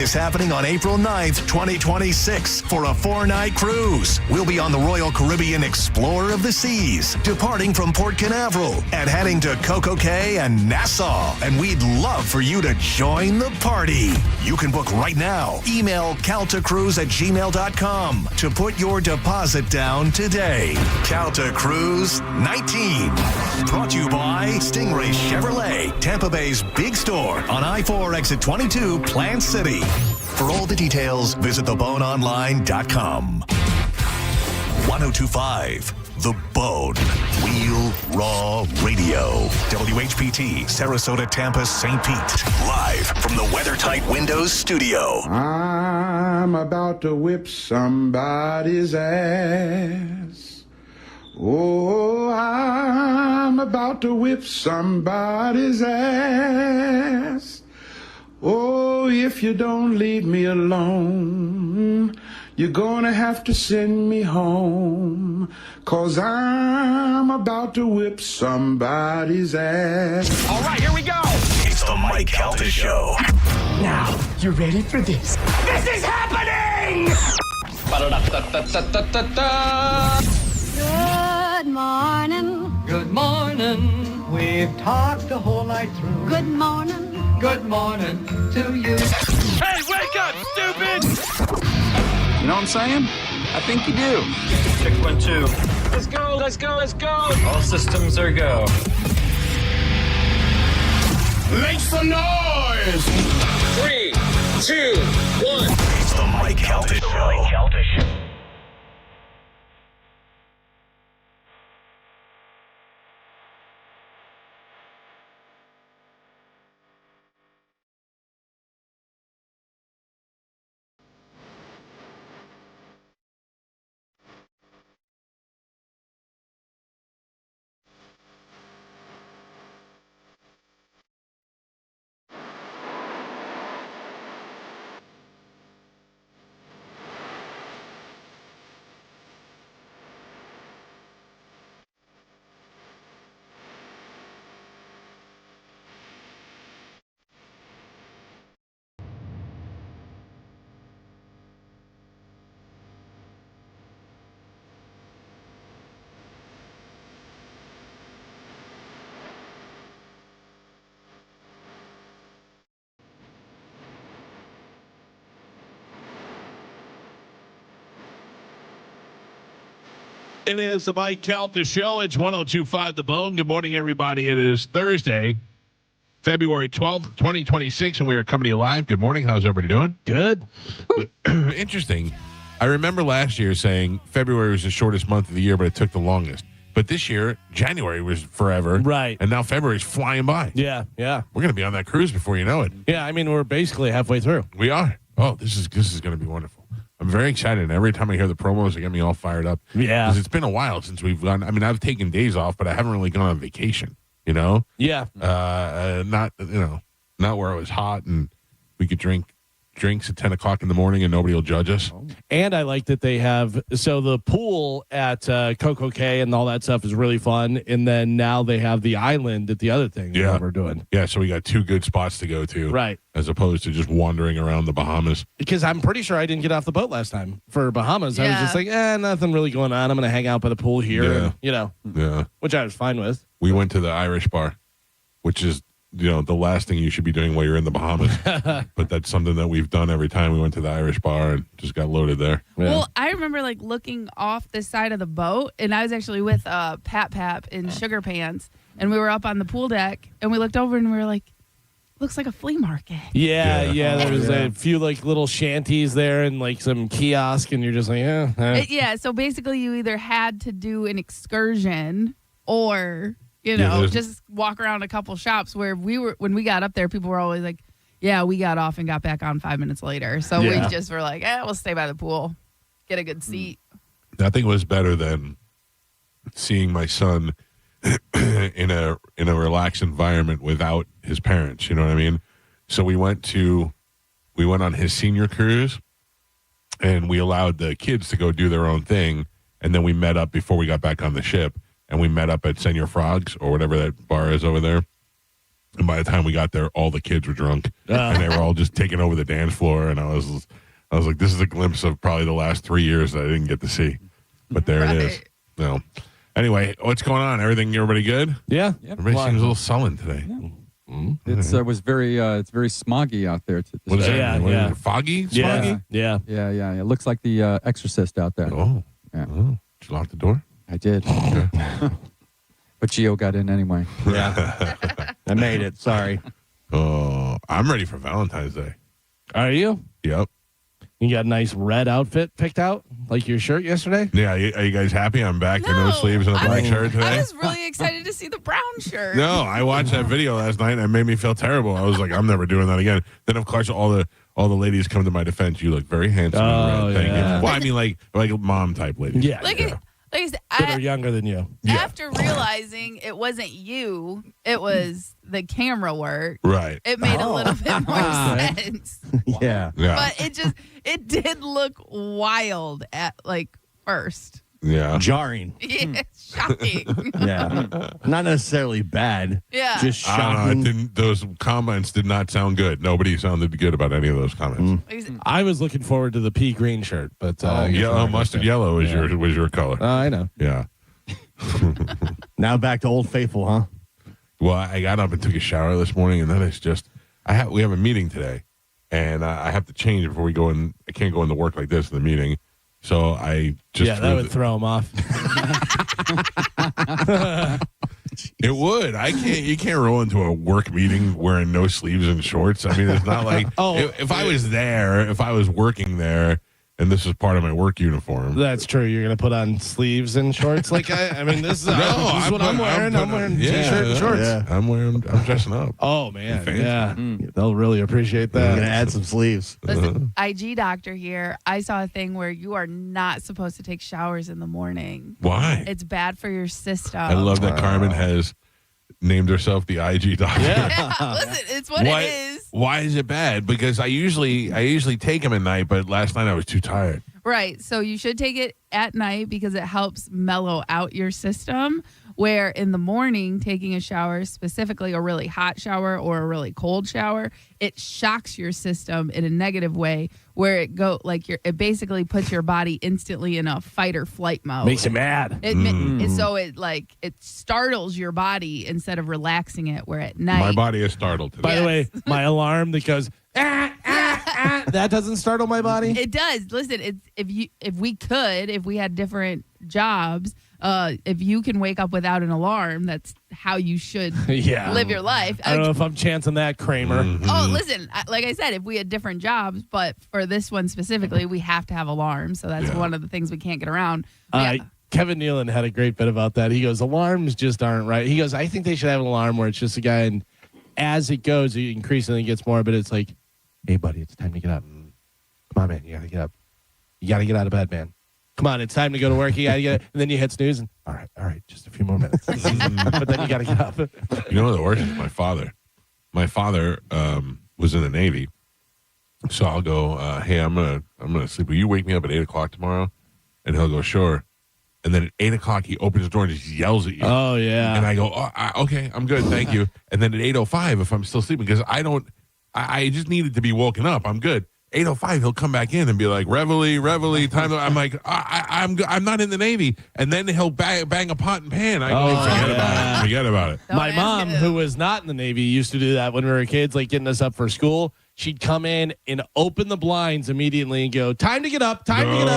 is happening on April 9th, 2026 for a 4-night cruise. We'll be on the Royal Caribbean Explorer of the Seas, departing from Port Canaveral and heading to Coco Cay and Nassau. And we'd love for you to join the party. You can book right now. Email caltacruise@gmail.com to put your deposit down today. Calta Cruise 19. Brought to you by Stingray Chevrolet, Tampa Bay's big store on I-4 exit 22, Plant City. For all the details, visit theboneonline.com. 1025, The Bone. Real Raw Radio. WHPT, Sarasota, Tampa, St. Pete. Live from the WeatherTight Windows studio. I'm about to whip somebody's ass. Oh, I'm about to whip somebody's ass. Oh, if you don't leave me alone, you're gonna have to send me home, 'cause I'm about to whip somebody's ass. All right, here we go. It's the Mike Calta Show. Now, you ready for this? This is happening! Good morning. Good morning. We've talked the whole night through. Good morning. Good morning to you. Hey, wake up, stupid! You know what I'm saying? I think you do. Check 1, 2. Let's go, let's go, let's go! All systems are go. Make some noise! 3, 2, 1. It's the Mike Calta Show. It is the Mike Calta Show. It's 1025 The Bone. Good morning, everybody. It is Thursday, February 12th, 2026, and we are coming to you live. Good morning. How's everybody doing? Good. Interesting. I remember last year saying February was the shortest month of the year, but it took the longest. But this year, January was forever. Right. And now February's flying by. Yeah. We're going to be on that cruise before you know it. Yeah, I mean, we're basically halfway through. We are. Oh, this is going to be wonderful. I'm very excited. And every time I hear the promos, they get me all fired up. Yeah. Because it's been a while since we've gone. I mean, I've taken days off, but I haven't really gone on vacation, you know? Yeah. Not where it was hot and we could drink drinks at 10 o'clock in the morning and nobody will judge us. And I like that they have, so the pool at Coco Cay and all that stuff is really fun. And then now they have the island at the other thing that we're doing. Yeah, so we got 2 good spots to go to. Right. As opposed to just wandering around the Bahamas. Because I'm pretty sure I didn't get off the boat last time for Bahamas. I was Yeah. just like, nothing really going on. I'm going to hang out by the pool here. Yeah. And, which I was fine with. We went to the Irish bar, which is, the last thing you should be doing while you're in the Bahamas. But that's something that we've done every time we went to the Irish bar and just got loaded there. Yeah. Well, I remember looking off the side of the boat, and I was actually with Pap Pap in Sugar Pants, and we were up on the pool deck, and we looked over and we were like, looks like a flea market. Yeah. There was a few little shanties there and some kiosk, and you're just like, Yeah, so basically you either had to do an excursion or just walk around a couple shops where when we got up there, people were always like, yeah, we got off and got back on 5 minutes later. So we just were like, we'll stay by the pool, get a good seat. Nothing was better than seeing my son in a relaxed environment without his parents. You know what I mean? So we went on his senior cruise, and we allowed the kids to go do their own thing, and then we met up before we got back on the ship. And we met up at Senor Frogs or whatever that bar is over there. And by the time we got there, all the kids were drunk, and they were all just taking over the dance floor. And I was like, this is a glimpse of probably the last 3 years that I didn't get to see. But there it is. No. Anyway, what's going on? Everybody good? Yeah. Everybody seems a little sullen today. Yeah. It's it's very smoggy out there. What is that? Yeah, What is yeah. it, foggy? Yeah. Smoggy? Yeah. Yeah. It looks like the Exorcist out there. Oh. Yeah. Oh. Did you lock the door? I did. Okay. But Geo got in anyway. Yeah. I made it. Sorry. Oh, I'm ready for Valentine's Day. Are you? Yep. You got a nice red outfit picked out, like your shirt yesterday? Yeah, are you guys happy? I'm back to no sleeves and a black shirt today. I was really excited to see the brown shirt. No, I watched that video last night and it made me feel terrible. I was like, I'm never doing that again. Then of course all the ladies come to my defense. You look very handsome in red. Thank you. Well, I mean like mom type ladies. Yeah. Like I said, That are younger than you. after realizing it wasn't you, it was the camera work. Right. It made a little bit more sense. Yeah. Yeah. But it did look wild at first. Yeah. Jarring. Yeah, shocking. Yeah. Not necessarily bad. Yeah. Just I don't shocking. know. Those comments did not sound good. Nobody sounded good about any of those comments. I was looking forward to the pea green shirt, but Mustard yellow was your color. I know. Yeah. Now back to Old Faithful, huh? Well, I got up and took a shower this morning, and then it's just we have a meeting today, and I have to change before we go in. I can't go into work like this in the meeting, so I just that would throw him off. It would. I can't. You can't roll into a work meeting wearing no sleeves and shorts. I mean, it's not like if I was there, if I was working there, and this is part of my work uniform. That's true. You're going to put on sleeves and shorts. This is what I'm wearing. I'm wearing t-shirt and shorts. Yeah. I'm dressing up. Oh man, Fancy. yeah. They'll really appreciate that. I'm going to add some sleeves. Listen, IG doctor here. I saw a thing where you are not supposed to take showers in the morning. Why? It's bad for your system. I love that Carmen has named herself the IG doctor. Yeah, listen, it's what it is. Why is it bad? Because I usually take them at night, but last night I was too tired. Right. So you should take it at night because it helps mellow out your system. Where in the morning, taking a shower, specifically a really hot shower or a really cold shower, it shocks your system in a negative way where it basically puts your body instantly in a fight or flight mode. Makes you mad. So it startles your body instead of relaxing it, where at night. My body is startled today. By the way, my alarm that goes, that doesn't startle my body. It does. Listen, if we had different jobs, if you can wake up without an alarm, that's how you should live your life. I don't know if I'm chancing that, Kramer. Oh, listen, like I said, if we had different jobs, but for this one specifically, we have to have alarms. So that's one of the things we can't get around. Kevin Nealon had a great bit about that. He goes, alarms just aren't right. He goes, I think they should have an alarm where it's just a guy, and as it goes, it increasingly gets more, but it's like, hey, buddy, it's time to get up. Come on, man, you got to get up. You got to get out of bed, man. Come on, it's time to go to work. You got to get up. And then you hit snooze, and all right, just a few more minutes. But then you got to get up. You know what the worst is? My father. My father was in the Navy, so I'll go, hey, I'm gonna sleep. Will you wake me up at 8:00 tomorrow? And he'll go, sure. And then at 8:00, he opens the door and just yells at you. Oh, yeah. And I go, okay, I'm good, thank you. And then at 8:05, if I'm still sleeping, because I just needed to be woken up. I'm good. 8:05, he'll come back in and be like, reveille, time. I'm like, I'm not in the Navy. And then he'll bang a pot and pan. I go, forget about it. My mom, who was not in the Navy, used to do that when we were kids, like getting us up for school. She'd come in and open the blinds immediately and go, time to get up, time to get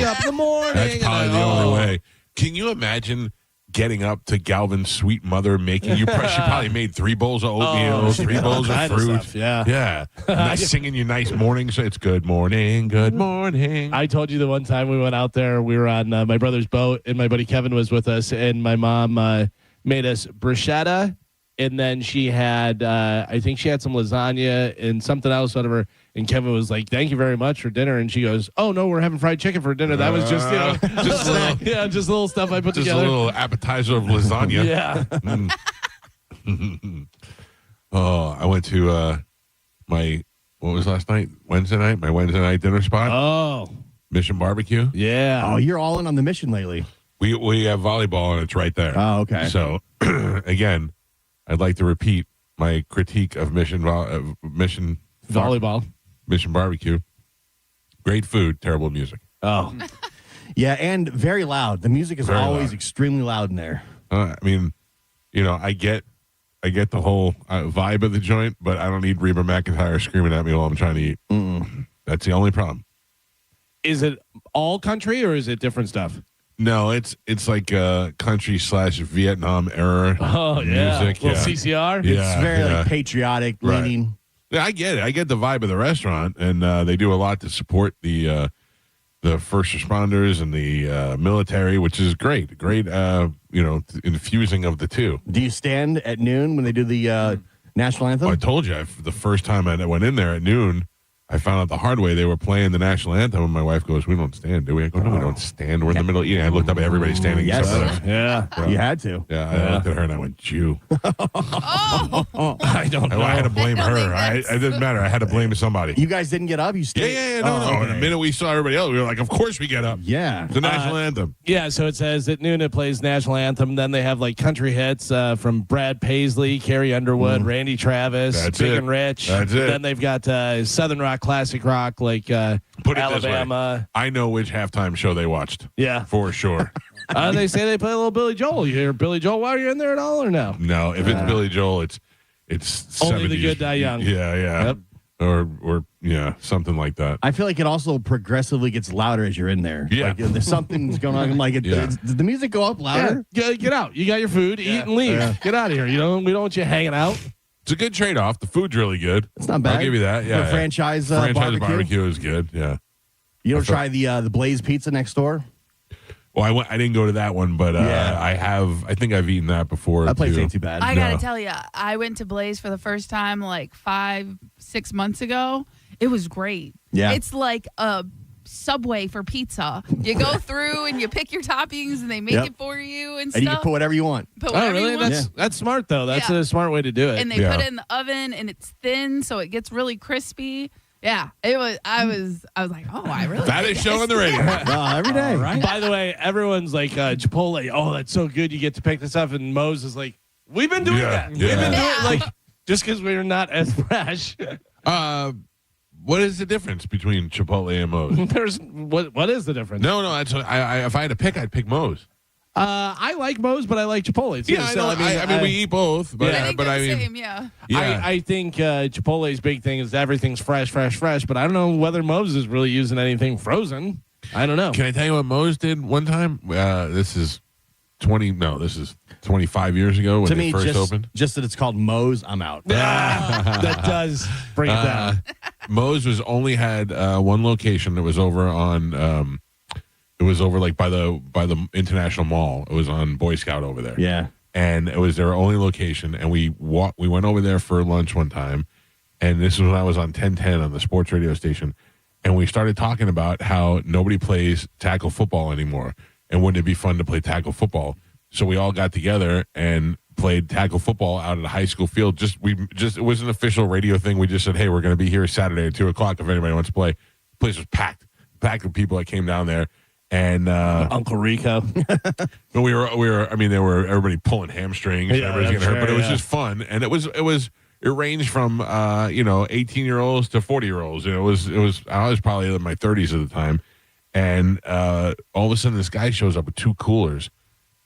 up in the morning. That's probably the only way. Can you imagine getting up to Galvin's sweet mother making you? She probably made 3 bowls of oatmeal, 3 bowls of fruit. Yeah. Singing you nice morning. So it's good morning, good morning. I told you the one time we went out there, we were on my brother's boat, and my buddy Kevin was with us, and my mom made us bruschetta. And then she had, I think she had some lasagna and something else, whatever. And Kevin was like, thank you very much for dinner. And she goes, oh, no, we're having fried chicken for dinner. That was just, just a little stuff I put together. Just a little appetizer of lasagna. Yeah. I went to what was last night? Wednesday night? My Wednesday night dinner spot. Oh. Mission Barbecue. Yeah. Oh, you're all in on the mission lately. We have volleyball, and it's right there. Oh, okay. So, again, I'd like to repeat, my critique of Mission Volleyball. Mission Barbecue. Great food, terrible music. Oh. Yeah, and very loud. The music is Very always loud. extremely loud in there. I mean, I get the whole vibe of the joint, but I don't need Reba McEntire screaming at me while I'm trying to eat. That's the only problem. Is it all country or is it different stuff? No, it's like country / Vietnam era music. Little CCR? Yeah, It's very like patriotic leaning. Yeah, I get it. I get the vibe of the restaurant, and they do a lot to support the first responders and the military, which is great. Great, infusing of the two. Do you stand at noon when they do the national anthem? Well, I told you, the first time I went in there at noon, I found out the hard way they were playing the national anthem, and my wife goes, "We don't stand, do we?" I go, "No, we don't stand. We're in the middle." I looked up at everybody standing. Yes. except us. Yeah. You had to. Yeah, I looked at her and I went, "Jew." I don't know. I had to blame I don't her. think It didn't matter. I had to blame somebody. You guys didn't get up? You stayed? Yeah. No. Oh, okay. The minute we saw everybody else, we were like, "Of course we get up." Yeah. The national anthem. Yeah, so it says at noon it plays national anthem. Then they have like country hits from Brad Paisley, Carrie Underwood, Randy Travis, That's Big it. and Rich. That's it. Then they've got Southern rock, classic rock like Put it this way. Alabama. I know which halftime show they watched. Yeah. For sure. They say they play a little Billy Joel. You hear Billy Joel while you're in there at all or no? No, if it's Billy Joel, it's Only the 70s. good die young. Yeah. Yep. Or something like that. I feel like it also progressively gets louder as you're in there. Yeah. Like, there's something's going on. Like, did the music go up louder? Yeah, get out. You got your food. Eat and leave. Yeah. Get out of here. We don't want you hanging out. It's a good trade-off. The food's really good. It's not bad. I'll give you that. Yeah. For franchise barbecue is good. Yeah. You don't try the Blaze Pizza next door? Well, I didn't go to that one, but Yeah. I think I've eaten that before. That place too. ain't too bad. I gotta tell you, I went to Blaze for the first time like 5-6 months ago. It was great. Yeah. It's like a Subway for pizza. You go through and you pick your toppings and they make Yep. it for you and And you stuff. can put whatever you want. Put Oh, whatever really? you want. That's smart, though. That's Yeah. a smart way to do it. And they Yeah. put it in the oven and it's thin so it gets really crispy. Yeah, it was. I was like, oh, I really. That like is this. showing the radio. Every day. By the way, everyone's like, Chipotle, oh, that's so good. You get to pick this up. And Moe's is like, we've been doing that. Yeah. We've been doing Yeah. it. Like, just because we're not as fresh. What is the difference between Chipotle and Moe's? There's what is the difference? No. That's if I had to pick, I'd pick Moe's. I like Moe's, but I like Chipotle too. Yeah, I know. I mean, we eat both, but I think but they're I the mean, same. Yeah. yeah. I think Chipotle's big thing is everything's fresh, but I don't know whether Moe's is really using anything frozen. I don't know. Can I tell you what Moe's did one time? This is 25 years ago when To they me, first just, opened. just that it's called Moe's, I'm out. That does bring it down. Moe's was only had one location. It was over on. It was over like by the International Mall. It was on Boy Scout over there. Yeah. And it was their only location. And we went over there for lunch one time, and this was when I was on 1010 on the sports radio station, and we started talking about how nobody plays tackle football anymore, and wouldn't it be fun to play tackle football? So we all got together and played tackle football out at a high school field. It was an official radio thing. We just said, hey, we're going to be here Saturday at 2:00 if anybody wants to play. The place was packed with people that came down there. And Uncle Rico. but we were. I mean, everybody pulling hamstrings. Yeah, Everybody's getting hurt, but it was yeah. just fun, and it ranged from 18-year-olds to 40-year-olds. I was probably in my 30s at the time, and all of a sudden this guy shows up with 2 coolers,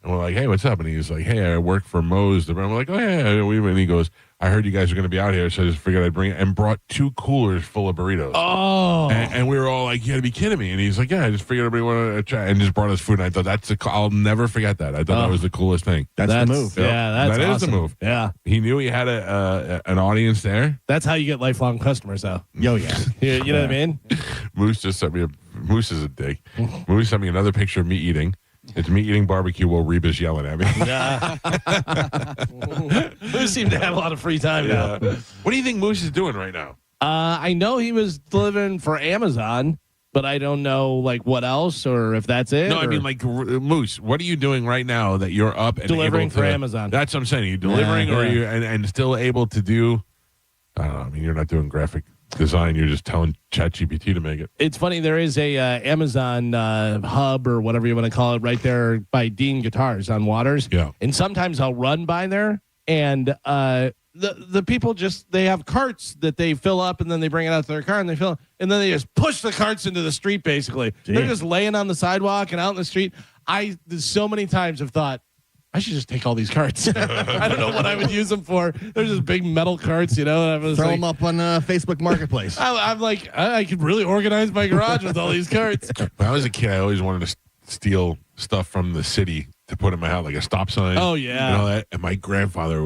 and we're like, hey, what's up? And he's like, hey, I work for Moe's. And we're like, oh yeah. And he goes, I heard you guys are going to be out here, so I just figured I'd bring it, and brought 2 coolers full of burritos. Oh. And we were all like, you got to be kidding me. And he's like, yeah, I just figured everybody wanted to try, and just brought us food. And I thought I'll never forget that. I thought that was the coolest thing. That's the move. Yeah, that's That is awesome. the move. Yeah. He knew he had an audience there. That's how you get lifelong customers, though. Yo, yeah. You know what I mean? Moose just sent me Moose is a dick. Moose sent me another picture of me eating. It's me eating barbecue while Reba's yelling at me. Moose seemed to have a lot of free time now. What do you think Moose is doing right now? I know he was delivering for Amazon, but I don't know like what else or if that's it. No, I or- mean like Moose. What are you doing right now that you're up and Delivering able to, for Amazon. That's what I'm saying. Are you delivering, or are Yeah. you and still able to do? I don't know. I mean, you're not doing graphic design. You're just telling ChatGPT to make it. It's funny. There is a Amazon hub or whatever you want to call it right there by Dean Guitars on Waters. Yeah. And sometimes I'll run by there and the people they have carts that they fill up and then they bring it out to their car and they fill, and then they just push the carts into the street. Basically, they're just laying on the sidewalk and out in the street. I so many times have thought, I should just take all these carts. I don't know what I would use them for. They're just big metal carts, you know. And I was Throw them up on Facebook Marketplace. I'm like, I could really organize my garage with all these carts. When I was a kid, I always wanted to steal stuff from the city to put in my house, like a stop sign. Oh, yeah. You know that? And my grandfather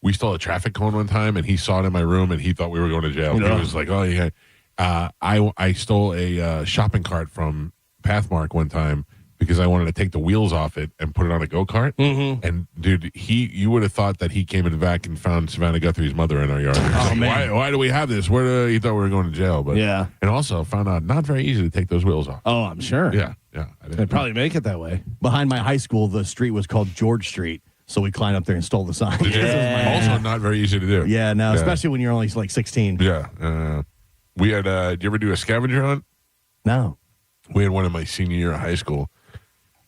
we stole a traffic cone one time, and he saw it in my room, and he thought we were going to jail. No. He was like, oh, yeah. I stole a shopping cart from Pathmark one time because I wanted to take the wheels off it and put it on a go-kart. Mm-hmm. And, dude, you would have thought that he came in the back and found Savannah Guthrie's mother in our yard. Oh, man. Why do we have this? He thought we were going to jail. But yeah. And also found out not very easy to take those wheels off. Oh, I'm sure. Yeah. They'd probably make it that way. Behind my high school, the street was called George Street. So we climbed up there and stole the sign. Yeah. Also not very easy to do. Yeah, no, especially when you're only like 16. Yeah. We had, did you ever do a scavenger hunt? No. We had one in my senior year of high school.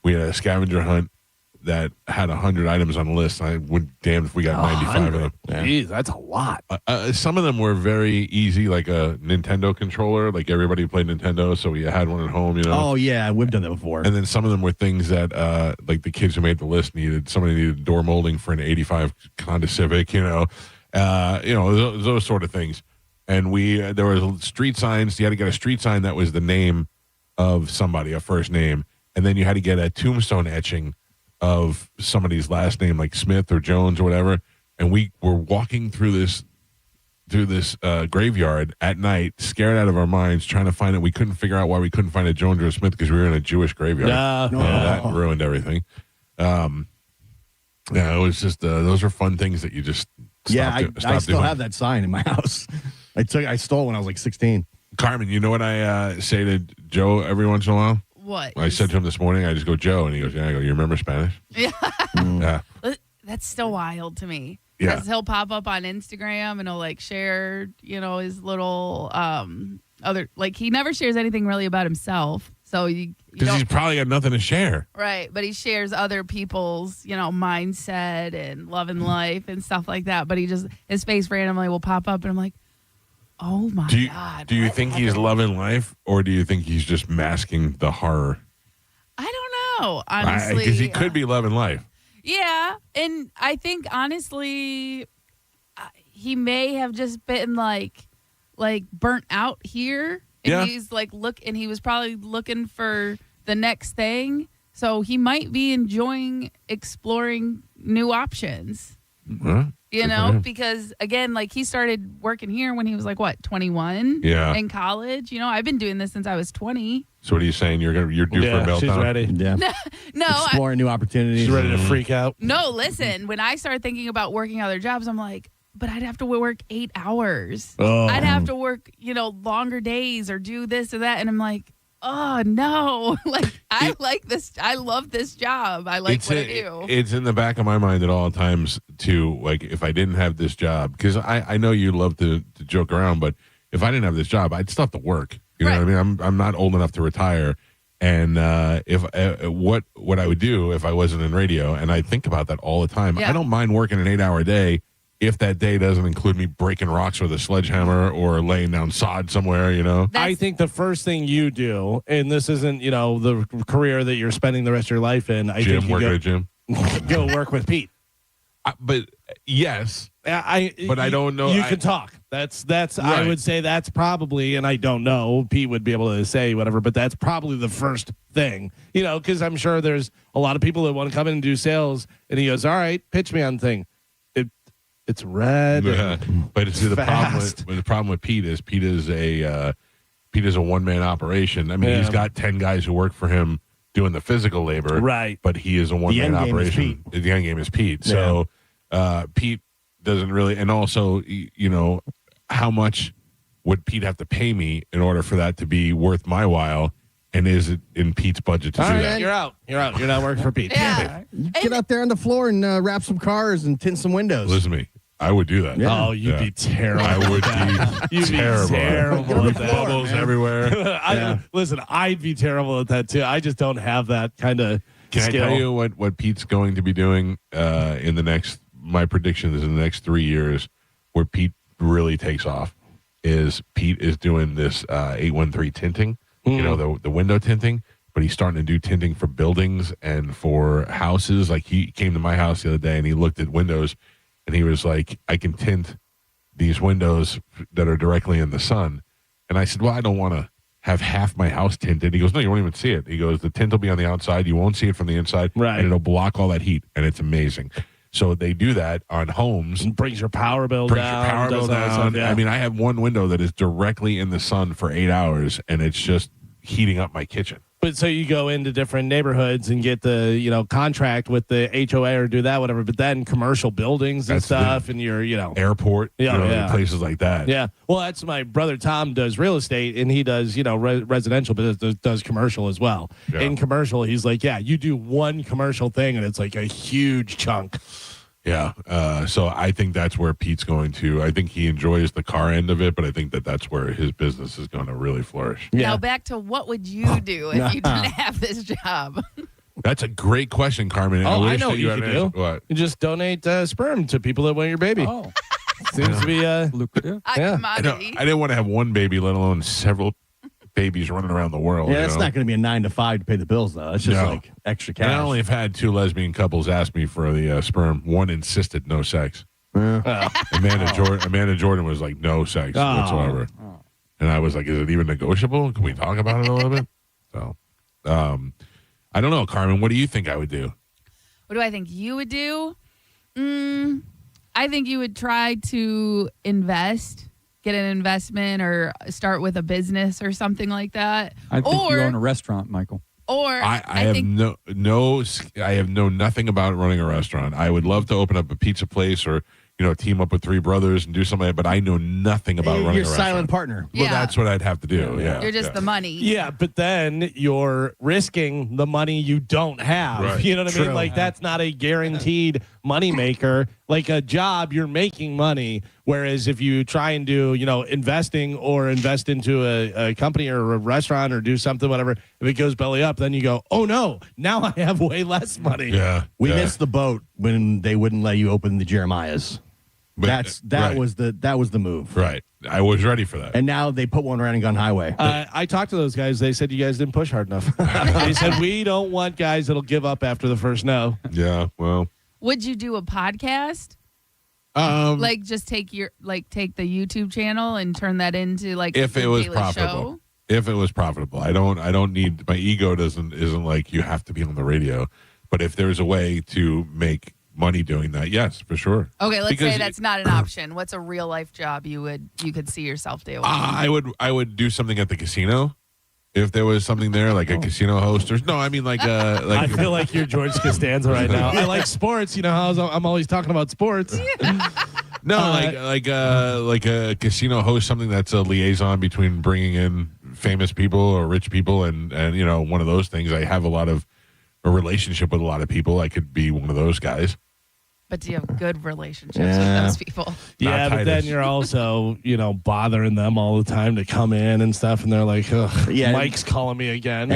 We had a scavenger hunt that had 100 items on the list. I would damn if we got 95 of them. Yeah. Jeez, that's a lot. Some of them were very easy, like a Nintendo controller. Like everybody played Nintendo, so we had one at home, you know. Oh, yeah, we've done that before. And then some of them were things that, like the kids who made the list needed. Somebody needed door molding for an 85 Honda Civic, you know. Those sort of things. And there was street signs. You had to get a street sign that was the name of somebody, a first name. And then you had to get a tombstone etching of somebody's last name, like Smith or Jones or whatever. And we were walking through this graveyard at night, scared out of our minds, trying to find it. We couldn't figure out why we couldn't find a Jones or a Smith because we were in a Jewish graveyard. That ruined everything. It was just those are fun things that you just I still have that sign in my house. I stole it when I was like 16. Carmen, you know what I say to Joe every once in a while? What? I said to him this morning, I just go, Joe, and he goes, yeah. I go, you remember Spanish? Yeah. Yeah. That's still wild to me. Yeah. Because he'll pop up on Instagram and he'll like share, his little he never shares anything really about himself. So because he's probably got nothing to share. Right, but he shares other people's, mindset and love and life and stuff like that. But his face randomly will pop up and I'm like, oh my God. Do you think he's loving life, or do you think he's just masking the horror? I don't know, honestly. Because he could be loving life. Yeah, and I think, honestly, he may have just been, like burnt out here. And he's, and he was probably looking for the next thing. So he might be enjoying exploring new options. Huh? Because again, he started working here when he was 21? Yeah. In college. I've been doing this since I was 20. So what are you saying? You're due for a meltdown? She's ready. Yeah. No. Exploring new opportunities. She's ready to freak out. No, listen, when I started thinking about working other jobs, I'm like, but I'd have to work 8 hours. Oh. I'd have to work, longer days or do this or that. And I'm like, oh no, I like this. I love this job. I like what I do. It's in the back of my mind at all times too. If I didn't have this job, because I know you love to joke around, but if I didn't have this job, I'd still have to work. You know what I mean? I'm not old enough to retire. And what I would do if I wasn't in radio, and I think about that all the time. Yeah. I don't mind working an 8-hour day if that day doesn't include me breaking rocks with a sledgehammer or laying down sod somewhere, I think the first thing you do, and this isn't, the career that you're spending the rest of your life in. I think you work at a gym. Go work with Pete. But yes, I don't know. You can talk. That's. Right. I would say that's probably, and I don't know. Pete would be able to say whatever, but that's probably the first thing. Because I'm sure there's a lot of people that want to come in and do sales, and he goes, "All right, pitch me on the thing." It's red. Yeah. But it's the problem with Pete is a one-man operation. I mean, he's got 10 guys who work for him doing the physical labor. Right. But he is a one-man operation. The end game is Pete. So Pete doesn't really, and also, how much would Pete have to pay me in order for that to be worth my while? And is it in Pete's budget to do that? You're out. You're not working for Pete. Yeah. Get out there on the floor and wrap some cars and tint some windows. Listen to me. I would do that. Yeah. Oh, you'd be terrible. I would be terrible. At that. Bubbles everywhere. Listen, I'd be terrible at that too. I just don't have that kind of skill. I tell you what Pete's going to be doing in the next, my prediction is in the next 3 years, where Pete really takes off is Pete is doing this 813 tinting, you know, the window tinting, but he's starting to do tinting for buildings and for houses. Like he came to my house the other day and he looked at windows and he was like, I can tint these windows that are directly in the sun. And I said, well, I don't want to have half my house tinted. He goes, no, you won't even see it. He goes, the tint will be on the outside. You won't see it from the inside. Right. And it'll block all that heat. And it's amazing. So they do that on homes. And brings your power bill down. I mean, I have one window that is directly in the sun for 8 hours, and it's just heating up my kitchen. But so you go into different neighborhoods and get the, you know, contract with the HOA or do that, whatever. But then commercial buildings and stuff, and you're, you know, airport, places like that. Yeah. Well, that's my brother Tom does real estate, and he does, you know, residential, but does commercial as well. Yeah. In commercial, he's like, yeah, you do one commercial thing, and it's like a huge chunk. Yeah. So I think that's where Pete's going to. I think he enjoys the car end of it, but I think that's where his business is going to really flourish. Yeah. Now back to what would you do if you didn't have this job? That's a great question, Carmen. I know what you could do. What? You just donate sperm to people that want your baby. Oh. Seems to be lucrative. Commodity. I didn't want to have one baby, let alone several babies running around the world. Yeah, it's not going to be a 9 to 5 to pay the bills, though. It's just like extra cash. And I only have had 2 lesbian couples ask me for the sperm. One insisted no sex. Amanda Jordan was like, no sex whatsoever. And I was like, is it even negotiable? Can we talk about it a little bit? So, I don't know, Carmen. What do you think I would do? What do I think you would do? I think you would try to invest. Get an investment or start with a business or something like that. I think you own a restaurant, Michael. Or I have nothing about running a restaurant. I would love to open up a pizza place or, you know, team up with 3 brothers and do something, but I know nothing about running a restaurant. Your silent partner. Well, that's what I'd have to do. Yeah. You're just the money. Yeah, but then you're risking the money you don't have. Right. You know what I mean? Like, that's not a guaranteed money maker. Like a job, you're making money. Whereas if you try and do, you know, investing or invest into a company or a restaurant or do something, whatever, if it goes belly up, then you go, oh no, now I have way less money. Yeah. We missed the boat when they wouldn't let you open the Jeremiah's. But that was the move. Right. I was ready for that. And now they put one around and Gun Highway. I talked to those guys. They said you guys didn't push hard enough. They said we don't want guys that'll give up after the first no. Yeah. Well. Would you do a podcast? Like just take the YouTube channel and turn that into like if it was daily profitable. show? If it was profitable. I don't need, my ego isn't like you have to be on the radio. But if there's a way to make money doing that, yes, for sure. Okay, let's say that's not an option. What's a real life job you could see yourself doing? I would do something at the casino. If there was something there, like a casino host, or no, I mean like I feel like you're George Costanza right now. I like sports. You know how I'm always talking about sports. No, like a casino host, something that's a liaison between bringing in famous people or rich people, and you know, one of those things. I have a relationship with a lot of people. I could be one of those guys. But do you have good relationships with those people? Yeah, but then you're also, you know, bothering them all the time to come in and stuff, and they're like, Mike's calling me again.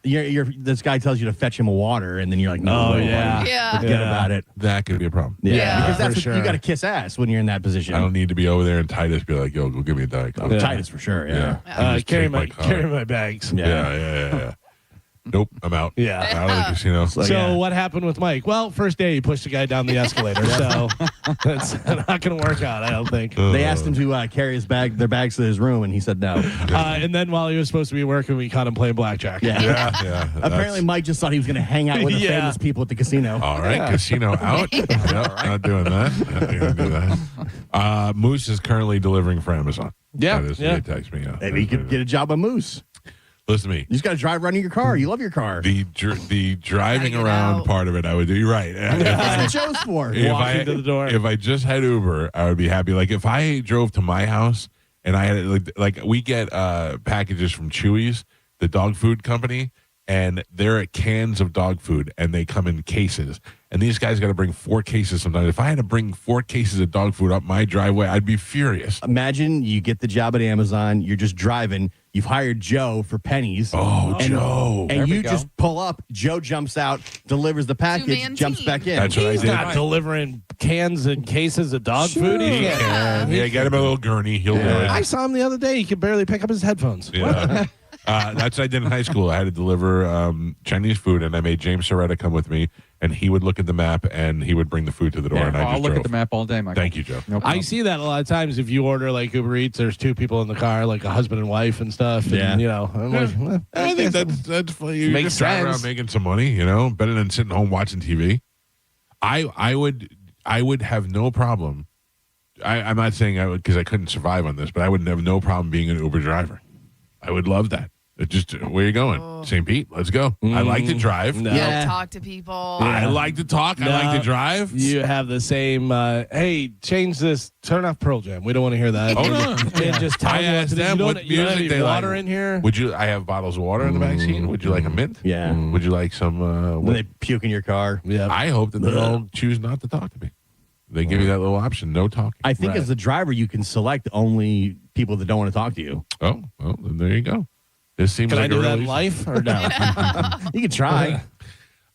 Yeah. This guy tells you to fetch him a water, and then you're like, no, forget about it. That could be a problem. Yeah, because that's what you got to kiss ass when you're in that position. I don't need to be over there and Titus be like, yo, go give me a Diet Coke. Titus for sure. Carry my bags. Yeah. Nope, I'm out. Yeah. Out of the casino. So what happened with Mike? Well, first day he pushed the guy down the escalator, so that's not going to work out, I don't think. They asked him to carry their bags to his room, and he said no. And then while he was supposed to be working, we caught him playing blackjack. Yeah. Apparently, Mike just thought he was going to hang out with the famous people at the casino. All right, casino out. Not doing that. Not going to do that. Moose is currently delivering for Amazon. Yeah. He texted me. Maybe you could get a job at Moose. Listen to me. You just got to drive around in your car. You love your car. The driving around part of it, I would do. You're right. That's what Joe's for. Walking to the door. If I just had Uber, I would be happy. Like if I drove to my house and I had like we get packages from Chewy's, the dog food company, and they're cans of dog food, and they come in cases. And these guys got to bring 4 cases sometimes. If I had to bring 4 cases of dog food up my driveway, I'd be furious. Imagine you get the job at Amazon. You're just driving. You've hired Joe for pennies. Oh, Joe. And There we you go. just pull up. Joe jumps out, delivers the package, Two-man jumps team. back in. That's what I He's did. not delivering cans and cases of dog food. He can't. Yeah, get him a little gurney. He'll do it. I saw him the other day. He could barely pick up his headphones. Yeah. That's what I did in high school. I had to deliver Chinese food, and I made James Soretta come with me, and he would look at the map, and he would bring the food to the door, and I I'll just look drove. at the map all day, Michael. Thank you, Joe. No problem. I see that a lot of times. If you order like Uber Eats, there's two people in the car, like a husband and wife and stuff. And, I'm like, well, I think that's funny. You Makes just drive around sense. making some money, better than sitting home watching TV. I would have no problem. I'm not saying I would because I couldn't survive on this, but I would have no problem being an Uber driver. I would love that. It just where you going? St. Pete, let's go. I like to drive. No. Yeah, talk to people. I like to talk. I like to drive. You have the same. Hey, change this. Turn off Pearl Jam. We don't want to hear that. Oh, no. And just tell I them what asked to do. them You what don't have music any they water like. in here. Would you? I have bottles of water in the back seat. Would you like a mint? Yeah. Would you like some? When they puke in your car. Yeah. I hope that they'll choose not to talk to me. They give you that little option, no talking. I think Right. as the driver, you can select only people that don't want to talk to you. Oh, well, then there you go. This seems Can like I do a that really in life or no? You can try.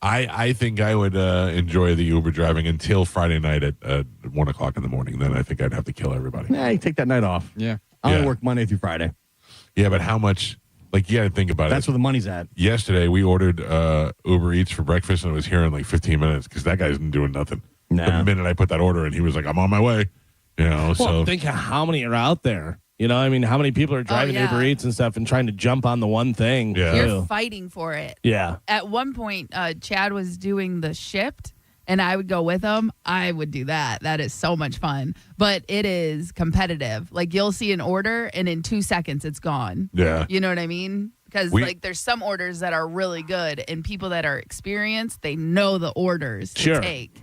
I think I would enjoy the Uber driving until Friday night at 1 o'clock in the morning. Then I think I'd have to kill everybody. Yeah, you take that night off. Yeah. I only Yeah. work Monday through Friday. Yeah, but how much? Like, you got to think about That's it. where the money's at. Yesterday, we ordered Uber Eats for breakfast, and it was here in like 15 minutes because that guy's doing nothing. Nah. The minute I put that order in, he was like, I'm on my way. Well, So think of how many are out there. I mean, how many people are driving yeah. Uber Eats and stuff and trying to jump on the one thing? Yeah. You're too. fighting for it. Yeah. At one point, Chad was doing the Shipt, and I would go with him. I would do that. That is so much fun. But it is competitive. Like, you'll see an order, and in 2 seconds, it's gone. yeah. You know what I mean? Because, We- there's some orders that are really good, and people that are experienced, they know the orders to Sure. take.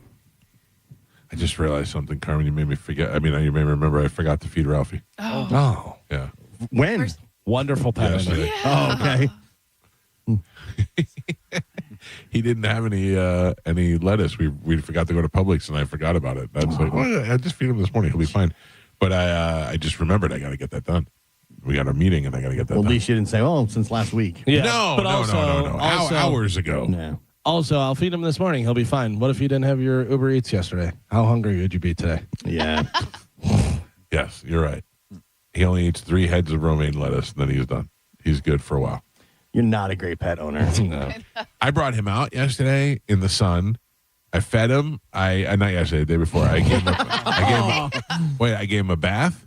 I just realized something, Carmen. You made me forget. I mean, you made me remember I forgot to feed Ralphie. Oh. Yeah. When? Wonderful pet. Yesterday. Oh, okay. He didn't have any lettuce. We forgot to go to Publix, and I forgot about it. That's like, well, I just feed him this morning. He'll be fine. But I just remembered I got to get that done. We got a meeting, and I got to get that Well, at done. least you didn't say, oh, since last week. Yeah. No, but no. also, Hours ago. No. Also, I'll feed him this morning. He'll be fine. What if you didn't have your Uber Eats yesterday? How hungry would you be today? Yeah. Yes, you're right. He only eats 3 heads of romaine lettuce, and then he's done. He's good for a while. You're not a great pet owner. No. I brought him out yesterday in the sun. I fed him. I not yesterday, the day before. I gave him a bath.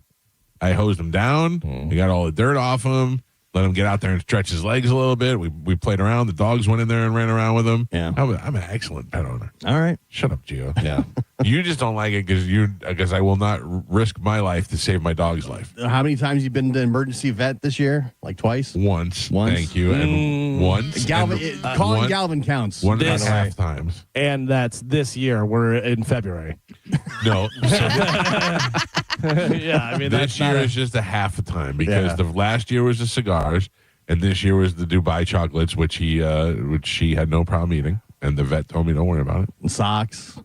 I hosed him down. We got all the dirt off him. Let him get out there and stretch his legs a little bit. We played around. The dogs went in there and ran around with him. Yeah. I'm an excellent pet owner. All right. Shut up, Gio. Yeah. You just don't like it because I will not risk my life to save my dog's life. How many times you been to emergency vet this year? Like twice? Once. Once? Thank you. And once. Galvin, and calling one- Galvin counts. 1.5 times. And that's this year. We're in February. No. So Yeah, I mean, this that's not year a- is just a half a time because Yeah. the last year was the cigars and this year was the Dubai chocolates, which she had no problem eating. And the vet told me, don't worry about it. Socks.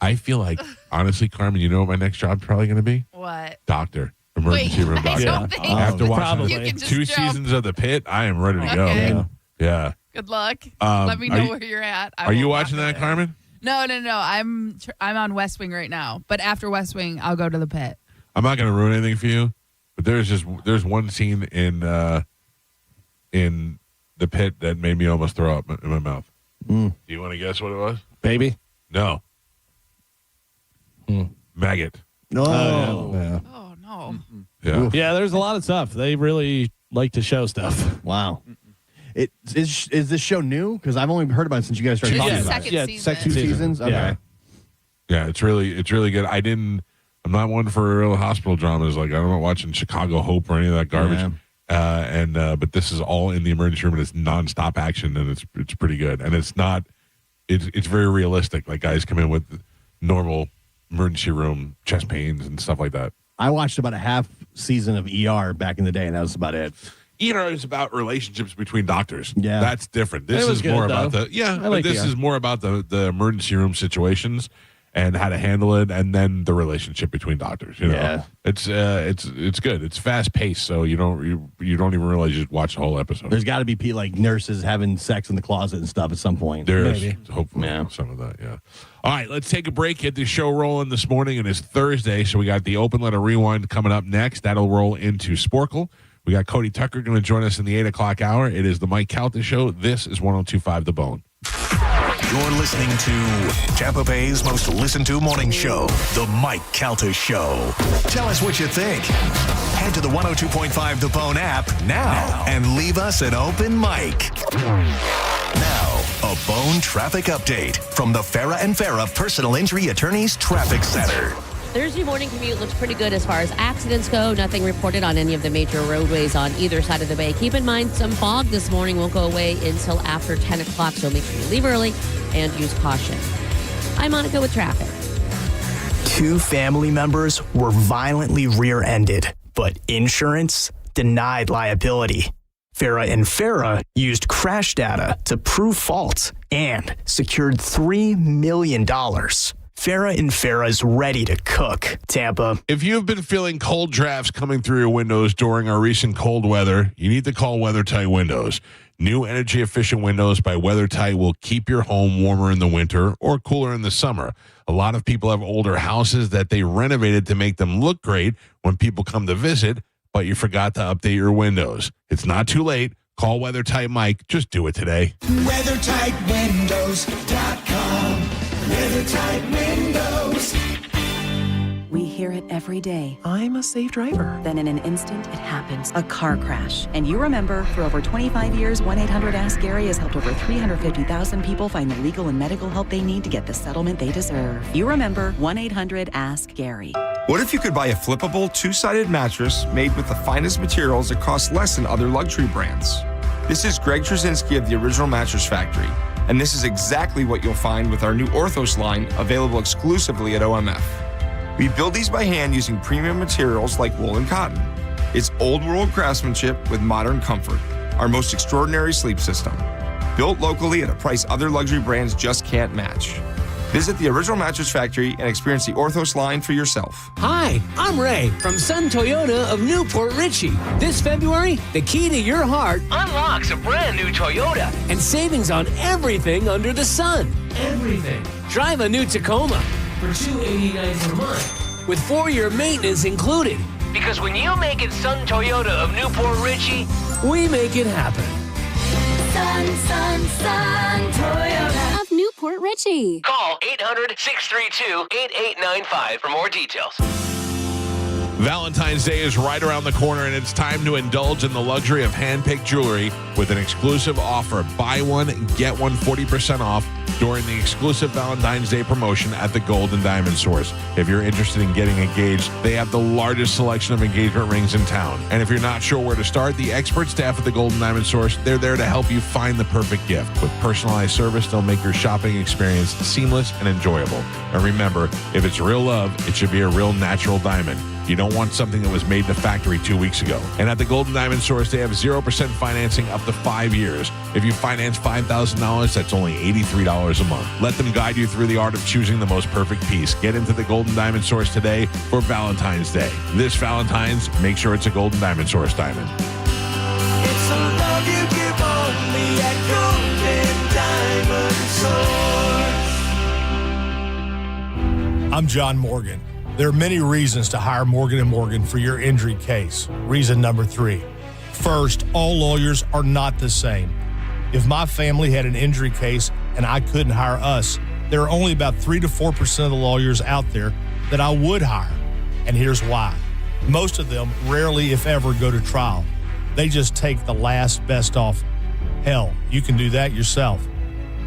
I feel like, honestly, Carmen, you know what my next job's probably going to be? What? Doctor. Emergency room I doctor. don't think After watching probably. you can just 2 jump. seasons of The Pit, I am ready to go. Okay. Yeah. Good luck. Um, Let me are know you- where you're at. Are you will watching rock that, with it. Carmen? No. I'm on West Wing right now. But after West Wing, I'll go to the pit. I'm not going to ruin anything for you, but there's one scene in The Pit that made me almost throw up in my mouth. Do you want to guess what it was? baby. No. Maggot. No. Yeah. Oh, no. Yeah. Yeah, there's a lot of stuff. They really like to show stuff. Wow. Is this show new? Because I've only heard about it since you guys started It's talking the about second it. Yeah, season. second 2 seasons? Okay. Yeah. Yeah, it's really good. I'm not one for real hospital dramas. Like, I'm not watching Chicago Hope or any of that garbage. Yeah. But this is all in the emergency room and it's nonstop action and it's pretty good. And it's very realistic. Like, guys come in with normal emergency room chest pains and stuff like that. I watched about a half season of ER back in the day, and that was about it. Is about relationships between doctors. Yeah. That's different. This It was is good, more though. about I like this ER. is more about the emergency room situations and how to handle it, and then the relationship between doctors. It's good. It's fast paced, so you don't even realize you just watch the whole episode. There's got to be like nurses having sex in the closet and stuff at some point. There's hopefully some of that. Yeah. All right, let's take a break. Get the show rolling this morning, and it's Thursday, so we got the Open Letter Rewind coming up next. That'll roll into Sporkle. We got Cody Tucker going to join us in the 8 o'clock hour. It is the Mike Calta Show. This is 102.5 The Bone. You're listening to Tampa Bay's most listened to morning show, The Mike Calta Show. Tell us what you think. Head to the 102.5 The Bone app now and leave us an open mic. Now, a Bone traffic update from the Farah and Farah Personal Injury Attorneys Traffic Center. Thursday morning commute looks pretty good as far as accidents go. Nothing reported on any of the major roadways on either side of the bay. Keep in mind, some fog this morning won't go away until after 10 o'clock, so make sure you leave early and use caution. I'm Monica with traffic. 2 family members were violently rear-ended, but insurance denied liability. Farah and Farah used crash data to prove fault and secured $3 million. Farah and Farah's ready to cook. Tampa. If you've been feeling cold drafts coming through your windows during our recent cold weather, you need to call WeatherTight Windows. New energy-efficient windows by WeatherTight will keep your home warmer in the winter or cooler in the summer. A lot of people have older houses that they renovated to make them look great when people come to visit, but you forgot to update your windows. It's not too late. Call WeatherTight Mike. Just do it today. WeatherTightWindows.com. WeatherTight Windows. We hear it every day. I'm a safe driver. Then in an instant, it happens. A car crash. And you remember, for over 25 years, 1-800-ASK-GARY has helped over 350,000 people find the legal and medical help they need to get the settlement they deserve. You remember 1-800-ASK-GARY. What if you could buy a flippable, two-sided mattress made with the finest materials that cost less than other luxury brands? This is Greg Trzynski of the Original Mattress Factory, and this is exactly what you'll find with our new Orthos line, available exclusively at OMF. We build these by hand using premium materials like wool and cotton. It's old-world craftsmanship with modern comfort, our most extraordinary sleep system. Built locally at a price other luxury brands just can't match. Visit the Original Mattress Factory and experience the Orthos line for yourself. Hi, I'm Ray from Sun Toyota of Newport Richey. This February, the key to your heart unlocks a brand new Toyota and savings on everything under the sun. Everything. Drive a new Tacoma for $289 per month with 4-year maintenance included. Because when you make it Sun Toyota of Newport Richey, we make it happen. Sun Toyota of Newport Richey. Call 800-632-8895 for more details. Valentine's Day is right around the corner, and it's time to indulge in the luxury of hand-picked jewelry with an exclusive offer. Buy one, get one 40% off during the exclusive Valentine's Day promotion at the Gold and Diamond Source. If you're interested in getting engaged, they have the largest selection of engagement rings in town. And if you're not sure where to start, the expert staff at the Gold and Diamond Source, they're there to help you find the perfect gift. With personalized service, they'll make your shopping experience seamless and enjoyable. And remember, if it's real love, it should be a real natural diamond. You don't want something that was made in the factory 2 weeks ago. And at the Golden Diamond Source, they have 0% financing up to 5 years. If you finance $5,000, that's only $83 a month. Let them guide you through the art of choosing the most perfect piece. Get into the Golden Diamond Source today for Valentine's Day. This Valentine's, make sure it's a Golden Diamond Source diamond. It's a love you give only at Golden Diamond Source. I'm John Morgan. There are many reasons to hire Morgan & Morgan for your injury case. Reason number 3. First, all lawyers are not the same. If my family had an injury case and I couldn't hire us, there are only about 3 to 4% of the lawyers out there that I would hire. And here's why. Most of them rarely, if ever, go to trial. They just take the last best offer. Hell, you can do that yourself.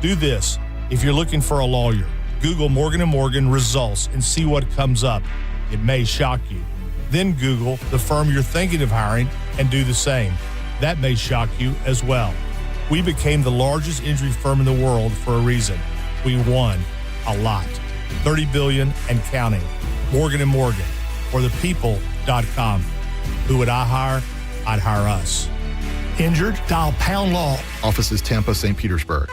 Do this. If you're looking for a lawyer, Google Morgan & Morgan results and see what comes up. It may shock you. Then Google the firm you're thinking of hiring and do the same. That may shock you as well. We became the largest injury firm in the world for a reason. We won a lot. $30 billion and counting. Morgan & Morgan, or thepeople.com. Who would I hire? I'd hire us. Injured? Dial #law. Offices Tampa, St. Petersburg.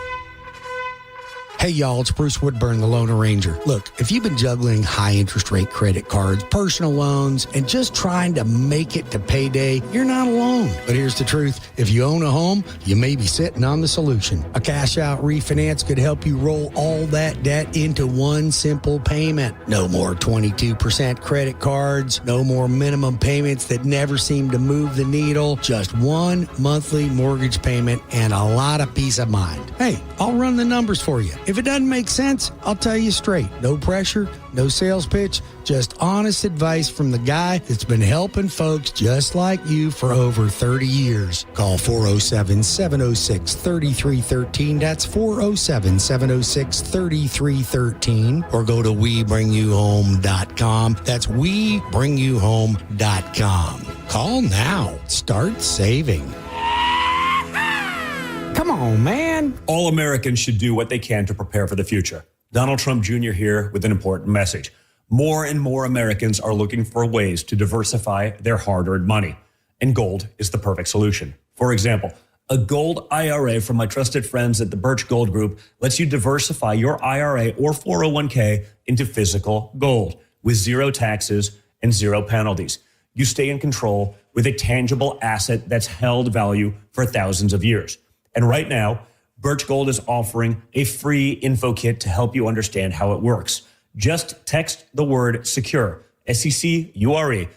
Hey, y'all, it's Bruce Woodburn, the Lone Ranger. Look, if you've been juggling high interest rate credit cards, personal loans, and just trying to make it to payday, you're not alone. But here's the truth. If you own a home, you may be sitting on the solution. A cash out refinance could help you roll all that debt into one simple payment. No more 22% credit cards, no more minimum payments that never seem to move the needle, just one monthly mortgage payment and a lot of peace of mind. Hey, I'll run the numbers for you. If it doesn't make sense, I'll tell you straight. No pressure, no sales pitch, just honest advice from the guy that's been helping folks just like you for over 30 years. Call 407-706-3313. That's 407-706-3313. Or go to WeBringYouHome.com. That's WeBringYouHome.com. Call now. Start saving. Come on, man. All Americans should do what they can to prepare for the future. Donald Trump Jr. here with an important message. More and more Americans are looking for ways to diversify their hard-earned money, and gold is the perfect solution. For example, a gold IRA from my trusted friends at the Birch Gold Group lets you diversify your IRA or 401k into physical gold with zero taxes and zero penalties. You stay in control with a tangible asset that's held value for thousands of years. And right now, Birch Gold is offering a free info kit to help you understand how it works. Just text the word SECURE, SECURE,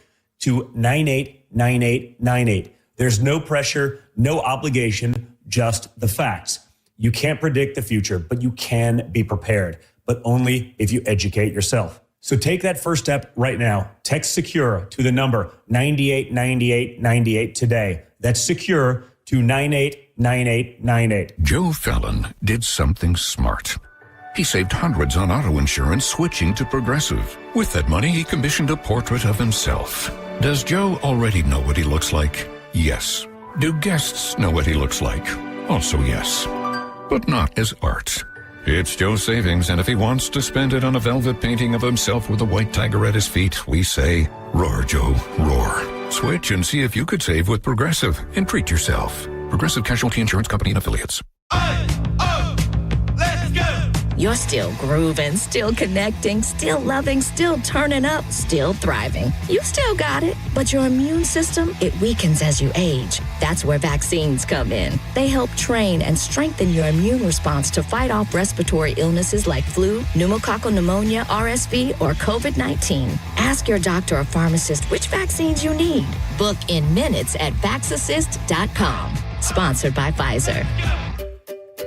to 989898. There's no pressure, no obligation, just the facts. You can't predict the future, but you can be prepared, but only if you educate yourself. So take that first step right now. Text SECURE to the number 989898 today. That's SECURE to 989898. Joe Fallon did something smart. He saved hundreds on auto insurance switching to Progressive. With that money, he commissioned a portrait of himself. Does Joe already know what he looks like? Yes. Do guests know what he looks like? Also yes. But not as art. It's Joe's savings, and if he wants to spend it on a velvet painting of himself with a white tiger at his feet, we say, roar, Joe, roar. Switch and see if you could save with Progressive and treat yourself. Progressive Casualty Insurance Company and Affiliates. You're still grooving, still connecting, still loving, still turning up, still thriving. You still got it, but your immune system, it weakens as you age. That's where vaccines come in. They help train and strengthen your immune response to fight off respiratory illnesses like flu, pneumococcal pneumonia, RSV, or COVID-19. Ask your doctor or pharmacist which vaccines you need. Book in minutes at vaxassist.com. Sponsored by Pfizer.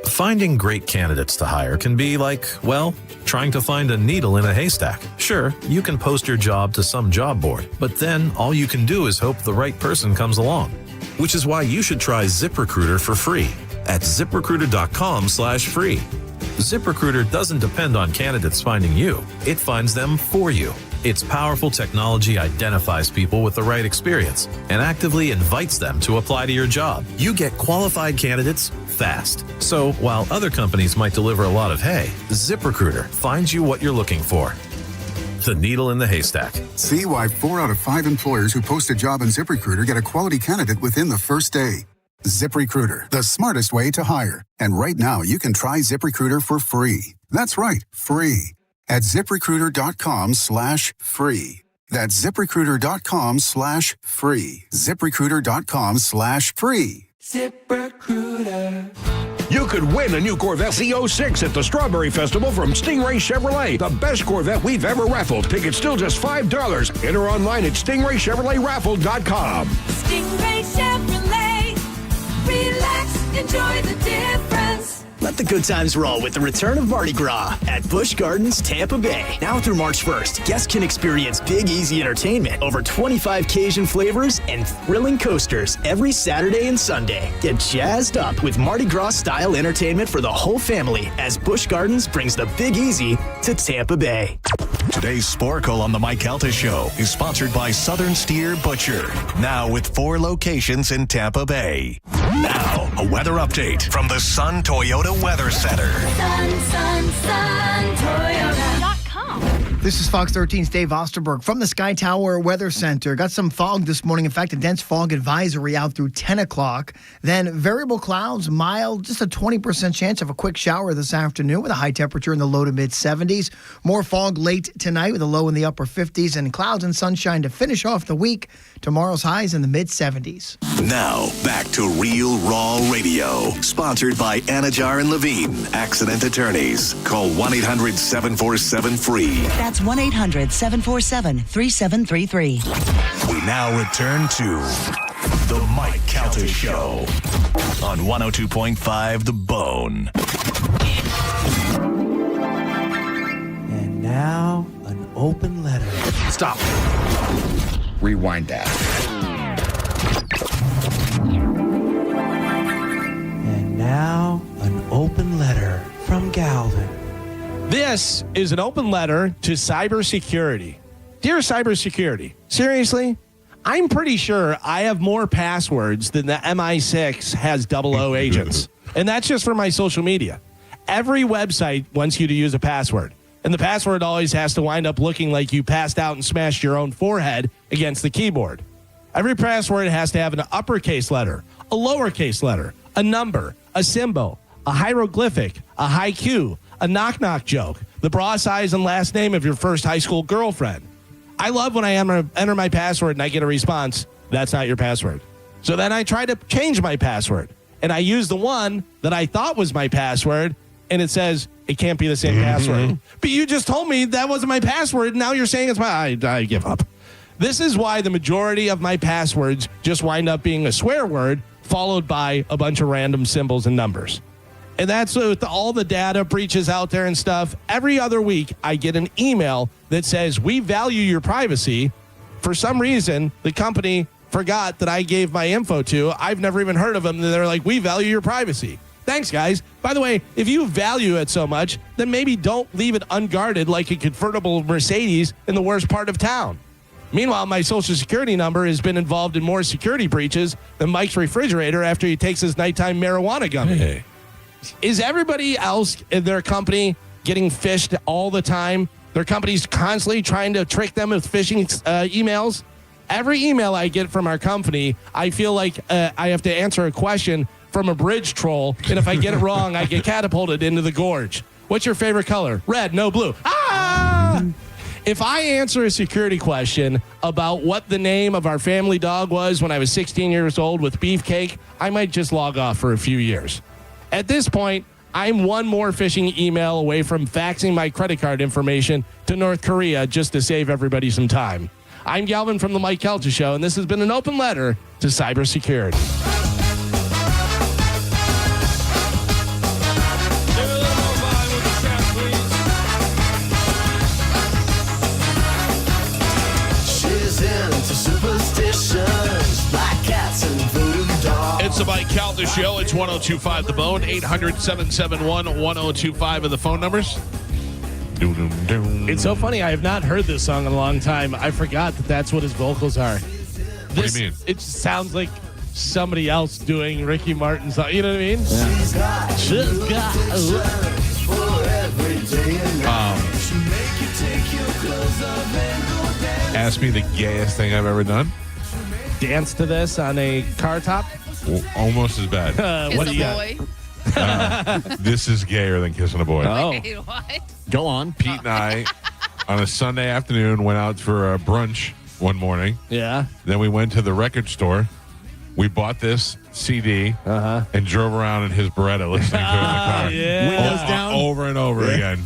Finding great candidates to hire can be like, well, trying to find a needle in a haystack. Sure, you can post your job to some job board, but then all you can do is hope the right person comes along. Which is why you should try ZipRecruiter for free at ZipRecruiter.com/free. ZipRecruiter doesn't depend on candidates finding you. It finds them for you. Its powerful technology identifies people with the right experience and actively invites them to apply to your job. You get qualified candidates fast. So while other companies might deliver a lot of hay, ZipRecruiter finds you what you're looking for. The needle in the haystack. See why 4 out of 5 employers who post a job on ZipRecruiter get a quality candidate within the first day. ZipRecruiter, the smartest way to hire. And right now, you can try ZipRecruiter for free. That's right, free. At ZipRecruiter.com/free. That's ZipRecruiter.com/free. ZipRecruiter.com/free. ZipRecruiter. You could win a new Corvette C06 at the Strawberry Festival from Stingray Chevrolet, the best Corvette we've ever raffled. Tickets still just $5. Enter online at StingrayChevroletRaffle.com. Stingray Chevrolet. Relax, enjoy the difference. Let the good times roll with the return of Mardi Gras at Busch Gardens, Tampa Bay. Now through March 1st, guests can experience Big Easy entertainment, over 25 Cajun flavors, and thrilling coasters every Saturday and Sunday. Get jazzed up with Mardi Gras-style entertainment for the whole family as Busch Gardens brings the Big Easy to Tampa Bay. Today's Sporkle on the Mike Calta Show is sponsored by Southern Steer Butcher, now with 4 locations in Tampa Bay. Now, a weather update from the Sun Toyota Weather Center. Sun, Toyota.com. This is Fox 13's Dave Osterberg from the Sky Tower Weather Center. Got some fog this morning. In fact, a dense fog advisory out through 10 o'clock. Then variable clouds, mild, just a 20% chance of a quick shower this afternoon with a high temperature in the low to mid 70s. More fog late tonight with a low in the upper 50s and clouds and sunshine to finish off the week. Tomorrow's highs in the mid 70s. Now, back to Real Raw Radio. Sponsored by Anajar and Levine, accident attorneys. Call 1-800-747-FREE. That's 1-800-747-3733. We now return to The Mike Calta Show on 102.5 The Bone. And now, an open letter. Stop. Rewind that. And now, an open letter from Galvin. This is an open letter to cybersecurity. Dear cybersecurity, seriously, I'm pretty sure I have more passwords than the MI6 has 00 agents. And that's just for my social media. Every website wants you to use a password. And the password always has to wind up looking like you passed out and smashed your own forehead against the keyboard. Every password has to have an uppercase letter, a lowercase letter, a number, a symbol, a hieroglyphic, a haiku, a knock-knock joke, the bra size and last name of your first high school girlfriend. I love when I enter my password and I get a response, that's not your password. So then I try to change my password, and I use the one that I thought was my password, and it says it can't be the same password. But you just told me that wasn't my password, and now you're saying it's my... I give up. This is why the majority of my passwords just wind up being a swear word followed by a bunch of random symbols and numbers. And that's with all the data breaches out there and stuff. Every other week, I get an email that says, we value your privacy. For some reason, the company forgot that I gave my info to. I've never even heard of them. And they're like, we value your privacy. Thanks, guys. By the way, if you value it so much, then maybe don't leave it unguarded like a convertible Mercedes in the worst part of town. Meanwhile, my social security number has been involved in more security breaches than Mike's refrigerator after he takes his nighttime marijuana gummy. Hey. Is everybody else in their company getting phished all the time? Their company's constantly trying to trick them with phishing emails? Every email I get from our company, I feel like I have to answer a question from a bridge troll, and if I get it wrong, I get catapulted into the gorge. What's your favorite color? Red, no blue. Ah! If I answer a security question about what the name of our family dog was when I was 16 years old with Beefcake, I might just log off for a few years. At this point, I'm one more phishing email away from faxing my credit card information to North Korea just to save everybody some time. I'm Galvin from the Mike Calta Show, and this has been an open letter to cybersecurity. She's into superstitions, black cats and voodoo dolls. It's the Mike Calta Show. It's 102.5 The Bone, 800-771-1025 are the phone numbers. It's so funny. I have not heard this song in a long time. I forgot that that's what his vocals are. What do you mean? It sounds like somebody else doing Ricky Martin's song. You know what I mean? Yeah. She's got for every day and night. She'll make you take your clothes off and go dance. Ask me the gayest thing I've ever done. Dance to this on a car top? Well, almost as bad. What do you got? This is gayer than kissing a boy. Oh. Wait, what? Go on. Pete and I, on a Sunday afternoon, went out for a brunch one morning. Yeah. Then we went to the record store. We bought this CD and drove around in his Beretta listening to it in the car. Yeah. Windows down? Over and over again.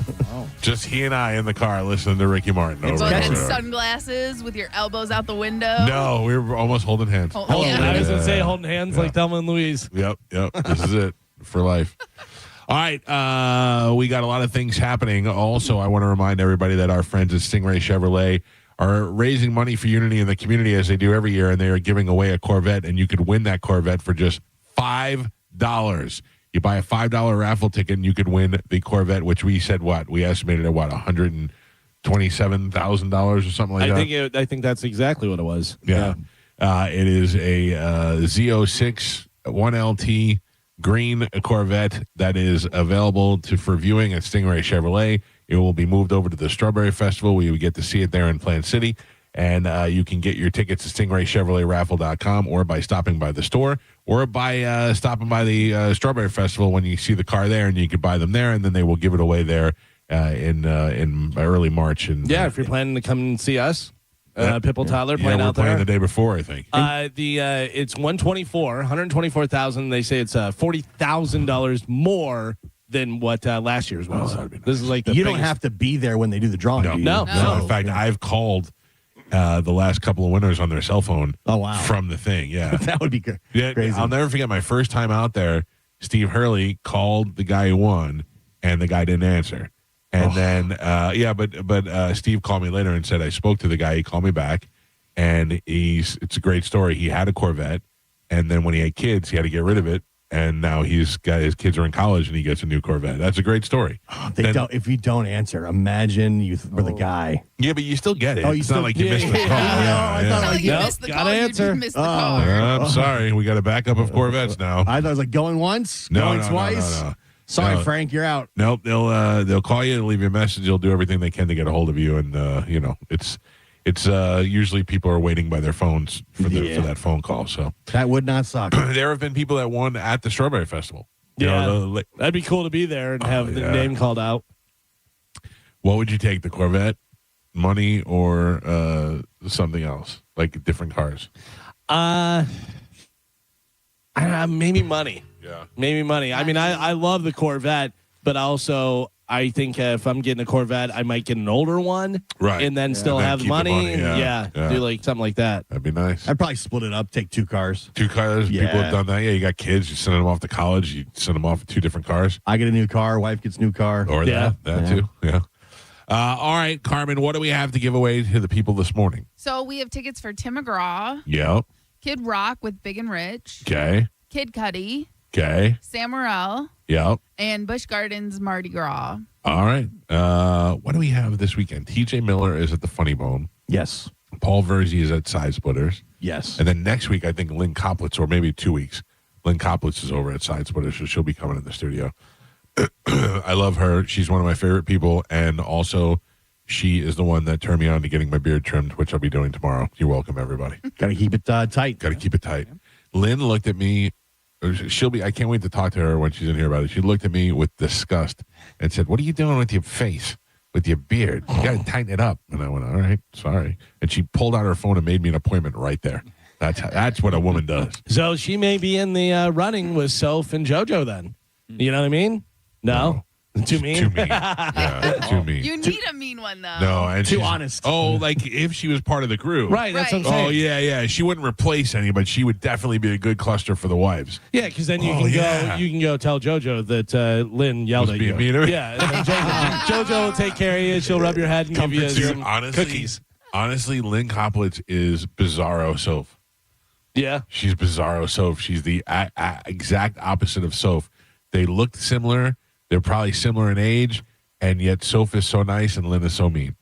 Just he and I in the car listening to Ricky Martin. Over Both and had over and over. sunglasses with your elbows out the window. No, we were almost holding hands. Oh, Oh, yeah. I was going to say holding hands like Thelma and Louise. Yep. This is it for life. All right, we got a lot of things happening. Also, I want to remind everybody that our friends at Stingray Chevrolet are raising money for Unity in the community as they do every year, and they are giving away a Corvette, and you could win that Corvette for just $5. You buy a $5 raffle ticket, and you could win the Corvette, which we said we estimated at $127,000 or something like that. I think that's exactly what it was. Yeah. It is a Z06 1LT green Corvette that is available for viewing at Stingray Chevrolet. It will be moved over to the Strawberry Festival. We get to see it there in Plant City. And you can get your tickets at StingrayChevroletRaffle.com or by stopping by the store or by stopping by the Strawberry Festival when you see the car there, and you can buy them there, and then they will give it away there in early March. And if you're planning to come and see us, Pipple Toddler playing out there. Playing the day before, I think. It's $124,000. They say it's $40,000 more than what last year's was. This is like you don't have to be there when they do the drawing. No, do you? No. In fact, I've called the last couple of winners on their cell phone. Oh, wow. From the thing, yeah. That would be good. Yeah, crazy. I'll never forget my first time out there. Steve Hurley called the guy who won, and the guy didn't answer. And then, but Steve called me later and said, I spoke to the guy. He called me back, and it's a great story. He had a Corvette, and then when he had kids, he had to get rid of it. And now his kids are in college, and he gets a new Corvette. That's a great story. If you don't answer, imagine you were the guy. Yeah, but you still get it. It's not like you missed the call. I thought you missed the call. Answer. You just missed the call. I'm sorry. We got a backup of Corvettes now. I thought it was like going once, going twice. No. Sorry, Frank, you're out. Nope. They'll call you and leave you a message. They'll do everything they can to get a hold of you, and it's usually people are waiting by their phones for that phone call. So that would not suck. There have been people that won at the Strawberry Festival. That'd be cool to be there and have the name called out. What would you take, the Corvette, money, or something else, like different cars? Maybe money. Yeah, maybe money. I mean, I love the Corvette, but also I think if I'm getting a Corvette, I might get an older one, right, and then still have money. Do like something like that. That'd be nice. I'd probably split it up, take 2 cars. 2 cars. Yeah. People have done that. Yeah, you got kids. You send them off to college. You send them off with 2 different cars. I get a new car. Wife gets a new car. Or that too. Yeah. All right, Carmen. What do we have to give away to the people this morning? So we have tickets for Tim McGraw. Yep. Kid Rock with Big and Rich. Okay. Kid Cudi. Okay. Sam Morril. Yep. And Busch Gardens Mardi Gras. All right. What do we have this weekend? TJ Miller is at the Funny Bone. Yes. Paul Verzi is at Side Splitters. Yes. And then next week, I think Lynn Koplitz, or maybe 2 weeks, Lynn Koplitz is over at Side Splitters, so she'll be coming in the studio. I love her. She's one of my favorite people, and also she is the one that turned me on to getting my beard trimmed, which I'll be doing tomorrow. You're welcome, everybody. Got to keep it tight. Got to keep it tight. Lynn looked at me. I can't wait to talk to her when she's in here about it. She looked at me with disgust and said, "What are you doing with your face, with your beard? You got to tighten it up." And I went, "All right, sorry." And she pulled out her phone and made me an appointment right there. That's what a woman does. So she may be in the running with Soph and JoJo then. You know what I mean? No. Too mean? Too mean. Yeah, too mean. You need a mean one, though. No, and too honest. Oh, like if she was part of the crew. Right, that's what I'm saying. Oh, yeah. She wouldn't replace any, but she would definitely be a good cluster for the wives. Yeah, because then you can go tell JoJo that Lynn yelled at you. Meaner. Yeah, and then JoJo will take care of you. She'll rub your head and give you some cookies. Honestly, Lynn Koplitz is bizarro Soph. Yeah. She's bizarro Soph. She's the exact opposite of Soph. They look similar. They're probably similar in age, and yet Soph is so nice and Lynn is so mean.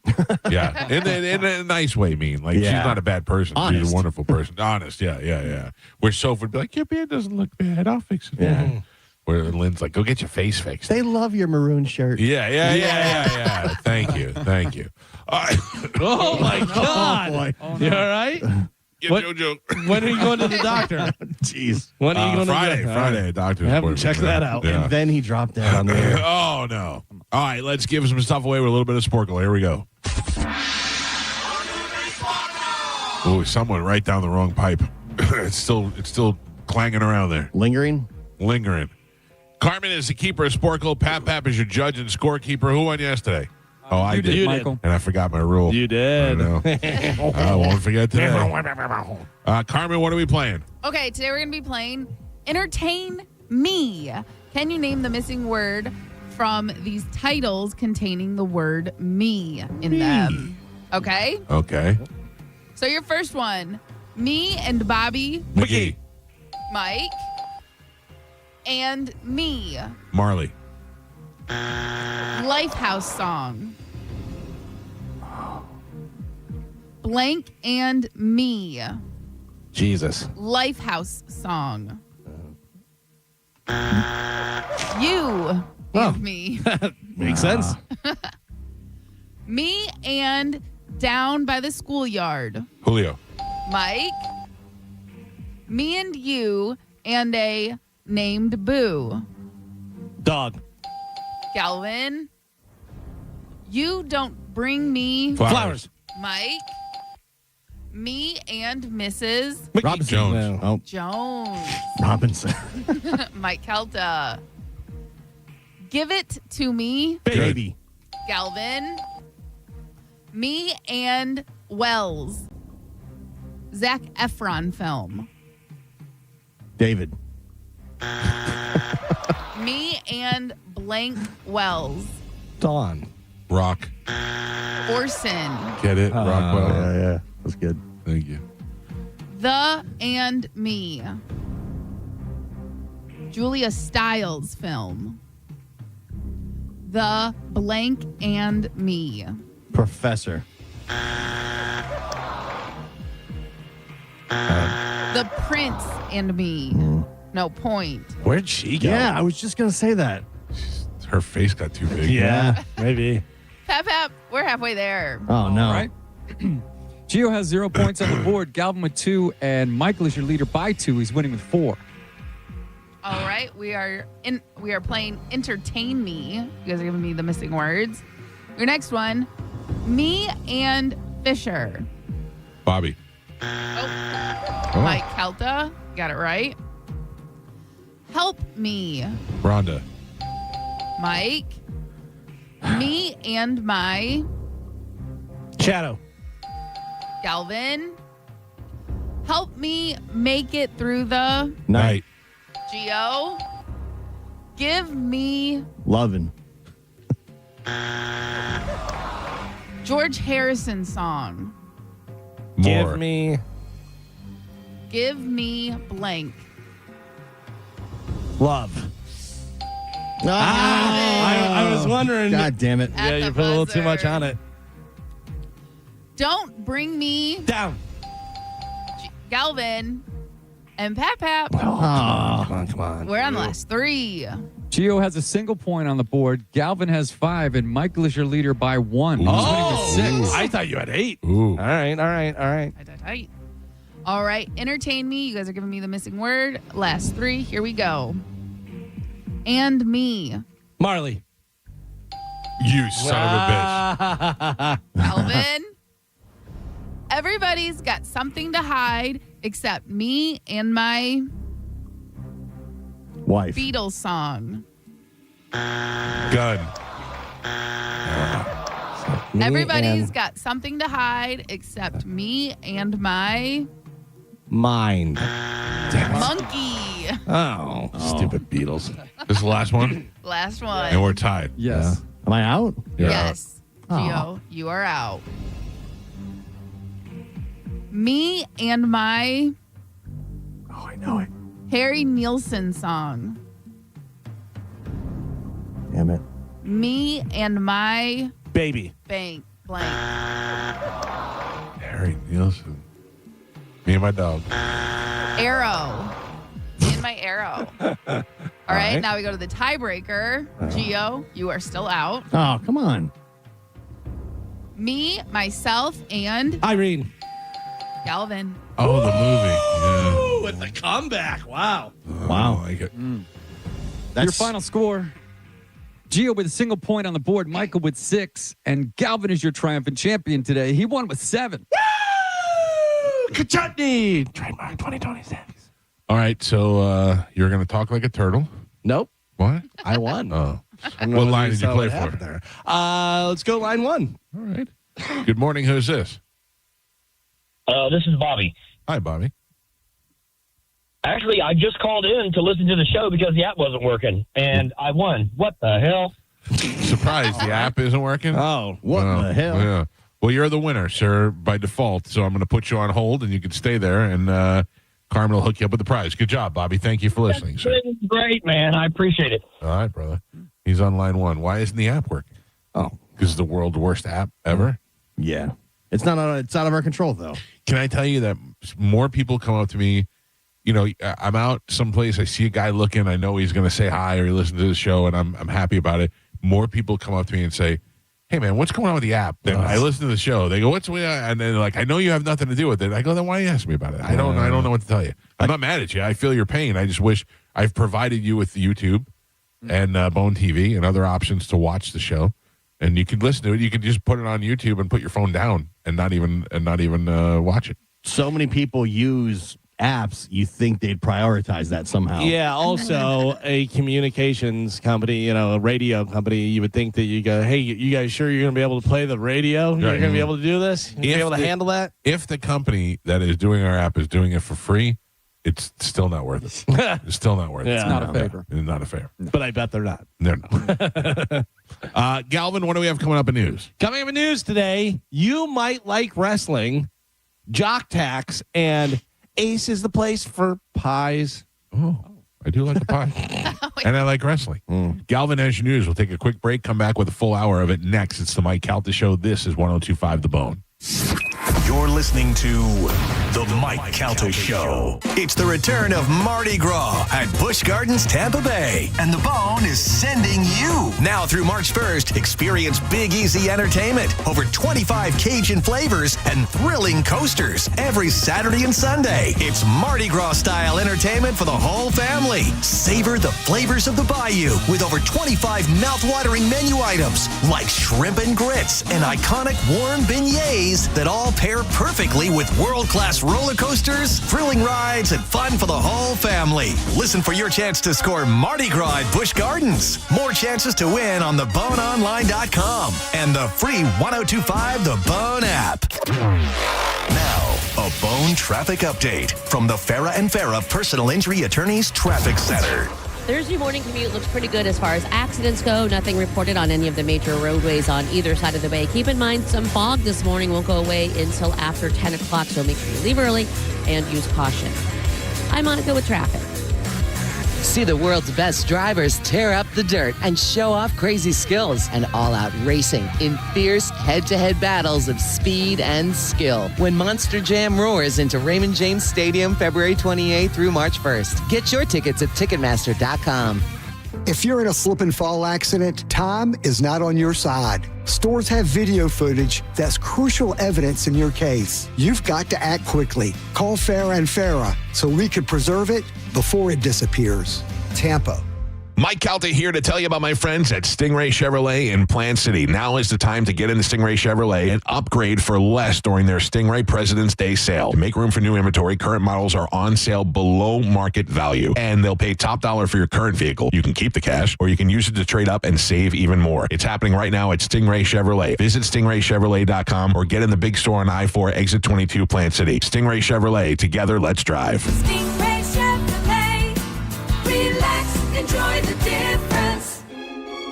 Yeah, in a nice way mean. Like, she's not a bad person. Honest. She's a wonderful person. Honest, yeah. Where Soph would be like, your beard doesn't look bad. I'll fix it. Yeah. Where Lynn's like, go get your face fixed. They love your maroon shirt. Yeah. Thank you. Oh, my God. Boy. You all right? Yeah, JoJo. When are you going to the doctor? Jeez. When are you going Friday, to the Friday, doctor's appointment. Check that out. Yeah. And then he dropped dead on the air. Oh, no. All right, let's give some stuff away with a little bit of Sporkle. Here we go. Oh, someone right down the wrong pipe. It's still clanging around there. Lingering. Carmen is the keeper of Sporkle. Pap Pap is your judge and scorekeeper. Who won yesterday? Oh, I did. Michael. And I forgot my rule. You did. I know. I won't forget today. Carmen, what are we playing? Okay, today we're going to be playing Entertain Me. Can you name the missing word from these titles containing the word me in them? Okay? Okay. So your first one, me and Bobby, McGee. Mike, and me. Marley. Lifehouse song. Blank and me. Jesus. Lifehouse song. You and me. Makes sense. Me and down by the schoolyard. Julio. Mike. Me and you and a named Boo. Dog. Galvin. You don't bring me Flowers. Mike. Me and Mrs. Robinson. Jones. Oh, Jones. Robinson. Mike Calta. Give it to me. Baby. Galvin. Me and Wells. Zac Efron film. David. Me and blank Wells. Dawn. Rock. Orson. Get it? Rockwell. Yeah. That's good. Thank you. The and me. Julia Stiles film. The blank and me. Professor. The Prince and me. No point. Where'd she go? Yeah, I was just going to say that. Her face got too big. Yeah, maybe. Pap Pap, we're halfway there. Oh, no. All right. Geo has 0 points on the board. Galvin with 2, and Michael is your leader by 2. He's winning with 4. All right, we are playing Entertain Me. You guys are giving me the missing words. Your next one, Me and Fisher. Bobby. Mike Calta, got it right. Help Me. Rhonda. Mike. Me and my Shadow. Galvin. Help me make it through the Night. Geo. Give me Lovin'. George Harrison song. More. Give me blank. Love. I was wondering. God damn it. At Yeah, the you put a little too buzzer. much on it. Don't bring me Down. Galvin and Pap Pap. Come on. We're on the last 3. Geo has a single point on the board. Galvin has 5, and Michael is your leader by 1. He's winning with 6. I thought you had 8. Ooh. All right. Tight. All right, entertain me. You guys are giving me the missing word. Last 3. Here we go. And me. Marley. You son of a Calvin. Everybody's got something to hide except me and my Wife. Beatles song. bitch. Gun. Everybody's got something to hide except me and my Mind. monkey. Oh, stupid Beatles. This is the last one, Last one. and we're tied. Yes. Am I out? You're Yes. out. Geo, you are out. Me and my Oh, I know it. Harry Nilsson song. Damn it. Me and my Baby. blank. Harry Nielsen. Me and my dog. Arrow. Me and my arrow. All right, now we go to the tiebreaker. Geo, you are still out. Oh, come on. Me, myself, and Irene. Galvin. Oh, the movie. With the comeback. Wow. Yeah. Wow. I like it. Your final score. Geo with a single point on the board. Michael with 6. And Galvin is your triumphant champion today. He won with 7. Kachutney. Trademark 2026. All right, so you're going to talk like a turtle. Nope. What? I won. Oh. I don't know What whether line did you saw play what for? happened there. Let's go line 1. All right. Good morning. Who's this? This is Bobby. Hi, Bobby. Actually, I just called in to listen to the show because the app wasn't working, and I won. What the hell? Surprised the app isn't working? Oh, what the hell? Yeah. Well, you're the winner, sir, by default. So I'm going to put you on hold, and you can stay there, and Carmen will hook you up with the prize. Good job, Bobby. Thank you for listening, sir. Great, man. I appreciate it. All right, brother. He's on line 1. Why isn't the app working? Oh, because it's the world's worst app ever. Yeah, it's not. It's out of our control, though. Can I tell you that more people come up to me? You know, I'm out someplace. I see a guy looking. I know he's going to say hi or he listens to the show, and I'm happy about it. More people come up to me and say, hey man, what's going on with the app? Then I listen to the show. They go, and then they're like, I know you have nothing to do with it. I go, then why you ask me about it? I don't know what to tell you. I'm not mad at you. I feel your pain. I just wish I've provided you with YouTube and Bone TV and other options to watch the show, and you can listen to it. You can just put it on YouTube and put your phone down and not even watch it. So many people use apps, you think they'd prioritize that somehow. Yeah, also a communications company, a radio company, you would think that you go, hey, you guys sure you're going to be able to play the radio? You're going to be able to do this? You're going to be able to handle that? If the company that is doing our app is doing it for free, it's still not worth it. It's still not worth it. It's not a favor. It's not a favor. But I bet they're not. They're not. Galvin, what do we have coming up in news? Coming up in news today, you might like wrestling, Jock Tax, and Ace is the place for pies. Oh, I do like the pie. And I like wrestling. Galvin has your news. We'll take a quick break, come back with a full hour of it next. It's the Mike Calta Show. This is 102.5 The Bone. You're listening to The Mike Calta Show. It's the return of Mardi Gras at Busch Gardens, Tampa Bay. And The Bone is sending you. Now through March 1st, experience Big Easy entertainment. Over 25 Cajun flavors and thrilling coasters every Saturday and Sunday. It's Mardi Gras style entertainment for the whole family. Savor the flavors of the Bayou with over 25 mouth-watering menu items like shrimp and grits and iconic warm beignets that all pair perfectly with world-class roller coasters, thrilling rides, and fun for the whole family. Listen for your chance to score Mardi Gras at Busch Gardens. More chances to win on theboneonline.com and the free 102.5 The Bone app. Now, a Bone traffic update from the Farah and Farah Personal Injury Attorneys Traffic Center. Thursday morning commute looks pretty good as far as accidents go. Nothing reported on any of the major roadways on either side of the bay. Keep in mind, some fog this morning won't go away until after 10 o'clock, so make sure you leave early and use caution. I'm Monica with traffic. See the world's best drivers tear up the dirt and show off crazy skills and all-out racing in fierce head-to-head battles of speed and skill. When Monster Jam roars into Raymond James Stadium February 28th through March 1st. Get your tickets at Ticketmaster.com. If you're in a slip and fall accident, time is not on your side. Stores have video footage that's crucial evidence in your case. You've got to act quickly. Call Farah and Farah so we can preserve it before it disappears. Tampa. Mike Calta here to tell you about my friends at Stingray Chevrolet in Plant City. Now is the time to get into Stingray Chevrolet and upgrade for less during their Stingray President's Day sale. To make room for new inventory, current models are on sale below market value, and they'll pay top dollar for your current vehicle. You can keep the cash, or you can use it to trade up and save even more. It's happening right now at Stingray Chevrolet. Visit stingraychevrolet.com or get in the big store on I-4 Exit 22 Plant City. Stingray Chevrolet. Together, let's drive. Stingray Chevrolet. Relax, enjoy the difference.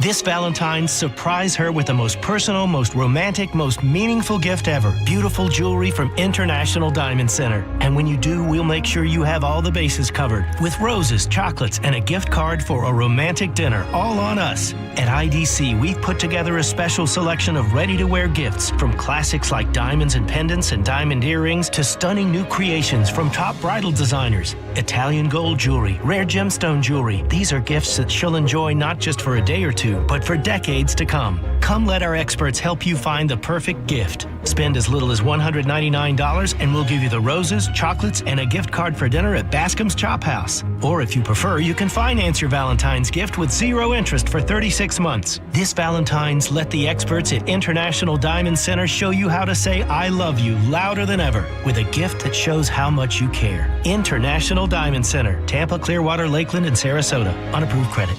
This Valentine, surprise her with the most personal, most romantic, most meaningful gift ever. Beautiful jewelry from International Diamond Center. And when you do, we'll make sure you have all the bases covered with roses, chocolates, and a gift card for a romantic dinner, all on us. At IDC, we've put together a special selection of ready-to-wear gifts, from classics like diamonds and pendants and diamond earrings to stunning new creations from top bridal designers. Italian gold jewelry, rare gemstone jewelry. These are gifts that she'll enjoy not just for a day or two, but for decades to come. Come let our experts help you find the perfect gift. Spend as little as $199 and we'll give you the roses, chocolates, and a gift card for dinner at Bascom's Chop House. Or if you prefer, you can finance your Valentine's gift with 0 interest for 36 months. This Valentine's, let the experts at International Diamond Center show you how to say I love you louder than ever with a gift that shows how much you care. International Diamond Center, Tampa, Clearwater, Lakeland, and Sarasota. Unapproved credit.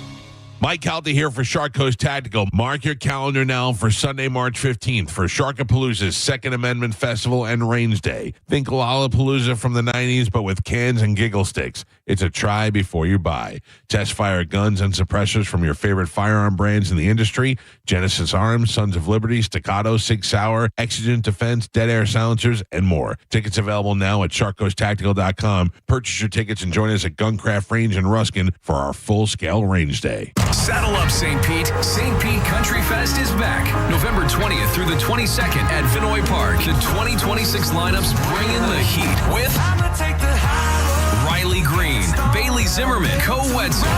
Mike Calta here for Shark Coast Tactical. Mark your calendar now for Sunday, March 15th for Sharkapalooza's Second Amendment Festival and Range Day. Think Lollapalooza from the 90s, but with cans and giggle sticks. It's a try before you buy. Test fire guns and suppressors from your favorite firearm brands in the industry. Genesis Arms, Sons of Liberty, Staccato, Sig Sauer, Exigent Defense, Dead Air Silencers, and more. Tickets available now at sharkcoasttactical.com. Purchase your tickets and join us at Guncraft Range in Ruskin for our full-scale Range Day. Saddle up, St. Pete. St. Pete Country Fest is back. November 20th through the 22nd at Vinoy Park. The 2026 lineups bring in the heat with Riley Green, Bailey Zimmerman, Co Wetzel,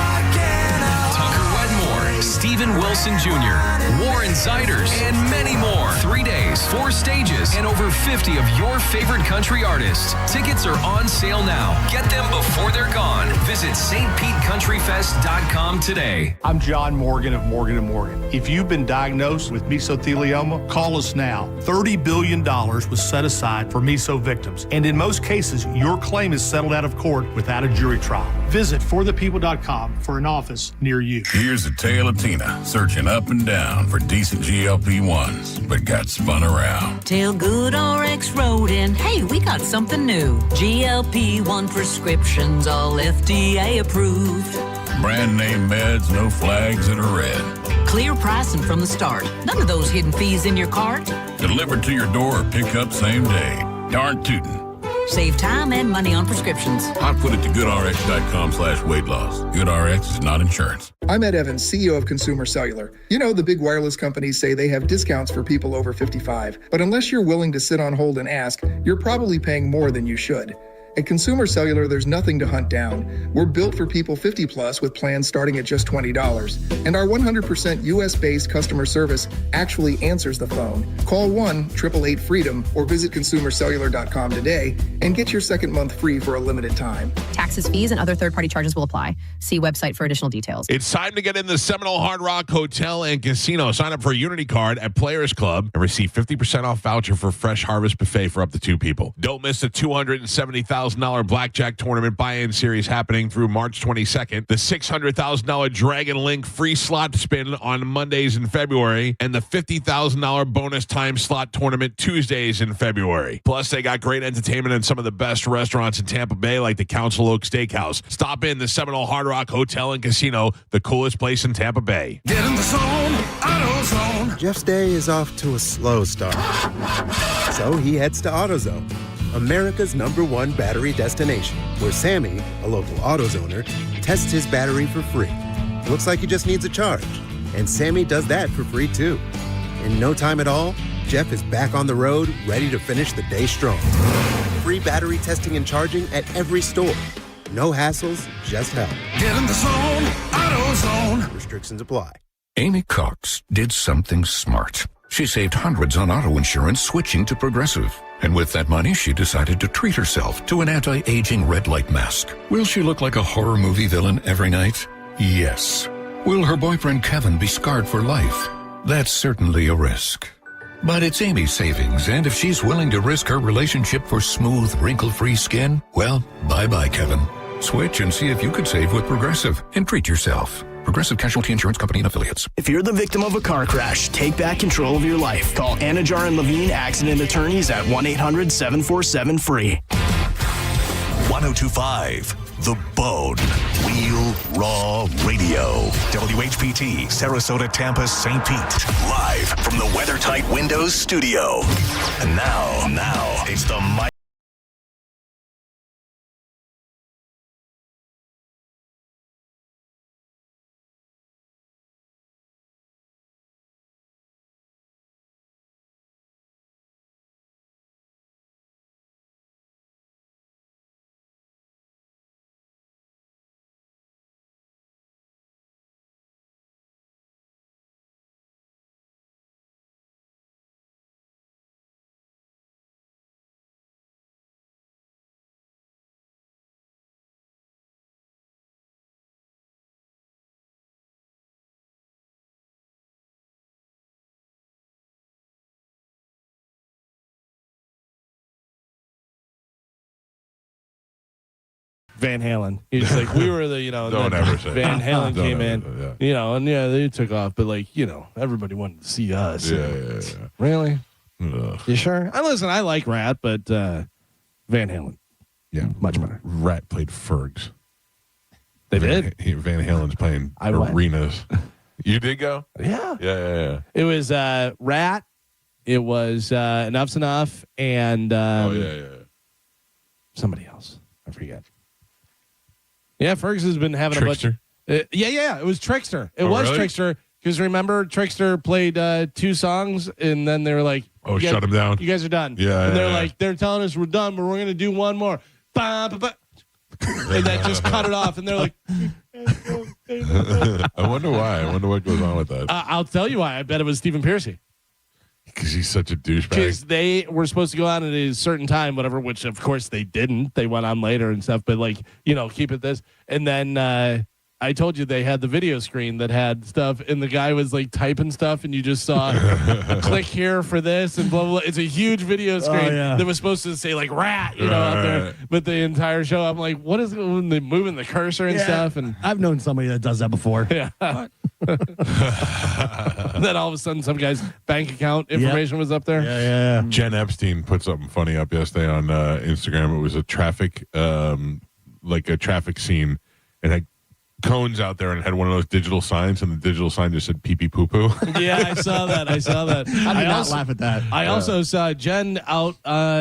Tucker Wedmore, Steven Wilson Jr., Warren Ziders, and many more. 3 days, 4 stages, and over 50 of your favorite country artists. Tickets are on sale now. Get them before they're gone. Visit stpetecountryfest.com today. I'm John Morgan of Morgan & Morgan. If you've been diagnosed with mesothelioma, call us now. $30 billion was set aside for meso victims, and in most cases, your claim is settled out of court without a jury trial. Visit forthepeople.com for an office near you. Here's a tale of Tina searching up and down for decent GLP-1s, but got spun around. Tell Good RX wrote in, hey, we got something new. GLP-1 prescriptions, all FDA approved. Brand name meds, no flags that are red. Clear pricing from the start. None of those hidden fees in your cart. Delivered to your door or pick up same day. Darn tootin'. Save time and money on prescriptions. I'll put it to goodrx.com/weight loss. GoodRx is not insurance. I'm Ed Evans, CEO of Consumer Cellular. You know, the big wireless companies say they have discounts for people over 55. But unless you're willing to sit on hold and ask, you're probably paying more than you should. At Consumer Cellular, there's nothing to hunt down. We're built for people 50 plus with plans starting at just $20. And our 100% US-based customer service actually answers the phone. Call 1-888-FREEDOM or visit consumercellular.com today and get your second month free for a limited time. Taxes, fees, and other third-party charges will apply. See website for additional details. It's time to get in the Seminole Hard Rock Hotel and Casino. Sign up for a Unity card at Players Club and receive 50% off voucher for Fresh Harvest Buffet for up to 2 people. Don't miss the $270,000 Blackjack Tournament buy-in series happening through March 22nd. The $600,000 Dragon Link free slot spin on Mondays in February. And the $50,000 bonus time slot tournament Tuesdays in February. Plus, they got great entertainment and some of the best restaurants in Tampa Bay, like the Council Oak Steakhouse. Stop in the Seminole Hard Rock Hotel and Casino, the coolest place in Tampa Bay. Get in the zone, AutoZone. Jeff's day is off to a slow start. So he heads to AutoZone, America's #1 battery destination, where Sammy, a local AutoZoner, tests his battery for free. Looks like he just needs a charge. And Sammy does that for free, too. In no time at all, Jeff is back on the road, ready to finish the day strong. Free battery testing and charging at every store. No hassles, just help. Get in the zone, AutoZone. Restrictions apply. Amy Cox did something smart. She saved hundreds on auto insurance switching to Progressive. And with that money, she decided to treat herself to an anti-aging red light mask. Will she look like a horror movie villain every night? Yes. Will her boyfriend Kevin be scarred for life? That's certainly a risk. But it's Amy's savings, and if she's willing to risk her relationship for smooth, wrinkle-free skin, well, bye-bye, Kevin. Switch and see if you could save with Progressive and treat yourself. Progressive Casualty Insurance Company and Affiliates. If you're the victim of a car crash, take back control of your life. Call Anajar and Levine Accident Attorneys at 1-800-747-FREE. 1025 The Bone. Real Raw Radio. WHPT, Sarasota, Tampa, St. Pete. Live from the WeatherTight Windows studio. And now, it's the mic. Van Halen. He's like, we were the, Don't ever say Van Halen Don't came ever, in, and they took off, but everybody wanted to see us. Yeah. Really? Ugh. You sure? Listen, I like Rat, but Van Halen. Yeah. Much better. Rat played Fergs. They did? Van Halen's playing arenas. You did go? Yeah. Yeah. It was Rat. It was Enough's Enough, and somebody else. I forget. Yeah, Fergus has been having Trickster? a bunch. It was Trickster. It was really? Trickster because remember Trickster played 2 songs and then they were like, shut him down. You guys are done. Yeah, and they're like, they're telling us we're done, but we're gonna do one more. Ba, ba, ba. And that just cut it off. And they're like, I wonder why. I wonder what goes on with that. I'll tell you why. I bet it was Stephen Piercy. Because he's such a douchebag. Because they were supposed to go on at a certain time, whatever, which of course they didn't. They went on later and stuff, but keep it this. And then I told you they had the video screen that had stuff, and the guy was typing stuff, and you just saw click here for this and blah, blah, blah. It's a huge video screen that was supposed to say rat, up there. But the entire show, I'm like, what is when they moving the cursor and stuff? And I've known somebody that does that before. Yeah. Then all of a sudden, some guy's bank account information was up there. Yeah. Jen Epstein put something funny up yesterday on Instagram. It was a traffic, traffic scene, and had cones out there and had one of those digital signs, and the digital sign just said pee pee poo poo. Yeah, I saw that. I did not laugh at that. I also saw Jen out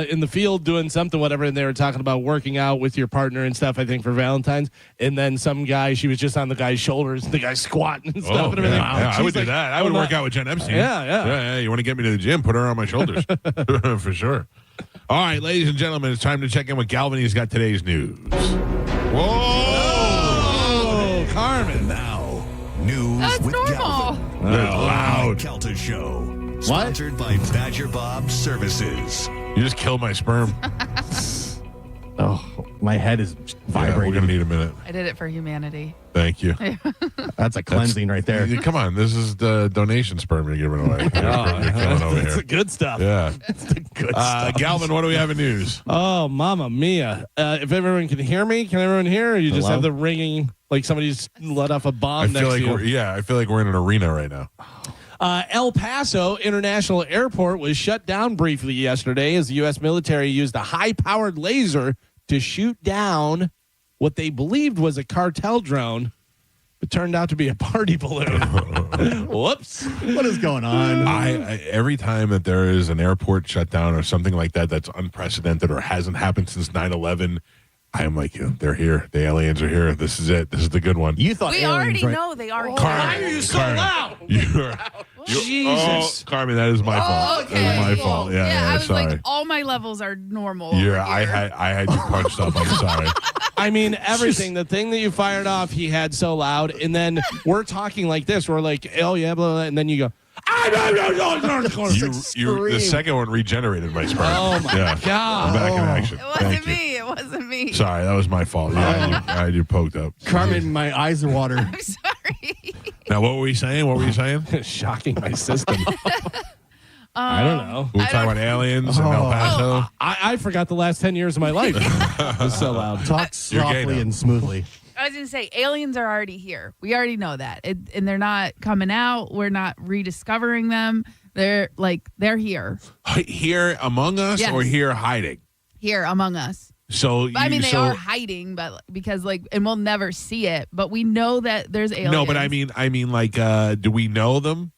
in the field doing something, whatever, and they were talking about working out with your partner and stuff, I think, for Valentine's. And then some guy, she was just on the guy's shoulders, the guy's squatting and stuff and everything. Yeah, I would do that. I would work out with Jen Epstein. Yeah. You want to get me to the gym? Put her on my shoulders. For sure. All right, ladies and gentlemen, it's time to check in with Galvin. He's got today's news. Whoa! Carmen. Now, news That's with normal. Galvin. Loud. Calta Show. Sponsored by Badger Bob Services. You just killed my sperm. Oh, my head is vibrating. We're going to need a minute. I did it for humanity. Thank you. That's a cleansing right there. Come on, this is the donation sperm you're giving away. You're killing over That's here. the good stuff. Yeah. That's the good stuff. Galvin, what do we have in news? Oh, Mama Mia. If everyone can hear me, can everyone hear? Or you just Hello? have the ringing, like somebody's let off a bomb I feel next like to you. I feel like we're in an arena right now. El Paso International Airport was shut down briefly yesterday as the U.S. military used a high-powered laser to shoot down what they believed was a cartel drone, but turned out to be a party balloon. Whoops. What is going on? I every time that there is an airport shutdown or something like that that's unprecedented or hasn't happened since 9/11, I'm like, they're here. The aliens are here. This is it. This is the good one. You thought We already know they are here. Why are you so loud? Jesus. Carmen, that is my fault. Okay. That is my fault. Yeah, I was sorry. like, all my levels are normal. I had you punched up. I'm sorry. I mean, everything. The thing that you fired off, he had so loud. And then we're talking like this. We're like, oh, yeah, blah, blah. And then you go, The second one regenerated my sperm. Oh, my God. I'm back in action. It wasn't me. It wasn't me. Sorry, that was my fault. Yeah, I had you poked up. Carmen, my eyes are watering. I'm sorry. Now, what were we saying? Shocking my system. I don't know. We were talking about aliens and El Paso. I forgot the last 10 years of my life. It was so loud. Talk You're gay softly now. and smoothly. I was going to say, aliens are already here. We already know that. And they're not coming out. We're not rediscovering them. They're here. Here among us Yes. or here hiding? Here among us. So But, I mean, they are hiding, but because and we'll never see it, but we know that there's aliens. No, but I mean, do we know them?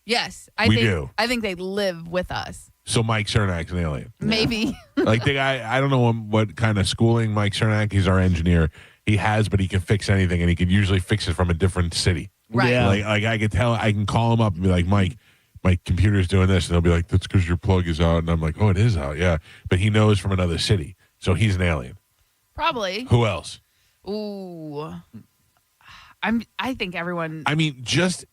Yes, We do. I think they live with us. So Mike Cernak's an alien. Maybe. Like the guy, I don't know what kind of schooling Mike Cernak. He's our engineer. He has, but he can fix anything, and he could usually fix it from a different city. Right. Yeah. Like I could tell, I can call him up and be like, Mike, my computer's doing this, and they'll be like, that's because your plug is out, and I'm like, oh, it is out, yeah. But he knows from another city, so he's an alien. Probably. Who else? Ooh. I think everyone. I mean, just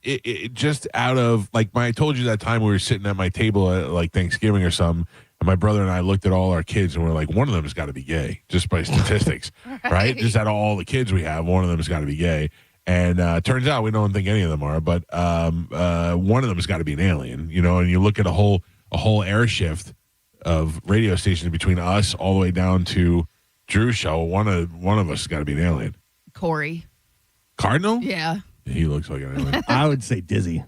out of I told you that time we were sitting at my table at like Thanksgiving or something, and my brother and I looked at all our kids and we're like, one of them has got to be gay, just by statistics, right? Just out of all the kids we have, one of them has got to be gay. And turns out we don't think any of them are, but one of them has got to be an alien, And you look at a whole air shift of radio stations between us all the way down to Drew's show. One of us has got to be an alien. Corey. Cardinal? Yeah. He looks like an alien. I would say Dizzy.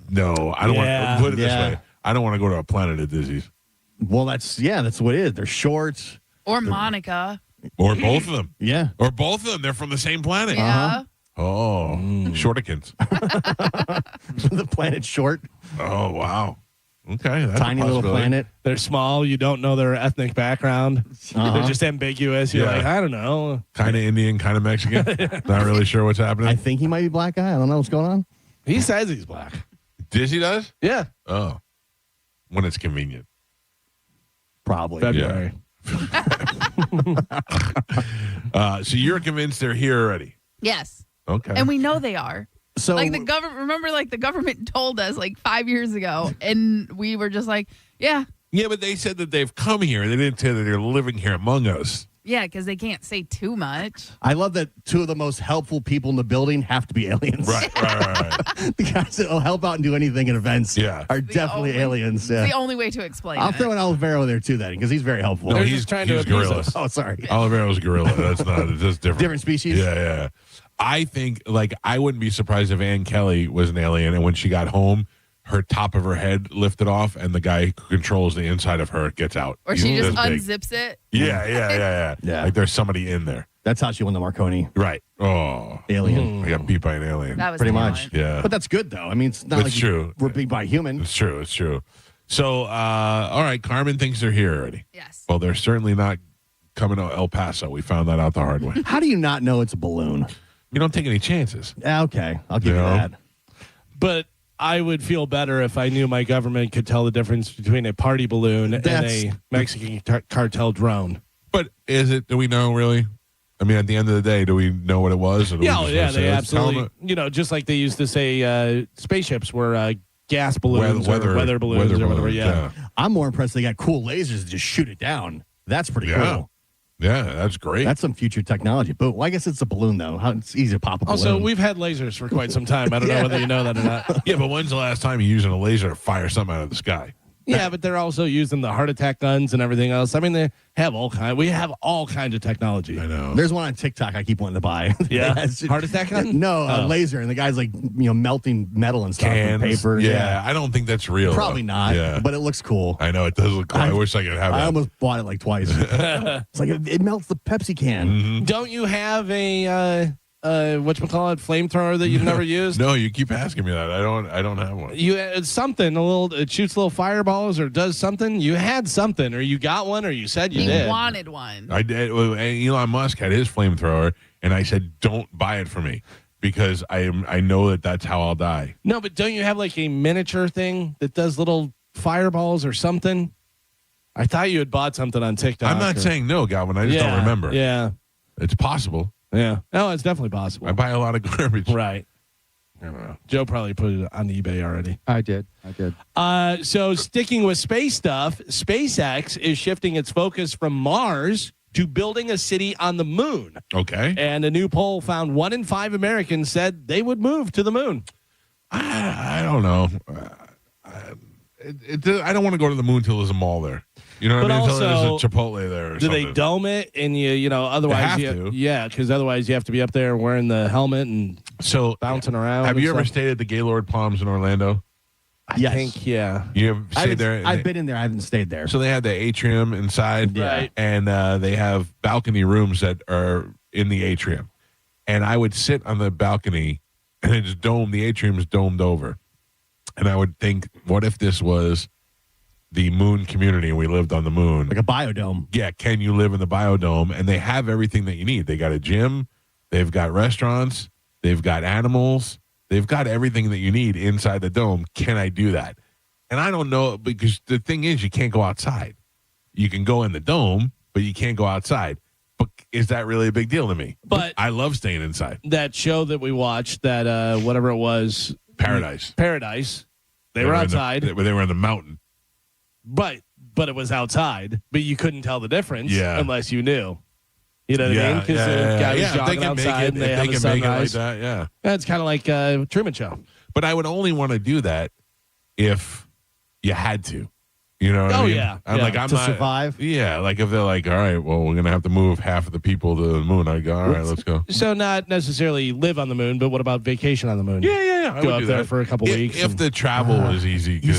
No, I don't want to put it this way. I don't want to go to a planet of Dizzy's. Well, that's what it is. They're short. Or Monica. Or both of them. Yeah. Or both of them. They're from the same planet. Yeah. Oh, Shortikins. The planet short. Oh, wow. Okay. That's Tiny a little possibility. planet. They're small. You don't know their ethnic background. They're just ambiguous. You're like, I don't know. Kind of Indian, kind of Mexican. Not really sure what's happening. I think he might be black guy. I don't know what's going on. He says he's black. Dizzy does? Yeah. Oh. When it's convenient. Probably. February. So you're convinced they're here already? Yes. Okay. And we know they are. So like the government, remember, like the government told us like 5 years ago, and we were just like, yeah. Yeah, but they said that they've come here. They didn't say that they're living here among us. Yeah, because they can't say too much. I love that two of the most helpful people in the building have to be aliens. Right. The guys that will help out and do anything at events are definitely aliens. It's the only way to explain I'll it. throw in Olivero there too, then, because he's very helpful. No, he's trying to gorilla. abuse us. Oh, sorry. Olivero's gorilla. That's not. It's just different. Different species? Yeah. I think, like, I wouldn't be surprised if Ann Kelly was an alien, and when she got home, her top of her head lifted off, and the guy who controls the inside of her gets out. Or she just unzips it. Yeah. Like there's somebody in there. That's how she won the Marconi. Right. Oh. Alien. I got beat by an alien. That was pretty talent. much. Yeah. But that's good, though. I mean, it's not It's like true. we're beat by a human. It's true. So, all right, Carmen thinks they're here already. Yes. Well, they're certainly not coming to El Paso. We found that out the hard way. How do you not know it's a balloon? You don't take any chances. Okay, I'll give you that. But I would feel better if I knew my government could tell the difference between a party balloon and a Mexican cartel drone. But is it? Do we know really? I mean, at the end of the day, do we know what it was? Or do we just Yeah, say, they let's tell absolutely. them You know, just like they used to say, spaceships were gas balloons Weather- or weather balloons or whatever. balloons, Yeah. I'm more impressed they got cool lasers to just shoot it down. That's pretty cool. Yeah, that's great. That's some future technology. But I guess it's a balloon, though. It's easy to pop a balloon. Also, we've had lasers for quite some time. I don't know whether you know that or not. Yeah, but when's the last time you're using a laser to fire something out of the sky? Yeah, but they're also using the heart attack guns and everything else. I mean, they have we have all kinds of technology. I know. There's one on TikTok I keep wanting to buy. Yeah, heart attack gun? No, a laser, and the guy's like, melting metal and stuff and paper. Yeah, I don't think that's real. Probably though. not. Yeah. But it looks cool. I know it does look cool. I wish I could have I that. almost bought it like twice. It's like it melts the Pepsi can. Don't you have a whatchamacallit flamethrower that you've never used? No, you keep asking me that. I don't have one. It's something it shoots little fireballs or does something. You had something, or you got one, or you said you did. He wanted one. I did. Elon Musk had his flamethrower, and I said, "Don't buy it for me because I know that's how I'll die." No, but don't you have like a miniature thing that does little fireballs or something? I thought you had bought something on TikTok. I'm not saying no, Galvin. I just don't remember. Yeah, it's possible. Yeah. No, it's definitely possible. I buy a lot of garbage. Right. I don't know. Joe probably put it on eBay already. I did. So sticking with space stuff, SpaceX is shifting its focus from Mars to building a city on the moon. Okay. And a new poll found 1 in 5 Americans said they would move to the moon. I don't know. I don't want to go to the moon till there's a mall there. You know what I mean? Until there's a Chipotle there or do something. they dome it? And otherwise They have to. Yeah, because otherwise you have to be up there wearing the helmet and bouncing around. Have and you ever stuff. stayed at the Gaylord Palms in Orlando? I think, yeah. You have stayed there? I've been in there. I haven't stayed there. So they have the atrium inside, Right. and they have balcony rooms that are in the atrium. And I would sit on the balcony, and it's domed. The atrium's domed over, and I would think, what if this was the moon community and we lived on the moon? Like a biodome. Yeah, can you live in the biodome? And they have everything that you need. They got a gym, they've got restaurants, they've got animals, they've got everything that you need inside the dome. Can I do that? And I don't know, because the thing is, you can't go outside. You can go in the dome, but you can't go outside. But is that really a big deal to me? But I love staying inside. That show that we watched, that whatever it was, Paradise. They were outside. They were in the mountain. But it was outside, but you couldn't tell the difference unless you knew. You know what I mean? Because the guy was jogging outside and they have a sunrise. Like that, yeah. It's kind of like Truman Show. But I would only want to do that if you had to. You know what I mean? Yeah. I'm like, I'm to not, survive? Yeah. Like if they're like, all right, well, we're going to have to move half of the people to the moon. I go, all right, let's go. So not necessarily live on the moon, but what about vacation on the moon? Yeah. I Go would up do there that. for a couple weeks. If the travel was easy. You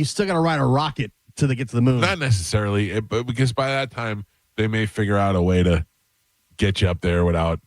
still got to ride a rocket till they get to the moon. Not necessarily, but because by that time, they may figure out a way to get you up there without,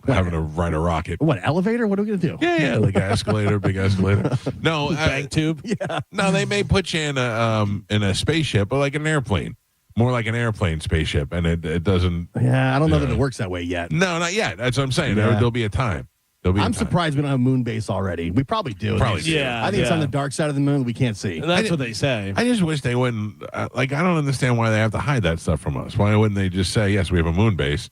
having to ride a rocket. What, elevator? What are we going to do? Yeah, like an escalator, big escalator. No, bank tube. Yeah. No, they may put you in a spaceship, or like an airplane, more like an airplane spaceship, and it doesn't. Yeah, I don't know that it works that way yet. No, not yet. That's what I'm saying. Yeah. There'll be a time. I'm surprised we don't have a moon base already. We probably do. Probably do. Yeah. I think it's on the dark side of the moon. We can't see. That's what they say. I just wish they wouldn't. I don't understand why they have to hide that stuff from us. Why wouldn't they just say, yes, we have a moon base,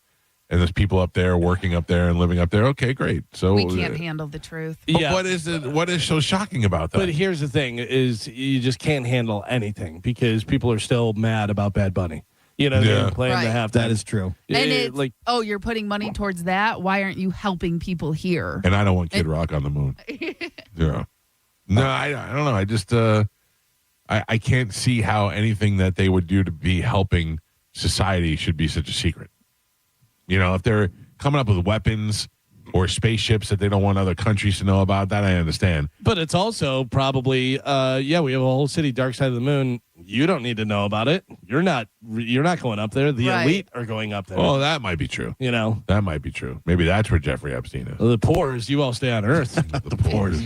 and there's people up there working up there and living up there. Okay, great. So we can't handle the truth. But what is it? What is so shocking about that? But here's the thing: is you just can't handle anything because people are still mad about Bad Bunny. You know, they're playing the halftime. That is true. And it's you're putting money towards that. Why aren't you helping people here? And I don't want Kid Rock on the moon. Yeah. No, I don't know. I just I can't see how anything that they would do to be helping society should be such a secret. You know, if they're coming up with weapons or spaceships that they don't want other countries to know about, that I understand. But it's also probably, we have a whole city, Dark Side of the Moon. You don't need to know about it. You're not going up there. The elite are going up there. Well, that might be true. You know, that might be true. Maybe that's where Jeffrey Epstein is. The poors, you all stay on Earth. The poors.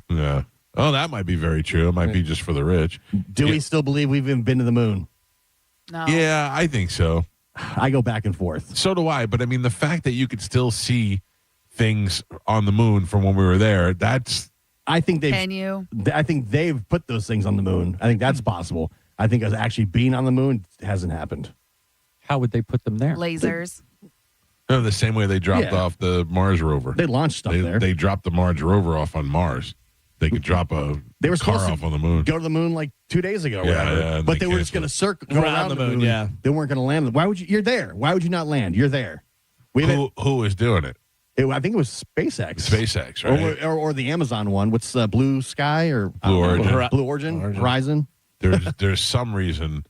Yeah. Oh, that might be very true. It might be just for the rich. Do we still believe we've even been to the moon? No. Yeah, I think so. I go back and forth. So do I. But I mean, the fact that you could still see things on the moon from when we were there, that's. I think they've. Can you? I think they've put those things on the moon. I think that's possible. I think us actually being on the moon hasn't happened. How would they put them there? Lasers. No, the same way they dropped off the Mars rover. They launched stuff there. They dropped the Mars rover off on Mars. They could drop a they were car supposed off to on the moon. Go to the moon like 2 days ago. Yeah, but they were just going to circle around the moon. Yeah, they weren't going to land. Why would you? You're there. Why would you not land? You're there. Who is doing it? I think it was SpaceX. SpaceX, right? Or the Amazon one. What's Blue Sky or Blue Origin? Blue Origin? Horizon. There's some reason.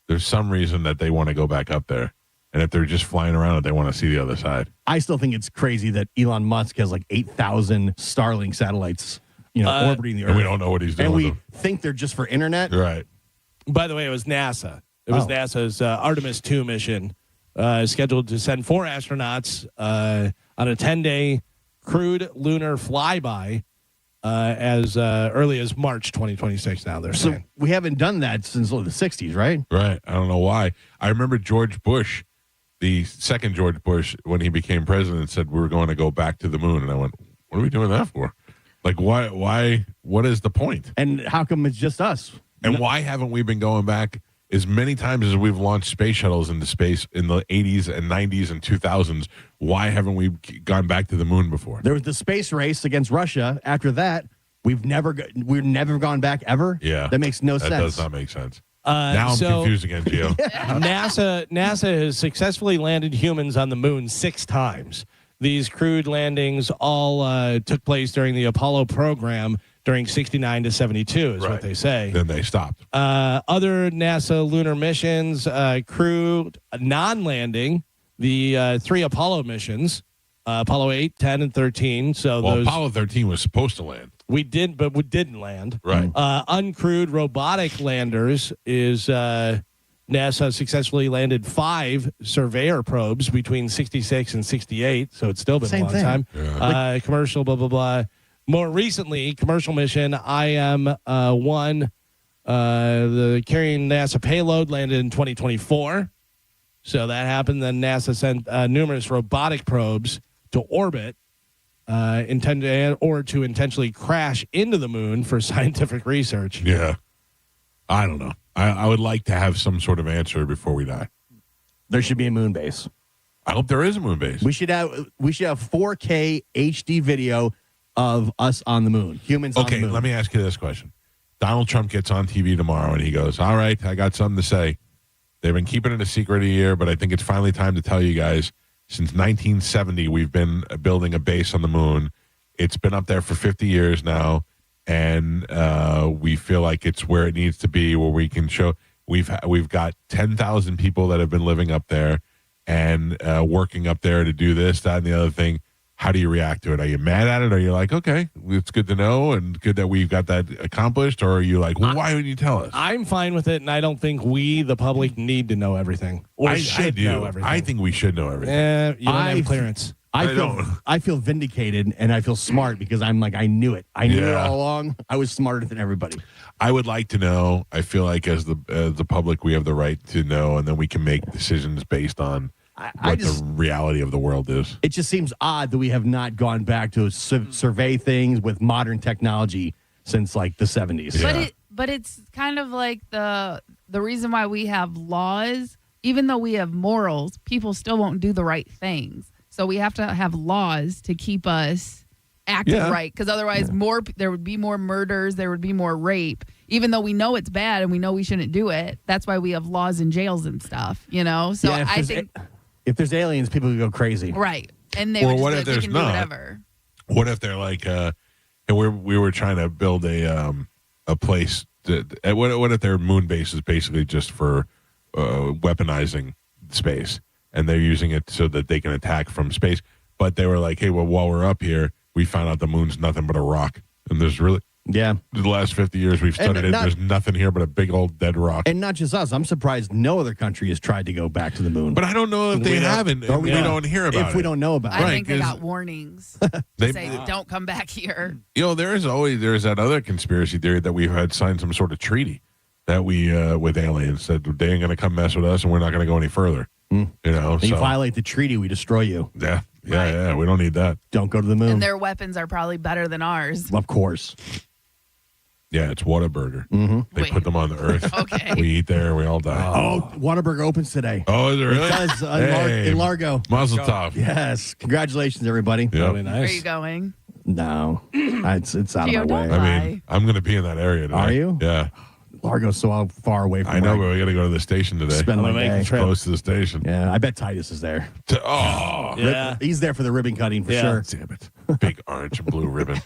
There's some reason that they want to go back up there, and if they're just flying around it, they want to see the other side. I still think it's crazy that Elon Musk has like 8,000 Starlink satellites, orbiting the Earth. And we don't know what he's doing. And we think they're just for internet. Right. By the way, it was NASA. It was NASA's Artemis 2 mission, scheduled to send 4 astronauts on a 10-day crewed lunar flyby as early as March 2026 now, they're saying. So we haven't done that since the 60s, right? Right. I don't know why. I remember George Bush, the second George Bush, when he became president, said we were going to go back to the moon. And I went, what are we doing that for? Like, why, what is the point? And how come it's just us? And why haven't we been going back as many times as we've launched space shuttles into space in the 80s and 90s and 2000s? Why haven't we gone back to the moon before? There was the space race against Russia. After that, we've never gone back ever. Yeah. That makes no sense. That does not make sense. Now I'm confused again, Geo. NASA has successfully landed humans on the moon 6 times. These crewed landings all took place during the Apollo program during 69 to 72 is what they say. Then they stopped. Other NASA lunar missions, crewed non-landing, the 3 Apollo missions, Apollo 8, 10, and 13. So Apollo 13 was supposed to land. We did, but we didn't land. Right. Uncrewed robotic landers is NASA successfully landed 5 surveyor probes between 66 and 68. So it's still been a long time. Yeah. Commercial, blah, blah, blah. More recently, commercial mission IM-1, the carrying NASA payload landed in 2024. So that happened. Then NASA sent numerous robotic probes to orbit, to intentionally crash into the moon for scientific research. Yeah. I don't know. I would like to have some sort of answer before we die. There should be a moon base. I hope there is a moon base. We should have 4K HD video of us on the moon, humans on the moon. Okay, let me ask you this question. Donald Trump gets on TV tomorrow and he goes, all right, I got something to say. They've been keeping it a secret a year, but I think it's finally time to tell you guys, since 1970, we've been building a base on the moon. It's been up there for 50 years now, and we feel like it's where it needs to be, where we can show. We've got 10,000 people that have been living up there and working up there to do this, that, and the other thing. How do you react to it? Are you mad at it? Are you like, okay, it's good to know and good that we've got that accomplished? Or are you like, well, why wouldn't you tell us? I'm fine with it, and I don't think we, the public, need to know everything. Or should know everything. I think we should know everything. You don't have clearance. I feel vindicated, and I feel smart because I'm like, I knew it. I knew it all along. I was smarter than everybody. I would like to know. I feel like as the public, we have the right to know, and then we can make decisions based on what the reality of the world is. It just seems odd that we have not gone back to survey things with modern technology since like the 70s. Yeah. But it's kind of like the reason why we have laws even though we have morals, people still won't do the right things. So we have to have laws to keep us acting right, because otherwise there would be more murders, there would be more rape, even though we know it's bad and we know we shouldn't do it. That's why we have laws and jails and stuff, So I think if there's aliens, people would go crazy. Right. And they would just be like, we can do whatever. What if they're like, and we were trying to build a place. What if their moon base is basically just for weaponizing space, and they're using it so that they can attack from space? But they were like, hey, well, while we're up here, we found out the moon's nothing but a rock, and there's really the last 50 years we've studied it. There's nothing here but a big old dead rock. And not just us. I'm surprised no other country has tried to go back to the moon. But I don't know if they haven't. We don't hear about it. If we don't know about it. I think they got warnings to say, don't come back here. There's that other conspiracy theory that we had signed some sort of treaty that we with aliens, that they ain't going to come mess with us and we're not going to go any further. You violate the treaty, we destroy you. Yeah. Yeah, we don't need that. Don't go to the moon. And their weapons are probably better than ours. Of course. Yeah, it's Whataburger. They put them on the earth. Okay. We eat there, we all die. Oh, Whataburger opens today. Oh, is it really? It does in Largo. Mazel tov. Yes. Congratulations, everybody. Yep. Really nice. Where are you going? No. It's out Geo, of my way. I mean, I'm going to be in that area today. Are you? Yeah. Largo's so far away from I know, but we got to go to the station today. Spend my day. Close to the station. Yeah, I bet Titus is there. Yeah. He's there for the ribbon cutting for sure. Damn it. Big orange and blue ribbon.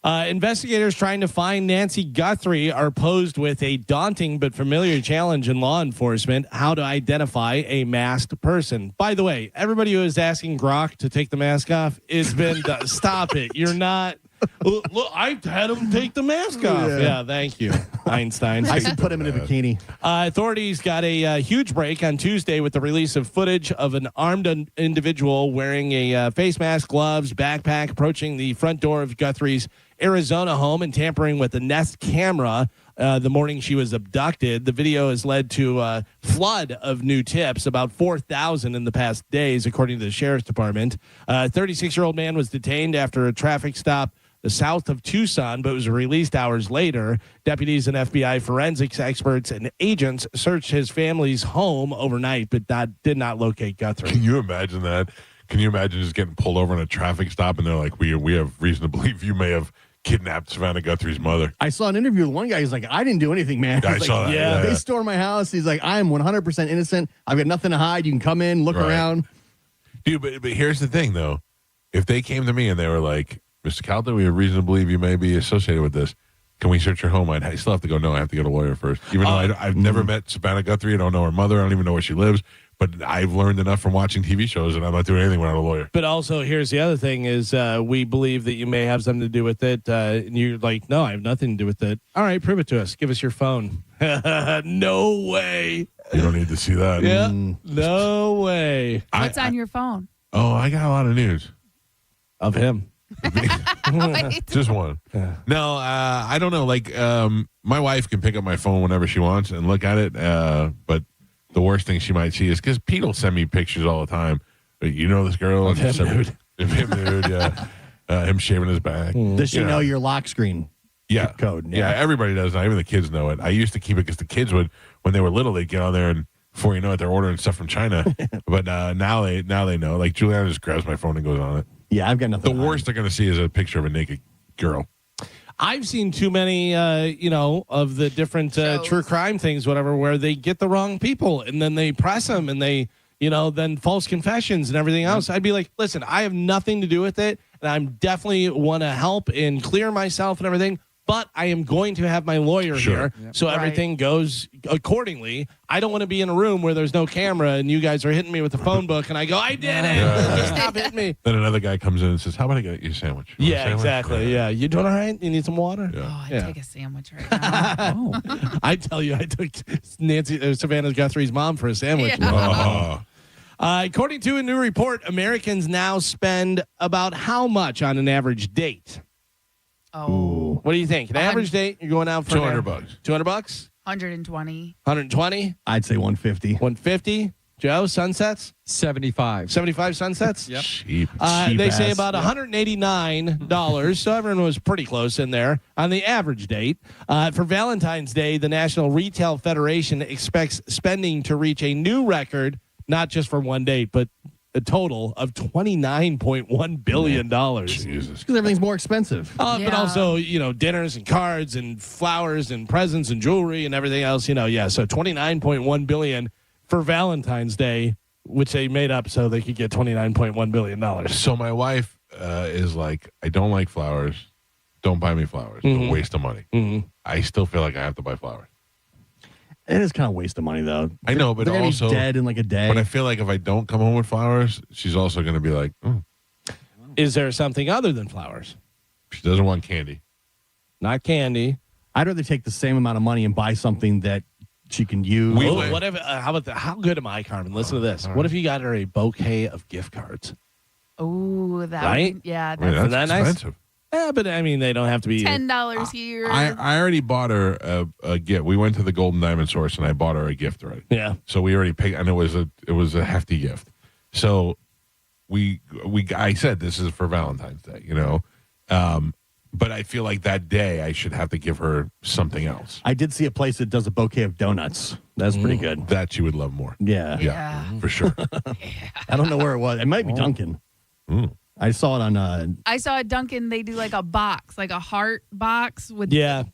Investigators trying to find Nancy Guthrie are posed with a daunting but familiar challenge in law enforcement: how to identify a masked person. By the way, everybody who is asking Grok to take the mask off, it's been stop it. You're not. Look, I had him take the mask off. Yeah, thank you, Einstein. I can put him in a bikini. Authorities got a huge break on Tuesday with the release of footage of an armed individual wearing a face mask, gloves, backpack, approaching the front door of Guthrie's Arizona home and tampering with the Nest camera the morning she was abducted. The video has led to a flood of new tips, about 4,000 in the past days, according to the sheriff's department. A 36-year-old man was detained after a traffic stop south of Tucson, but was released hours later. Deputies and FBI forensics experts and agents searched his family's home overnight, but did not locate Guthrie. Can you imagine that? Can you imagine just getting pulled over in a traffic stop and they're like, we have reason to believe you may have kidnapped Savannah Guthrie's mother? I saw an interview with one guy. He's like, I didn't do anything, man. I saw that. Yeah, they stormed my house. He's like, I am 100% innocent. I've got nothing to hide. You can come in, look around. Dude, but here's the thing, though. If they came to me and they were like, Mr. Calta, we have reason to believe you may be associated with this. Can we search your home? I still have to go, no, I have to get a lawyer first. Even though I've never met Savannah Guthrie. I don't know her mother. I don't even know where she lives. But I've learned enough from watching TV shows that I'm not doing anything without a lawyer. But also, here's the other thing is we believe that you may have something to do with it. And you're like, no, I have nothing to do with it. All right, prove it to us. Give us your phone. No way. You don't need to see that. Yeah, no way. What's on your phone? Oh, I got a lot of news. Of him. Just one. Yeah. No, I don't know. Like, my wife can pick up my phone whenever she wants and look at it. But the worst thing she might see is because Pete will send me pictures all the time. You know this girl? Of him nude. Him nude, yeah. Him shaving his back. Does she know your lock screen code? Yeah, everybody does now. Even the kids know it. I used to keep it because the kids would, when they were little, they'd get on there and before you know it, they're ordering stuff from China. But now they know. Like, Juliana just grabs my phone and goes on it. Yeah, I've got nothing. The worst they're going to see is a picture of a naked girl. I've seen too many, of the different true crime things, whatever, where they get the wrong people and then they press them and they, then false confessions and everything else. I'd be like, listen, I have nothing to do with it. And I'm definitely want to help and clear myself and everything. But I am going to have my lawyer here, so everything goes accordingly. I don't want to be in a room where there's no camera and you guys are hitting me with the phone book, and I go, I did it. Just stop hitting me. Then another guy comes in and says, how about I get you a sandwich? You want a sandwich? Exactly. Yeah. You doing all right? You need some water? Yeah. Oh, I'd take a sandwich right now. I tell you, I took Savannah Guthrie's mom for a sandwich. Yeah. According to a new report, Americans now spend about how much on an average date? Oh. What do you think? An average date? You're going out for $200. $200? 120. 120? I'd say 150. 150? Joe, sunsets? 75. 75 sunsets? Yep. Cheap. They say about $189. So everyone was pretty close in there on the average date. For Valentine's Day, the National Retail Federation expects spending to reach a new record, not just for one date, but a total of $29.1 billion. Jesus. Because everything's more expensive. But also, dinners and cards and flowers and presents and jewelry and everything else, So $29.1 billion for Valentine's Day, which they made up so they could get $29.1 billion. So my wife is like, I don't like flowers. Don't buy me flowers. It's a waste of money. Mm-hmm. I still feel like I have to buy flowers. It is kind of a waste of money, though. I know, but They're also be dead in like a day. But I feel like if I don't come home with flowers, she's also going to be like, Is there something other than flowers? She doesn't want candy. Not candy. I'd rather take the same amount of money and buy something that she can use. What if? How good am I, Carmen? Listen to this. What if you got her a bouquet of gift cards? Oh, that right? Yeah, Isn't that expensive. Nice? Yeah, but I mean, they don't have to be $10 here. I already bought her a gift. We went to the Golden Diamond Source and I bought her a gift already. Yeah. So we already picked, and it was a hefty gift. So I said this is for Valentine's Day, but I feel like that day I should have to give her something else. I did see a place that does a bouquet of donuts. That's pretty good. That you would love more. Yeah, for sure. I don't know where it was. It might be Dunkin'. I saw it on. I saw at Dunkin', they do like a box, like a heart box with the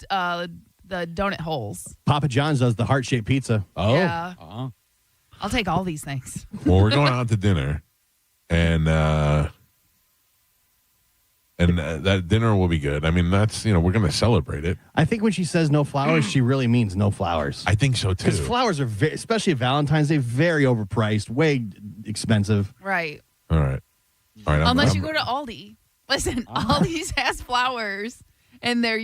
donut holes. Papa John's does the heart-shaped pizza. Oh. Yeah. I'll take all these things. Well, we're going out to dinner, and that dinner will be good. I mean, that's, we're going to celebrate it. I think when she says no flowers, she really means no flowers. I think so, too. Because flowers are, especially at Valentine's Day, very overpriced, way expensive. Right. All right. Unless you go to Aldi. Listen, Aldi's has flowers, and they're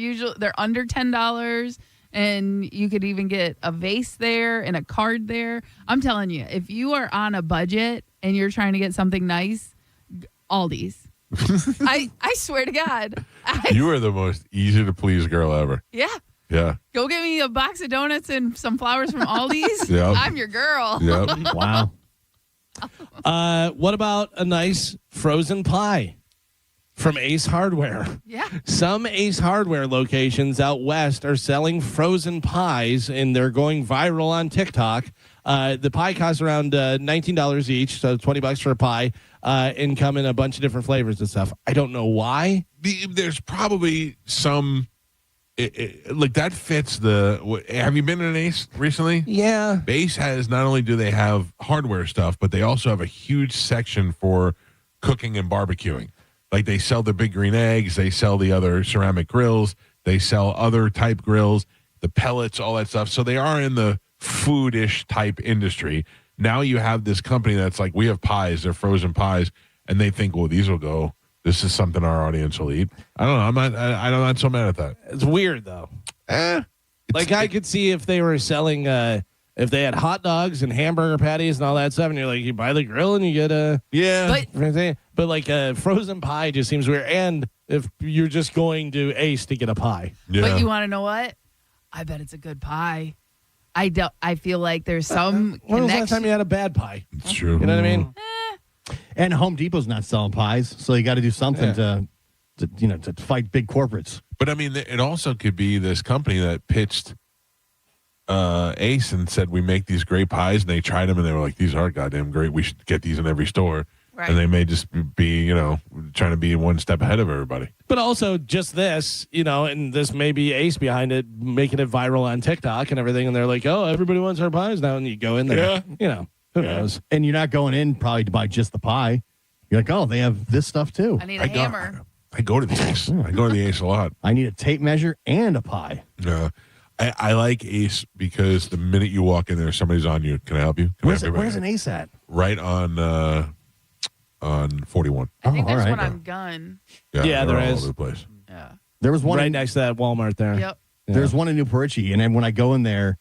under $10, and you could even get a vase there and a card there. I'm telling you, if you are on a budget and you're trying to get something nice, Aldi's. I swear to God. You are the most easy to please girl ever. Yeah. Yeah. Go get me a box of donuts and some flowers from Aldi's. Yep. I'm your girl. Yep. Wow. What about a nice frozen pie from Ace Hardware? Yeah. Some Ace Hardware locations out west are selling frozen pies, and they're going viral on TikTok. The pie costs around $19 each, so $20 for a pie, and come in a bunch of different flavors and stuff. I don't know why. There's probably some... like that fits have you been in an Ace recently? Yeah. Ace has, not only do they have hardware stuff, but they also have a huge section for cooking and barbecuing. Like they sell the big green eggs, they sell the other ceramic grills, they sell other type grills, the pellets, all that stuff. So they are in the foodish type industry. Now you have this company that's like, we have pies, they're frozen pies, and they think, well, these will go. This is something our audience will eat. I don't know. I'm not so mad at that. It's weird though. I could see if they were selling, if they had hot dogs and hamburger patties and all that stuff, and you're like, you buy the grill and you get a but like a frozen pie just seems weird. And if you're just going to Ace to get a pie, but you want to know what? I bet it's a good pie. I feel like there's some. When was the last time you had a bad pie? It's true. You know what I mean? And Home Depot's not selling pies, so you got to do something to fight big corporates. But I mean, it also could be this company that pitched Ace and said, we make these great pies, and they tried them and they were like, these are goddamn great. We should get these in every store. Right. And they may just be, trying to be one step ahead of everybody. But also just this, and this may be Ace behind it, making it viral on TikTok and everything. And they're like, oh, everybody wants our pies now. And you go in there, who knows? And you're not going in probably to buy just the pie. You're like, oh, they have this stuff too. I need a hammer. I go to the Ace. I go to the Ace a lot. I need a tape measure and a pie. Yeah. I like Ace because the minute you walk in there, somebody's on you. Can I help you? Where's an Ace at? Right on 41. I think there's one on Gun. Yeah, there all is. Over the place. Yeah. There was one right next to that Walmart there. Yep. There's one in New Porichi, and then when I go in there,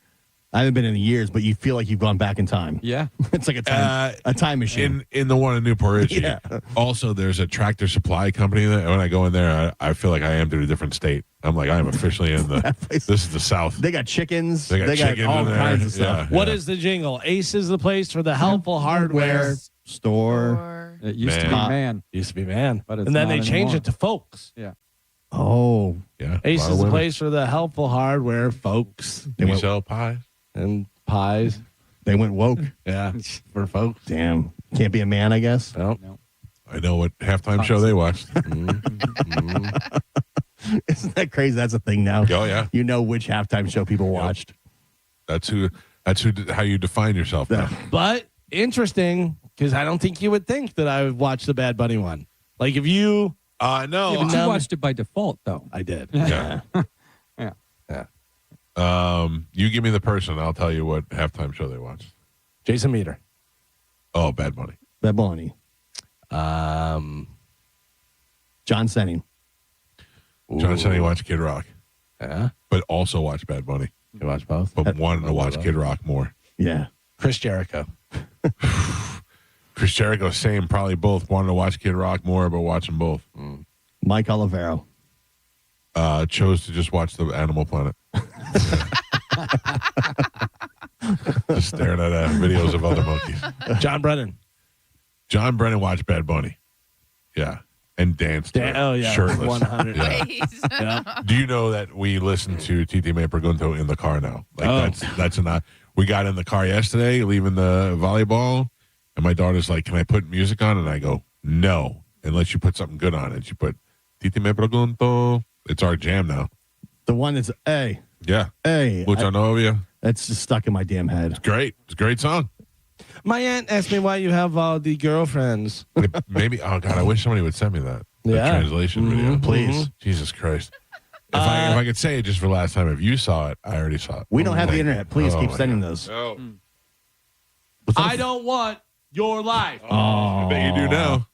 I haven't been in years, but you feel like you've gone back in time. Yeah. It's like a time machine. In the one in Newport Ritchie. Yeah. Also, there's a Tractor Supply company that when I go in there, I feel like I am to a different state. I'm like, I am officially in the. This is the South. They got chickens. They got chicken all in there. kinds of stuff. What is the jingle? Ace is the place for the helpful hardware store. It used to be man. Used to be man. But it's and then not they changed anymore. it to folks. Yeah. Oh. Yeah. Ace is the place for the helpful hardware folks. We sell pies. And pies. They went woke. Yeah. For folks. Damn. Can't be a man, I guess. Nope. I know what halftime show they watched. Isn't that crazy? That's a thing now. Oh, yeah. You know which halftime show people watched. That's how you define yourself now. But interesting, because I don't think you would think that I would watch the Bad Bunny one. Like if you... no. Yeah, but you watched it by default, though. I did. Yeah. Yeah. You give me the person, I'll tell you what halftime show they watched. Jason Meter. Oh, Bad Bunny. Bad Bunny. Um, John Senning. John said he watched Kid Rock. Yeah. But also watched Bad Bunny. You watch both? But wanted to watch Kid Rock more. Yeah. Chris Jericho. Chris Jericho, same. Probably both. Wanted to watch Kid Rock more, but watch them both. Mike Olivero. Chose to just watch the Animal Planet. Just staring at videos of other monkeys. John Brennan. John Brennan watched Bad Bunny. Yeah. And danced. Oh, yeah. Shirtless. 100. Yeah. Yeah. Do you know that we listen to Titi May Pregunto in the car now? Like that's not. We got in the car yesterday, leaving the volleyball, and my daughter's like, "Can I put music on?" And I go, "No, unless you put something good on it." She put Titi May Pregunto. It's our jam now. The one that's hey. Yeah. Hey. Mucha Novia. That's just stuck in my damn head. It's great. It's a great song. My aunt asked me why you have all the girlfriends. Maybe. Oh God, I wish somebody would send me that. Yeah. Translation video, please. Jesus Christ. If I could say it just for last time, if you saw it, I already saw it. We don't have the internet. Please keep sending God. those. No. I don't want your life. I bet you do now.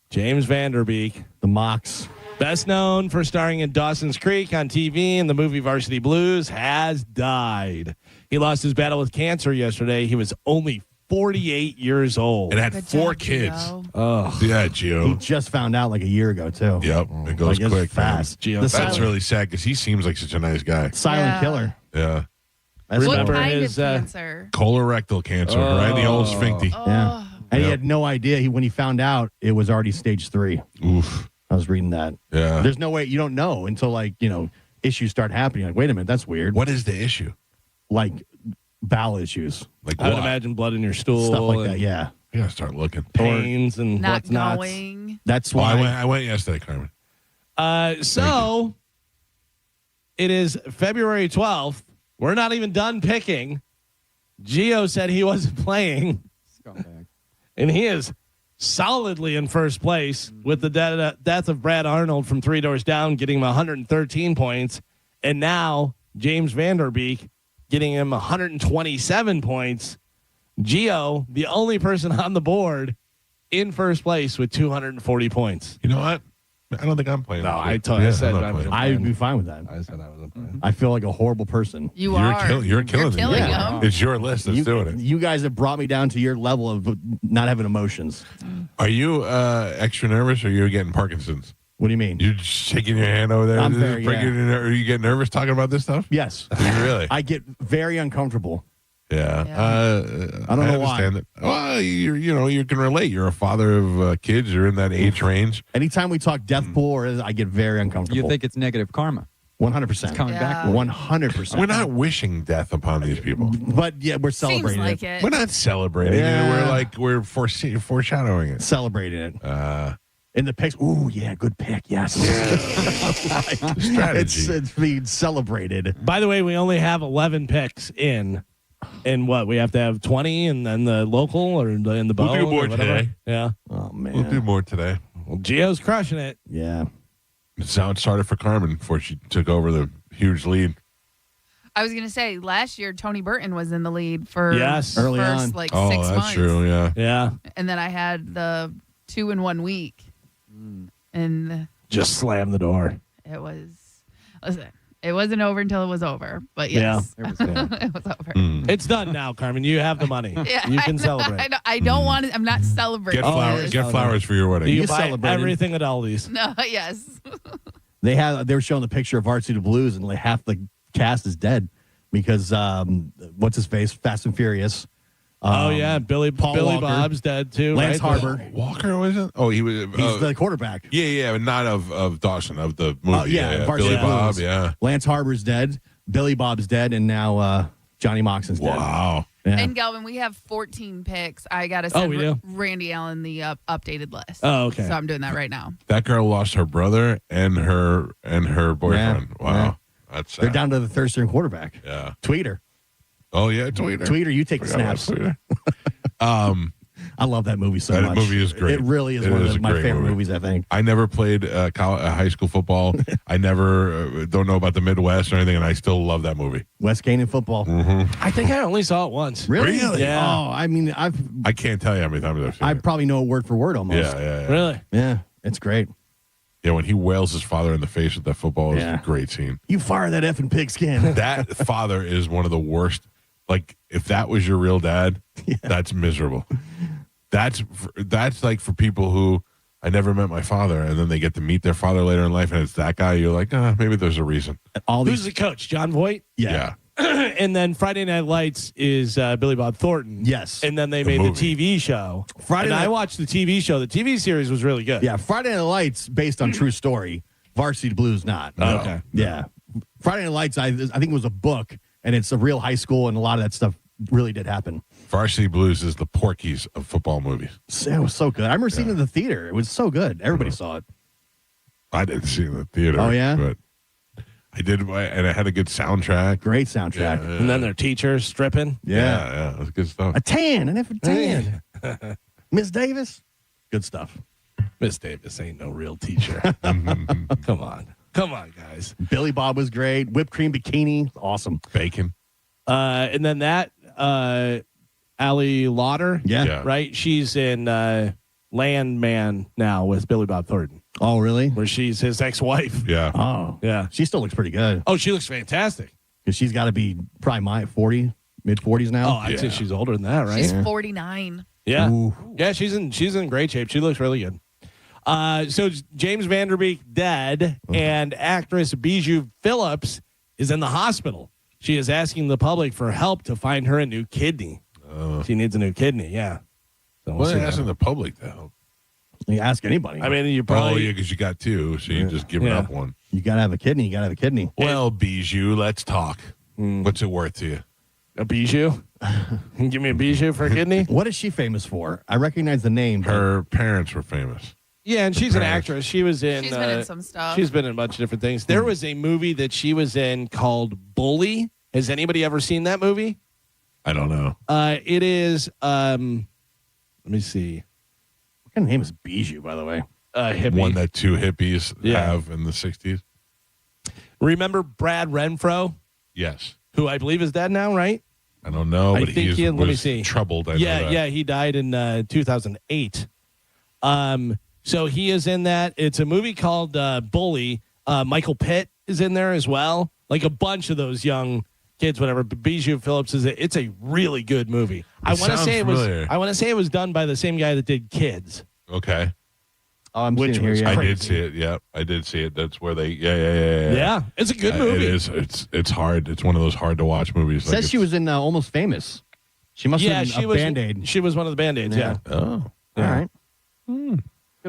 James Vanderbeek. The Mox. Best known for starring in Dawson's Creek on TV and the movie Varsity Blues, has died. He lost his battle with cancer yesterday. He was only 48 years old. And had Good 4 job, kids. Gio. Oh, Yeah, He Gio. just found out like a year ago, too. Yep. It goes Like, it's quick. fast. Man. Gio. The That's silent, really sad because he seems like such a nice guy. silent Yeah. killer. Yeah. That's What Remember kind his, of cancer? Colorectal cancer, right? The old sphincty. Yeah. And he Yep. had no idea. When he found out, it was already stage 3. Oof. I was reading that. Yeah. There's no way you don't know until issues start happening. Like, wait a minute, that's weird. What is the issue? Like bowel issues, Like I would what? imagine blood in your stool. stuff like that. and Yeah, You gotta start looking. Pains and Not what's not. going. that's Well, why. I went yesterday, Carmen. So it is February 12th. We're not even done picking. Gio said he wasn't playing, and he is solidly in first place with the death of Brad Arnold from 3 Doors Down, getting him 113 points. And now James Vanderbeek getting him 127 points. Gio, the only person on the board, in first place with 240 points. You know what? I don't think I'm playing. No, this I week. said I'm not I was playing. I'd be fine with that. I said I wasn't playing. I feel like a horrible person. You You're are. You're killing You're killing it. him. It's your list that's doing it. You guys have brought me down to your level of not having emotions. Are you extra nervous or you're getting Parkinson's? What do you mean? You're shaking your hand over there. I'm very, Are you getting nervous talking about this stuff? Yes. Really? I get very uncomfortable. Yeah. I don't know why. understand that. Well, you can relate. You're a father of kids. You're in that age range. Anytime we talk death pool, I get very uncomfortable. You think it's negative karma? 100%. It's coming back. 100%. We're not wishing death upon these people. But yeah, we're Seems celebrating like it. it. We're not celebrating Yeah. it. We're foreshadowing it. Celebrating it. In the picks. Ooh, yeah, good pick. Yes. Strategy. It's being celebrated. By the way, we only have 11 picks in. And what? We have to have 20 and then the local or in the bowl? We'll do more or whatever? today. Yeah. Oh, man. We'll do more today. Well, Gio's crushing it. Yeah. It's how it started for Carmen before she took over the huge lead. I was going to say, last year, Tony Burton was in the lead for Yes. Early first, on. 6 Oh, months. that's true. Yeah. Yeah. And then I had the 2 in 1 week. And Just slam the door. it was, listen, It wasn't over until it was over, but yes, Yeah. it was over. It's done now, Carmen. You have the money. Yeah, You can celebrate. I don't want to. I'm not celebrating. Get flowers for your wedding. You buy everything at Aldi's. No, yes. They were showing the picture of Varsity Blues, and like half the cast is dead because what's his face, Fast and Furious. Billy Walker. Bob's dead too. Lance right? Harbor. Walker was it? Oh, he was. He's the quarterback. Yeah, but not of Dawson, of the movie. Varsity Billy Bob. Blues. Yeah. Lance Harbor's dead. Billy Bob's dead, and now Johnny Moxon's dead. Wow. Yeah. And Galvin, we have 14 picks. I got to send we do? Randy Allen the updated list. Oh, okay. So I'm doing that right now. That girl lost her brother and her boyfriend. Yeah. Wow. Yeah. That's sad. They're down to the third string quarterback. Yeah. Tweeter. Oh yeah, Tweeter. Tweeter, you take the Forgot about snaps. Tweeter. I love that movie so That much. movie is great. It really is It one is of a my great favorite movie. movies, I think. I never played high school football. I never don't know about the Midwest or anything, and I still love that movie. West Canaan football. I think I only saw it once. Really? Yeah. Oh, I mean, I can't tell you how many times I've seen it. probably know it word for word almost. Yeah. Really? Yeah, it's great. Yeah, when he wails his father in the face with that football is a great scene. You fire that effing pigskin. That father is one of the worst. Like, if that was your real dad, that's miserable. That's like for people who I never met my father, and then they get to meet their father later in life, and it's that guy. You're like, maybe there's a reason. Who's the coach? John Voight? Yeah. And then Friday Night Lights is Billy Bob Thornton. Yes. And then they made the TV show. I watched the TV show. The TV series was really good. Yeah, Friday Night Lights based on true story. Varsity Blues not. Oh, okay. Yeah. Friday Night Lights, I think it was a book, and it's a real high school, and a lot of that stuff really did happen. Varsity Blues is the Porky's of football movies. It was so good. I remember seeing it in the theater. It was so good. Everybody saw it. I didn't see it in the theater. Oh, yeah? But I did, and it had a good soundtrack. Great soundtrack. And then their teachers stripping. Yeah, it was good stuff. A tan, an F a tan. Miss Davis. Good stuff. Miss Davis ain't no real teacher. Come on, guys. Billy Bob was great. Whipped cream bikini, awesome. Bacon. And then that Allie Lauder, right? She's in Landman now with Billy Bob Thornton. Oh, really? Where she's his ex-wife. Yeah. Oh, yeah. She still looks pretty good. Oh, she looks fantastic. Because she's got to be probably mid-40s now. Oh, I'd say she's older than that, right? She's 49. Yeah. Ooh. Yeah, she's in great shape. She looks really good. So James Vanderbeek dead, and actress Bijou Phillips is in the hospital. She is asking the public for help to find her a new kidney. She needs a new kidney, yeah. So Well, they're asking the public to help. You ask anybody. I mean, you Oh, probably... yeah, because you got two, so you just giving up one. You got to have a kidney. You got to have a kidney. Well, Bijou, let's talk. What's it worth to you? A Bijou? Give me a Bijou for a kidney? What is she famous for? I recognize the name. Her parents were famous. Yeah, and she's an actress. She was in... She's been in some stuff. She's been in a bunch of different things. There was a movie that she was in called Bully. Has anybody ever seen that movie? I don't know. It is... let me see. What kind of name is Bijou, by the way? Hippie. One that two hippies have in the 60s? Remember Brad Renfro, Yes. who I believe is dead now, right? I don't know, but think he let me was see. troubled. I know Yeah, that. yeah, he died in 2008. So he is in that. It's a movie called Bully. Michael Pitt is in there as well. Like a bunch of those young kids, whatever. But Bijou Phillips it's a really good movie. I want to sounds say familiar. I want to say it was done by the same guy that did Kids. Okay. Oh, I'm Which seeing it was here. Yeah. I did see it. Yeah, I did see it. That's where they. Yeah. Yeah, it's a good movie. It is. It's hard. It's one of those hard to watch movies. Says she was in Almost Famous. She must have been she a was Band-Aid. She was one of the Band-Aids. Yeah. Oh. All right.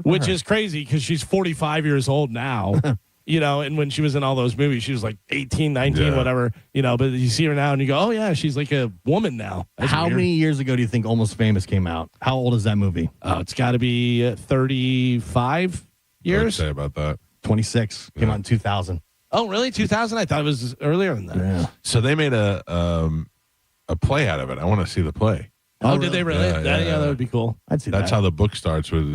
Which is crazy because she's 45 years old now. And when she was in all those movies, she was like 18, 19, whatever, but you see her now and you go, oh, yeah, she's like a woman now. That's How weird. many years ago do you think Almost Famous came out? How old is that movie? Oh, it's got to be 35 I'd years. say about that. 26. Came out in 2000. Oh, really? 2000? I thought it was earlier than that. Yeah. So they made a play out of it. I want to see the play. Oh, did they really? Yeah, Yeah, that would be cool. I'd see That's that. how the book starts with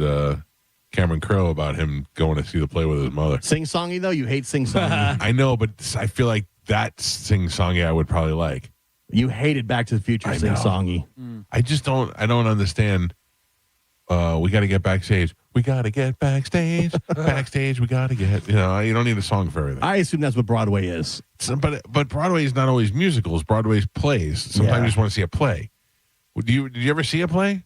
Cameron Crowe about him going to see the play with his mother. Sing-songy, though? You hate sing-songy. I know, but I feel like that sing-songy I would probably like. You hated Back to the Future I know. sing-songy. I just don't. I don't understand. we got to get backstage. We got to get backstage. Backstage, we got to get. You don't need a song for everything. I assume that's what Broadway is. But Broadway is not always musicals. Broadway's plays. Sometimes you just want to see a play. Did you ever see a play?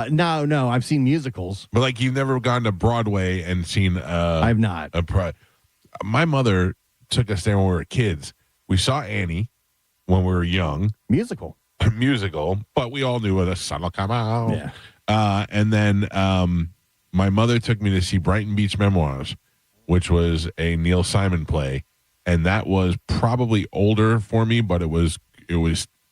No. I've seen musicals. But like you've never gone to Broadway and seen I've not. My mother took us there when we were kids. We saw Annie when we were young. Musical, but we all knew the sun will come out. Yeah. And then my mother took me to see Brighton Beach Memoirs, which was a Neil Simon play, and that was probably older for me, but it was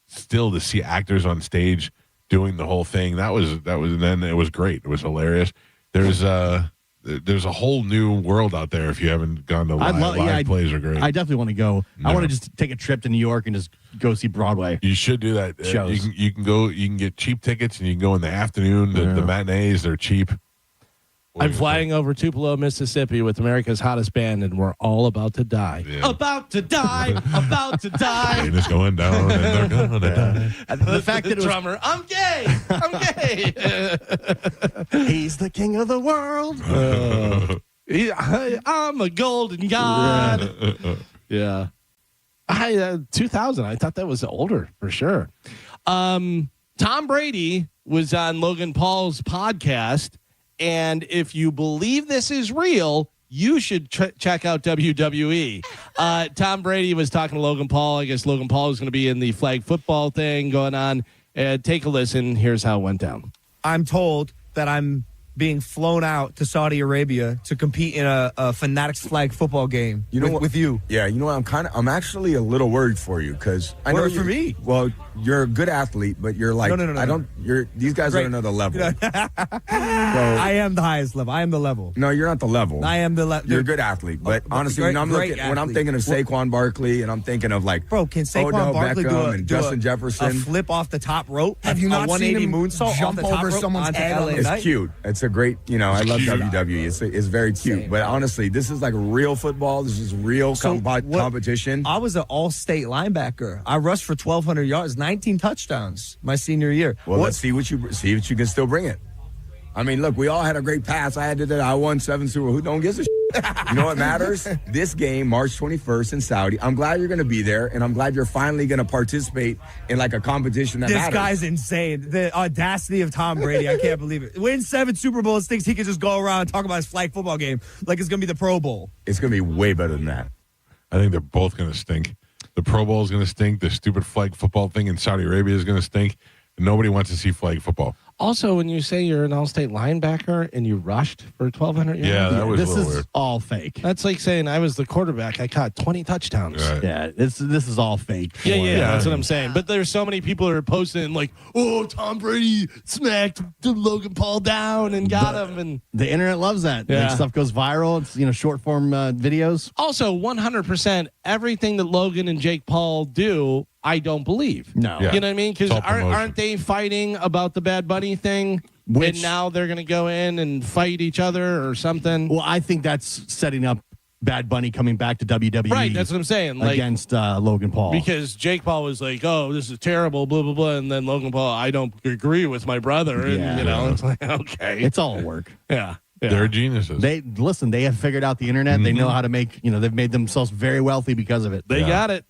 still to see actors on stage doing the whole thing. That was and then it was great. It was hilarious. There's a whole new world out there if you haven't gone to live plays are great. I definitely want to go. I want to just take a trip to New York and just go see Broadway. You should do that. Shows. You can go. You can get cheap tickets and you can go in the afternoon. The matinees, they're cheap. I'm flying over Tupelo, Mississippi with America's hottest band, and we're all about to die. Yeah. About to die. About to die. And it's going down, and they're gonna die. The fact that it was drummer, I'm gay. I'm gay. He's the king of the world. I'm a golden god. Yeah. 2000. I thought that was older for sure. Tom Brady was on Logan Paul's podcast. And if you believe this is real, you should check out WWE. Tom Brady was talking to Logan Paul. I guess Logan Paul is going to be in the flag football thing going on. Take a listen. Here's how it went down. I'm told that I'm being flown out to Saudi Arabia to compete in a Fanatics flag football game. With you. Yeah, you know what? I'm actually a little worried for you because I know for me. Well, you're a good athlete, but you're like no. These guys are another level. I am the highest level. I am the level. No, you're not the level. I am the level. You're a good athlete, but honestly, when I'm thinking of Saquon Barkley and I'm thinking of like can Saquon Odell Barkley Beckham and Justin Jefferson a flip off the top rope? Have you not seen him moonsault jump over someone's head? It's cute. It's a great. I love WWE. It's very cute. But honestly, this is like real football. This is real competition. I was an all-state linebacker. I rushed for 1,200 yards, 19 touchdowns my senior year. Well, let's see what you can still bring it. I mean, look, we all had a great pass. I won 7 Super Bowl. Who don't give a shit? You know what matters? This game, March 21st in Saudi. I'm glad you're going to be there, and I'm glad you're finally going to participate in like a competition that matters. This guy's insane. The audacity of Tom Brady. I can't believe it. Wins 7 Super Bowls, thinks he can just go around and talk about his flag football game like it's going to be the Pro Bowl. It's going to be way better than that. I think they're both going to stink. The Pro Bowl is going to stink. The stupid flag football thing in Saudi Arabia is going to stink. Nobody wants to see flag football. Also, when you say you're an all-state linebacker and you rushed for 1,200 yards. Yeah, that was this a little is weird. all fake. That's like saying I was the quarterback. I caught 20 touchdowns. Right. Yeah, this is all fake. Yeah, that's what I'm saying. But there's so many people who are posting like, oh, Tom Brady smacked Logan Paul down and got him. And the internet loves that. Yeah. Like, stuff goes viral. It's short form videos. Also, 100% everything that Logan and Jake Paul do, I don't believe. No. Yeah. You know what I mean? Because It's all promotion. aren't they fighting about the Bad Bunny thing? And now they're going to go in and fight each other or something? Well, I think that's setting up Bad Bunny coming back to WWE. Right, that's what I'm saying. Like, against Logan Paul. Because Jake Paul was like, oh, this is terrible, blah, blah, blah. And then Logan Paul, I don't agree with my brother. And, it's like, okay. It's all work. Yeah. They're geniuses. They have figured out the internet. Mm-hmm. They know how to make, they've made themselves very wealthy because of it. They got it.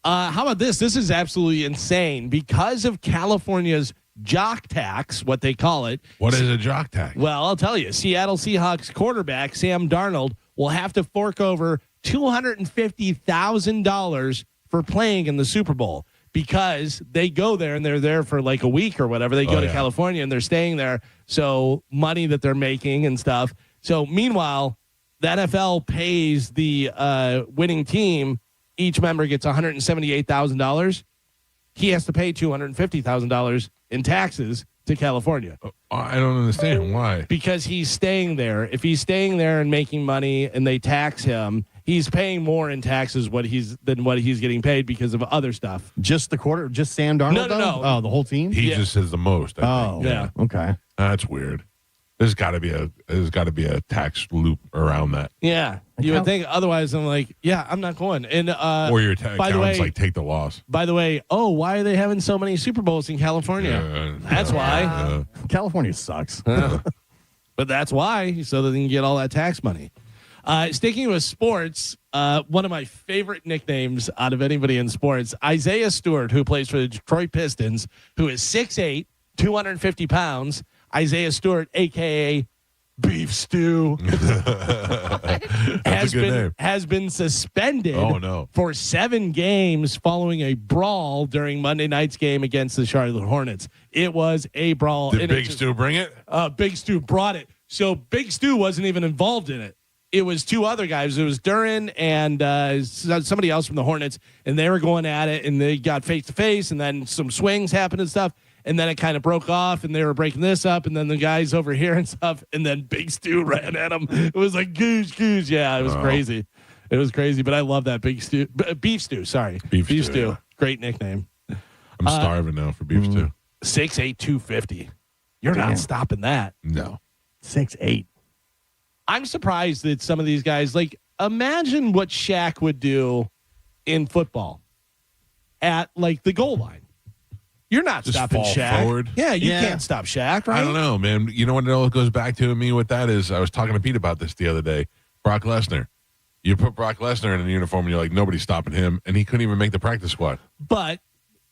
How about this? This is absolutely insane. Because of California's jock tax, what they call it. What is a jock tax? Well, I'll tell you. Seattle Seahawks quarterback Sam Darnold will have to fork over $250,000 for playing in the Super Bowl because they go there and they're there for like a week or whatever. They go to California and they're staying there. So money that they're making and stuff. So meanwhile, the NFL pays the winning team. Each member gets $178,000. He has to pay $250,000 in taxes to California. I don't understand why. Because he's staying there. If he's staying there and making money and they tax him, he's paying more in taxes than what he's getting paid because of other stuff. Just Sam Darnold? No. Oh, the whole team? He just says the most. I think. Yeah. Okay. That's weird. There's got to be a tax loop around that. Yeah, you would think. Otherwise, I'm like, yeah, I'm not going. And or your accountant's like, take the loss. By the way, why are they having so many Super Bowls in California? That's why. California sucks. But that's why, so that they can get all that tax money. Sticking with sports, one of my favorite nicknames out of anybody in sports, Isaiah Stewart, who plays for the Detroit Pistons, who is 6'8", 250 pounds. Isaiah Stewart, a.k.a. Beef Stew, has been suspended for 7 games following a brawl during Monday night's game against the Charlotte Hornets. It was a brawl. Did Big Stu bring it? Big Stu brought it. So Big Stu wasn't even involved in it. It was 2 other guys. It was Duran and somebody else from the Hornets, and they were going at it, and they got face-to-face, and then some swings happened and stuff. And then it kind of broke off, and they were breaking this up, and then the guys over here and stuff, and then Big Stu ran at him. It was like goose. Yeah, it was crazy. It was crazy, but I love that Beef Stew. Sorry, Beef Stew. Yeah. Great nickname. I'm starving now for Beef Stew. 6'8", 250. You're not stopping that. No. 6'8". I'm surprised that some of these guys, like, imagine what Shaq would do in football at like the goal line. You're not just stopping fall Shaq. Forward. Yeah, you can't stop Shaq, right? I don't know, man. You know what it all goes back to me with that is I was talking to Pete about this the other day. Brock Lesnar. You put Brock Lesnar in a uniform and you're like, nobody's stopping him. And he couldn't even make the practice squad. But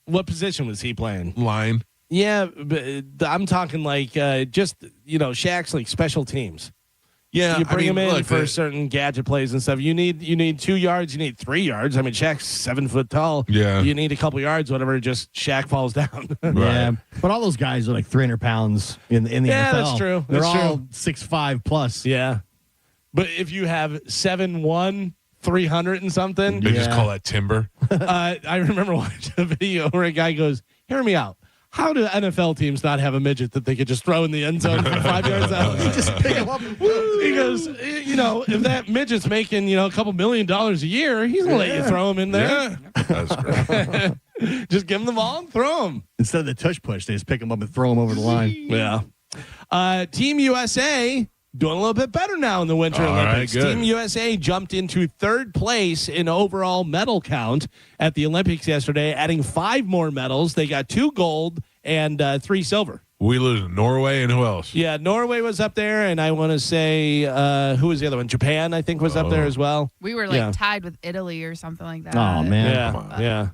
what position was he playing? Line. Yeah, but I'm talking like just, Shaq's like special teams. Yeah, you bring him in for certain gadget plays and stuff. You need 2 yards. You need 3 yards. I mean, Shaq's 7 foot tall. Yeah, you need a couple yards, whatever. Just Shaq falls down. Yeah, but all those guys are like 300 pounds in the NFL. Yeah, that's true. They're all 6'5" plus. Yeah, but if you have 7'1", 300 and something, they just call that timber. I remember watching a video where a guy goes, "Hear me out. How do NFL teams not have a midget that they could just throw in the end zone from 5 yards out? Just pick him up. He goes, if that midget's making, a couple $1 million a year, he's going to let you throw him in there. Yeah. That's great. Just give him the ball and throw him. Instead of the tush push, they just pick him up and throw him over the line. Yeah. Team USA doing a little bit better now in the Winter Olympics. Right, Team USA jumped into 3rd place in overall medal count at the Olympics yesterday, adding 5 more medals. They got 2 gold and 3 silver. We lose Norway and who else? Yeah, Norway was up there, and I want to say, who was the other one? Japan, I think, was up there as well. We were tied with Italy or something like that. Oh, man. Yeah.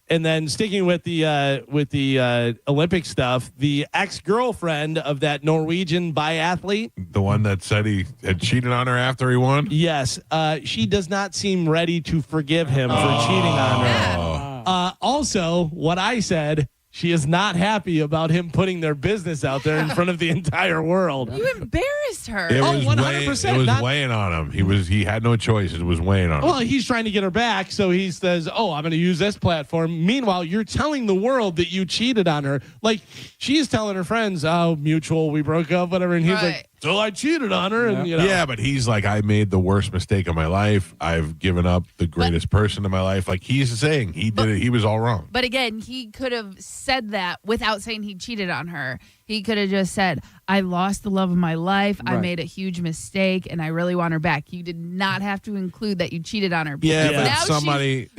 And then sticking with the Olympic stuff, the ex-girlfriend of that Norwegian biathlete, the one that said he had cheated on her after he won. Yes, she does not seem ready to forgive him for cheating on her. Also, what I said. She is not happy about him putting their business out there in front of the entire world. You embarrassed her. It was 100%. It was weighing on him. He had no choice. It was weighing on him. Well, he's trying to get her back, so he says, I'm going to use this platform. Meanwhile, you're telling the world that you cheated on her. Like, she's telling her friends, mutual, we broke up, whatever. And he's like, so I cheated on her. And, Yeah, but he's like, I made the worst mistake of my life. I've given up the greatest person in my life. Like, he's saying he did it. He was all wrong. But again, he could have said that without saying he cheated on her. He could have just said, I lost the love of my life. Right. I made a huge mistake, and I really want her back. You did not have to include that you cheated on her. Yeah, but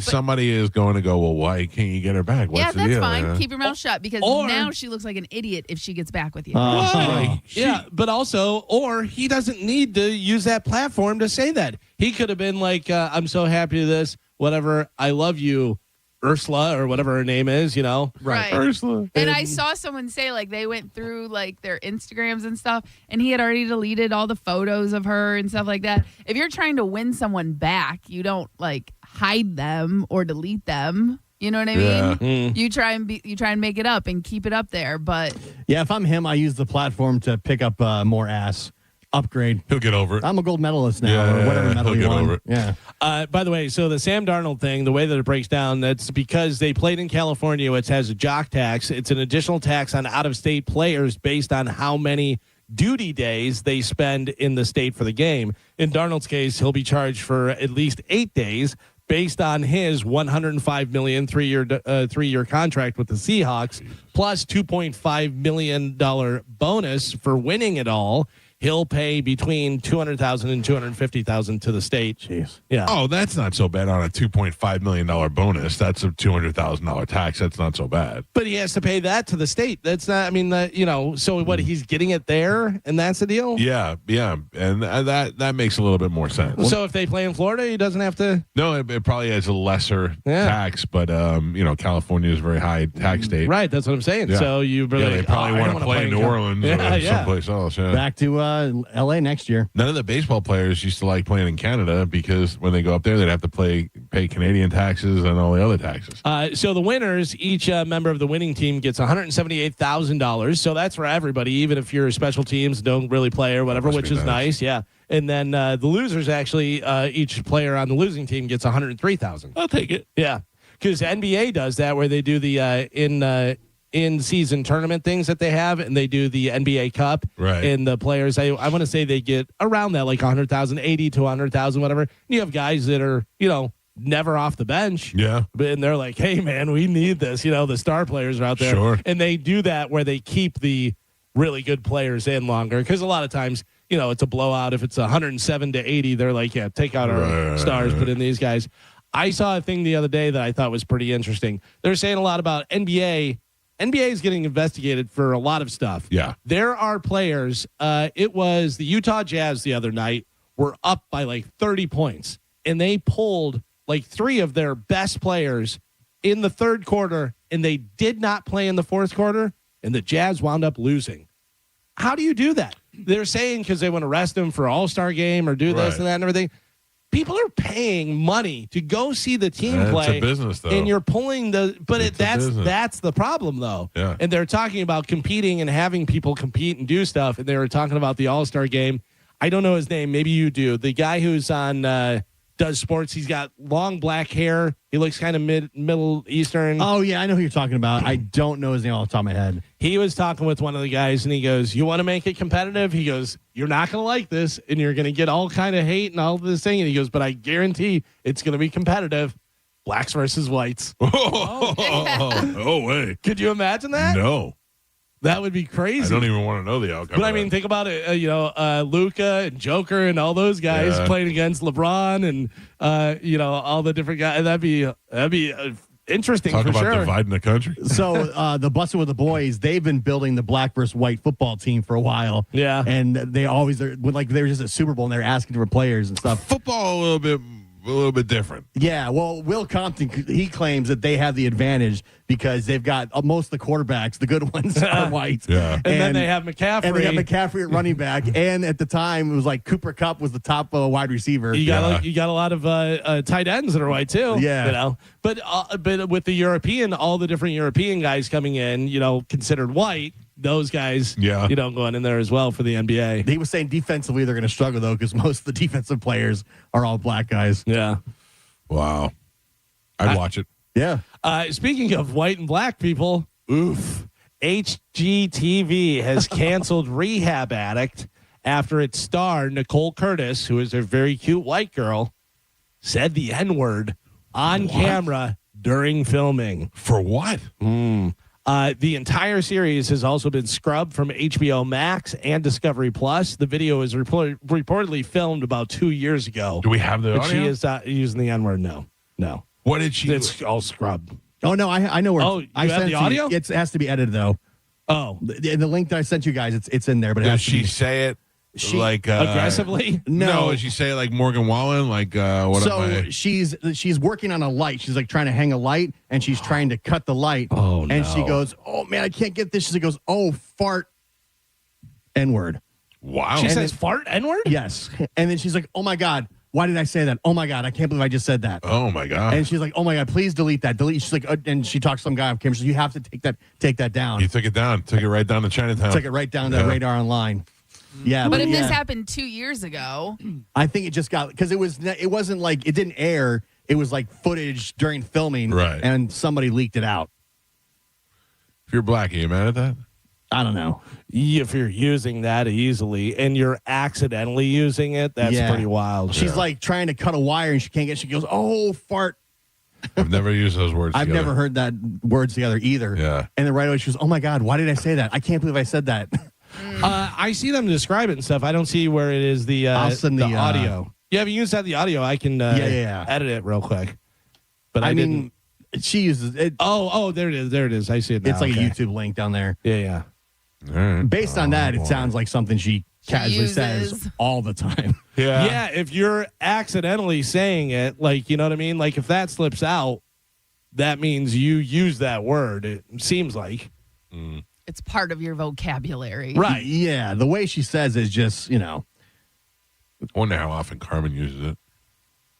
somebody is going to go, well, why can't you get her back? What's the that's deal? fine. Yeah. Keep your mouth shut because now she looks like an idiot if she gets back with you. But also, or he doesn't need to use that platform to say that. He could have been like, I'm so happy to this, whatever, I love you, Ursula, or whatever her name is, Right. Ursula. And I saw someone say, they went through, their Instagrams and stuff, and he had already deleted all the photos of her and stuff like that. If you're trying to win someone back, you don't, hide them or delete them. You know what I mean? You try and make it up and keep it up there, but... Yeah, if I'm him, I use the platform to pick up more ass. Upgrade. He'll get over it. I'm a gold medalist now, or whatever medal he'll you get won. over it. Yeah. By the way, so the Sam Darnold thing, the way that it breaks down, that's because they played in California, which has a jock tax. It's an additional tax on out-of-state players based on how many duty days they spend in the state for the game. In Darnold's case, he'll be charged for at least 8 days, based on his $105 million three-year contract with the Seahawks, plus $2.5 million bonus for winning it all. He'll pay between $200,000 and $250,000 to the state. Jeez. Yeah. Oh, that's not so bad on a $2.5 million bonus. That's a $200,000 tax. That's not so bad. But he has to pay that to the state. That's not, I mean, so what, he's getting it there, and that's the deal? Yeah. And that makes a little bit more sense. So if they play in Florida, he doesn't have to? No, it probably has a lesser tax, but, California is a very high tax state. Right, that's what I'm saying. Yeah. So you really they probably want to play in New Orleans or someplace else. Yeah. Back to L.A. next year. None of the baseball players used to like playing in Canada because when they go up there, they'd have to pay Canadian taxes and all the other taxes. So the winners, each member of the winning team gets $178,000. So that's for everybody, even if your special teams don't really play or whatever, which is nice. Yeah. And then the losers actually, each player on the losing team gets $103,000. I'll take it. Yeah, because NBA does that where they do the in-season tournament things that they have, and they do the NBA Cup. Right. And the players, I want to say they get around that, like 100,000, 80 to 100,000, whatever. And you have guys that are, never off the bench. Yeah. And they're like, hey, man, we need this. The star players are out there. Sure. And they do that where they keep the really good players in longer, because a lot of times, it's a blowout. If it's 107 to 80, they're like, yeah, take out our stars, put in these guys. I saw a thing the other day that I thought was pretty interesting. They're saying a lot about NBA. NBA is getting investigated for a lot of stuff. Yeah. There are players. It was the Utah Jazz the other night were up by like 30 points, and they pulled like 3 of their best players in the third quarter, and they did not play in the fourth quarter, and the Jazz wound up losing. How do you do that? They're saying because they want to rest them for All-Star game or do this and that and everything. People are paying money to go see the team play. It's a business, though. And you're pulling that's the problem, though. Yeah. And they're talking about competing and having people compete and do stuff. And they were talking about the All-Star game. I don't know his name. Maybe you do. The guy who's on does sports. He's got long black hair. He looks kind of Middle Eastern. Oh, yeah, I know who you're talking about. I don't know his name off the top of my head. He was talking with one of the guys, and he goes, you want to make it competitive? He goes, you're not going to like this, and you're going to get all kind of hate and all this thing. And he goes, but I guarantee it's going to be competitive. Blacks versus whites. Oh, wait. Could you imagine that? No. That would be crazy. I don't even want to know the outcome. But I mean, think about it. Luka and Joker and all those guys playing against LeBron and all the different guys. That'd be interesting. Talk for about sure. dividing the country. So the Bussin' with the Boys, they've been building the black versus white football team for a while. Yeah, and they always they were just at Super Bowl and they're asking for players and stuff. Football a little bit different. Yeah, well, Will Compton, he claims that they have the advantage because they've got most of the quarterbacks, the good ones, are white. Yeah. And then they have McCaffrey. And they have McCaffrey at running back. And at the time, it was like Cooper Kupp was the top wide receiver. You got a lot of tight ends that are white too. Yeah. But with the European, all the different European guys coming in, considered white. Those guys, going in there as well for the NBA. He was saying defensively they're going to struggle, though, because most of the defensive players are all black guys. Yeah. Wow. I'd watch it. Yeah. Speaking of white and black people, HGTV has canceled Rehab Addict after its star, Nicole Curtis, who is a very cute white girl, said the N-word on camera during filming. For what? The entire series has also been scrubbed from HBO Max and Discovery Plus. The video is reportedly filmed about 2 years ago. Do we have the but audio? She is not using the N-word. No. What did she? It's all scrubbed. Oh, no, I know where. Oh, you I have the audio? It has to be edited, though. Oh. The link that I sent you guys, it's in there. But it Does has to she be, say it like aggressively? No. Does she say it like Morgan Wallen? Like what? So she's working on a light. She's like trying to hang a light, and she's trying to cut the light. Oh, no. And she goes, "Oh man, I can't get this." She goes, "Oh, fart, N-word." Wow. She says fart N-word? Yes. And then she's like, "Oh my God, why did I say that? Oh my God, I can't believe I just said that." Oh my God. And she's like, "Oh my God, please delete that. Delete." She's like, and she talks to some guy on camera. She's like, "You have to take that down." You took it down. Took it right down to Chinatown. Took it right down to Radar Online. Yeah, but if this happened 2 years ago, I think it just got because it wasn't like it didn't air. It was like footage during filming, right? And somebody leaked it out. If you're black, are you mad at that? I don't know. If you're using that easily and you're accidentally using it, that's pretty wild. She's like trying to cut a wire and she can't get. She goes, "Oh, fart." I've never used those words. I've never heard that words together either. Yeah. And then right away she goes, "Oh my God, why did I say that? I can't believe I said that." I see them describe it and stuff. I don't see where it is the I'll send the audio. Yeah, if you use that the audio, I can edit it real quick. But I mean, she uses it. Oh, there it is. There it is. I see it now. It's like a YouTube link down there. Yeah. All right. Based on that, it sounds like something she casually says all the time. Yeah, if you're accidentally saying it, like, you know what I mean? Like, if that slips out, that means you use that word, it seems like. It's part of your vocabulary. Right. Yeah. The way she says is just, I wonder how often Carmen uses it.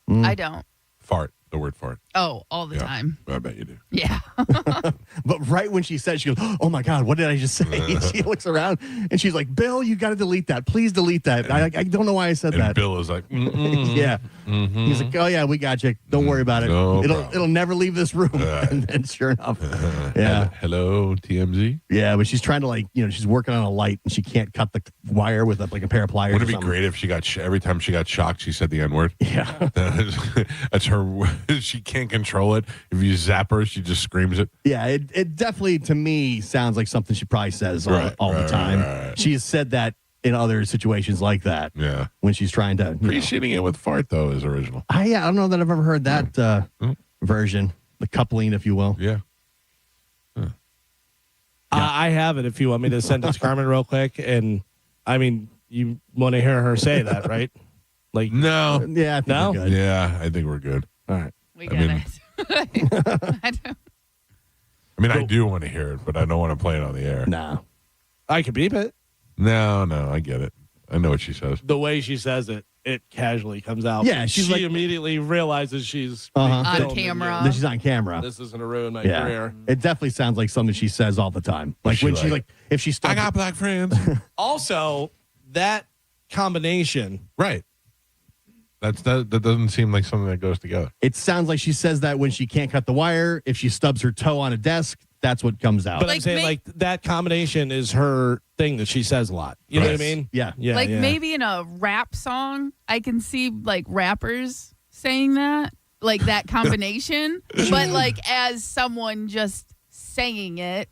I don't. Fart. The word fart. Oh, all the time. I bet you do. Yeah. But right when she said, she goes, "Oh my God, what did I just say?" She looks around and she's like, "Bill, you got to delete that. Please delete that. I don't know why I said that." Bill is like, yeah. He's like, "Oh yeah, we got you. Don't worry about it. No it'll never leave this room." And then sure enough, yeah. Hello, TMZ. Yeah, but she's trying to she's working on a light and she can't cut the wire with a pair of pliers. Wouldn't it be great if she got every time she got shocked, she said the N word? Yeah. That's her. She can't control it. If you zap her, she just screams it. Yeah, it definitely, to me, sounds like something she probably says all the time. Right. She has said that in other situations like that. Yeah. When she's trying to. Preceding it with fart, though, is original. I don't know that I've ever heard that version, the coupling, if you will. Yeah. I have it if you want me to send it to Carmen real quick. And, I mean, you want to hear her say that, right? Like, no. Yeah, I think we're good. Yeah, I think we're good. All right. We got it. I do want to hear it, but I don't want to play it on the air. No. I can beep it. No, I get it. I know what she says. The way she says it, it casually comes out. Yeah, she immediately realizes she's on camera. Then she's on camera. This isn't a ruin my career. It definitely sounds like something she says all the time. Like when she if she starts. I got black friends. Also, that combination. Right. That doesn't seem like something that goes together. It sounds like she says that when she can't cut the wire. If she stubs her toe on a desk, that's what comes out. But I'm saying that combination is her thing that she says a lot. You know what I mean? Yeah. Maybe in a rap song, I can see rappers saying that, like that combination. But as someone just saying it,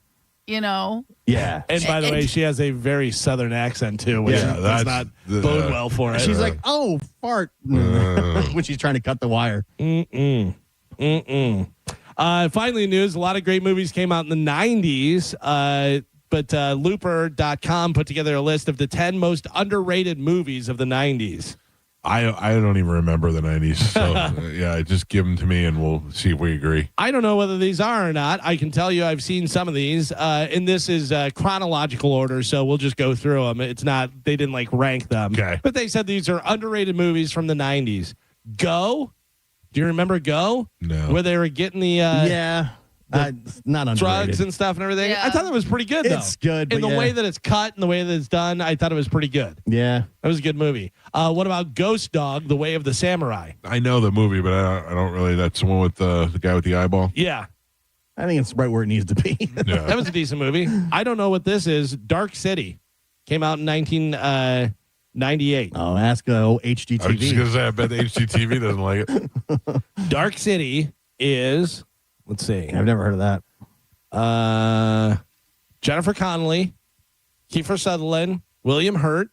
Yeah. And by the way, she has a very southern accent too, which does not bode well for it. She's like, "Oh, fart," when she's trying to cut the wire. Finally, news. A lot of great movies came out in the 90s, but Looper.com put together a list of the 10 most underrated movies of the 90s. I don't even remember the 90s. So, just give them to me and we'll see if we agree. I don't know whether these are or not. I can tell you I've seen some of these. And this is chronological order, so we'll just go through them. It's not, they didn't rank them. Okay. But they said these are underrated movies from the 90s. Go. Do you remember Go? No. Where they were getting the not underrated. drugs and stuff and everything. Yeah. I thought that was pretty good, though. It's good, In but the way that it's cut and the way that it's done, I thought it was pretty good. Yeah. That was a good movie. What about Ghost Dog, The Way of the Samurai? I know the movie, but I don't really. That's the one with the guy with the eyeball. Yeah. I think it's right where it needs to be. Yeah. That was a decent movie. I don't know what this is. Dark City. Came out in 1998. Oh, ask HGTV. I was just going to say, I bet the HGTV doesn't like it. Dark City is, let's see. I've never heard of that. Jennifer Connelly, Kiefer Sutherland, William Hurt.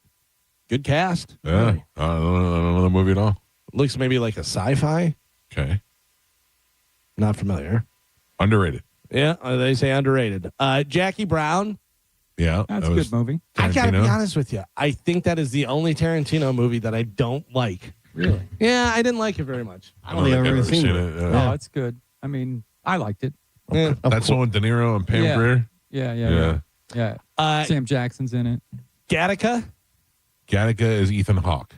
Good cast. Yeah. Really? I don't know the movie at all. Looks maybe like a sci-fi. Okay. Not familiar. Underrated. Yeah, they say underrated. Jackie Brown. Yeah. That's a good movie. I got to be Tarantino? honest with you. I think that is the only Tarantino movie that I don't like. Really? Yeah, I didn't like it very much. I don't think I've ever seen it. Oh, it's good. I mean, I liked it. Yeah. That's the one with De Niro and Pam Yeah. Grier? Yeah. Sam Jackson's in it. Gattaca. Gattaca is Ethan Hawke.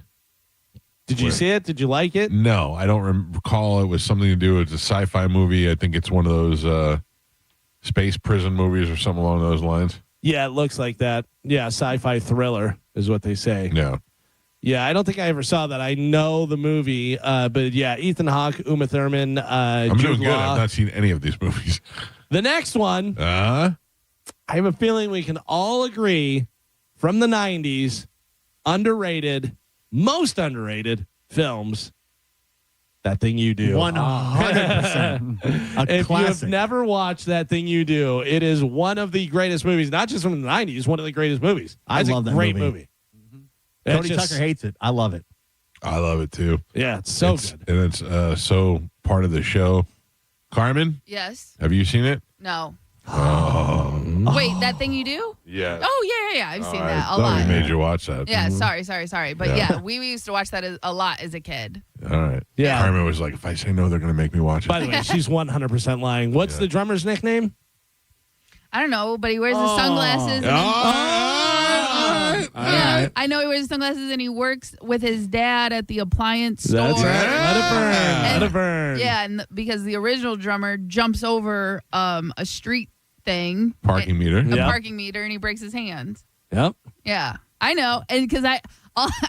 Did you see it? Did you like it? No, I don't recall. It was something to do with a sci-fi movie. I think it's one of those space prison movies or something along those lines. Yeah, it looks like that. Yeah, sci-fi thriller is what they say. Yeah. Yeah, I don't think I ever saw that. I know the movie, but yeah, Ethan Hawke, Uma Thurman, I'm Jude doing good. Law. I've not seen any of these movies. The next one, I have a feeling we can all agree from the 90s, underrated, most underrated films. That Thing You Do. 100%. If you have never watched That Thing You Do, it is one of the greatest movies, not just from the 90s, one of the greatest movies. I love that great movie. It's Cody Tucker hates it. I love it. I love it too. Yeah, it's so good. And it's so part of the show. Carmen? Yes. Have you seen it? No. Oh. Wait, That Thing You Do? Yeah. Oh, yeah. I've seen that a I thought lot. we made you watch that. Yeah, sorry. But Yeah. yeah, we used to watch that a lot as a kid. All right. Yeah. Carmen was like, if I say no, they're going to make me watch it. By the way, she's 100% lying. What's the drummer's nickname? I don't know, but he wears the sunglasses. And All right. I know he wears sunglasses and he works with his dad at the appliance store. That's right. Let it burn. And- Let it burn. Yeah, and because the original drummer jumps over a street thing, Parking meter. a Yep. parking meter, and he breaks his hand. Yep. Yeah, I know, and because I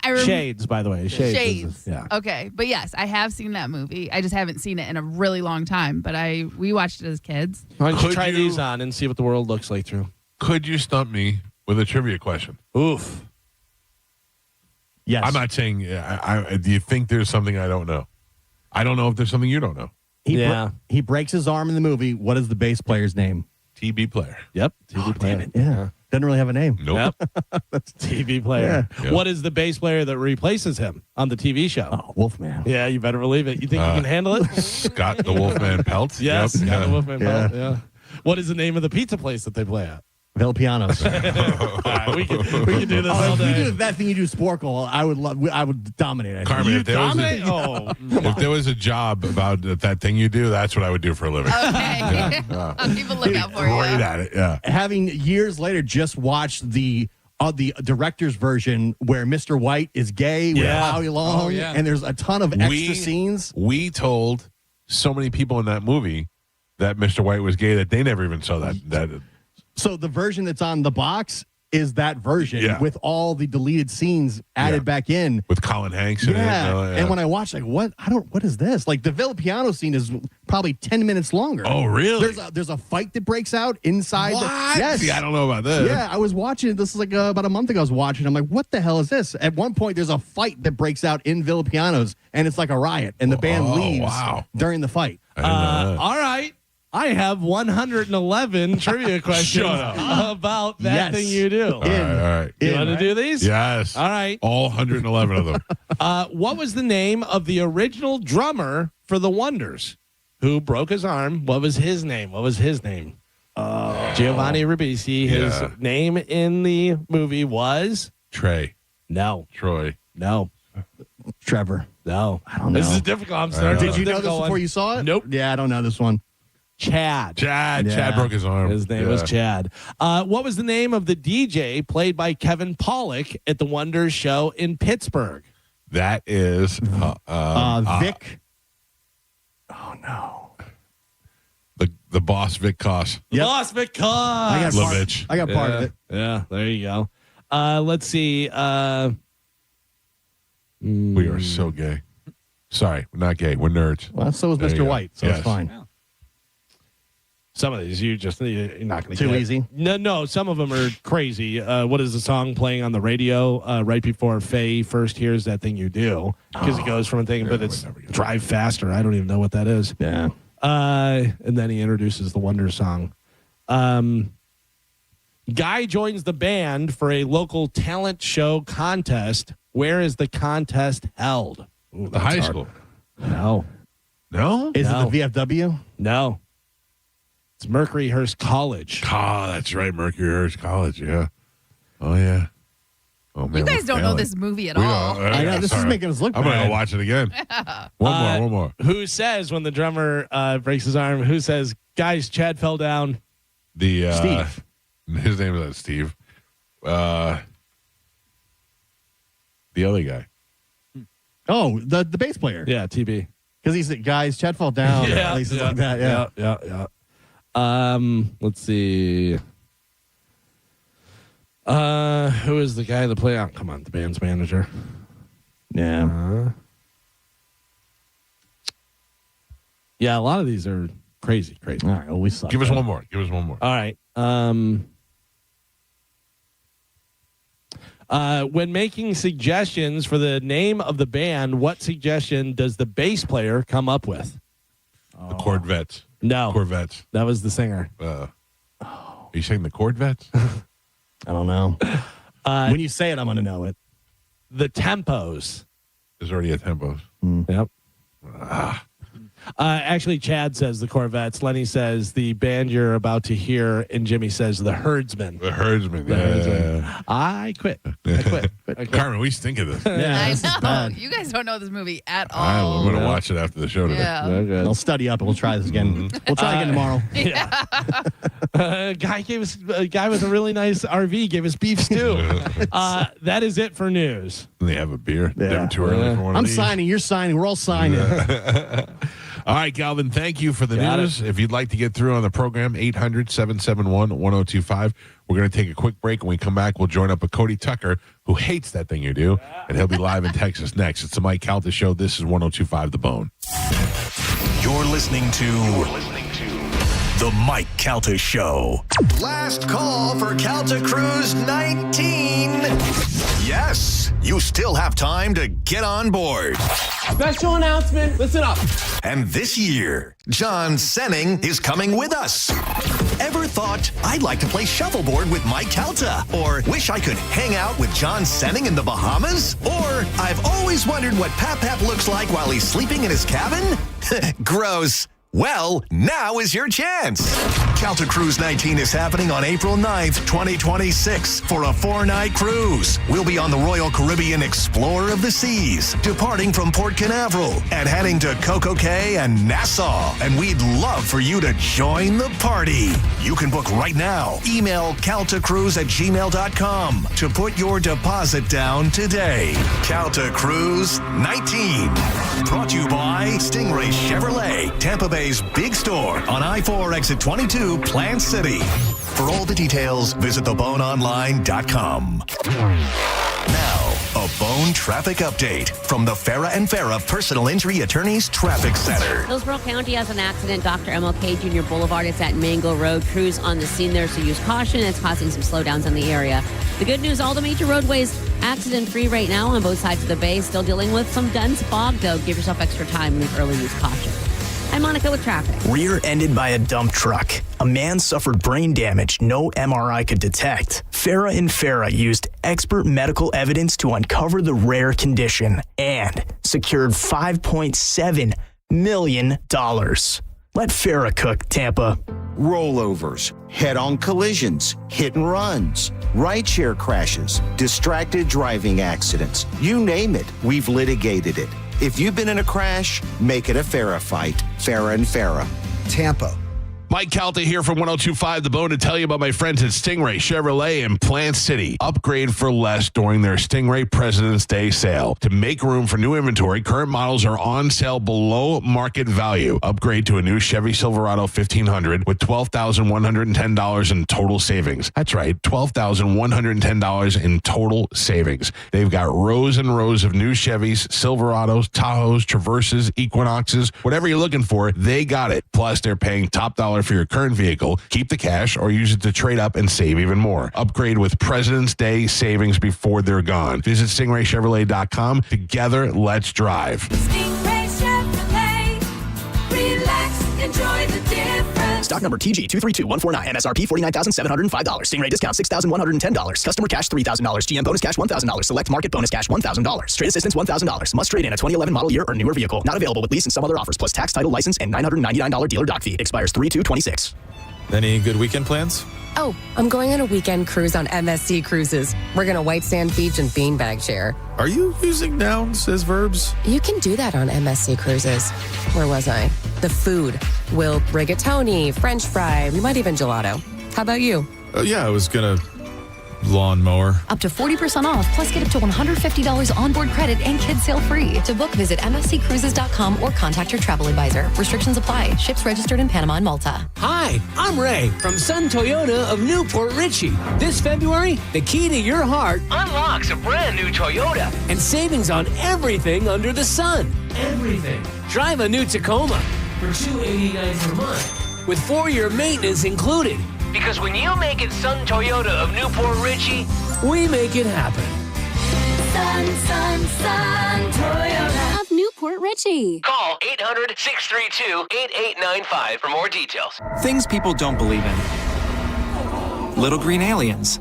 remember Shades, by the way. Shades. Yeah. Okay, but yes, I have seen that movie. I just haven't seen it in a really long time. But we watched it as kids. Why don't you Could try you- these on and see what the world looks like through? Could you stump me with a trivia question? Oof. Yes. I'm not saying, do you think there's something I don't know? I don't know if there's something you don't know. He breaks his arm in the movie. What is the bass player's name? TB player. Yep. TV player. Yeah. Doesn't really have a name. Nope. That's TV player. Yeah. What is the bass player that replaces him on the TV show? Oh, Wolfman. Yeah, you better believe it. You think you can handle it? Scott the Wolfman Pelt. Yes, Yep. Scott the Yeah. Wolfman Pelt. Yeah. What is the name of the pizza place that they play at? Villapianos. All right, we can do this all If we day. do That Thing You Do Sporkle, I would dominate. I think. Carmen, if there, was Dominate? a, Oh, if there was a job about that thing you do, that's what I would do for a living. Okay, I'll keep a lookout for you. Great at it. Yeah. Having years later just watched the director's version where Mr. White is gay with Yeah. Howie Long, Oh, yeah. and there's a ton of extra scenes. We told so many people in that movie that Mr. White was gay that they never even saw that. So the version that's on the box is that version Yeah. with all the deleted scenes added back in. With Colin Hanks in it. And when I watched, like, what is this? Like the Villapiano scene is probably 10 minutes longer. Oh, really? There's a fight that breaks out inside. What? Yes. See, I don't know about this. Yeah, I was watching it. This is like about a month ago. I was watching. I'm like, what the hell is this? At one point, there's a fight that breaks out in Villapianos, and it's like a riot, and the band leaves during the fight. I didn't know that. all right. I have 111 trivia questions about That Thing You Do. All right. You want to do these? Yes. All right. All 111 of them. What was the name of the original drummer for the Wonders who broke his arm? What was his name? Giovanni Ribisi. His name in the movie was? Trey. No. Troy. No. Trevor. No. I don't know. This is difficult. I'm sorry. Did you know this before you saw it? Nope. Yeah, I don't know this one. Chad. Chad broke his arm. His name was Chad. What was the name of the DJ played by Kevin Pollak at the Wonders show in Pittsburgh? That is Vic. Oh, no. the boss, Vic Koss. Lost because I got part of it. Yeah, there you go. Let's see. We are so gay. Sorry, we're not gay. We're nerds. Well, so was There you Mr. go. White, so Yes. it's fine. Some of these you're not going to Too get. easy? No. Some of them are crazy. What is the song playing on the radio right before Faye first hears That Thing You Do? Because it goes from a thing, but it's Drive Faster. I don't even know what that is. Yeah. And then he introduces the Wonder song. Guy joins the band for a local talent show contest. Where is the contest held? Ooh, The high school. No. No? Is No. it the VFW? No. It's Mercuryhurst College. Oh, that's right. Mercuryhurst College. Yeah. Oh, yeah. Oh, man, You guys we're don't know failing. this movie at We all. don't. I know, this is making us look I'm going bad. to watch it again. One more. Who says when the drummer breaks his arm? Who says, guys, Chad fell down? The Steve. His name is Steve. The other guy. Oh, the bass player. Yeah, TB. Because he said, guys, Chad fell down. Yeah, At least it's like that. Yeah. yeah. Let's see. Who is the guy that play out? Come on, the band's manager. Yeah. Yeah, a lot of these are crazy. All right. Well, we suck. Give us one more. All right. When making suggestions for the name of the band, what suggestion does the bass player come up with? The Corvettes. No. Corvettes. That was the singer. Are you saying the Corvettes? I don't know. When you say it, I'm going to know it. The Tempos. There's already a Tempos. Yep. Actually, Chad says the Corvettes. Lenny says the band you're about to hear, and Jimmy says the Herdsmen. The Herdsmen. I quit. Carmen, we stink of this. I know. You guys don't know this movie at all. I'm going to watch it after the show today. Yeah. I'll study up and we'll try this again. We'll try again tomorrow. A guy with a really nice RV gave us beef stew. That is it for news. They have a beer. Never too early for one of I'm these. signing. You're signing. We're all signing. All right, Calvin, thank you for the news. If you'd like to get through on the program, 800-771-1025. We're going to take a quick break. When we come back, we'll join up with Cody Tucker, who hates that thing you do, and he'll be live in Texas next. It's the Mike Calta Show. This is 102.5 The Bone. You're listening to The Mike Calta Show. Last call for Calta Cruise 19. Yes, you still have time to get on board. Special announcement, listen up. And this year, John Senning is coming with us. Ever thought, I'd like to play shuffleboard with Mike Calta? Or wish I could hang out with John Senning in the Bahamas? Or I've always wondered what Pap Pap looks like while he's sleeping in his cabin? Gross. Well, now is your chance. Calta Cruise 19 is happening on April 9th, 2026 for a 4-night cruise. We'll be on the Royal Caribbean Explorer of the Seas, departing from Port Canaveral and heading to Coco Cay and Nassau. And we'd love for you to join the party. You can book right now. Email caltacruise@gmail.com to put your deposit down today. Calta Cruise 19. Brought to you by Stingray Chevrolet, Tampa Bay's big store on I-4 exit 22, Plant City. For all the details, visit theboneonline.com. Now, a Bone traffic update from the Farrah and Farrah Personal Injury Attorneys Traffic Center. Hillsborough County has an accident. Dr. MLK Jr. Boulevard. It's at Mango Road. Crews on the scene there, so use caution. It's causing some slowdowns in the area. The good news, all the major roadways accident-free right now on both sides of the bay. Still dealing with some dense fog, though. Give yourself extra time and leave early use caution. I'm Monica with traffic. Rear-ended by a dump truck. A man suffered brain damage no MRI could detect. Farrah and Farrah used expert medical evidence to uncover the rare condition and secured $5.7 million. Let Farrah cook, Tampa. Rollovers, head-on collisions, hit and runs, rideshare crashes, distracted driving accidents. You name it, we've litigated it. If you've been in a crash, make it a Farrah fight. Farrah and Farrah. Tampa. Mike Calta here from 102.5 The Bone to tell you about my friends at Stingray Chevrolet in Plant City. Upgrade for less during their Stingray President's Day sale. To make room for new inventory, current models are on sale below market value. Upgrade to a new Chevy Silverado 1500 with $12,110 in total savings. That's right, $12,110 in total savings. They've got rows and rows of new Chevys, Silverados, Tahoes, Traverses, Equinoxes, whatever you're looking for, they got it. Plus, they're paying top dollar for your current vehicle. Keep the cash or use it to trade up and save even more. Upgrade with President's Day savings before they're gone. Visit StingrayChevrolet.com. Together, let's drive. Stingray Chevrolet. Relax, enjoy the difference. Stock number TG232149. MSRP $49,705. Stingray discount $6,110. Customer cash $3,000. GM bonus cash $1,000. Select market bonus cash $1,000. Trade assistance $1,000. Must trade in a 2011 model year or newer vehicle. Not available with lease and some other offers plus tax, title, license, and $999 dealer dock fee. Expires 3/2/26. Any good weekend plans? Oh, I'm going on a weekend cruise on MSC Cruises. We're going to White Sand Beach and Beanbag Share. Are you using nouns as verbs? You can do that on MSC Cruises. Where was I? The food. We'll rigatoni, French fry, we might even gelato. How about you? Yeah, I was going to lawnmower. Up to 40% off, plus get up to $150 onboard credit and kids sail free. To book, visit msccruises.com or contact your travel advisor. Restrictions apply. Ships registered in Panama and Malta. Hi, I'm Ray from Sun Toyota of Newport Richey. This February, the key to your heart unlocks a brand new Toyota and savings on everything under the sun. Everything. Drive a new Tacoma for $289 per month with 4-year maintenance included. Because when you make it Sun Toyota of Newport Richey, we make it happen. Sun, Toyota of Newport Richie. Call 800-632-8895 for more details. Things people don't believe in. Little green aliens.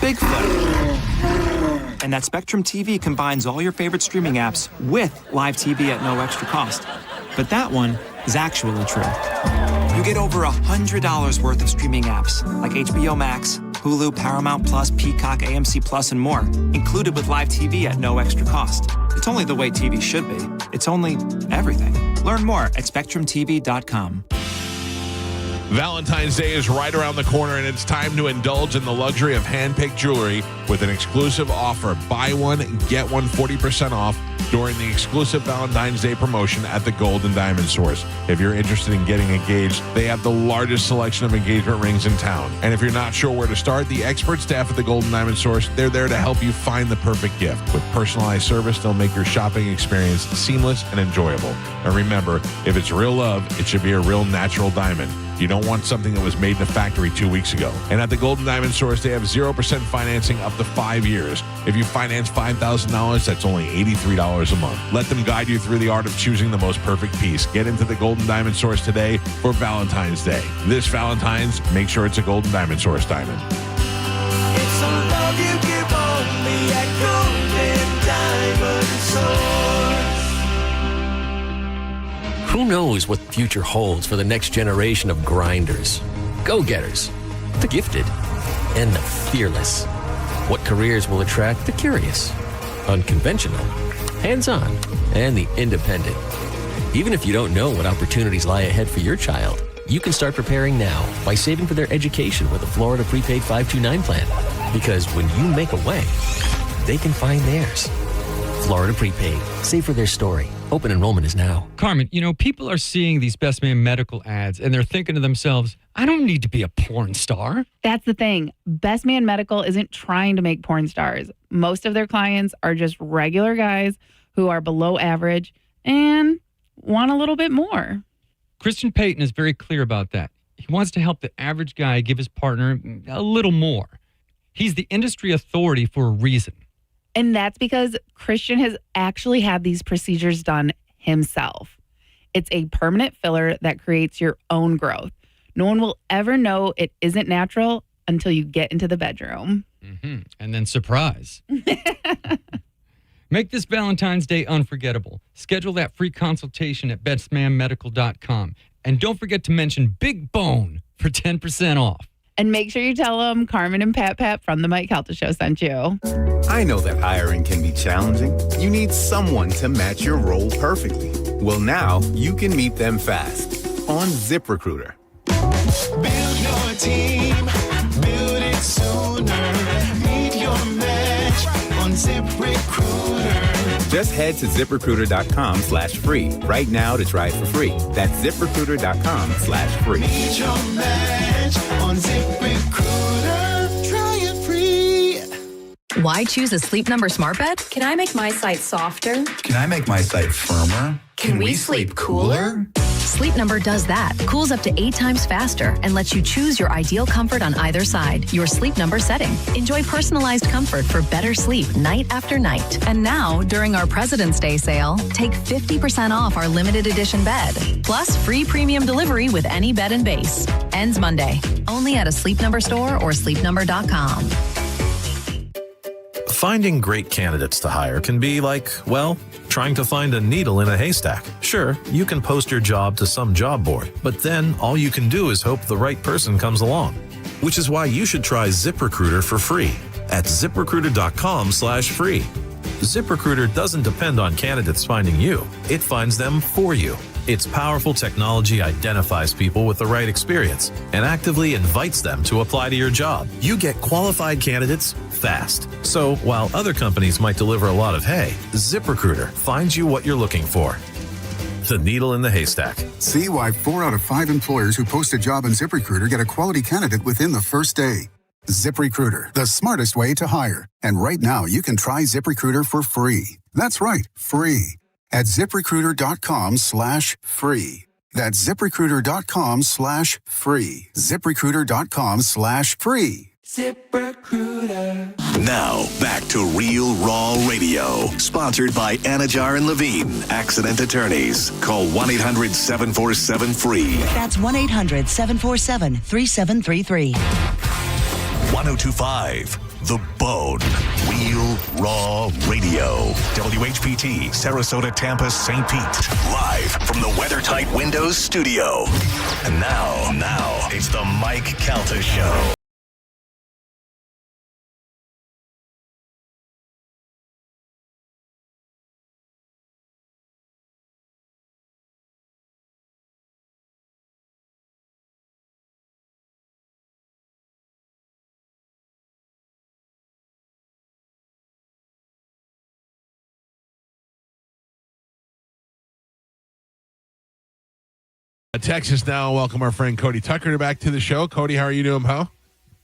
Bigfoot. And that Spectrum TV combines all your favorite streaming apps with live TV at no extra cost. But that one is actually true. You get over $100 worth of streaming apps like HBO Max, Hulu, Paramount Plus, Peacock, AMC Plus, and more, included with live TV at no extra cost. It's only the way TV should be. It's only everything. Learn more at SpectrumTV.com. Valentine's Day is right around the corner, and it's time to indulge in the luxury of hand-picked jewelry with an exclusive offer. Buy one, get one 40% off during the exclusive Valentine's Day promotion at the Gold and Diamond Source. If you're interested in getting engaged, they have the largest selection of engagement rings in town. And if you're not sure where to start, the expert staff at the Gold and Diamond Source, they're there to help you find the perfect gift. With personalized service, they'll make your shopping experience seamless and enjoyable. And remember, if it's real love, it should be a real natural diamond. You don't want something that was made in the factory 2 weeks ago. And at the Golden Diamond Source, they have 0% financing up to 5 years. If you finance $5,000, that's only $83 a month. Let them guide you through the art of choosing the most perfect piece. Get into the Golden Diamond Source today for Valentine's Day. This Valentine's, make sure it's a Golden Diamond Source diamond. It's a love you give only at Golden Diamond Source. Who knows what the future holds for the next generation of grinders, go-getters, the gifted, and the fearless? What careers will attract the curious, unconventional, hands-on, and the independent? Even if you don't know what opportunities lie ahead for your child, you can start preparing now by saving for their education with a Florida Prepaid 529 plan. Because when you make a way, they can find theirs. Florida Prepaid. Save for their story. Open enrollment is now. Carmen, people are seeing these Best Man Medical ads and they're thinking to themselves, I don't need to be a porn star. That's the thing. Best Man Medical isn't trying to make porn stars. Most of their clients are just regular guys who are below average and want a little bit more. Christian Payton is very clear about that. He wants to help the average guy give his partner a little more. He's the industry authority for a reason. And that's because Christian has actually had these procedures done himself. It's a permanent filler that creates your own growth. No one will ever know it isn't natural until you get into the bedroom. Mm-hmm. And then surprise. Make this Valentine's Day unforgettable. Schedule that free consultation at bestmanmedical.com. And don't forget to mention Big Bone for 10% off. And make sure you tell them Carmen and Pap Pap from the Mike Calta Show sent you. I know that hiring can be challenging. You need someone to match your role perfectly. Well, now you can meet them fast on ZipRecruiter. Build your team, build it sooner. Meet your match on ZipRecruiter. Just head to ZipRecruiter.com/free right now to try it for free. That's ZipRecruiter.com/free. Meet your match on ZipRecruiter. Try it free. Why choose a Sleep Number smart bed? Can I make my site softer? Can I make my site firmer? Can we sleep cooler? Sleep Number does that. Cools up to 8 times faster and lets you choose your ideal comfort on either side. Your Sleep Number setting. Enjoy personalized comfort for better sleep night after night. And now, during our President's Day sale, take 50% off our limited edition bed. Plus, free premium delivery with any bed and base. Ends Monday. Only at a Sleep Number store or sleepnumber.com. Finding great candidates to hire can be like, well, trying to find a needle in a haystack. Sure, you can post your job to some job board, but then all you can do is hope the right person comes along. Which is why you should try ZipRecruiter for free at ZipRecruiter.com/free. ZipRecruiter doesn't depend on candidates finding you. It finds them for you. Its powerful technology identifies people with the right experience and actively invites them to apply to your job. You get qualified candidates fast. So while other companies might deliver a lot of hay, ZipRecruiter finds you what you're looking for. The needle in the haystack. See why 4 out of 5 employers who post a job on ZipRecruiter get a quality candidate within the first day. ZipRecruiter, the smartest way to hire. And right now, you can try ZipRecruiter for free. That's right, free. At ZipRecruiter.com/free. That's ZipRecruiter.com/free. ZipRecruiter.com/free. ZipRecruiter. Now, back to Real Raw Radio. Sponsored by Anajar and Levine, Accident Attorneys. Call 1-800-747-FREE. That's 1-800-747-3733. 1025 The Bone. Real Raw Radio. WHPT, Sarasota, Tampa, St. Pete. Live from the WeatherTight Windows studio. And now, it's the Mike Calta Show. Texas now. Welcome our friend Cody Tucker back to the show. Cody, how are you doing, pal?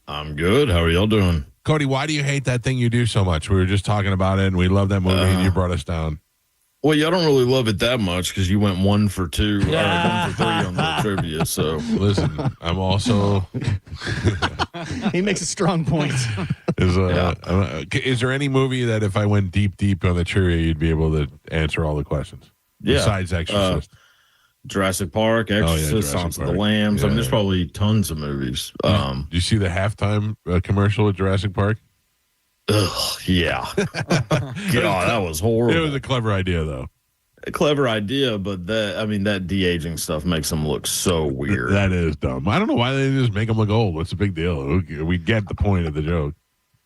I'm good. How are y'all doing? Cody, why do you hate that thing you do so much? We were just talking about it, and we love that movie, and you brought us down. Well, yeah, I don't really love it that much because you went 1 for 2, or 1 for 3 on the trivia. So listen, I'm also. He makes a strong point. Is there any movie that if I went deep on the trivia, you'd be able to answer all the questions? Yeah. Besides Exorcist. Jurassic Park, Exorcist, Silence of the Lambs. I mean, there's probably tons of movies. Do you see the halftime commercial at Jurassic Park? Yeah. God, that was horrible. It was a clever idea, though. A clever idea, but that de-aging stuff makes them look so weird. That is dumb. I don't know why they didn't just make them look old. What's the big deal? We get the point of the joke.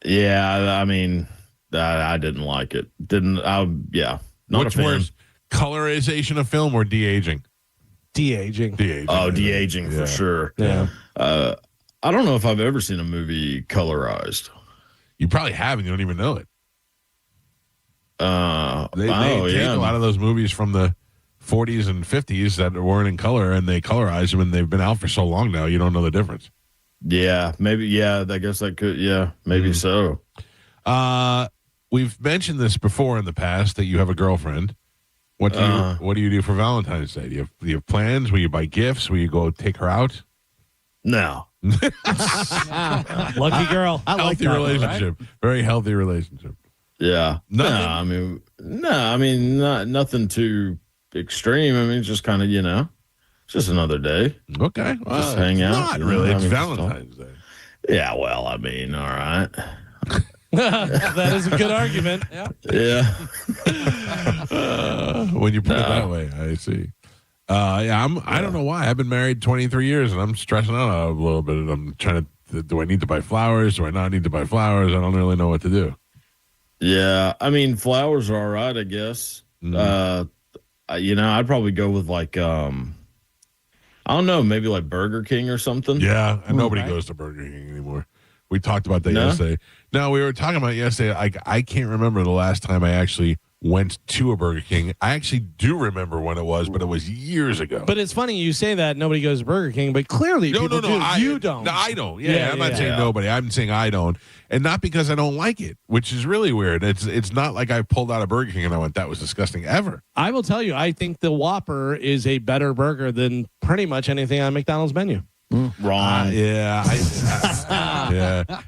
Yeah, I mean, I didn't like it. Not What's a fan. worse, colorization of film or de-aging? De-aging. Oh, de-aging for sure. Yeah. I don't know if I've ever seen a movie colorized. You probably have, and you don't even know it. They take a lot of those movies from the 40s and 50s that weren't in color, and they colorize them, and they've been out for so long now, you don't know the difference. Yeah, maybe. Yeah, I guess that could. Yeah, maybe so. We've mentioned this before in the past that you have a girlfriend. What do you do for Valentine's Day? Do you have plans? Will you buy gifts? Will you go take her out? No. Lucky girl. I like healthy that relationship. Right? Very healthy relationship. Yeah. Nothing? Nothing too extreme. I mean, it's just kind of, just another day. Okay. Just hang out. Not really. It's Valentine's Day. Yeah, well, I mean, all right. That is a good argument. Yeah. When you put it that way, I see. I don't know why. I've been married 23 years, and I'm stressing out a little bit. I'm trying to, do I need to buy flowers? Do I not need to buy flowers? I don't really know what to do. Yeah, I mean, flowers are all right, I guess. I'd probably go with like, I don't know, maybe like Burger King or something. Yeah, and nobody goes to Burger King anymore. We talked about that yesterday. No, we were talking about yesterday. I can't remember the last time I actually went to a Burger King. I actually do remember when it was, but it was years ago. But it's funny you say that nobody goes to Burger King, but clearly people do. You don't. No, I don't. Yeah, I'm not saying nobody. I'm saying I don't. And not because I don't like it, which is really weird. It's not like I pulled out a Burger King and I went, that was disgusting ever. I will tell you, I think the Whopper is a better burger than pretty much anything on McDonald's menu. Wrong. Yeah.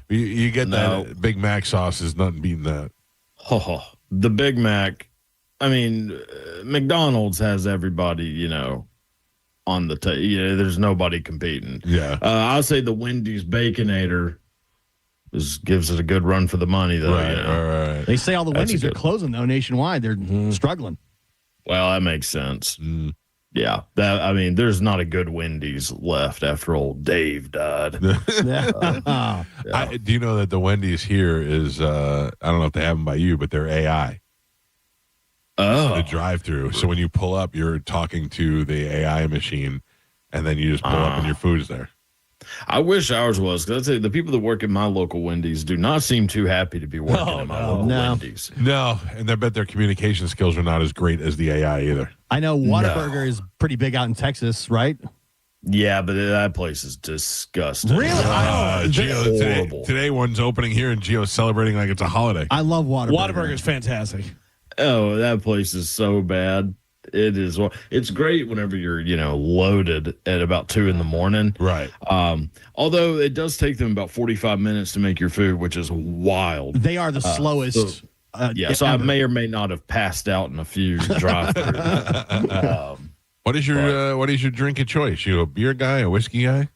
You get that Big Mac sauce is nothing beating that. The Big Mac. I mean, McDonald's has everybody, on the table. There's nobody competing. Yeah. I'll say the Wendy's Baconator gives it a good run for the money, though. Right. They say all the Wendy's are closing, though, nationwide. They're struggling. Well, that makes sense. Yeah. There's not a good Wendy's left after old Dave died. Do you know that the Wendy's here is, I don't know if they have them by you, but they're AI. Oh. The drive-through. So when you pull up, you're talking to the AI machine, and then you just pull up and your food's there. I wish ours was, because I'd say the people that work at my local Wendy's do not seem too happy to be working at my local Wendy's. No, and I bet their communication skills are not as great as the AI either. I know Whataburger is pretty big out in Texas, right? Yeah, but that place is disgusting. Really? Geo, today one's opening here, and Geo's celebrating like it's a holiday. I love Whataburger. Whataburger is fantastic. Oh, that place is so bad. It is. Well, it's great whenever you're, loaded at about 2 a.m. Right. Although it does take them about 45 minutes to make your food, which is wild. They are the slowest. So I may or may not have passed out in a few drive-throughs. What is your drink of choice? You a beer guy, a whiskey guy?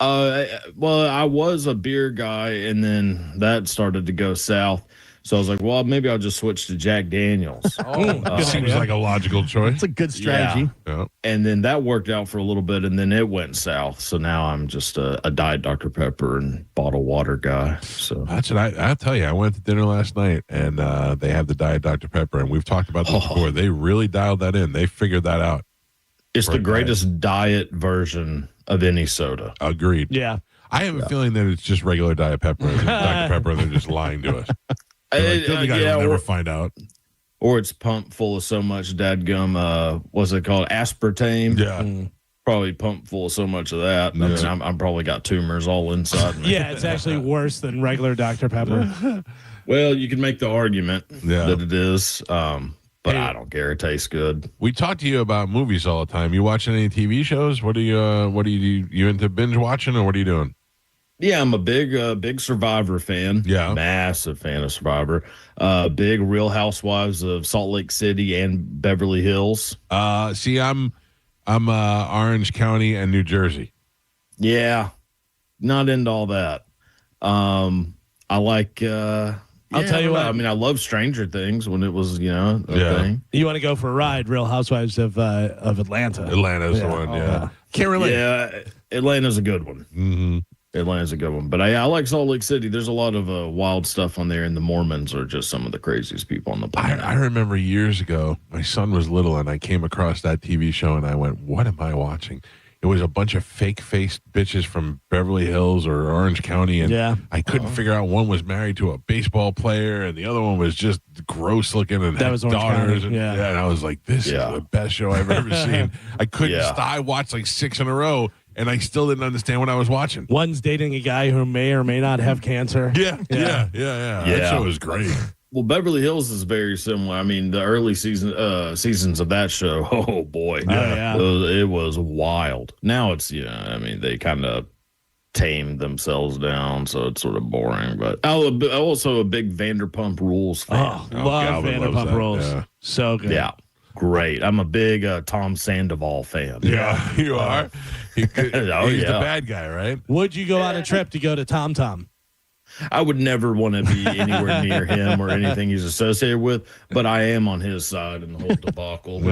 Well, I was a beer guy, and then that started to go south. So I was like, well, maybe I'll just switch to Jack Daniels. Seems like a logical choice. It's a good strategy. Yeah. And then that worked out for a little bit, and then it went south. So now I'm just a Diet Dr. Pepper and bottled water guy. So that's what I'll tell you. I went to dinner last night, and they have the Diet Dr. Pepper, and we've talked about this before. They really dialed that in. They figured that out. It's the greatest diet version of any soda. Agreed. Yeah. I have a feeling that it's just regular Diet Pepper. Dr. Pepper, they're just lying to us. They'll never find out. Or it's pumped full of so much dadgum, what's it called? Aspartame. Yeah. Probably pumped full of so much of that. I mean, I'm probably got tumors all inside me. Yeah, it's actually worse than regular Dr. Pepper. Well, you can make the argument that it is. But I don't care. It tastes good. We talk to you about movies all the time. You watching any TV shows? What do you into binge watching, or what are you doing? Yeah, I'm a big Survivor fan. Yeah, massive fan of Survivor. Big Real Housewives of Salt Lake City and Beverly Hills. See, I'm Orange County and New Jersey. Yeah, not into all that. I like. I'll tell you what. I mean, I love Stranger Things when it was, a thing. You want to go for a ride? Real Housewives of Atlanta. Atlanta's the one. Yeah. Can't relate. Yeah, Atlanta's a good one. Mm-hmm. Atlanta's a good one. But I like Salt Lake City. There's a lot of wild stuff on there, and the Mormons are just some of the craziest people on the planet. I remember years ago, my son was little, and I came across that TV show, and I went, "What am I watching?" It was a bunch of fake-faced bitches from Beverly Hills or Orange County, and I couldn't figure out. One was married to a baseball player, and the other one was just gross-looking and had daughters. And, and I was like, "This is the best show I've ever seen." I couldn't stop. I watched like 6 in a row, and I still didn't understand what I was watching. One's dating a guy who may or may not have cancer. Yeah. That show was great. Well, Beverly Hills is very similar. I mean, the early seasons of that show, oh boy, it was wild. Now it's they kind of tamed themselves down, so it's sort of boring. But I'm also a big Vanderpump Rules fan. Love Vanderpump Rules. Yeah. So good. Yeah, great. I'm a big Tom Sandoval fan. Yeah, you are. He's the bad guy, right? Would you go on a trip to go to Tom Tom? I would never want to be anywhere near him or anything he's associated with, but I am on his side in the whole debacle.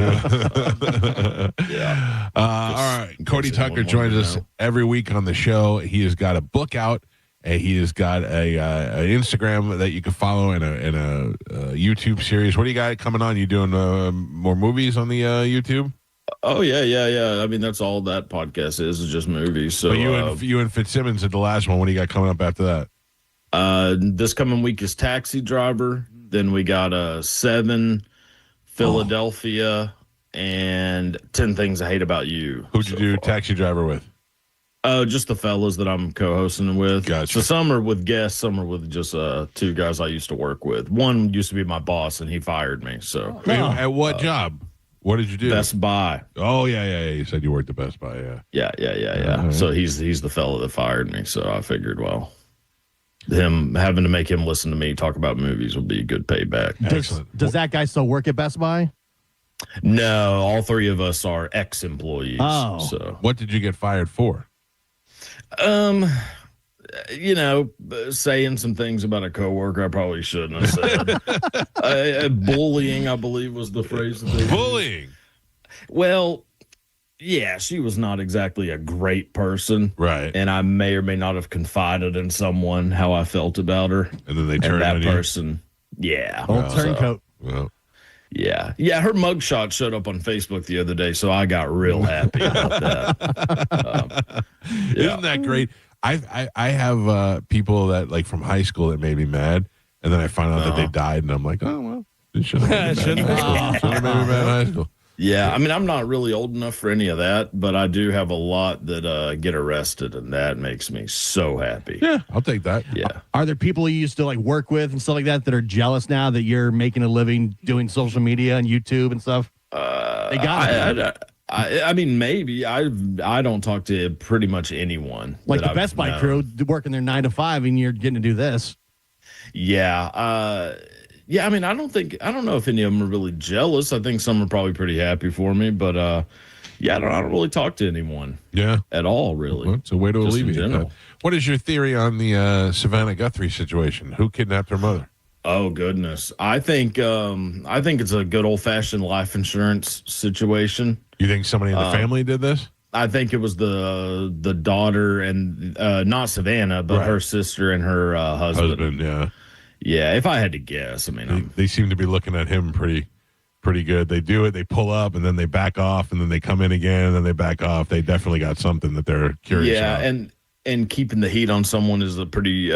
All right. Cody Tucker joins us every week on the show. He has got a book out. He has got a Instagram that you can follow and a YouTube series. What do you got coming on? You doing more movies on the YouTube? Oh yeah. I mean, that's all that podcast is just movies. So you and Fitzsimmons did the last one. What do you got coming up after that? This coming week is Taxi Driver. Then we got 7, Philadelphia, and 10 Things I Hate About You. Who'd you do Taxi Driver with? Just the fellas that I'm co-hosting with. Gotcha. So some are with guests, some are with just 2 guys I used to work with. One used to be my boss, and he fired me. So at what job? What did you do? Best Buy. Oh yeah. You said you worked at Best Buy. Yeah. Right. So he's the fellow that fired me. So I figured, well, him having to make him listen to me talk about movies would be a good payback. Excellent. Does that guy still work at Best Buy? No, all 3 of us are ex-employees. Oh. So what did you get fired for? Saying some things about a coworker I probably shouldn't have said. Bullying, I believe, was the phrase. Bullying. Well, yeah, she was not exactly a great person. Right. And I may or may not have confided in someone how I felt about her. And then they turned on that person. Yeah. Old turncoat. Well. Yeah. Her mugshot showed up on Facebook the other day, so I got real happy about that. Isn't that great? I have people that like from high school that made me mad, and then I find out that they died, and I'm like, oh well, it shouldn't have made me mad in high school. Yeah, I mean, I'm not really old enough for any of that, but I do have a lot that get arrested, and that makes me so happy. Yeah, I'll take that. Yeah. Are there people you used to like work with and stuff like that that are jealous now that you're making a living doing social media and YouTube and stuff? They got it. I mean, maybe. I don't talk to pretty much anyone. Like the Best Buy crew working their 9 to 5, and you're getting to do this. Yeah. Yeah, I mean, I don't know if any of them are really jealous. I think some are probably pretty happy for me, but yeah, I don't really talk to anyone. Yeah. At all, really. Well, it's a way to alleviate that. What is your theory on the Savannah Guthrie situation? Who kidnapped her mother? Oh goodness. I think it's a good old fashioned life insurance situation. You think somebody in the family did this? I think it was the daughter and not Savannah, but her sister and her husband. Yeah. Yeah, if I had to guess, I mean, they seem to be looking at him pretty good. They do it, they pull up, and then they back off, and then they come in again, and then they back off. They definitely got something that they're curious about. Yeah, and keeping the heat on someone is a pretty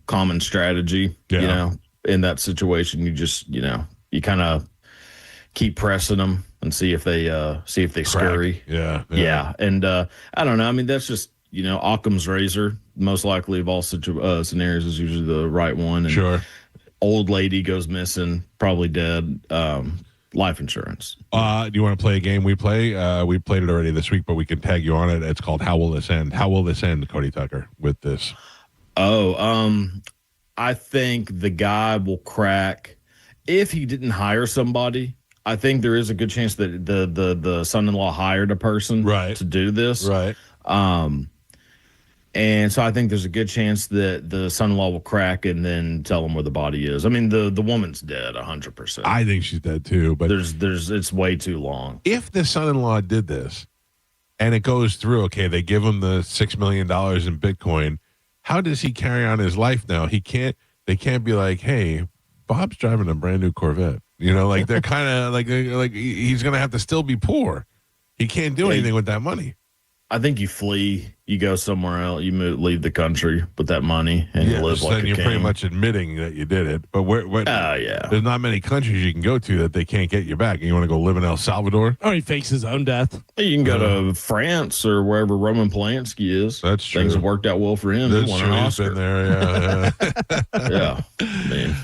common strategy. Yeah. You know, in that situation, you just you kind of keep pressing them and see if they scurry. Yeah. And I don't know. I mean, that's just Occam's razor. Most likely of all scenarios is usually the right one. And sure. Old lady goes missing, probably dead. Life insurance. Do you want to play a game we play? We played it already this week, but we can tag you on it. It's called How Will This End? How will this end, Cody Tucker, with this? I think the guy will crack. If he didn't hire somebody, I think there is a good chance that the son-in-law hired a person to do this. Right. And so I think there's a good chance that the son-in-law will crack and then tell him where the body is. I mean, the woman's dead 100%. I think she's dead too, but it's way too long. If the son-in-law did this and it goes through, okay, they give him the $6 million in Bitcoin, how does he carry on his life now? They can't be like, hey, Bob's driving a brand new Corvette. Like they're kind of like he's going to have to still be poor. He can't do anything with that money. I think you flee, you go somewhere else, you leave the country with that money, and you live like a king. You're pretty much admitting that you did it. But there's not many countries you can go to that they can't get you back. You want to go live in El Salvador? Or he fakes his own death. You can go to France or wherever Roman Polanski is. That's true. Things have worked out well for him. That's he won true. an He's Oscar. been there, Yeah. Man.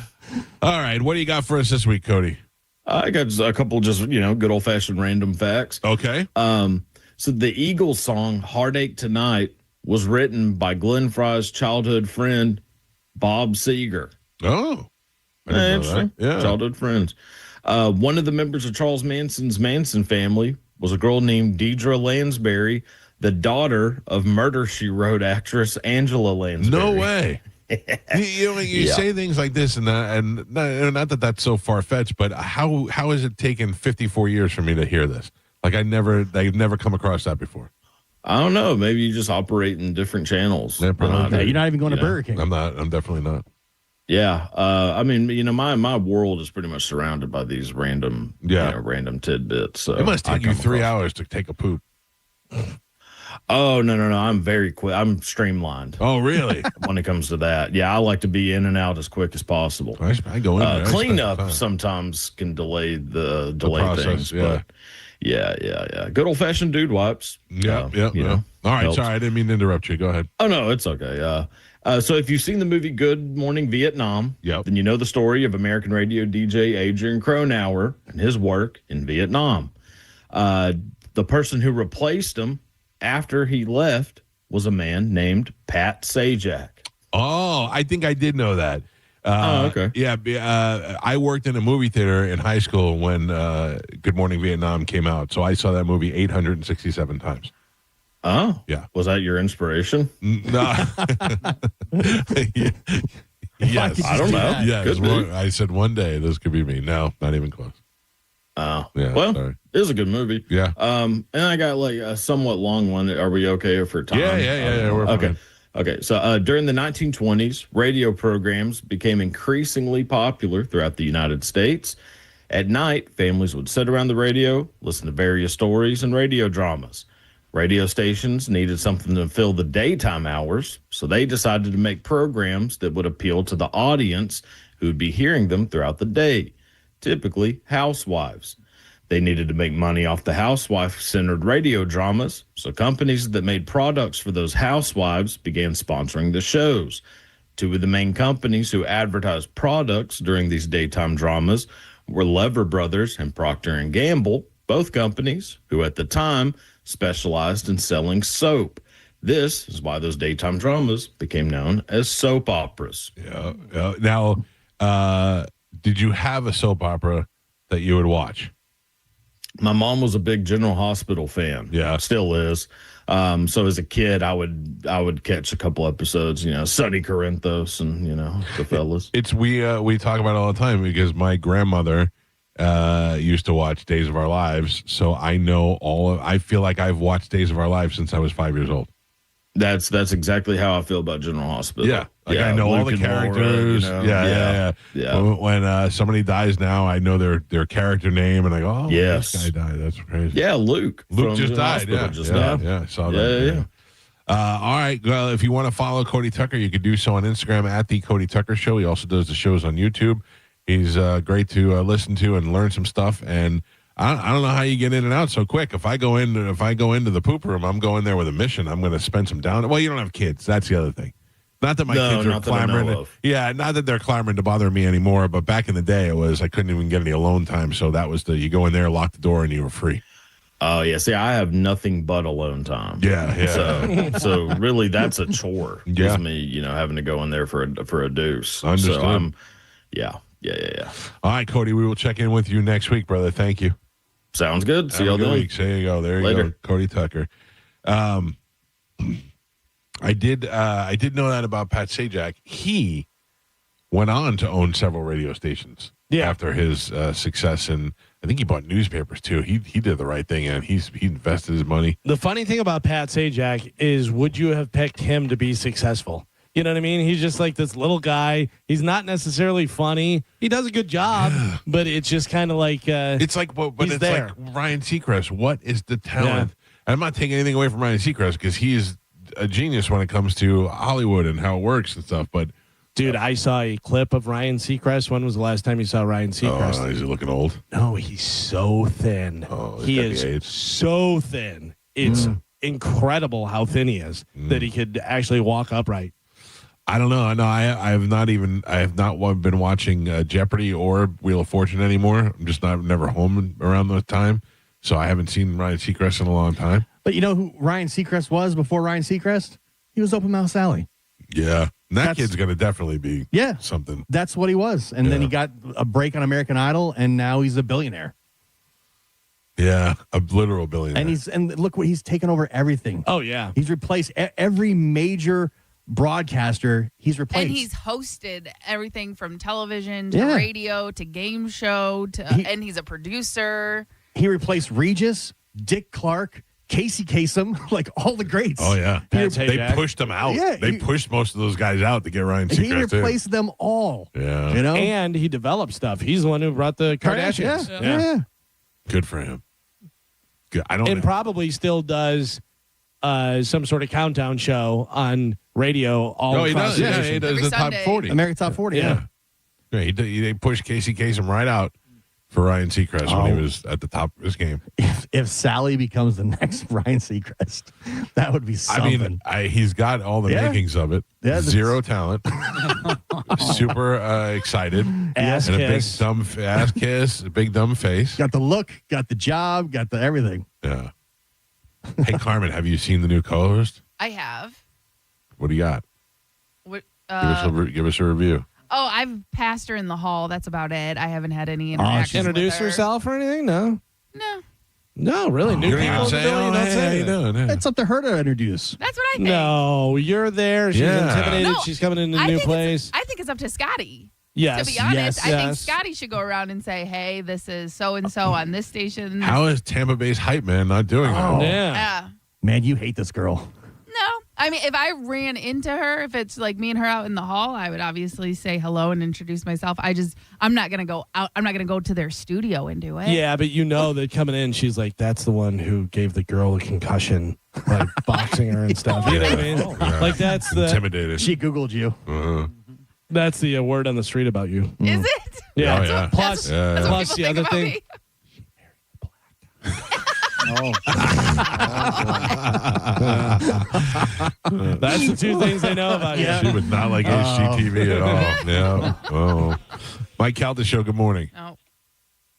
All right. What do you got for us this week, Cody? I got a couple just, good old-fashioned random facts. Okay. So the Eagles song, Heartache Tonight, was written by Glenn Fry's childhood friend, Bob Seger. Oh. I didn't know Interesting. that. Yeah. Childhood friends. One of the members of Charles Manson's Manson family was a girl named Deidre Lansbury, the daughter of Murder, She Wrote actress Angela Lansbury. No way. You say things like this, and not that that's so far-fetched, but how has it taken 54 years for me to hear this? Like I've never come across that before. I don't know. Maybe you just operate in different channels. You're not even going to Burger King. I'm not. I'm definitely not. Yeah. I mean, my world is pretty much surrounded by these random, random tidbits. So it must take you 3 hours to take a poop. Oh, no. I'm very quick. I'm streamlined. Oh, really? When it comes to that. Yeah, I like to be in and out as quick as possible. I go in there. Cleanup sometimes can delay process, things, yeah. but yeah. Good old-fashioned dude wipes. Yeah. All right, helps. sorry, I didn't mean to interrupt you. Go ahead. Oh, no, it's okay. So if you've seen the movie Good Morning Vietnam, then you know the story of American radio DJ Adrian Cronauer and his work in Vietnam. The person who replaced him after he left was a man named Pat Sajak. Oh, I think I did know that. Okay. Yeah, I worked in a movie theater in high school when Good Morning Vietnam came out, so I saw that movie 867 times. Oh, yeah. Was that your inspiration? No. Yes. I don't know. Yes. I said one day this could be me. No, not even close. Oh, yeah. Well, sorry. it was a good movie. Yeah. And I got like a somewhat long one. Are we okay for time? Yeah. We're okay. fine. Okay. So during the 1920s, radio programs became increasingly popular throughout the United States. At night, families would sit around the radio, listen to various stories and radio dramas. Radio stations needed something to fill the daytime hours, so they decided to make programs that would appeal to the audience who would be hearing them throughout the day, typically housewives. They needed to make money off the housewife-centered radio dramas, so companies that made products for those housewives began sponsoring the shows. Two of the main companies who advertised products during these daytime dramas were Lever Brothers and Procter & Gamble, both companies who at the time specialized in selling soap. This is why those daytime dramas became known as soap operas. Yeah. Now, did you have a soap opera that you would watch? My mom was a big General Hospital fan. Yeah. Still is. So as a kid, I would catch a couple episodes, Sonny Corinthos and, the fellas. We talk about it all the time because my grandmother used to watch Days of Our Lives. So I know I feel like I've watched Days of Our Lives since I was 5 years old. That's exactly how I feel about General Hospital. Yeah. I know all the characters. Laura, Yeah. When somebody dies now, I know their character name, and I go, "Oh, yes, this guy died. That's crazy." Yeah, Luke just died. Yeah, died. Yeah, I saw that. Yeah. All right. Well, if you want to follow Cody Tucker, you can do so on Instagram at the Cody Tucker Show. He also does the shows on YouTube. He's great to listen to and learn some stuff. And I don't know how you get in and out so quick. If I go into the poop room, I'm going there with a mission. I'm going to spend some down. Well, you don't have kids. That's the other thing. Not that my kids are clamoring. Yeah, not that they're clamoring to bother me anymore. But back in the day, it was I couldn't even get any alone time. So that was you go in there, lock the door, and you were free. Oh yeah. See, I have nothing but alone time. Yeah. So really, that's a chore. Yeah. Just me, having to go in there for a deuce. Understood. So Yeah. All right, Cody. We will check in with you next week, brother. Thank you. Sounds good. See y'all then. There you go. There you go. Cody Tucker. I did know that about Pat Sajak. He went on to own several radio stations after his success, and I think he bought newspapers too. He did the right thing, and he invested his money. The funny thing about Pat Sajak is, would you have picked him to be successful? You know what I mean? He's just like this little guy. He's not necessarily funny. He does a good job, but it's just kind of like it's like, but it's there. Like Ryan Seacrest. What is the talent? Yeah. I'm not taking anything away from Ryan Seacrest because he's a genius when it comes to Hollywood and how it works and stuff. But dude, I saw a clip of Ryan Seacrest. When was the last time you saw Ryan Seacrest? Oh, is he looking old? No, he's so thin. Oh, he is so thin. It's incredible how thin he is that he could actually walk upright. I don't know. No, I have not been watching Jeopardy or Wheel of Fortune anymore. I'm just never home around that time, so I haven't seen Ryan Seacrest in a long time. But you know who Ryan Seacrest was before Ryan Seacrest? He was Open Mouth Sally. Yeah, and that kid's going to definitely be something. That's what he was, and then he got a break on American Idol, and now he's a billionaire. Yeah, a literal billionaire. And look what he's taken over everything. Oh yeah, he's replaced every major broadcaster. He's replaced, and he's hosted everything from television to radio to game show and he's a producer. He replaced Regis, Dick Clark, Casey Kasem, like all the greats. Oh yeah, they pushed them out. Yeah, they pushed most of those guys out to get Ryan Seacrest. He replaced them all. Yeah, and he developed stuff. He's the one who brought the Kardashians. Yeah. Good for him. Good. And probably still does some sort of countdown show on radio. He does. Yeah, he does the top 40. American Top 40. Yeah. They pushed Casey Kasem right out for Ryan Seacrest when he was at the top of his game. If Sally becomes the next Ryan Seacrest, that would be something. I mean, he's got all the makings of it. Yeah, zero talent. Super excited. Ass and kiss. A big dumb ass kiss, a big dumb face. Got the look, got the job, got the everything. Yeah. Hey, Carmen, have you seen the new co-host? I have. What do you got? What, give us a review. Oh, I've passed her in the hall. That's about it. I haven't had any interactions introduce with her. herself or anything? No. No, really. New people say, It's up to her to introduce. That's what I think. No, you're there. She's intimidated. No, she's coming in a new place. I think it's up to Scotty. Yes. To be honest, I think Scotty should go around and say, hey, this is so-and-so on this station. How is Tampa Bay's hype man not doing that? Yeah. Man, you hate this girl. No. I mean, if I ran into her, if it's like me and her out in the hall, I would obviously say hello and introduce myself. I'm not going to go out. I'm not going to go to their studio and do it. Yeah, but you know that coming in, she's like, that's the one who gave the girl a concussion, like boxing her and stuff. You know what I mean? Like that's the intimidated. She Googled you. That's the word on the street about you. Is it? Yeah. Oh, yeah. Plus the other thing. That's the two things they know about you. She would not like HGTV at all. Yeah. Oh. Mike Calta Show, good morning. Oh.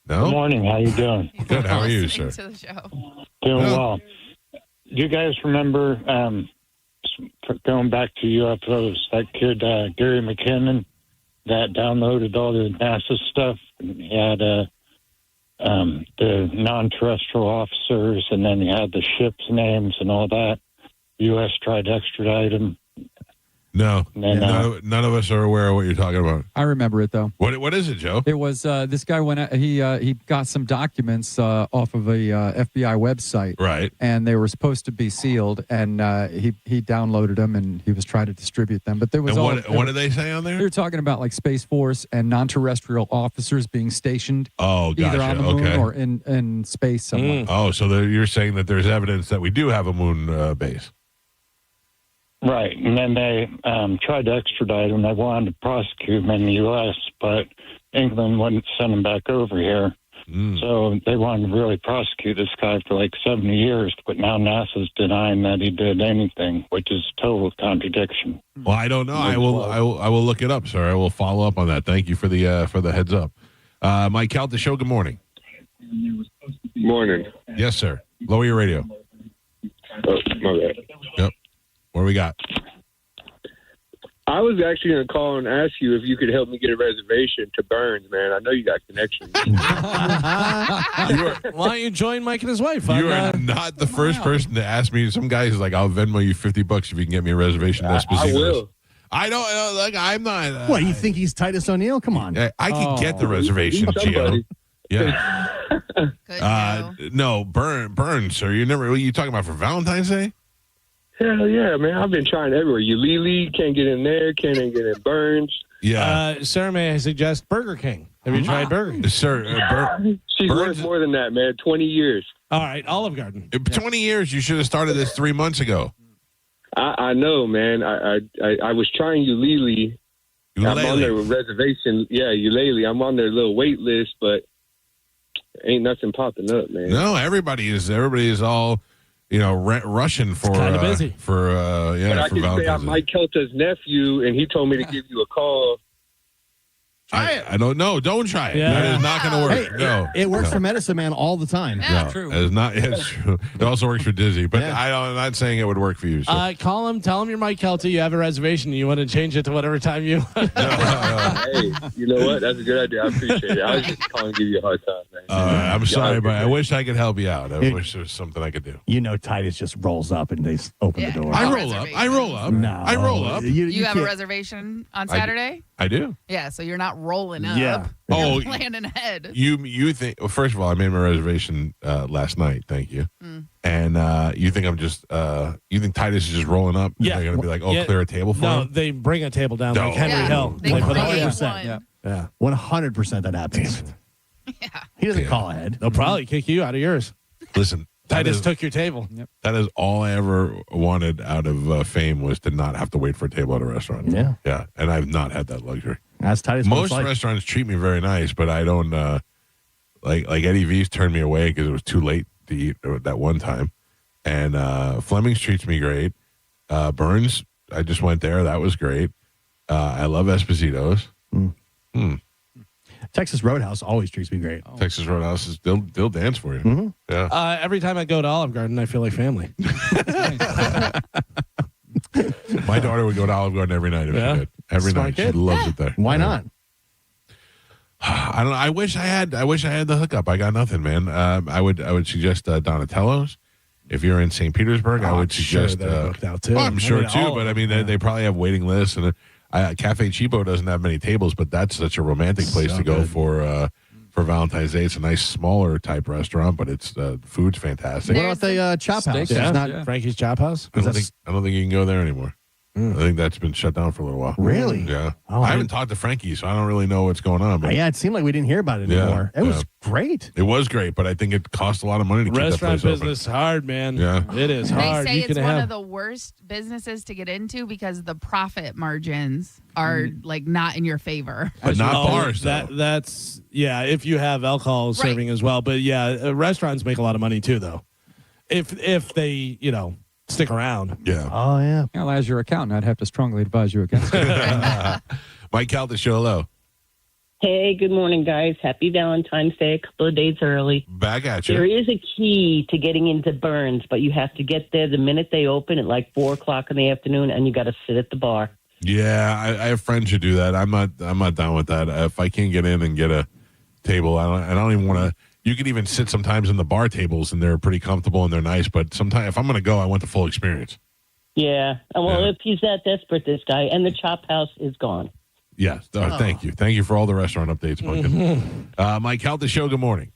No. Good morning. How you doing? Good. How are you, sir? To the show. Doing well. Do you guys remember going back to UFOs? That kid Gary McKinnon that downloaded all the NASA stuff. He had the non-terrestrial officers, and then he had the ships' names and all that. The U.S. tried to extradite him. No, then, none of us are aware of what you're talking about. I remember it though. What is it, Joe? It was this guy went out, he got some documents off of a FBI website, right? And they were supposed to be sealed, and he downloaded them and he was trying to distribute them. But there was and what did they say on there? They were talking about like Space Force and non-terrestrial officers being stationed, either on the moon or in space somewhere. Oh, so you're saying that there's evidence that we do have a moon base. Right, and then they tried to extradite him. They wanted to prosecute him in the U.S., but England wouldn't send him back over here. So they wanted to really prosecute this guy for like 70 years, but now NASA's denying that he did anything, which is total contradiction. Well, I don't know. I will look it up, sir. I will follow up on that. Thank you for the heads up. Mike Calta Show, good morning. Morning. Yes, sir. Lower your radio. Oh, my bad. Yep. What do we got? I was actually going to call and ask you if you could help me get a reservation to Burns, man. I know you got connections. Why don't you join Mike and his wife? You are not the first person to ask me. Some guy is like, I'll Venmo you $50 if you can get me a reservation. I will. I don't like. I'm not. What do you think? He's Titus O'Neil? Come on. I can get the reservation, Geo. Yeah. No, Burns, sir. What are you talking about for Valentine's Day? Hell yeah, man. I've been trying everywhere. Ulili, can't get in there, can't even get in Burns. Yeah. Sir, may I suggest Burger King? Have you tried Burger King? Sir, She's worth more than that, man. 20 years. All right, Olive Garden. 20 years. You should have started this 3 months ago. I know, man. I was trying Ulili. I'm on their reservation. Yeah, Ulili. I'm on their little wait list, but ain't nothing popping up, man. No, everybody is all, rushing for kind of busy. But I can say I'm Mike Kelta's nephew, and he told me to give you a call. I don't know. Don't try it. Yeah. That is not going to work. Hey, no, it works for Medicine Man all the time. Yeah, true. It's not. It's true. It also works for Dizzy, but I'm not saying it would work for you. So. Call him. Tell him you're Mike Kelta. You have a reservation. You want to change it to whatever time you. Hey, you know what? That's a good idea. I appreciate it. I was just calling to give you a hard time, man. I'm sorry, but I wish I could help you out. I wish there was something I could do. Titus just rolls up and they open the door. I roll up. No, I roll up. You have a reservation on Saturday? I do. Yeah, so you're not rolling up. Yeah. You're planning ahead. You think? Well, first of all, I made my reservation last night. Thank you. And you think I'm just? You think Titus is just rolling up? Yeah. They're gonna be like, clear a table for No, him. they bring a table down like Henry Hill. They put create it one. Yeah. 100% that happens. He doesn't call ahead. They'll probably kick you out of yours. Listen, Titus took your table. Yep. That is all I ever wanted out of fame was to not have to wait for a table at a restaurant. Yeah. Yeah, and I've not had that luxury. That's Titus. Most restaurants treat me very nice, but I don't. Like Eddie V's turned me away because it was too late to eat that one time, and Fleming's treats me great. Burns, I just went there. That was great. I love Esposito's. Texas Roadhouse always treats me great. Texas Roadhouse is they'll dance for you. Mm-hmm. Yeah. Every time I go to Olive Garden, I feel like family. My daughter would go to Olive Garden every night if she did. Every Smart night. kid. She loves it there. Why not? I don't know. I wish I had the hookup. I got nothing, man. I would suggest Donatello's. If you're in St. Petersburg, I would suggest. They're booked out too. Well, I'm sure too, but I mean, they probably have waiting lists, and Cafe Cheapo doesn't have many tables, but that's such a romantic place to go for Valentine's Day. It's a nice, smaller type restaurant, but it's food's fantastic. What about the Chop House? Yeah. It's not Frankie's Chop House? I don't think you can go there anymore. I think that's been shut down for a little while. Really? Yeah. Oh, I haven't talked to Frankie, so I don't really know what's going on. But yeah, it seemed like we didn't hear about it anymore. It was great. It was great, but I think it cost a lot of money to keep that Restaurant place business hard, man. Yeah. It is They hard. say You it's can one have of the worst businesses to get into because the profit margins are like not in your favor. But not bars, That's if you have alcohol serving as well. But restaurants make a lot of money too, though. If they stick around. Yeah. Oh yeah. Well, as your accountant, I'd have to strongly advise you against it. Mike Calta, show hello. Hey, good morning, guys. Happy Valentine's Day, a couple of days early. Back at you. There is a key to getting into Burns, but you have to get there the minute they open at like 4 o'clock in the afternoon, and you got to sit at the bar. Yeah, I have friends who do that. I'm not down with that. If I can't get in and get a table, I don't even want to. You can even sit sometimes in the bar tables, and they're pretty comfortable and they're nice. But sometimes, if I'm going to go, I want the full experience. Yeah. Well, if he's that desperate, this guy, and the Chop House is gone. Yes. Thank you. Thank you for all the restaurant updates, Mike. Mike Calta Show, good morning.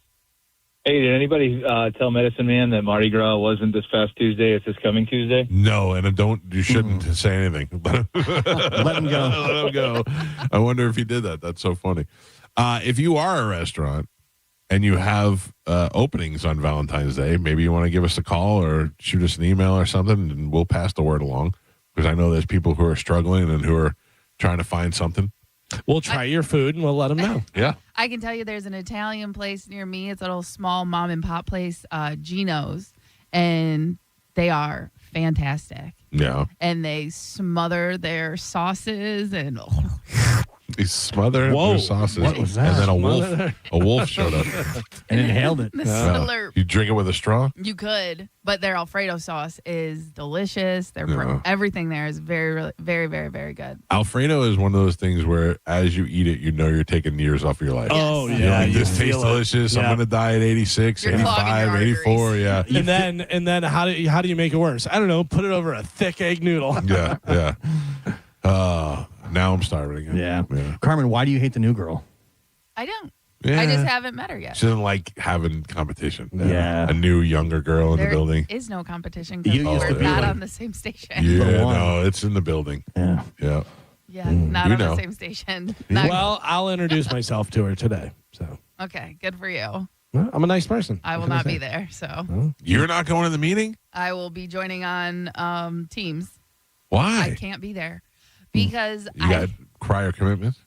Hey, did anybody tell Medicine Man that Mardi Gras wasn't this past Tuesday, it's this coming Tuesday? No, and you shouldn't say anything. Let him go. Let him go. I wonder if he did that. That's so funny. If you are a restaurant and you have openings on Valentine's Day, maybe you want to give us a call or shoot us an email or something, and we'll pass the word along. Because I know there's people who are struggling and who are trying to find something. We'll try your food and we'll let them know. Yeah. I can tell you there's an Italian place near me. It's a little small mom and pop place, Gino's, and they are fantastic. Yeah. And they smother their sauces and They smothered their sausages. What was that? And then a wolf showed up and inhaled it. The slurp. You drink it with a straw? You could, but their Alfredo sauce is delicious. Their Yeah. everything there is very, very, very, very good. Alfredo is one of those things where as you eat it, you know you're taking years off of your life. Oh, You're yeah. like, this you tastes feel it. delicious. I'm Yeah. going to die at 86, You're clogging 85, your 84. Yeah. And then how do you make it worse? I don't know. Put it over a thick egg noodle. Yeah. Now I'm starving again. Yeah. Carmen, why do you hate the new girl? I don't. Yeah. I just haven't met her yet. She doesn't like having competition. Yeah. A new, younger girl in There the building. is no competition You because used to we're be not like- on the same station. Yeah, no, it's in the building. Yeah. Yeah. Yeah, not You on know. the same station. Not- Well, I'll introduce myself to her today. So okay, good for you. I'm a nice person. I will not be there, so You're not going to the meeting? I will be joining on Teams. Why? I can't be there because You got prior commitments?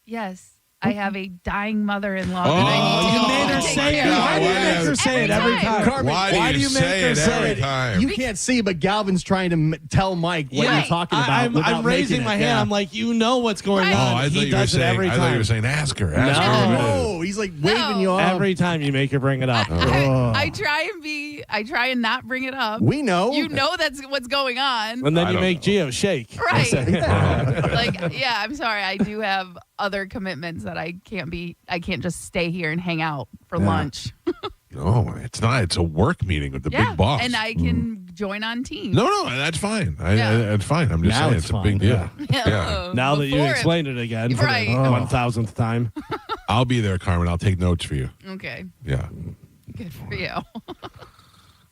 yes, I have a dying mother-in-law. Oh, that I need to you go made her take say it. care of. Why do you make her say it every time? Carmen, Why do you say it every time? You can't see, but Galvin's trying to tell Mike what you're talking about. I'm without raising making my it. hand. Yeah. I'm like, you know what's going Right. on. I thought He you were does it saying. every I thought you time. were saying ask her. Ask her. No, he's like waving you off. Every time you make her bring it up. I try and not bring it up. We know. You know that's what's going on. And then I you don't make know. Geo shake. Right. Yeah. Like, yeah, I'm sorry. I do have other commitments that I can't just stay here and hang out for lunch. No, it's not. It's a work meeting with the big boss. And I can join on Teams. No, that's fine. Yeah. That's fine. I'm just Now saying it's it's a fine. big deal. Yeah. Yeah. Now that you Before it- explained it again for Right. the 1,000th time. I'll be there, Carmen. I'll take notes for you. Okay. Yeah. Good for you.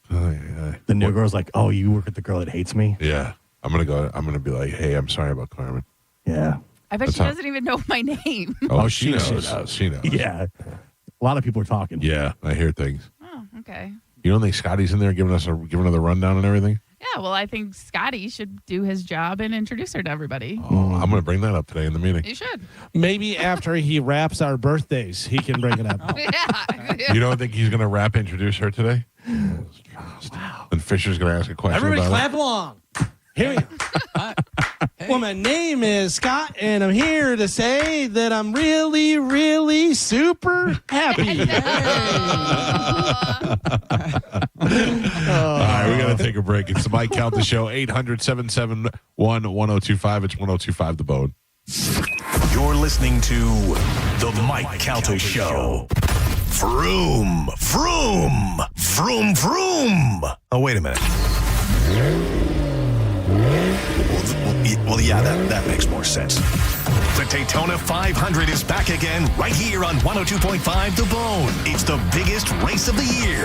The new girl's like, oh, you work with the girl that hates me? Yeah. I'm gonna go. I'm gonna be like, hey, I'm sorry about Carmen. Yeah. I bet That's she how- doesnh even know my name. Oh, she she knows. knows. She knows. Yeah. A lot of people are talking. Yeah, I hear things. Oh, okay. You don't think Scotty's in there giving her the rundown and everything? Yeah, well, I think Scotty should do his job and introduce her to everybody. Oh, I'm gonna bring that up today in the meeting. You should. Maybe after he wraps our birthdays, he can bring it up. Yeah. You don't think he's gonna introduce her today? Wow. And Fisher's gonna ask a question. Everybody about clap along. Here we go. Well, my name is Scott, and I'm here to say that I'm really, really super happy. All right, we got to take a break. It's the Mike Calta Show, 800-771-1025. It's 1025 The Bone. You're listening to the Mike Calta Show. Vroom, vroom, vroom, vroom. Oh, wait a minute. Well, yeah, that makes more sense. The Daytona 500 is back again right here on 102.5 The Bone. It's the biggest race of the year.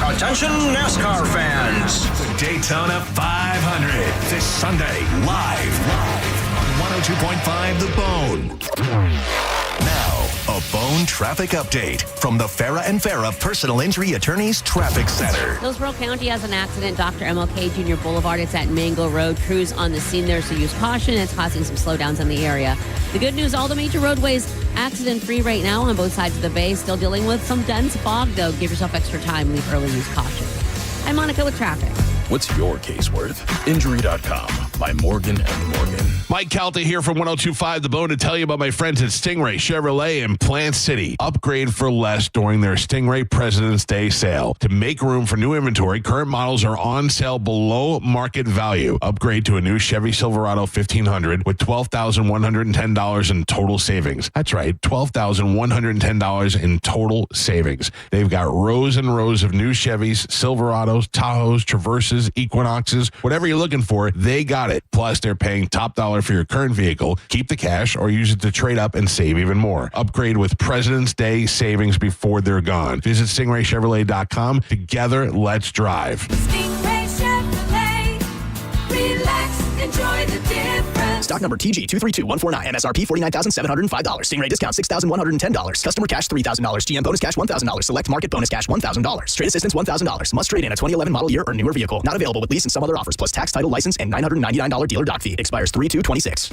Attention NASCAR fans. The Daytona 500 this Sunday live on 102.5 The Bone. Now, a Bone traffic update from the Farah and Farah Personal Injury Attorneys Traffic Center. Hillsborough County has an accident. Dr. MLK Jr. Boulevard. It's at Mango Road. Crews on the scene there, so use caution. It's causing some slowdowns in the area. The good news, all the major roadways accident-free right now on both sides of the bay. Still dealing with some dense fog, though. Give yourself extra time. Leave early. Use caution. I'm Monica with traffic. What's your case worth? Injury.com. by Morgan & Morgan. Mike Calta here from 102.5 The Bone to tell you about my friends at Stingray Chevrolet in Plant City. Upgrade for less during their Stingray President's Day sale. To make room for new inventory, current models are on sale below market value. Upgrade to a new Chevy Silverado 1500 with $12,110 in total savings. That's right, $12,110 in total savings. They've got rows and rows of new Chevys, Silverados, Tahoes, Traverses, Equinoxes, whatever you're looking for, they got it. Plus, they're paying top dollar for your current vehicle. Keep the cash or use it to trade up and save even more. Upgrade with President's Day savings before they're gone. Visit StingrayChevrolet.com. Together, let's drive. Stingray Chevrolet. Relax, enjoy the difference. Stock number TG232149. MSRP $49,705. Stingray discount $6,110. Customer cash $3,000. GM bonus cash $1,000. Select market bonus cash $1,000. Trade assistance $1,000. Must trade in a 2011 model year or newer vehicle. Not available with lease and some other offers, plus tax, title, license, and $999 dealer dock fee. Expires 3/2/26.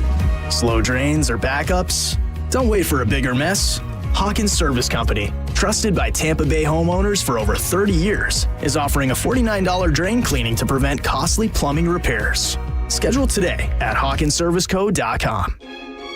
Slow drains or backups? Don't wait for a bigger mess. Hawkins Service Company, trusted by Tampa Bay homeowners for over 30 years, is offering a $49 drain cleaning to prevent costly plumbing repairs. Schedule today at hawkinsserviceco.com.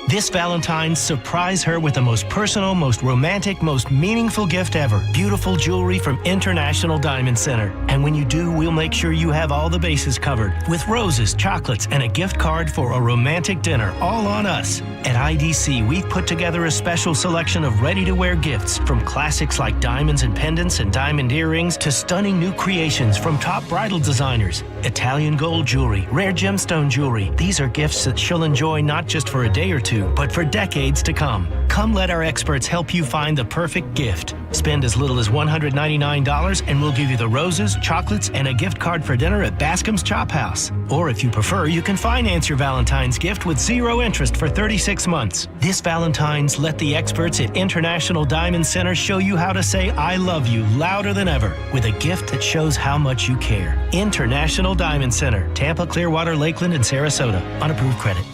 This Valentine, surprise her with the most personal, most romantic, most meaningful gift ever. Beautiful jewelry from International Diamond Center. And when you do, we'll make sure you have all the bases covered with roses, chocolates, and a gift card for a romantic dinner, all on us. At IDC, we've put together a special selection of ready-to-wear gifts, from classics like diamonds and pendants and diamond earrings to stunning new creations from top bridal designers. Italian gold jewelry, rare gemstone jewelry. These are gifts that she'll enjoy not just for a day or two, but for decades to come. Come let our experts help you find the perfect gift. Spend as little as $199 and we'll give you the roses, chocolates, and a gift card for dinner at Bascom's Chop House. Or if you prefer, you can finance your Valentine's gift with 0 interest for 36 months. This Valentine's, let the experts at International Diamond Center show you how to say I love you louder than ever with a gift that shows how much you care. International Diamond Center, Tampa, Clearwater, Lakeland, and Sarasota. Unapproved credit.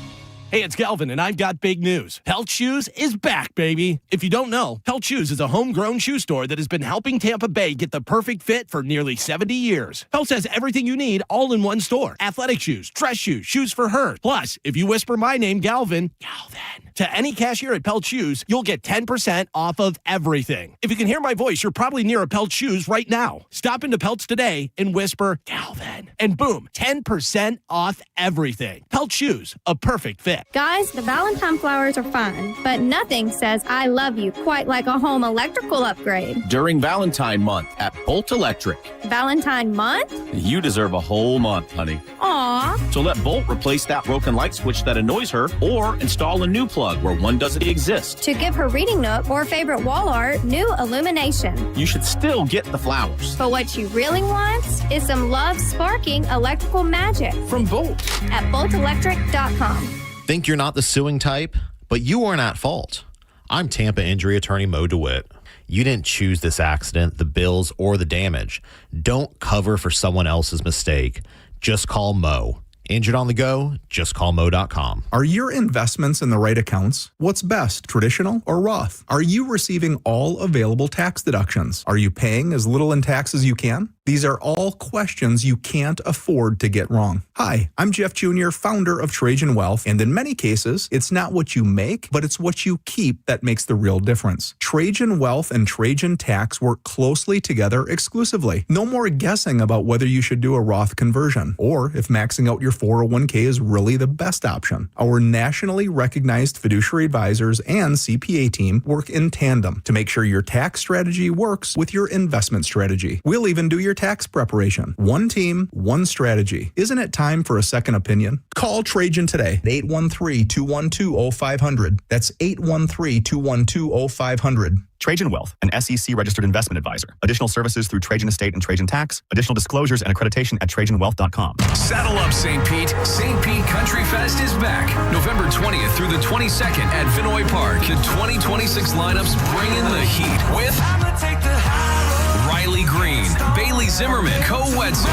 Hey, it's Galvin, and I've got big news. Pelt Shoes is back, baby. If you don't know, Pelt Shoes is a homegrown shoe store that has been helping Tampa Bay get the perfect fit for nearly 70 years. Pelt has everything you need all in one store. Athletic shoes, dress shoes, shoes for her. Plus, if you whisper my name, Galvin, to any cashier at Pelt Shoes, you'll get 10% off of everything. If you can hear my voice, you're probably near a Pelt Shoes right now. Stop into Pelt's today and whisper, Galvin, and boom, 10% off everything. Pelt Shoes, a perfect fit. Guys, the Valentine flowers are fine, but nothing says I love you quite like a home electrical upgrade. During Valentine month at Bolt Electric. Valentine month? You deserve a whole month, honey. Aw. So let Bolt replace that broken light switch that annoys her, or install a new plug where one doesn't exist. To give her reading nook or favorite wall art new illumination. You should still get the flowers. But what she really wants is some love-sparking electrical magic. From Bolt. At boltelectric.com. Think you're not the suing type, but you aren't at fault. I'm Tampa injury attorney Mo DeWitt. You didn't choose this accident, the bills, or the damage. Don't cover for someone else's mistake. Just call Mo. Injured on the go? Just call Mo.com. Are your investments in the right accounts? What's best, traditional or Roth? Are you receiving all available tax deductions? Are you paying as little in tax as you can? These are all questions you can't afford to get wrong. Hi, I'm Jeff Jr., founder of Trajan Wealth, and in many cases, it's not what you make, but it's what you keep that makes the real difference. Trajan Wealth and Trajan Tax work closely together exclusively. No more guessing about whether you should do a Roth conversion, or if maxing out your 401k is really the best option. Our nationally recognized fiduciary advisors and CPA team work in tandem to make sure your tax strategy works with your investment strategy. We'll even do your tax preparation. One team, one strategy. Isn't it time for a second opinion? Call Trajan today at 813-212-0500. That's 813-212-0500. Trajan Wealth, an SEC registered investment advisor. Additional services through Trajan Estate and Trajan Tax. Additional disclosures and accreditation at TrajanWealth.com. Saddle up, St. Pete. St. Pete Country Fest is back. November 20th through the 22nd at Vinoy Park. The 2026 lineups bring in the heat with Riley Green, Bailey Zimmerman, Co Wetzel,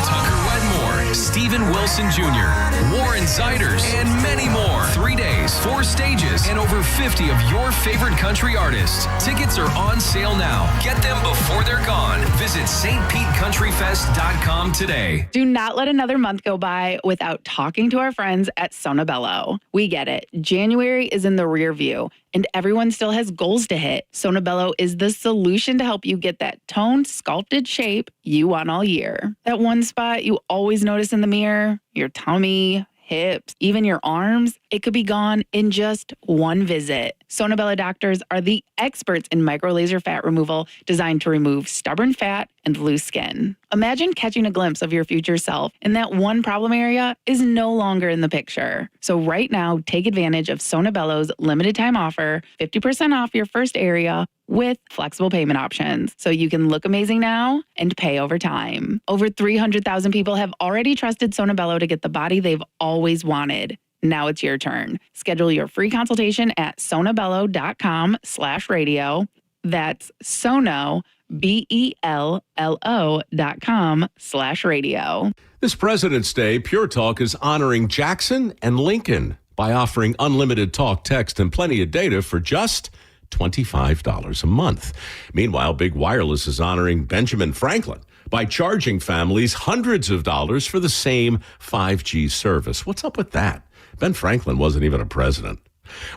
Tucker Wedmore, Steven Wilson Jr., Warren Ziders, and many more. 3 days, 4 stages, and over 50 of your favorite country artists. Tickets are on sale now. Get them before they're gone. Visit stpetecountryfest.com today. Do not let another month go by without talking to our friends at Sonabello. We get it. January is in the rear view, and everyone still has goals to hit. Sonabello is the solution to help you get that toned, sculpted shape you want all year. That one spot you always notice in the mirror, your tummy, hips, even your arms, it could be gone in just one visit. Sonabella doctors are the experts in microlaser fat removal designed to remove stubborn fat and loose skin. Imagine catching a glimpse of your future self, and that one problem area is no longer in the picture. So right now, take advantage of Sonabello's limited time offer, 50% off your first area with flexible payment options, so you can look amazing now and pay over time. Over 300,000 people have already trusted Sonabello to get the body they've always wanted. Now it's your turn. Schedule your free consultation at sonabello.com/radio. That's Sono, BELLO.com/radio. This President's Day, Pure Talk is honoring Jackson and Lincoln by offering unlimited talk, text, and plenty of data for just $25 a month. Meanwhile, Big Wireless is honoring Benjamin Franklin by charging families hundreds of dollars for the same 5G service. What's up with that? Ben Franklin wasn't even a president.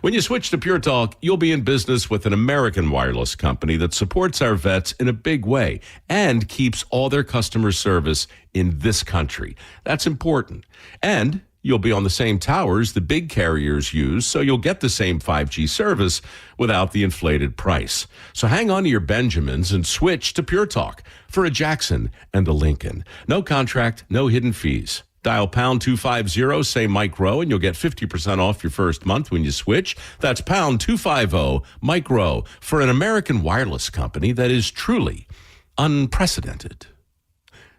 When you switch to Pure Talk, you'll be in business with an American wireless company that supports our vets in a big way and keeps all their customer service in this country. That's important. And you'll be on the same towers the big carriers use, so you'll get the same 5G service without the inflated price. So hang on to your Benjamins and switch to Pure Talk for a Jackson and a Lincoln. No contract, no hidden fees. Dial pound 250, say Mike Rowe, and you'll get 50% off your first month when you switch. That's pound 250, Mike Rowe, for an American wireless company that is truly unprecedented.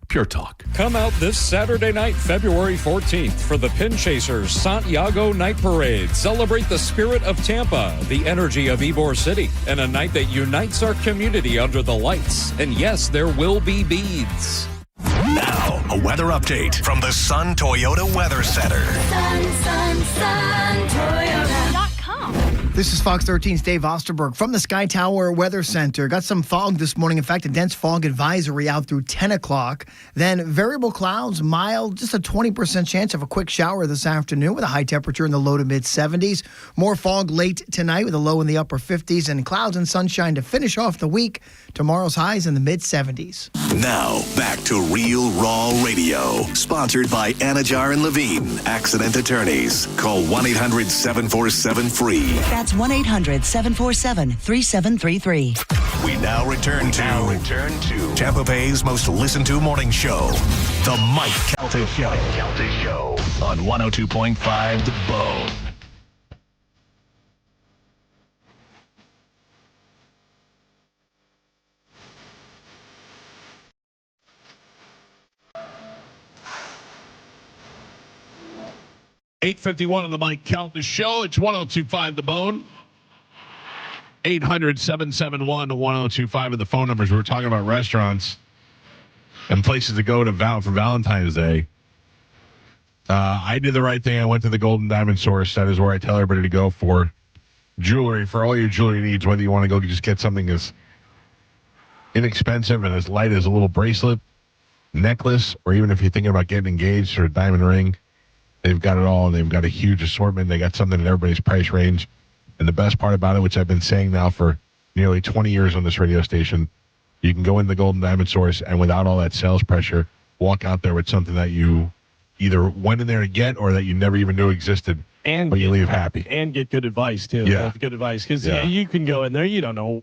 Pure Talk. Come out this Saturday night, February 14th, for the Pin Chasers Santiago Night Parade. Celebrate the spirit of Tampa, the energy of Ybor City, and a night that unites our community under the lights. And yes, there will be beads. Now, a weather update from the Sun Toyota Weather Center. Sun, Toyota.com. This is Fox 13's Dave Osterberg from the Sky Tower Weather Center. Got some fog this morning. In fact, a dense fog advisory out through 10 o'clock. Then variable clouds, mild, just a 20% chance of a quick shower this afternoon with a high temperature in the low to mid 70s. More fog late tonight with a low in the upper 50s and clouds and sunshine to finish off the week. Tomorrow's highs in the mid 70s. Now, back to Real Raw Radio. Sponsored by Anajar and Levine, accident attorneys. Call 1-800-747-FREE. That's 1-800-747-3733. We now return to Tampa Bay's most listened to morning show, The Mike Calta Show. On 102.5 The Bone. $8:51 on the Mike Calta Show. It's 102.5 The Bone. 800-771-1025 are the phone numbers. We were talking about restaurants and places to go for Valentine's Day. I did the right thing. I went to the Golden Diamond Source. That is where I tell everybody to go for jewelry, for all your jewelry needs, whether you want to go just get something as inexpensive and as light as a little bracelet, necklace, or even if you're thinking about getting engaged or a diamond ring. They've got it all, and they've got a huge assortment. They got something in everybody's price range. And the best part about it, which I've been saying now for nearly 20 years on this radio station, you can go in the Golden Diamond Source and without all that sales pressure, walk out there with something that you either went in there to get or that you never even knew existed, but you leave happy. And get good advice, too. Yeah. Good advice. Because you can go in there, you don't know,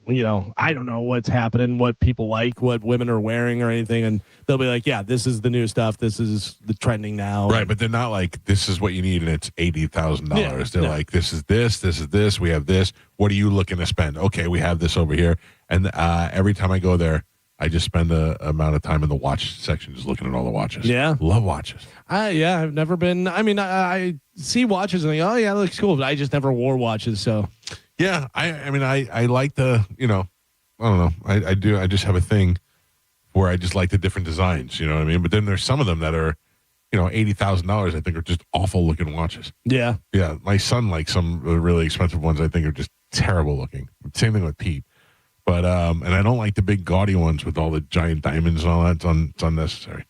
I don't know what's happening, what people like, what women are wearing or anything. And they'll be like, yeah, this is the new stuff. This is the trending now. Right, but they're not like, this is what you need and it's $80,000. Yeah, they're like, this is this, we have this. What are you looking to spend? Okay, we have this over here. And every time I go there, I just spend a amount of time in the watch section just looking at all the watches. Yeah. Love watches. I've never been. I mean, I see watches and think, oh, yeah, that looks cool. But I just never wore watches. So, yeah, I like the, I don't know. I do. I just have a thing where I just like the different designs. You know what I mean? But then there's some of them that are, $80,000, I think are just awful looking watches. Yeah. Yeah. My son likes some really expensive ones I think are just terrible looking. Same thing with Pete. But, and I don't like the big gaudy ones with all the giant diamonds and all that. It's unnecessary.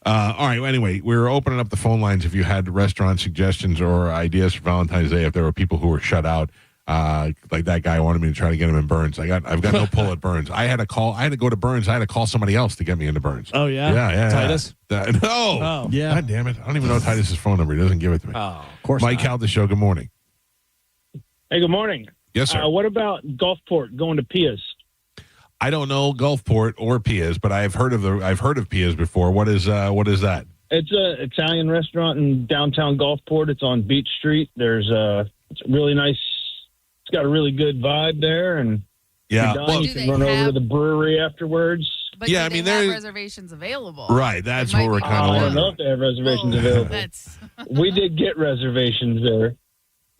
All right. Anyway, we're opening up the phone lines if you had restaurant suggestions or ideas for Valentine's Day. If there were people who were shut out, like that guy wanted me to try to get him in Burns. I've got no pull at Burns. I had to go to Burns. I had to call somebody else to get me into Burns. Oh yeah. Yeah. Titus. No. Oh yeah. God damn it. I don't even know Titus's phone number. He doesn't give it to me. Oh, of course. Mike Calta Show. Good morning. Hey, good morning. Yes, sir. What about Gulfport going to Pia's? I don't know Gulfport or Pia's, but I've heard of Pia's before. What is that? It's a Italian restaurant in downtown Gulfport. It's on Beach Street. It's really nice. It's got a really good vibe there, and yeah, you can run over to the brewery afterwards. But yeah, they have reservations available. Right, that's what we're kind of I don't know if they have reservations available. We did get reservations there.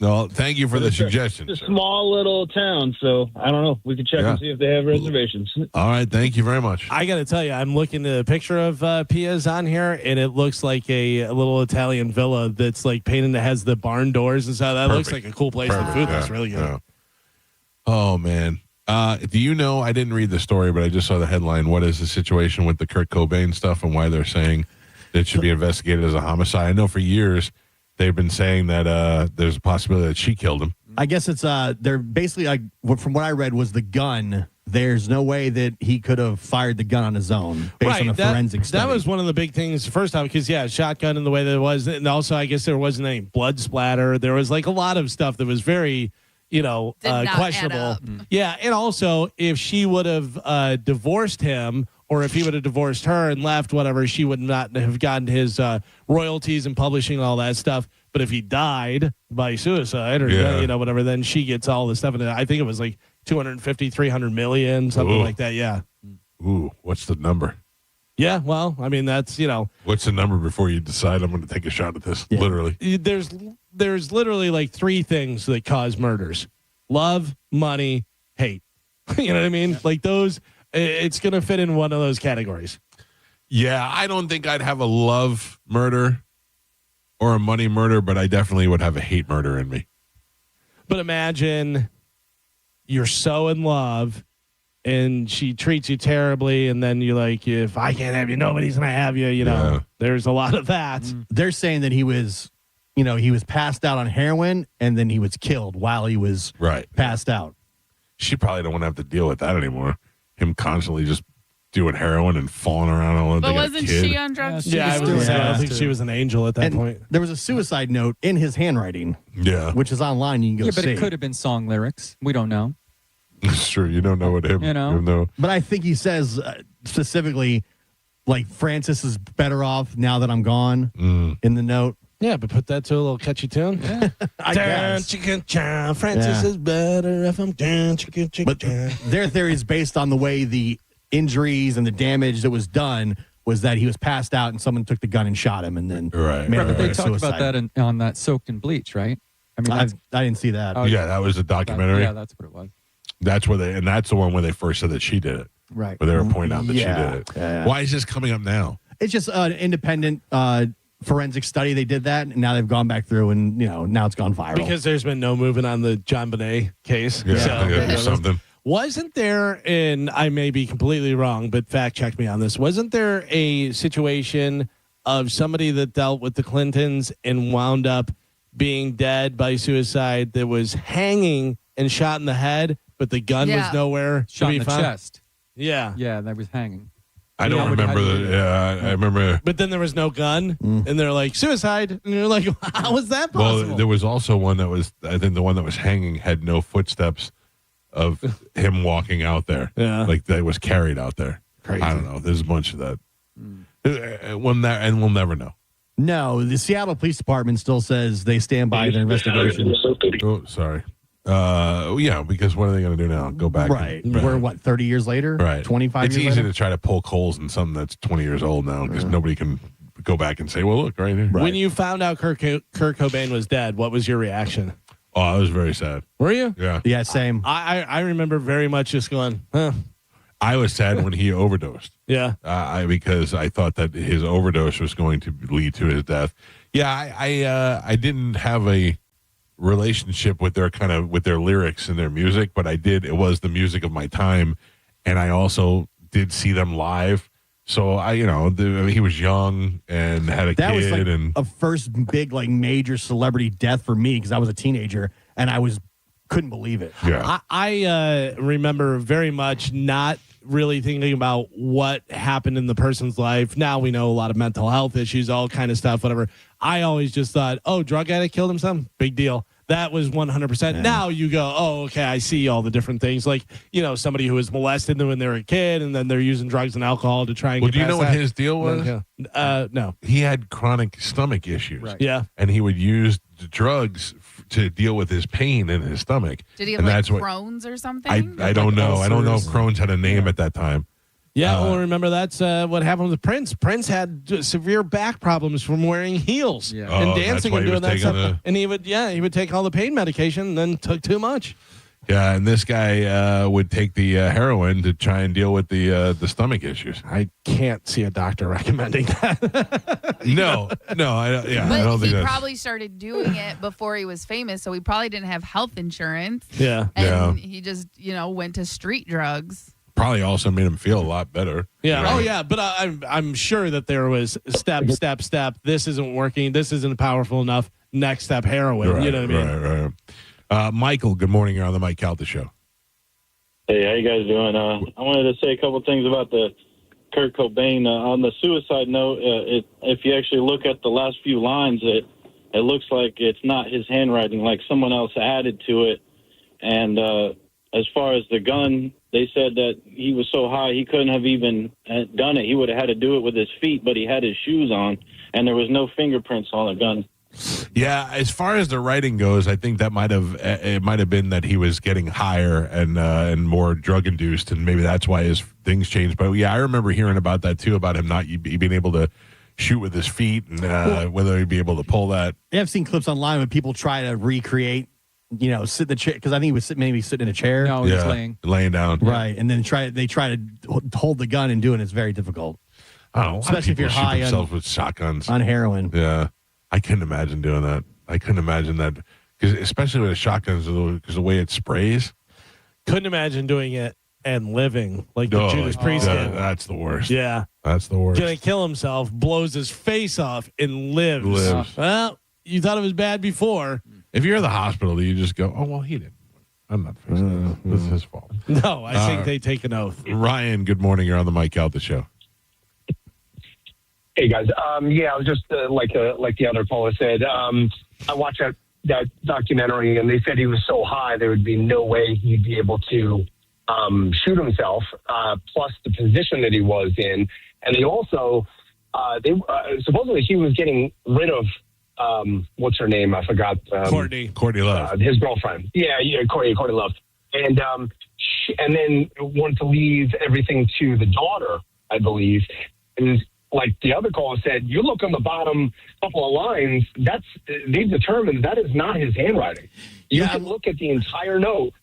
No, thank you for the suggestion. It's a small little town, so I don't know. We could check and see if they have reservations. All right, thank you very much. I got to tell you, I'm looking at a picture of Pia's on here, and it looks like a little Italian villa that's like painted that has the barn doors and stuff. That looks like a cool place. The food looks really good. Yeah. Oh, man. Do you know, I didn't read the story, but I just saw the headline. What is the situation with the Kurt Cobain stuff and why they're saying it should be investigated as a homicide? I know for years they've been saying that there's a possibility that she killed him. I guess it's they're basically like from what I read was the gun. There's no way that he could have fired the gun on his own based on a forensic study. That was one of the big things first time because shotgun in the way that it was, and also I guess there wasn't any blood splatter. There was like a lot of stuff that was very questionable. Yeah, and also if she would have divorced him. Or if he would have divorced her and left, whatever, she would not have gotten his royalties and publishing and all that stuff. But if he died by suicide or whatever, then she gets all the stuff. And I think it was like 250, 300 million, something like that. Yeah. Ooh, what's the number? Yeah, well, I mean, that's, What's the number before you decide I'm going to take a shot at this? Yeah. Literally. There's literally like three things that cause murders: love, money, hate. You know what I mean? Like those. It's going to fit in one of those categories. Yeah, I don't think I'd have a love murder or a money murder, but I definitely would have a hate murder in me. But imagine you're so in love and she treats you terribly, and then you're like, if I can't have you, nobody's going to have you. Yeah. There's a lot of that. They're saying that he was passed out on heroin and then he was killed while he was passed out. She probably don't want to have to deal with that anymore. Him constantly just doing heroin and falling around all the But wasn't she on drugs? Yeah, I don't think she was an angel at that point. There was a suicide note in his handwriting. Yeah. Which is online. You can go see. But it could have been song lyrics. We don't know. Sure, you don't know what him. But I think he says specifically, like, Francis is better off now that I'm gone in the note. Yeah, but put that to a little catchy tune. Yeah. I guess. Francis is better if I'm down. But their theory is based on the way the injuries and the damage that was done was that he was passed out and someone took the gun and shot him and then But they talked about that on that Soaked in Bleach, right? I mean, I didn't see that. Oh, yeah, that was a documentary. That's what it was. That's the one where they first said that she did it. Right. Where they were pointing out that she did it. Yeah. Why is this coming up now? It's just an independent forensic study. They did that, and now they've gone back through, and now it's gone viral because there's been no movement on the John Bonet case. Yeah, something. Wasn't there, and I may be completely wrong, but fact check me on this. Wasn't there a situation of somebody that dealt with the Clintons and wound up being dead by suicide that was hanging and shot in the head, but the gun was nowhere shot to in the found? chest? Yeah, that was hanging. I don't remember that. Yeah, I remember. But then there was no gun, and they're like, suicide. And you're like, how was that possible? Well, there was also one that was, I think the one that was hanging had no footsteps of him walking out there. Yeah. Like that was carried out there. Crazy. I don't know. There's a bunch of that. And we'll never know. No, the Seattle Police Department still says they stand by their investigation. Oh, sorry. Yeah, because what are they going to do now? Go back? Right. We're 30 years later? Right. 25 It's years easy later? to try to poke holes in something that's 20 years old now because nobody can go back and say, well, look, right here. When you found out Kurt Cobain was dead, what was your reaction? Oh, I was very sad. Were you? Yeah. Yeah, same. I remember very much just going, huh. I was sad when he overdosed. Yeah. Because I thought that his overdose was going to lead to his death. Yeah, I didn't have a relationship with their lyrics and their music, but I did. It was the music of my time, and I also did see them live. So he was young and had a That kid, was like and a first big major celebrity death for me because I was a teenager and I couldn't believe it. Yeah. I remember very much not really thinking about what happened in the person's life. Now we know a lot of mental health issues, all kind of stuff, whatever. I always just thought, drug addict killed himself. Big deal. That was 100%. Yeah. Now you go, okay, I see all the different things. Like, somebody who was molested when they were a kid and then they're using drugs and alcohol to try and get do you past know what that. his deal was? No. He had chronic stomach issues. Right. Yeah. And he would use the drugs to deal with his pain in his stomach. Did he have Crohn's or something? I don't know. I don't know if Crohn's had a name at that time. Yeah, well, remember that's what happened with Prince. Prince had severe back problems from wearing heels and dancing and doing that stuff. And he would take all the pain medication and then took too much. Yeah, and this guy would take the heroin to try and deal with the stomach issues. I can't see a doctor recommending that. No, I don't think he that's... probably started doing it before he was famous, so he probably didn't have health insurance. Yeah. And he just, went to street drugs. Probably also made him feel a lot better. Yeah. Oh, yeah. But I'm sure that there was step. This isn't working. This isn't powerful enough. Next step, heroin. Right, you know what I mean? Right. Michael, good morning. You're on the Mike Calta show. Hey, how you guys doing? I wanted to say a couple things about the Kurt Cobain. On the suicide note, if you actually look at the last few lines, it looks like it's not his handwriting, like someone else added to it. And as far as the gun, they said that he was so high he couldn't have even done it. He would have had to do it with his feet, but he had his shoes on, and there was no fingerprints on the gun. Yeah, as far as the writing goes, I think that might have been that he was getting higher and more drug induced, and maybe that's why his things changed. But yeah, I remember hearing about that too, about him not being able to shoot with his feet, and whether he'd be able to pull that. Yeah, I've seen clips online when people try to recreate. Sit in the chair because I think he was maybe sitting in a chair. No, he was laying down. Right, and then they try to hold the gun and do it. It's very difficult. Oh, especially if you're high with shotguns on heroin. Yeah, I couldn't imagine doing that. I couldn't imagine that because especially with a shotgun, because the way it sprays. Couldn't imagine doing it and living like the Judas Priest did. That's the worst. Yeah, that's the worst. Gonna kill himself, blows his face off, and lives. Well, you thought it was bad before. If you're in the hospital, you just go, oh, well, he didn't. I'm not fixing it. This is his fault. No, I think they take an oath. Ryan, good morning. You're on the Mike Calta show. Hey, guys. I was just like the other caller said, I watched that documentary, and they said he was so high there would be no way he'd be able to shoot himself, plus the position that he was in. And they also, supposedly he was getting rid of what's her name? I forgot. Courtney Love. His girlfriend. Yeah, Courtney Love. And and then wanted to leave everything to the daughter, I believe. And like the other caller said, you look on the bottom couple of lines, they've determined that is not his handwriting. You can look at the entire note.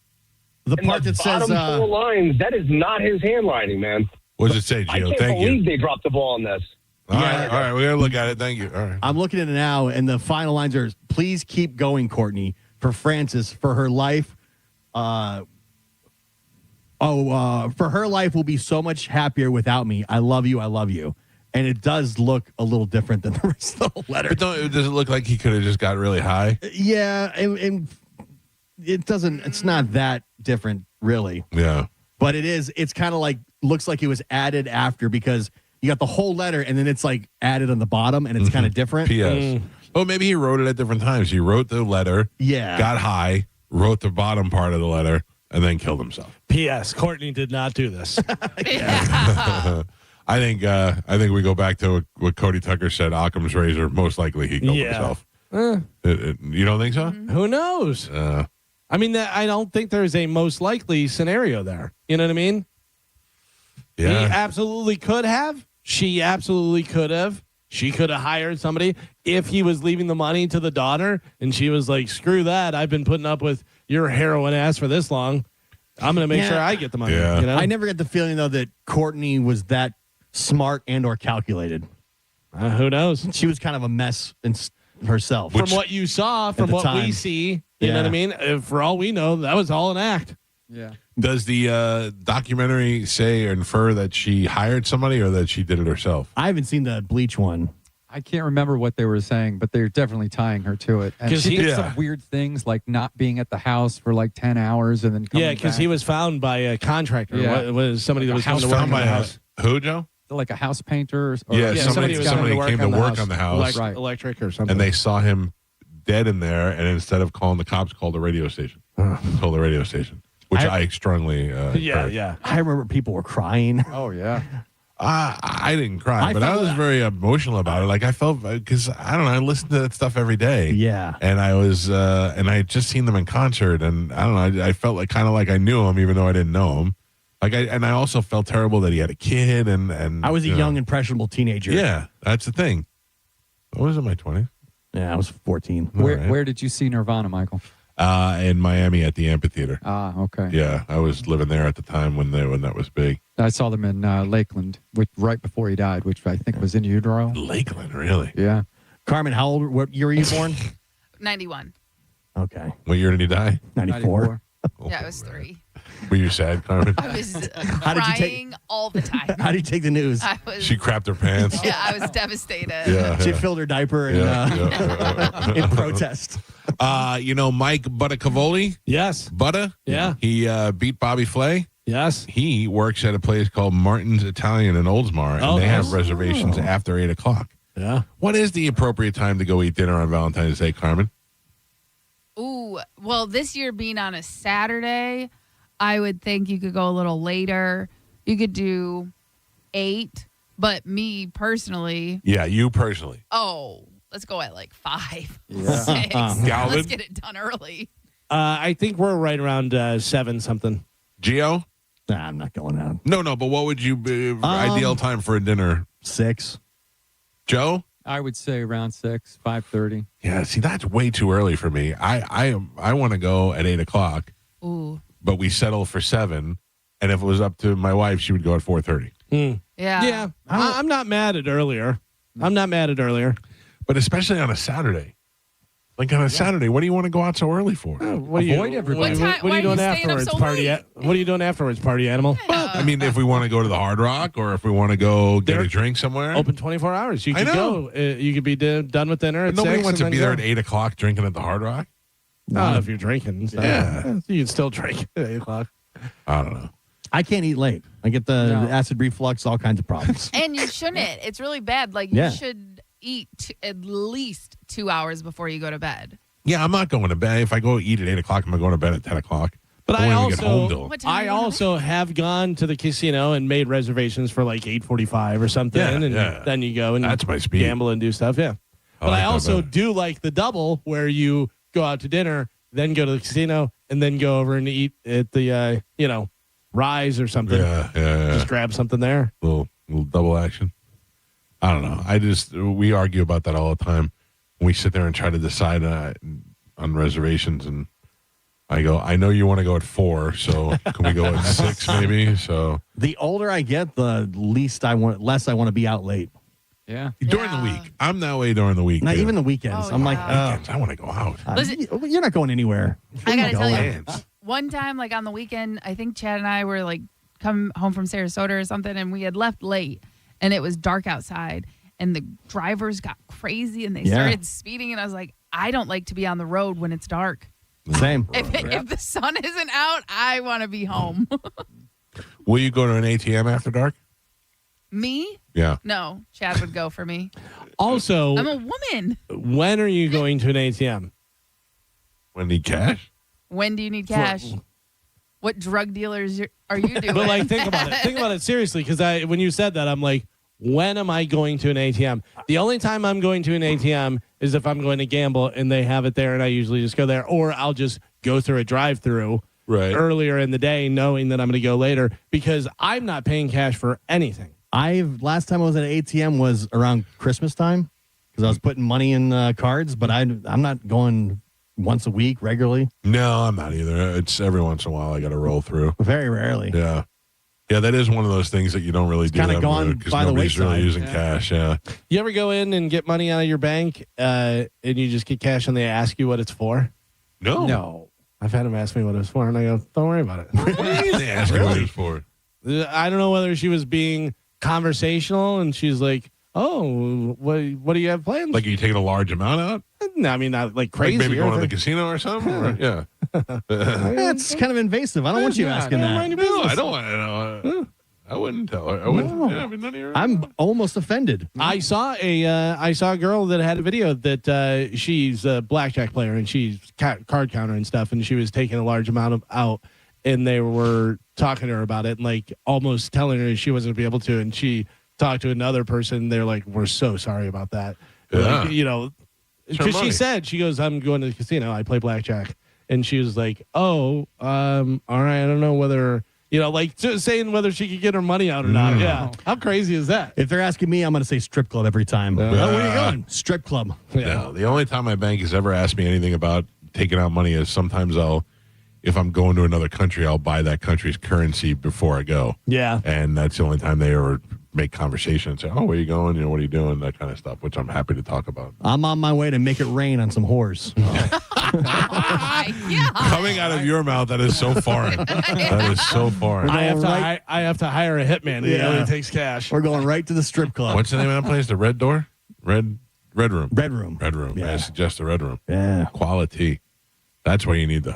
The part that says bottom 4 lines, that is not his handwriting, man. What does it say, Gio? I can't believe they dropped the ball on this. All right, we're going to look at it. Thank you. All right. I'm looking at it now, and the final lines are, please keep going, Courtney, for Frances, for her life. For her life will be so much happier without me. I love you. I love you. And it does look a little different than the rest of the letter. But does it look like he could have just got really high? Yeah, and it doesn't, it's not that different, really. Yeah. But it's kind of like, looks like it was added after because you got the whole letter, and then it's like added on the bottom, and it's kind of different. P.S. Oh, maybe he wrote it at different times. He wrote the letter, got high, wrote the bottom part of the letter, and then killed himself. P.S. Courtney did not do this. I think we go back to what Cody Tucker said. Occam's razor. Most likely he killed himself. You don't think so? Who knows? I mean, I don't think there's a most likely scenario there. You know what I mean? Yeah. He absolutely could have. She absolutely could have. She could have hired somebody if he was leaving the money to the daughter and she was like, screw that. I've been putting up with your heroin ass for this long. I'm going to make sure I get the money. Yeah. You know? I never get the feeling, though, that Courtney was that smart and or calculated. Who knows? She was kind of a mess herself. From what you saw, from what we see, you know what I mean? For all we know, that was all an act. Yeah. Does the documentary say or infer that she hired somebody or that she did it herself? I haven't seen the Bleach one. I can't remember what they were saying, but they're definitely tying her to it. And she did some weird things like not being at the house for like 10 hours and then coming because back. he was found by a contractor. Yeah. Was somebody that was house coming to work found on by the a house. Who, Joe? Like a house painter. Somebody came to work on the house. Electric or something. And they saw him dead in there, and instead of calling the cops, called the radio station. Told the radio station, which I strongly encourage. I remember people were crying. Oh, yeah. I didn't cry, but I was very emotional about it. Like I felt, because I don't know, I listen to that stuff every day. Yeah. And I was, and I had just seen them in concert, and I don't know, I felt like kind of like I knew him, even though I didn't know him. Like I also felt terrible that he had a kid, and I was a young, impressionable teenager. Yeah, that's the thing. I was in my 20s. Yeah, I was 14. Where did you see Nirvana, Michael? In Miami at the amphitheater. Ah, okay. Yeah, I was living there at the time when that was big. I saw them in Lakeland right before he died, which I think was in utero. Lakeland, really? Yeah. Carmen, what year were you born? 91. Okay. What year did he die? 94. Yeah, I was 3. Were you sad, Carmen? I was crying all the time. How did you take the news? She crapped her pants. Yeah, I was devastated. Yeah, she filled her diaper in protest. Mike Buttacavoli? Yes. Butta? Yeah. He beat Bobby Flay? Yes. He works at a place called Martin's Italian in Oldsmar, and they have reservations after 8 o'clock. Yeah. What is the appropriate time to go eat dinner on Valentine's Day, Carmen? Ooh, well, this year being on a Saturday, I would think you could go a little later. You could do 8, but me personally. Yeah, you personally. Oh, let's go at like 5, Yeah. 6. Galvin? Let's get it done early. I think we're right around 7 something. Geo? Nah, I'm not going out. No, but what would you be ideal time for a dinner? 6. Joe? I would say around 6, 5:30. Yeah, see, that's way too early for me. I want to go at 8 o'clock. Ooh. But we settle for 7, and if it was up to my wife, she would go at 4:30. Yeah. Yeah. I'm not mad at earlier. But especially on a Saturday. Like on a Saturday, what do you want to go out so early for? What are you doing afterwards, party? What are you doing afterwards, party animal? Well, I mean, if we want to go to the Hard Rock, or if we want to go get a drink somewhere, Open 24 hours. You could go. You could be done with dinner. But At nobody 6 wants to and be then there go. at 8 o'clock drinking at the Hard Rock. No, if you're drinking. So Yeah. you can still drink at 8 o'clock. I don't know. I can't eat late. I get the acid reflux, all kinds of problems. And you shouldn't. It's really bad. Like, Yeah. you should eat at least 2 hours before you go to bed. Yeah, I'm not going to bed. If I go eat at 8 o'clock, I'm going to go to bed at 10 o'clock. But I I won't even get home also, till- I also have gone to the casino and made reservations for like 8:45 or something, Yeah, and yeah. then you go and That's my speed. gamble and do stuff. Yeah, but like I that also better. do like the double where you go out to dinner, then go to the casino, and then go over and eat at the Rise or something. Yeah. Just grab something there. Little double action. I don't know. We argue about that all the time. We sit there and try to decide on reservations, and I go, I know you want to go at 4, so can we go at 6 maybe? So The older I get, the less I want to be out late. Yeah. during the week, I'm that way during the week. Not too. even the weekends. Oh, I'm like, Weekends, I want to go out. Listen- you're not going anywhere. I got to tell you, Hands. one time, like on the weekend, I think Chad and I were like come home from Sarasota or something, and we had left late, and it was dark outside, and the drivers got crazy, and they started speeding, and I was like, I don't like to be on the road when it's dark. Same. If the sun isn't out, I want to be home. Will you go to an ATM after dark? Me? Yeah. No, Chad would go for me. Also, I'm a woman. when are you going to an ATM? When need cash? When do you need cash? What drug dealers are you doing? But like, think about it. Think about it seriously, because when you said that, I'm like, when am I going to an ATM? The only time I'm going to an ATM is if I'm going to gamble and they have it there, and I usually just go there, or I'll just go through a drive-through earlier in the day, knowing that I'm going to go later, because I'm not paying cash for anything. Last time I was at an ATM was around Christmas time because I was putting money in cards, but I'm not going once a week regularly? No, I'm not either. It's every once in a while I got to roll through. Very rarely. Yeah. Yeah, that is one of those things that you don't really do. Kind of gone because by the nobody's wayside. really using cash. Yeah. You ever go in and get money out of your bank and you just get cash and they ask you what it's for? No. I've had them ask me what it's for, and I go, don't worry about it. What do you mean they ask you what it's for? I don't know whether she was being conversational, and she's like, oh, what do you have planned? Like, are you taking a large amount out? No, I mean, not like crazy. Like maybe going to the casino or something? Or, yeah. That's kind of invasive. I don't want you asking that. No, I don't want to know. I wouldn't tell her. I wouldn't. No. Yeah, I mean, none of your I'm almost offended. I saw a girl that had a video that she's a blackjack player and she's card counter and stuff, and she was taking a large amount out, and they were talking to her about it and like almost telling her she wasn't going to be able to, and she talked to another person. They're like, "We're so sorry about that." Yeah. Like, because she said, she goes, "I'm going to the casino. I play blackjack," and she was like, "Oh, all right. I don't know whether." Like just saying whether she could get her money out or not. Yeah. How crazy is that? If they're asking me, I'm going to say strip club every time. Oh, where are you going? Strip club. Yeah. The only time my bank has ever asked me anything about taking out money is sometimes if I'm going to another country, I'll buy that country's currency before I go. Yeah. And that's the only time they ever make conversation and say, oh, where are you going? What are you doing? That kind of stuff, which I'm happy to talk about. I'm on my way to make it rain on some whores. Coming out of your mouth, that is so foreign. That is so foreign. I have to hire a hitman. He only takes cash. We're going right to the strip club. What's the name of that place? The Red Door? Red Room. Red Room. Red Room. Yeah. I suggest the Red Room. Yeah. Quality. That's where you need the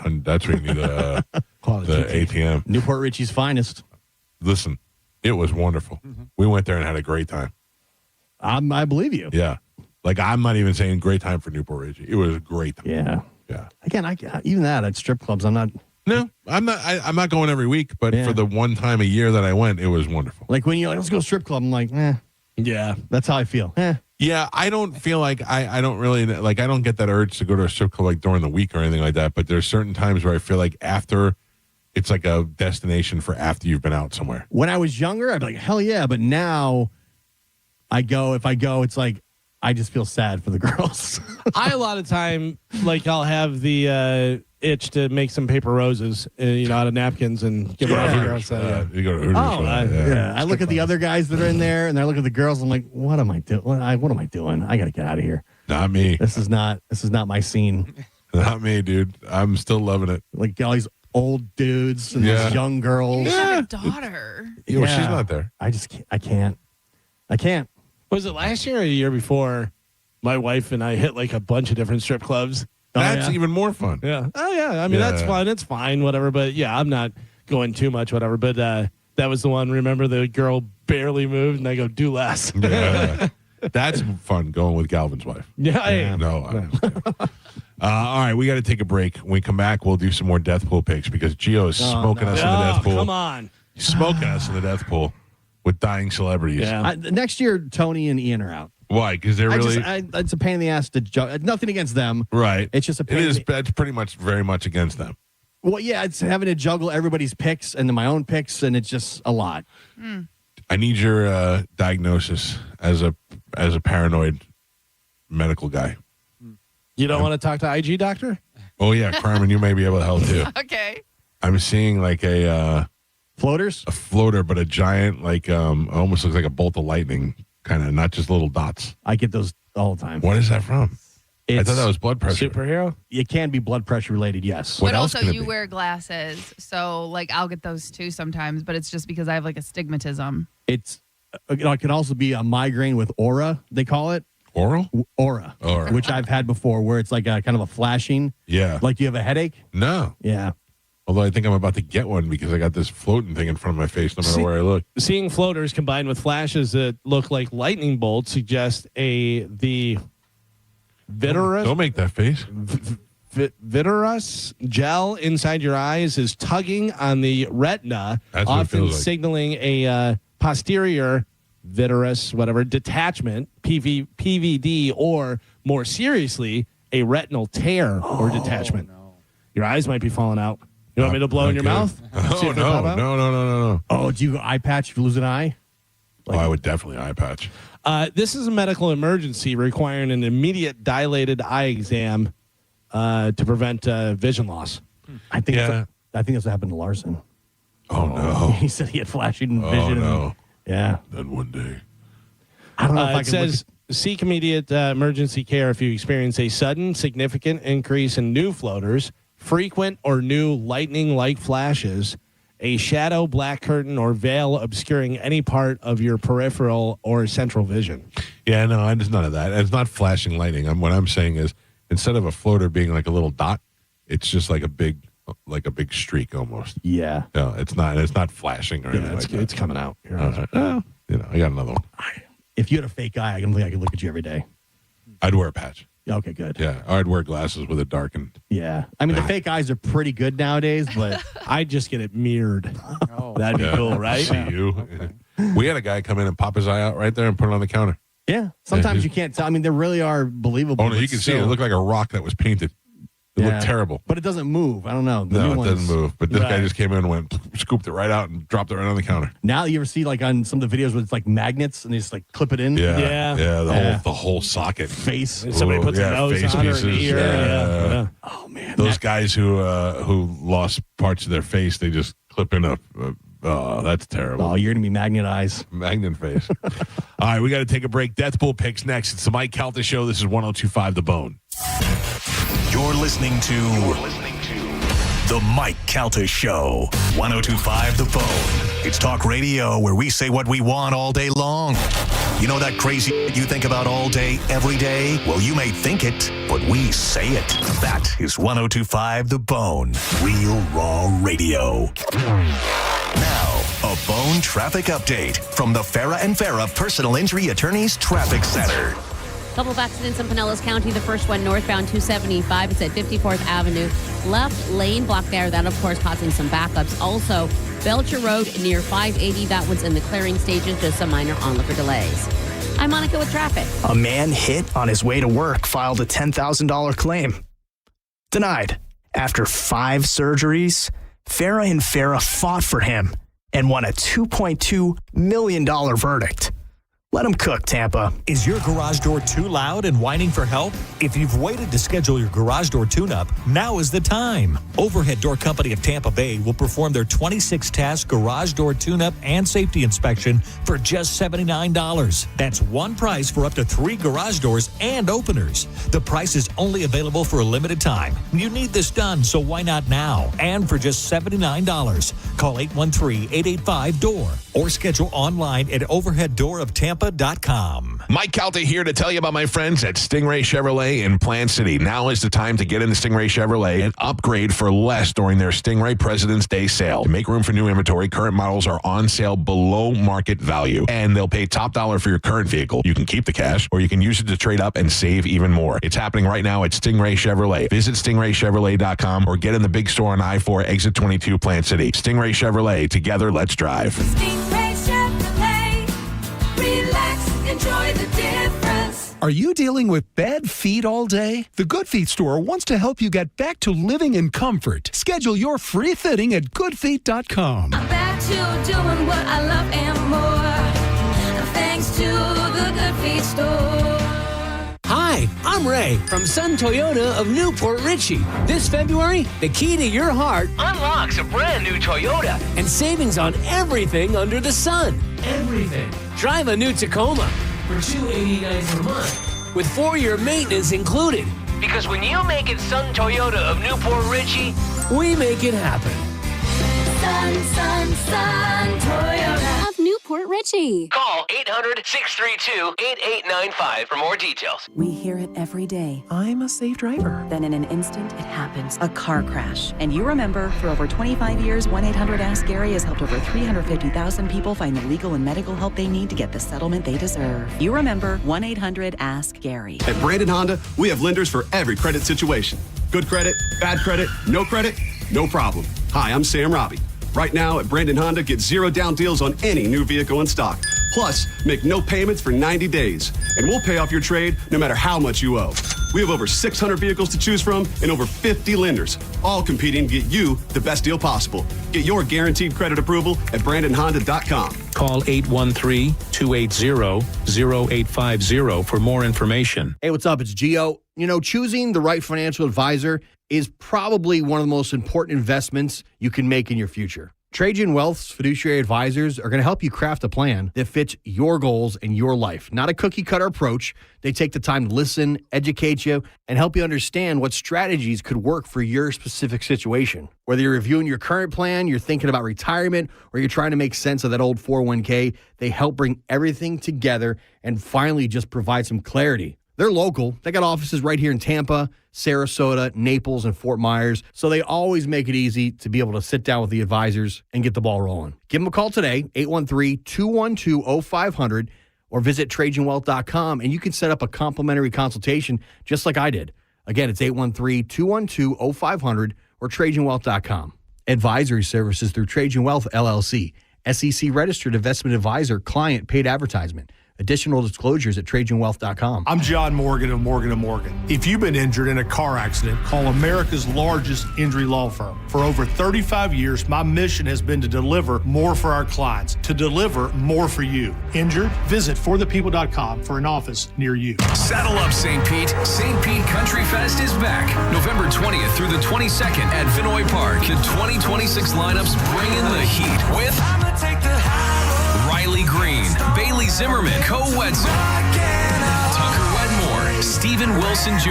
ATM. Newport Richie's finest. Listen, it was wonderful. We went there and had a great time. I believe you. Yeah. Like, I'm not even saying great time for Newport Richie. It was a great time. Yeah. Yeah. Again, even that at strip clubs, I'm not. No, I'm not. I'm not going every week, but for the one time a year that I went, it was wonderful. Like when you're like, let's go strip club. I'm like, yeah, that's how I feel. Yeah, I don't feel like I don't really like. I don't get that urge to go to a strip club like during the week or anything like that. But there's certain times where I feel like after, it's like a destination for after you've been out somewhere. When I was younger, I'd be like, hell yeah. But now, if I go, it's like I just feel sad for the girls. A lot of time, like I'll have the itch to make some paper roses, out of napkins and give them out to the girls. You go to Hooters. I look at the other guys that are in there, and I look at the girls. I'm like, what am I doing? What am I doing? I got to get out of here. Not me. This is not my scene. Not me, dude. I'm still loving it. Like all these old dudes and these young girls. You have a daughter. Yeah, well, she's not there. I just can't. I can't. Was it last year or the year before? My wife and I hit like a bunch of different strip clubs. That's even more fun. Yeah. Oh yeah. I mean, that's fun. It's fine. Whatever. But yeah, I'm not going too much. Whatever. But that was the one. Remember, the girl barely moved, and I go, do less. Yeah. That's fun going with Galvin's wife. Yeah. No. All right, we got to take a break. When we come back, we'll do some more death pool picks because Geo is smoking us in the death pool. Come on. He's smoking us in the death pool with dying celebrities. Yeah. Next year, Tony and Ian are out. Why? Because they're really. It's a pain in the ass to judge. Nothing against them. Right. It's just a pain. It's pretty much very much against them. Well, yeah, it's having to juggle everybody's picks and then my own picks, and it's just a lot. I need your diagnosis as a paranoid medical guy. You don't want to talk to IG doctor? Oh yeah, Carmen, you may be able to help too. Okay. I'm seeing like a floaters, a floater, but a giant, like almost looks like a bolt of lightning, kind of, not just little dots. I get those all the time. What is that from? I thought that was blood pressure. Superhero? It can be blood pressure related, yes. But also you wear glasses, so like I'll get those too sometimes, but it's just because I have like astigmatism. It can also be a migraine with aura, they call it. Oral? Aura. Which I've had before, where it's like a kind of a flashing. Yeah. Like, do you have a headache? No. Yeah. Although I think I'm about to get one because I got this floating thing in front of my face no matter where I look. Seeing floaters combined with flashes that look like lightning bolts suggest the vitreous. Don't make that face. Vitreous gel inside your eyes is tugging on the retina, often signaling a posterior vitreous, detachment, PVD, or more seriously, a retinal tear or detachment. No. Your eyes might be falling out. You want me to blow in your mouth? Oh, no. Oh, do you eye patch if you lose an eye? I would definitely eye patch. This is a medical emergency requiring an immediate dilated eye exam to prevent vision loss. I think that's what happened to Larson. Oh, no. He said he had flashing vision. Oh, no. Yeah. Then one day. I don't know if I it can says, seek immediate emergency care if you experience a sudden, significant increase in new floaters, frequent or new lightning-like flashes, a shadow, black curtain, or veil obscuring any part of your peripheral or central vision. Yeah, no, there's none of that. It's not flashing lightning. What I'm saying is, instead of a floater being like a little dot, it's just like a big streak almost. Yeah. No, it's not flashing or anything like that. It's coming out. Well, I got another one. If you had a fake eye, I don't think I could look at you every day. I'd wear a patch. Okay, good. Yeah, I'd wear glasses with it darkened. Yeah. I mean, the fake eyes are pretty good nowadays, but I'd just get it mirrored. That'd be cool, right? See you. We had a guy come in and pop his eye out right there and put it on the counter. Yeah. Sometimes you can't tell. I mean, they really are believable. Oh, no, you can see it. It looked like a rock that was painted. It looked terrible. But it doesn't move. I don't know. No, it doesn't move. But this guy just came in and went, scooped it right out and dropped it right on the counter. Now you ever see like on some of the videos where it's like magnets and they just like clip it in? Yeah. The whole socket. Face. And somebody puts a nose face on pieces. her ear. Yeah. Oh, man. Those guys who lost parts of their face, they just clip in that's terrible. Oh, you're going to be magnet eyes. Magnet face. All right, we got to take a break. Death Bull picks next. It's the Mike Calta Show. This is 102.5 The Bone. You're listening to The Mike Calta Show. 102.5 The Bone. It's talk radio where we say what we want all day long. You know that crazy you think about all day, every day? Well, you may think it, but we say it. That is 102.5 The Bone. Real raw radio. Now, a Bone traffic update from the Farah and Farah Personal Injury Attorneys Traffic Center. Couple of accidents in Pinellas County. The first one northbound 275. It's at 54th Avenue. Left lane blocked there. That, of course, causing some backups. Also, Belcher Road near 580. That one's in the clearing stages. Just some minor onlooker delays. I'm Monica with traffic. A man hit on his way to work filed a $10,000 claim. Denied. After 5 surgeries, Farah and Farah fought for him and won a $2.2 million verdict. Let them cook, Tampa. Is your garage door too loud and whining for help? If you've waited to schedule your garage door tune-up, now is the time. Overhead Door Company of Tampa Bay will perform their 26-task garage door tune-up and safety inspection for just $79. That's one price for up to 3 garage doors and openers. The price is only available for a limited time. You need this done, so why not now? And for just $79. Call 813-885-DOOR or schedule online at overheaddooroftampa.com. Mike Calta here to tell you about my friends at Stingray Chevrolet in Plant City. Now is the time to get into Stingray Chevrolet and upgrade for less during their Stingray President's Day sale. To make room for new inventory, current models are on sale below market value, and they'll pay top dollar for your current vehicle. You can keep the cash, or you can use it to trade up and save even more. It's happening right now at Stingray Chevrolet. Visit stingraychevrolet.com or get in the big store on I-4 Exit 22 Plant City. Stingray Chevrolet. Together, let's drive. Stingray Chevrolet. Relax, enjoy the difference. Are you dealing with bad feet all day? The Good Feet store wants to help you get back to living in comfort. Schedule your free fitting at goodfeet.com. I'm back to doing what I love and more. Thanks to the Good Feet store. Hi, I'm Ray from Sun Toyota of Newport Richey. This February, the key to your heart unlocks a brand new Toyota and savings on everything under the sun. Everything. Drive a new Tacoma for $289 per month with 4-year maintenance included. Because when you make it Sun Toyota of Newport Richey, we make it happen. Sun Toyota of Newport Richey. Call 800-632-8895 for more details. We hear it every day. I'm a safe driver. Then in an instant, it happens. A car crash. And you remember, for over 25 years, 1-800-ASK-GARY has helped over 350,000 people find the legal and medical help they need to get the settlement they deserve. You remember 1-800-ASK-GARY. At Brandon Honda, we have lenders for every credit situation. Good credit, bad credit, no problem. Hi, I'm Sam Robbie. Right now at Brandon Honda, get 0 down deals on any new vehicle in stock. Plus, make no payments for 90 days. And we'll pay off your trade no matter how much you owe. We have over 600 vehicles to choose from and over 50 lenders, all competing to get you the best deal possible. Get your guaranteed credit approval at BrandonHonda.com. Call 813-280-0850 for more information. Hey, what's up? It's Geo. You know, choosing the right financial advisor is probably one of the most important investments you can make in your future. Trajan Wealth's fiduciary advisors are going to help you craft a plan that fits your goals and your life. Not a cookie-cutter approach. They take the time to listen, educate you, and help you understand what strategies could work for your specific situation. Whether you're reviewing your current plan, you're thinking about retirement, or you're trying to make sense of that old 401k, they help bring everything together and finally just provide some clarity. They're local. They got offices right here in Tampa, Sarasota, Naples, and Fort Myers. So they always make it easy to be able to sit down with the advisors and get the ball rolling. Give them a call today, 813-212-0500, or visit TrajanWealth.com, and you can set up a complimentary consultation just like I did. Again, it's 813-212-0500 or TrajanWealth.com. Advisory services through Trajan Wealth, LLC. SEC registered investment advisor, client paid advertisement. Additional disclosures at TrajanWealth.com. I'm John Morgan of Morgan & Morgan. If you've been injured in a car accident, call America's largest injury law firm. For over 35 years, my mission has been to deliver more for our clients, to deliver more for you. Injured? Visit forthepeople.com for an office near you. Saddle up, St. Pete. St. Pete Country Fest is back. November 20th through the 22nd at Vinoy Park. The 2026 lineups bring in the heat with Riley Green, Bailey Zimmerman, Co Wetzel, Tucker Wedmore, Stephen Wilson Jr.,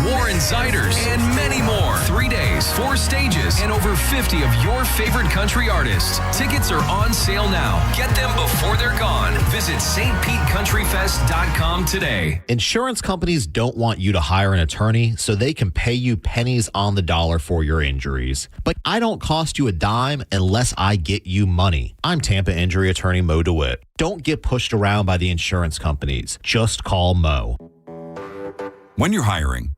Warren Zeiders, and many more. 3 days, 4 stages, and over 50 of your favorite country artists. Tickets are on sale now. Get them before they're gone. Visit stpetecountryfest.com today. Insurance companies don't want you to hire an attorney so they can pay you pennies on the dollar for your injuries. But I don't cost you a dime unless I get you money. I'm Tampa injury attorney Mo Duet. Don't get pushed around by the insurance companies. Just call Mo. When you're hiring,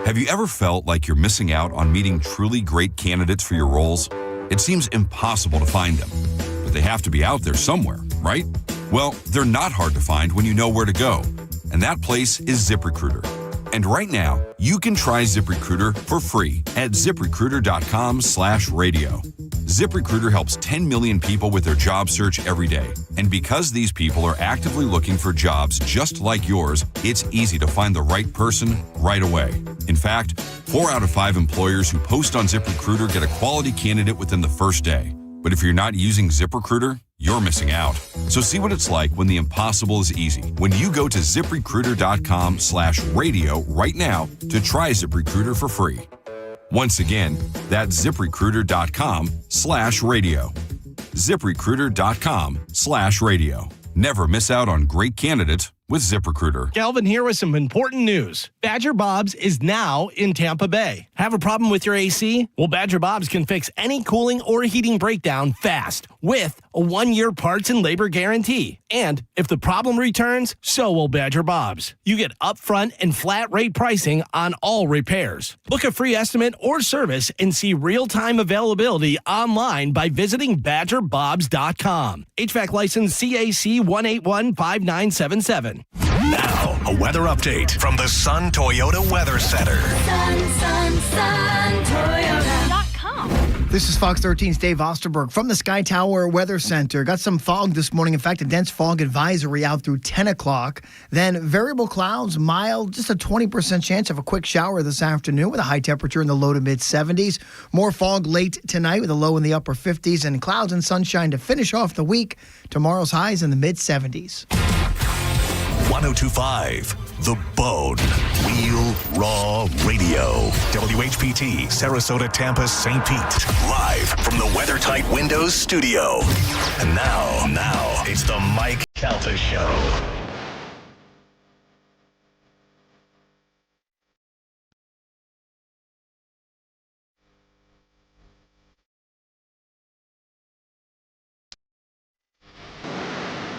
have you ever felt like you're missing out on meeting truly great candidates for your roles? It seems impossible to find them, but they have to be out there somewhere, right? Well, they're not hard to find when you know where to go, and that place is ZipRecruiter. And right now, you can try ZipRecruiter for free at ZipRecruiter.com/radio. ZipRecruiter helps 10 million people with their job search every day. And because these people are actively looking for jobs just like yours, it's easy to find the right person right away. In fact, 4 out of 5 employers who post on ZipRecruiter get a quality candidate within the first day. But if you're not using ZipRecruiter, you're missing out. So see what it's like when the impossible is easy. When you go to ZipRecruiter.com/radio right now to try ZipRecruiter for free. Once again, that's ZipRecruiter.com/radio. ZipRecruiter.com/radio. Never miss out on great candidates with ZipRecruiter. Galvin here with some important news. Badger Bob's is now in Tampa Bay. Have a problem with your AC? Well, Badger Bob's can fix any cooling or heating breakdown fast with a 1-year parts and labor guarantee. And if the problem returns, so will Badger Bob's. You get upfront and flat rate pricing on all repairs. Book a free estimate or service and see real-time availability online by visiting BadgerBobs.com. HVAC license CAC 1815977. Now, a weather update from the Sun Toyota Weather Center. Sun Toyota.com. This is Fox 13's Dave Osterberg from the Sky Tower Weather Center. Got some fog this morning. In fact, a dense fog advisory out through 10 o'clock. Then variable clouds, mild, just a 20% chance of a quick shower this afternoon with a high temperature in the low to mid 70s. More fog late tonight with a low in the upper 50s and clouds and sunshine to finish off the week. Tomorrow's highs in the mid 70s. 1025, The Bone. Real Raw Radio. WHPT, Sarasota, Tampa, St. Pete. Live from the WeatherTight Windows studio. And now, it's the Mike Calta Show.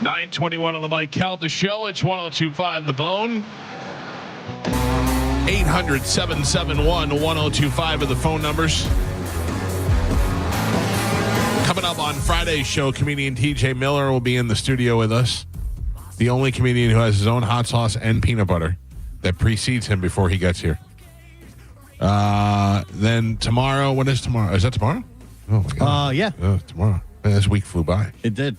$9:21 on the Mike Calta Show. It's 1025 The Bone. 800-771-1025 are the phone numbers. Coming up on Friday's show, comedian TJ Miller will be in the studio with us. The only comedian who has his own hot sauce and peanut butter. that precedes him before he gets here. Then tomorrow, what is tomorrow? Is that tomorrow? Oh, my God. Yeah. Tomorrow. Man, this week flew by. It did.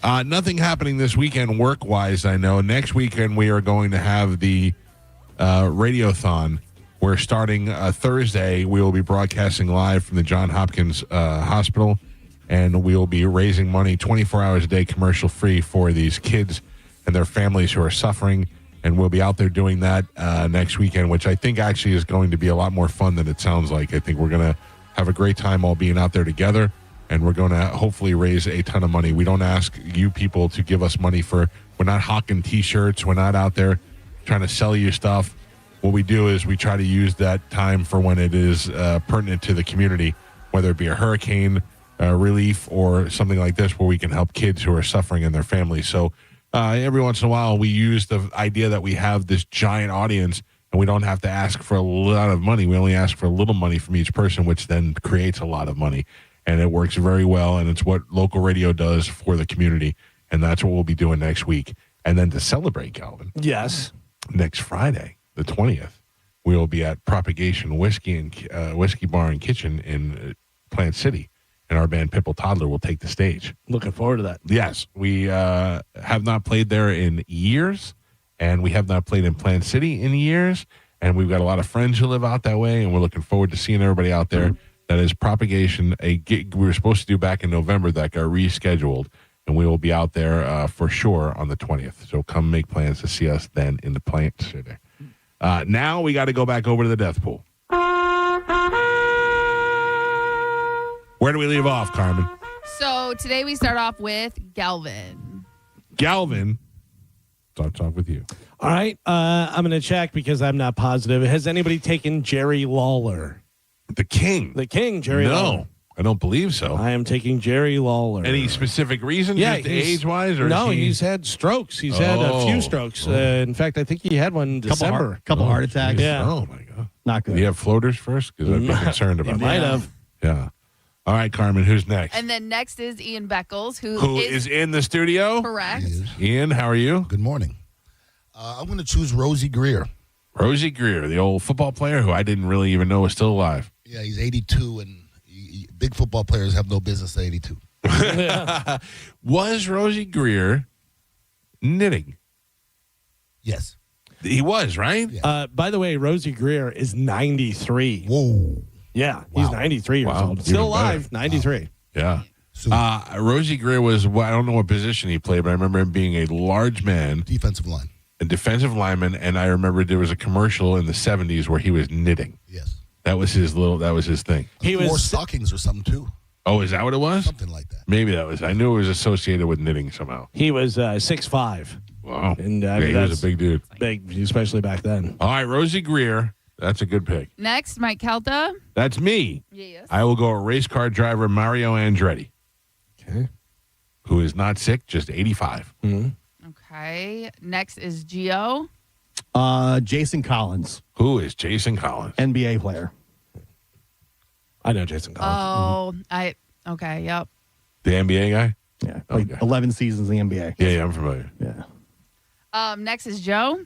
Nothing happening this weekend work-wise, I know. Next weekend, we are going to have the Radiothon. We're starting Thursday. We will be broadcasting live from the Johns Hopkins Hospital, and we will be raising money 24 hours a day, commercial-free, for these kids and their families who are suffering. And we'll be out there doing that next weekend, which I think actually is going to be a lot more fun than it sounds like. I think we're going to have a great time all being out there together, and we're going to hopefully raise a ton of money. We don't ask you people to give us money we're not hawking T-shirts. We're not out there trying to sell you stuff. What we do is we try to use that time for when it is pertinent to the community, whether it be a hurricane relief or something like this, where we can help kids who are suffering and their families. So every once in a while, we use the idea that we have this giant audience and we don't have to ask for a lot of money. We only ask for a little money from each person, which then creates a lot of money. And it works very well, and it's what local radio does for the community. And that's what we'll be doing next week. And then to celebrate, Calvin. Yes. Next Friday, the 20th, we will be at Propagation Whiskey Bar and Kitchen in Plant City. And our band Pipple Toddler will take the stage. Looking forward to that. Yes. We have not played there in years, and we have not played in Plant City in years. And we've got a lot of friends who live out that way, and we're looking forward to seeing everybody out there. That is Propagation, a gig we were supposed to do back in November that got rescheduled, and we will be out there for sure on the 20th. So come make plans to see us then in the Plant City. Now we got to go back over to the death pool. Where do we leave off, Carmen? So today we start off with Galvin. Galvin starts off with you. All right. I'm going to check because I'm not positive. Has anybody taken Jerry Lawler? The King. The King, Jerry Lawler. No, I don't believe so. I am taking Jerry Lawler. Any specific reason? Yeah, just age-wise? Or no, he's had strokes. He's had a few strokes. In fact, I think he had one in December. Couple heart attacks. Yeah. Oh, my God. Not good. Did he have floaters first? Because I'd be concerned about He might have. Yeah. All right, Carmen, who's next? And then next is Ian Beckles, who is in the studio. Correct. Ian, how are you? Good morning. I'm going to choose Rosie Greer. Rosie Greer, the old football player who I didn't really even know was still alive. Yeah, he's 82, and big football players have no business at 82. Was Rosie Greer knitting? Yes. He was, right? Yeah. By the way, Rosie Greer is 93. Whoa. Yeah, he's 93 years old. Still alive, 93. Yeah. Rosie Greer was, I don't know what position he played, but I remember him being a large man. Defensive line. A defensive lineman, and I remember there was a commercial in the 70s where he was knitting. Yes. That was his thing. He wore stockings or something, too. Oh, is that what it was? Something like that. Maybe that was. I knew it was associated with knitting somehow. He was 6'5". Wow. And he was a big dude. Big, especially back then. All right, Rosie Greer. That's a good pick. Next, Mike Calta. That's me. Yes. I will go race car driver Mario Andretti. Okay. Who is not sick, just 85. Mm-hmm. Okay. Next is Geo. Jason Collins. Who is Jason Collins? NBA player. I know Jason Collins. Oh, okay, yep. The NBA guy? Yeah. Played 11 seasons in the NBA. Yeah, I'm familiar. Yeah. Next is Joe.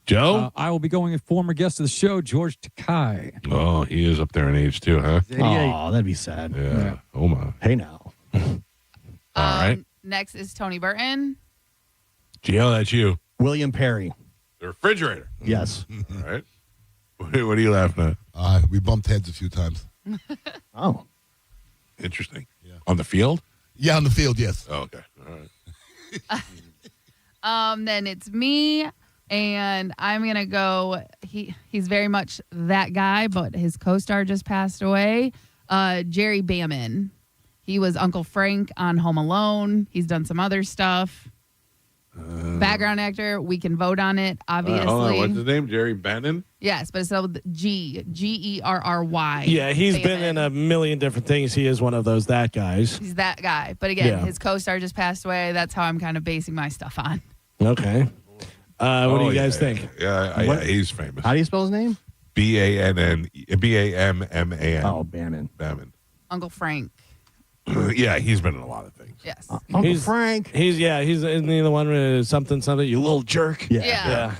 Joe? I will be going with former guest of the show, George Takai. Oh, he is up there in age too, huh? Oh, that'd be sad. Yeah. Oh, my. Hey, now. All right. Next is Tony Burton. Gio, that's you. William Perry. The refrigerator. Yes. All right. What are you laughing at? We bumped heads a few times. Oh. Interesting. Yeah. On the field? Yeah, on the field, yes. Oh, okay. All right. Then it's me, and I'm going to go, he's very much that guy, but his co-star just passed away, Jerry Baman. He was Uncle Frank on Home Alone. He's done some other stuff. Background actor. We can vote on it, obviously. Hold on. What's his name? Jerry Bannon? Yes, but it's spelled Gerry. Yeah, he's been in a million different things. He is one of that guys. He's that guy. But again, his co-star just passed away. That's how I'm kind of basing my stuff on. Okay. What do you guys think? Yeah, he's famous. How do you spell his name? B-A-M-M-A-N. Oh, Bannon. Bannon. Uncle Frank. Yeah, he's been in a lot of things. Yes. Uncle Frank. Isn't he the one with something, you little jerk? Yeah.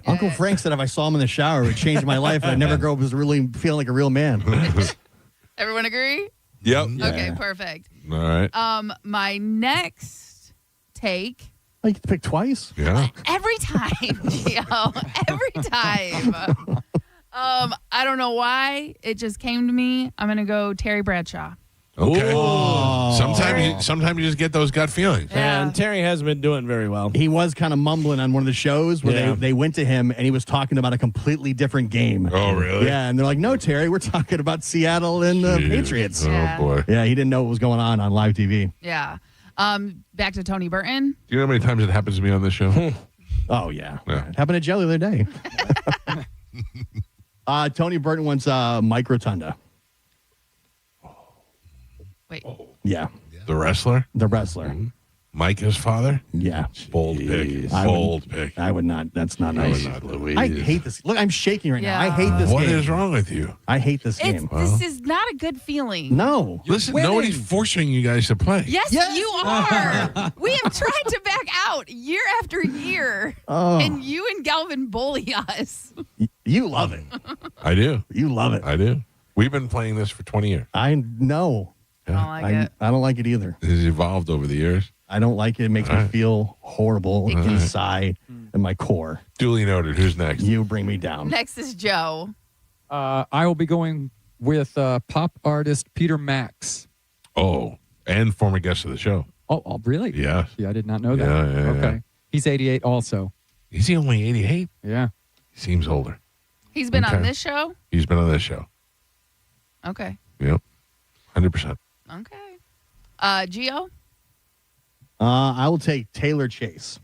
Uncle Frank said if I saw him in the shower, it would change my life, and I'd never grow up as really feeling like a real man. Everyone agree? Yep. Okay, perfect. All right. My next take. I get to pick twice? Yeah. Every time, Gio. Every time. I don't know why. It just came to me. I'm going to go Terry Bradshaw. Okay. Oh. Sometimes you just get those gut feelings. Yeah. And Terry hasn't been doing very well. He was kind of mumbling on one of the shows where they went to him and he was talking about a completely different game. Oh, really? Yeah, and they're like, no, Terry, we're talking about Seattle and the Patriots. Yeah. Oh, boy. Yeah, he didn't know what was going on live TV. Yeah. Back to Tony Burton. Do you know how many times it happens to me on this show? Oh, yeah. Yeah. It happened to Jelly the other day. Tony Burton wants Mike Rotunda. Wait. Yeah. The wrestler? The wrestler. Mike, his father? Yeah. Bold pick. Bold pick. I would not. That's not nice. I hate this. Look, I'm shaking right now. I hate this What game. is wrong with you? I hate this game. This is not a good feeling. No. Listen, nobody's forcing you guys to play. Yes, you are. We have tried to back out year after year. Oh. And you and Galvin bully us. You love it. I do. You love it. I do. We've been playing this for 20 years. I know. I don't like it. I don't like it either. It has evolved over the years. I don't like it. It makes me feel horrible inside in my core. Duly noted. Who's next? You bring me down. Next is Joe. I will be going with pop artist Peter Max. Oh, and former guest of the show. Oh, really? Yeah. Yeah, I did not know that. Yeah. Okay. He's 88 also. Is he only 88? Yeah. He seems older. He's been Okay. on this show? He's been on this show. Okay. Yep. 100%. Okay. Gio? I will take Taylor Chase.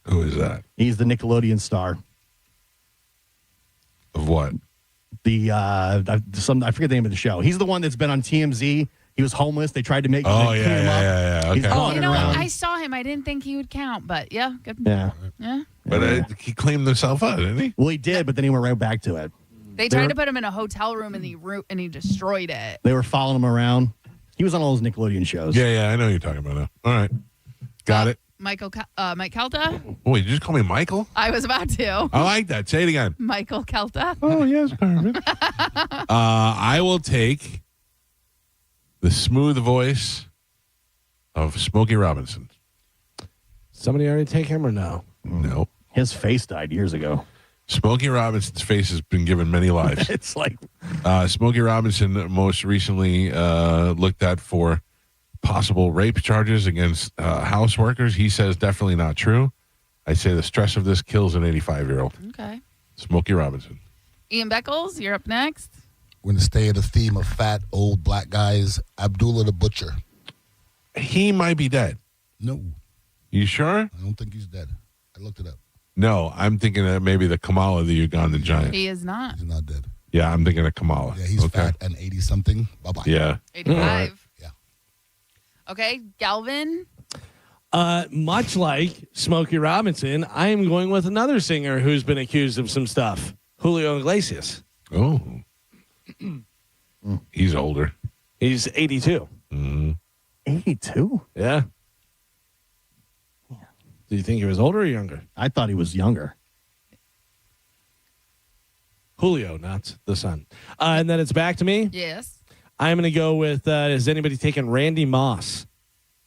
Who is that? He's the Nickelodeon star. Of what? I forget the name of the show. He's the one that's been on TMZ. He was homeless. They tried to make Oh, clean him up. yeah. He's Okay. gone You know around. what? I saw him. I didn't think he would count, but yeah. Good. Yeah. Yeah. But he claimed himself out, didn't he? Well, he did, but then he went right back to it. They tried to put him in a hotel room and he destroyed it. They were following him around. He was on all those Nickelodeon shows. Yeah. I know who you're talking about now. All right. Got it. Mike Calta? Oh, wait, did you just call me Michael? I was about to. I like that. Say it again. Michael Calta. Oh, yes, perfect. I will take the smooth voice of Smokey Robinson. Somebody already take him or no? No. His face died years ago. Smokey Robinson's face has been given many lives. It's like Smokey Robinson most recently looked at for possible rape charges against house workers. He says definitely not true. I say the stress of this kills an 85-year-old. Okay. Smokey Robinson. Ian Beckles, you're up next. We're going to stay in the theme of fat, old black guys. Abdullah the Butcher. He might be dead. No. You sure? I don't think he's dead. I looked it up. No, I'm thinking of maybe the Kamala, the Ugandan giant. He is not. He's not dead. Yeah, I'm thinking of Kamala. Yeah, he's fat and 80-something. Bye-bye. Yeah. 85. Right. Okay, Galvin. Much like Smokey Robinson, I am going with another singer who's been accused of some stuff. Julio Iglesias. Oh. He's older. He's 82. Mm-hmm. 82? Yeah. Do you think he was older or younger? I thought he was younger. Julio, not the son. And then it's back to me. Yes. I'm going to go with, has anybody taken Randy Moss?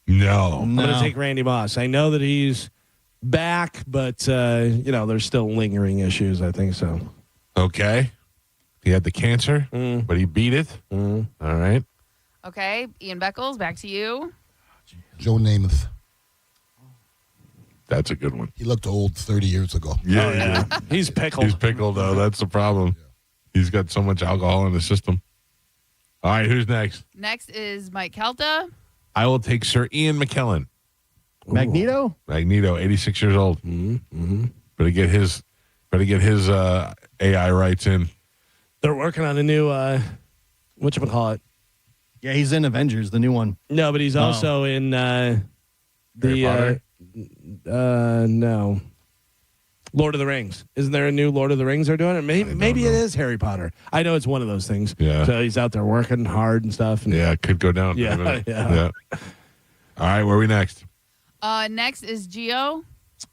No. I'm going to take Randy Moss. I know that he's back, but, there's still lingering issues, I think so. Okay. He had the cancer, but he beat it. All right. Okay, Ian Beckles, back to you. Joe Namath. That's a good one. He looked old 30 years ago. Yeah. He's pickled. He's pickled, though. That's the problem. He's got so much alcohol in the system. All right, who's next? Next is Mike Calta. I will take Sir Ian McKellen. Magneto? Magneto, 86 years old. Mm-hmm. Better get his AI rights in. They're working on a new, whatchamacallit? Yeah, he's in Avengers, the new one. No, but he's also in Harry Potter? no. Lord of the Rings. Isn't there a new Lord of the Rings they're doing? Or maybe it is Harry Potter. I know it's one of those things. Yeah. So he's out there working hard and stuff. And Yeah, it could go down. Yeah, yeah. All right, where are we next? Next is Geo.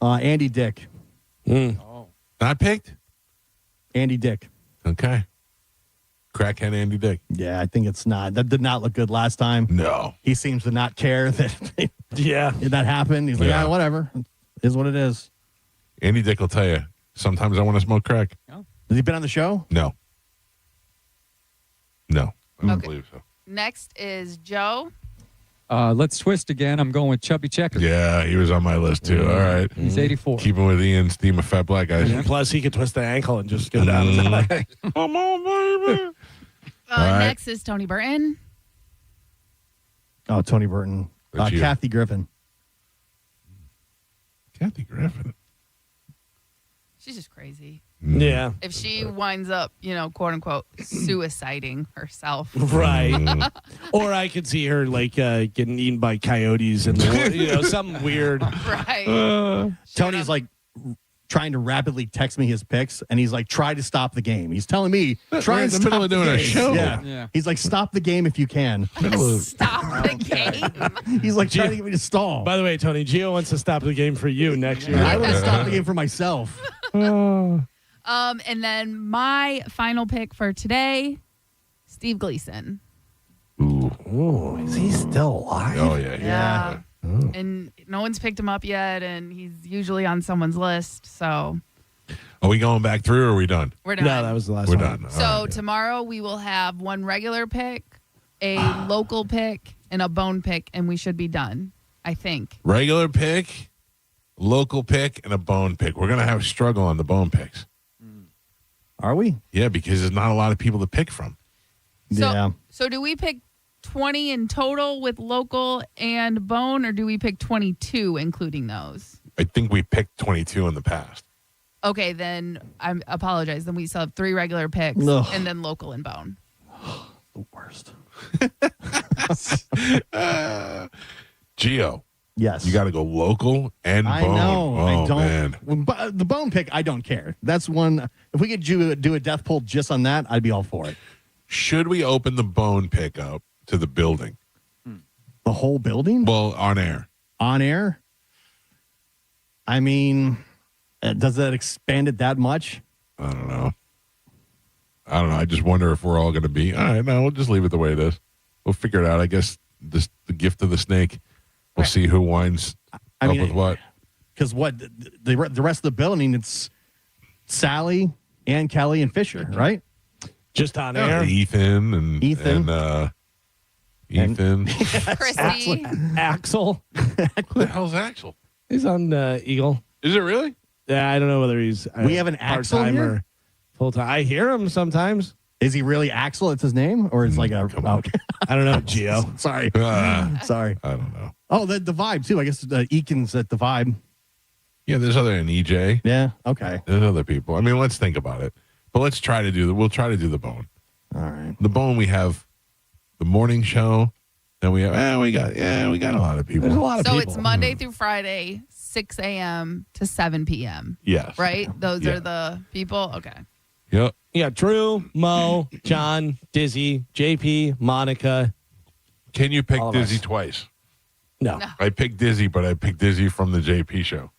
Andy Dick. Not picked? Andy Dick. Okay. Crackhead Andy Dick. Yeah, I think it's not. That did not look good last time. No. He seems to not care that Yeah. that happened. He's like, Yeah. whatever. It is what it is. Andy Dick will tell you, sometimes I want to smoke crack. Has he been on the show? No. No, I don't Okay. believe so. Next is Joe. Let's twist again. I'm going with Chubby Checker. Yeah, he was on my list too. All right. He's 84. Keeping with Ian's theme of fat black guys. Plus, he could twist the ankle and just go down. Come on, baby. All right. Next is Tony Burton. Oh, Tony Burton. That's you. Kathy Griffin. Kathy Griffin. She's just crazy. Yeah. If she winds up, quote unquote, suiciding herself. Right. Or I could see her like getting eaten by coyotes and something weird. Right. Tony's like trying to rapidly text me his picks, and he's like, try to stop the game. He's telling me, try in and the stop middle of doing a game. show. Yeah. He's like, stop the game if you can. Stop the game. He's like trying to get me to stall. By the way, Tony, Gio wants to stop the game for you next year. I want to stop the game for myself. And then my final pick for today, Steve Gleason. Ooh, is he still alive? Oh, yeah. Yeah. And no one's picked him up yet, and he's usually on someone's list. So Are we going back through or are we done? we're done. No, that was the last We're one. done. So tomorrow we will have one regular pick, a local pick, and a bone pick, and we should be done, I think. Regular pick, local pick, and a bone pick. We're going to have a struggle on the bone picks. Are we? Yeah, because there's not a lot of people to pick from. So do we pick 20 in total with local and bone, or do we pick 22 including those? I think we picked 22 in the past. Okay, then I apologize. Then we still have 3 regular picks Ugh. and then local and bone. The worst. Geo. Yes. You got to go local and I bone. know. Oh, I don't. man. The bone pick, I don't care. That's one. If we could do a death poll just on that, I'd be all for it. Should we open the bone pick up to the building? The whole building? Well, on air. On air? I mean, does that expand it that much? I don't know. I just wonder if we're all going to be. All right, no, we'll just leave it the way it is. We'll figure it out. I guess the gift of the snake. We'll see who winds up with what. Because the rest of the building, it's Sally and Kelly and Fisher, right? Just on air. Ethan and Ethan. Ethan. Chrissy. Axel. Who the hell's Axel? He's on Eagle. Is it really? Yeah, I don't know whether he's We have an Axel part-time here? or full-time. I hear him sometimes. Is he really Axel? It's his name? Or it's like a... I don't know, Gio. Sorry. Sorry. I don't know. Oh, the Vibe, too. I guess Eakin's at the Vibe. Yeah, there's other than EJ. Yeah, okay. There's other people. I mean, let's think about it. But let's try to we'll try to do the bone. All right. The bone, we have the morning show. Then we have, we got a lot of people. There's a lot of So people. it's Monday through Friday, 6 a.m. to 7 p.m. Yes. Right? Those Yeah. are the people? Okay. Yep. Yeah, Drew, Mo, John, Dizzy, JP, Monica. Can you pick All of Dizzy us. twice? No. I picked Dizzy, but I picked Dizzy from the JP show.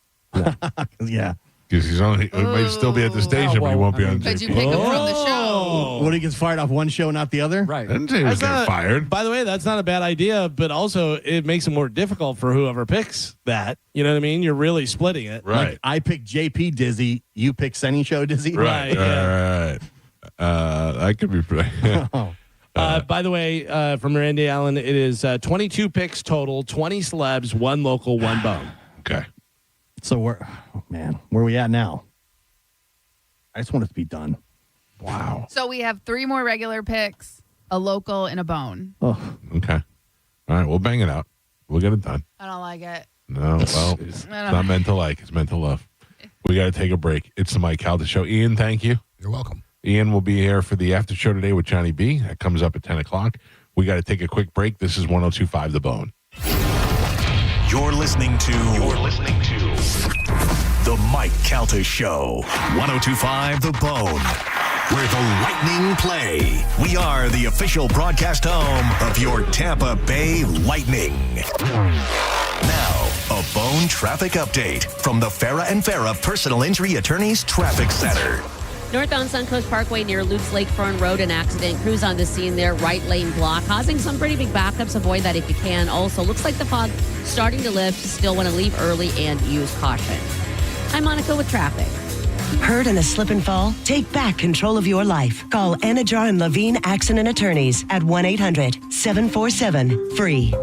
Yeah. Because he might still be at the station, but he won't be on JP. But you pick them from the show. When he gets fired off one show, not the other? Right. I didn't say he was getting fired. By the way, that's not a bad idea, but also it makes it more difficult for whoever picks that. You know what I mean? You're really splitting it. Right. Like, I pick JP Dizzy, you pick Senny Show Dizzy? Right. yeah. That could be pretty. By the way, from Randy Allen, it is 22 picks total, 20 celebs, 1 local, 1 bone. Okay. So where are we at now? I just want it to be done. Wow. So we have 3 more regular picks, a local, and a bone. Oh, Okay. All right. We'll bang it out. We'll get it done. I don't like it. No, well, it's not meant to like. It's meant to love. We got to take a break. It's the Mike Calta Show. Ian, thank you. You're welcome. Ian will be here for the after show today with Johnny B. That comes up at 10 o'clock. We got to take a quick break. This is 102.5 The Bone. You're listening to The Mike Calta Show. 102.5 The Bone, where the Lightning play. We are the official broadcast home of your Tampa Bay Lightning. Now, a Bone traffic update from the Farah and Farah Personal Injury Attorneys Traffic Center. Northbound Suncoast Parkway near Luke's Lakefront Road, an accident. Crews on the scene there, right lane block, causing some pretty big backups. Avoid that if you can. Also, looks like the fog starting to lift. Still want to leave early and use caution. I'm Monica with traffic. Hurt in a slip and fall? Take back control of your life. Call Anajar and Levine Accident Attorneys at 1-800-747-FREE.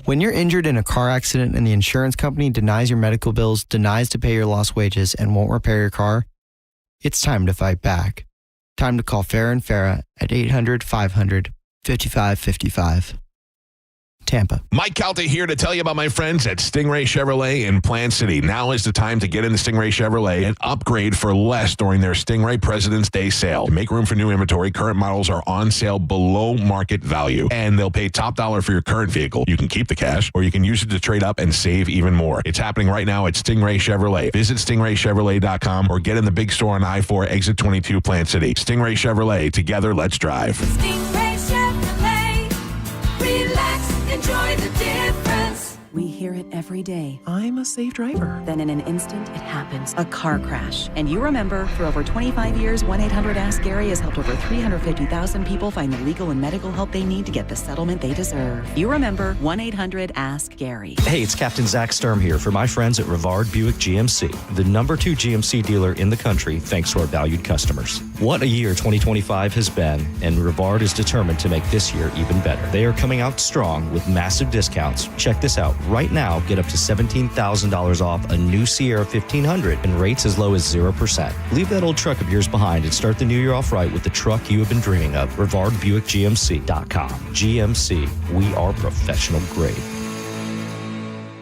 When you're injured in a car accident and the insurance company denies your medical bills, denies to pay your lost wages, and won't repair your car, it's time to fight back. Time to call Farah and Farah at 800-500-5555. Tampa. Mike Calta here to tell you about my friends at Stingray Chevrolet in Plant City. Now is the time to get into Stingray Chevrolet and upgrade for less during their Stingray President's Day sale. To make room for new inventory, current models are on sale below market value, and they'll pay top dollar for your current vehicle. You can keep the cash, or you can use it to trade up and save even more. It's happening right now at Stingray Chevrolet. Visit stingraychevrolet.com or get in the big store on I-4 Exit 22 Plant City. Stingray Chevrolet. Together, let's drive. Stingray Chevrolet. Relax, enjoy the difference. We hear it every day. I'm a safe driver. Then in an instant, it happens. A car crash. And you remember, for over 25 years, 1-800-ASK-GARY has helped over 350,000 people find the legal and medical help they need to get the settlement they deserve. You remember 1-800-ASK-GARY. Hey, it's Captain Zach Sturm here for my friends at Rivard Buick GMC, the #2 GMC dealer in the country, thanks to our valued customers. What a year 2025 has been, and Rivard is determined to make this year even better. They are coming out strong with massive discounts. Check this out. Right now, get up to $17,000 off a new Sierra 1500 and rates as low as 0%. Leave that old truck of yours behind and start the new year off right with the truck you have been dreaming of. RivardBuickGMC.com. GMC, we are professional grade.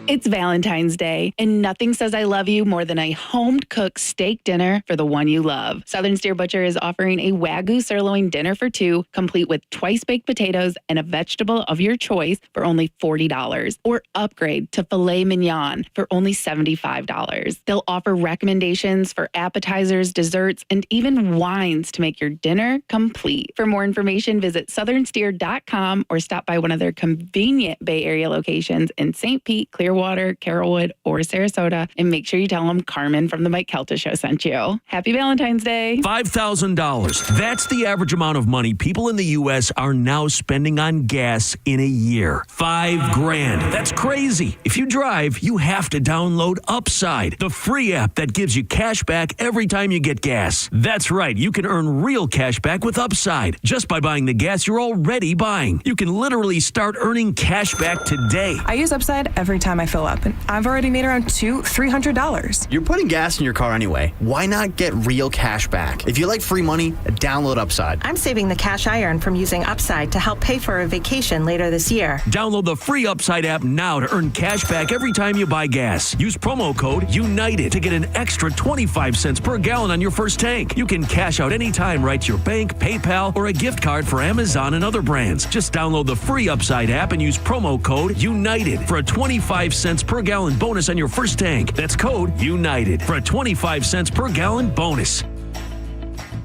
It's Valentine's Day, and nothing says I love you more than a home-cooked steak dinner for the one you love. Southern Steer Butcher is offering a Wagyu sirloin dinner for two, complete with twice-baked potatoes and a vegetable of your choice for only $40, or upgrade to filet mignon for only $75. They'll offer recommendations for appetizers, desserts, and even wines to make your dinner complete. For more information, visit southernsteer.com or stop by one of their convenient Bay Area locations in St. Pete, Clearwater, Carrollwood, or Sarasota, and make sure you tell them Carmen from the Mike Calta Show sent you. Happy Valentine's Day. $5,000. That's the average amount of money people in the U.S. are now spending on gas in a year. $5,000. That's crazy. If you drive, you have to download Upside, the free app that gives you cash back every time you get gas. That's right. You can earn real cash back with Upside just by buying the gas you're already buying. You can literally start earning cash back today. I use Upside every time I fill up, and I've already made around $200-$300. You're putting gas in your car anyway. Why not get real cash back? If you like free money, download Upside. I'm saving the cash I earn from using Upside to help pay for a vacation later this year. Download the free Upside app now to earn cash back every time you buy gas. Use promo code UNITED to get an extra 25 cents per gallon on your first tank. You can cash out anytime right to your bank, PayPal, or a gift card for Amazon and other brands. Just download the free Upside app and use promo code UNITED for a 25 cents per gallon bonus on your first tank. That's code UNITED for a 25 cents per gallon bonus.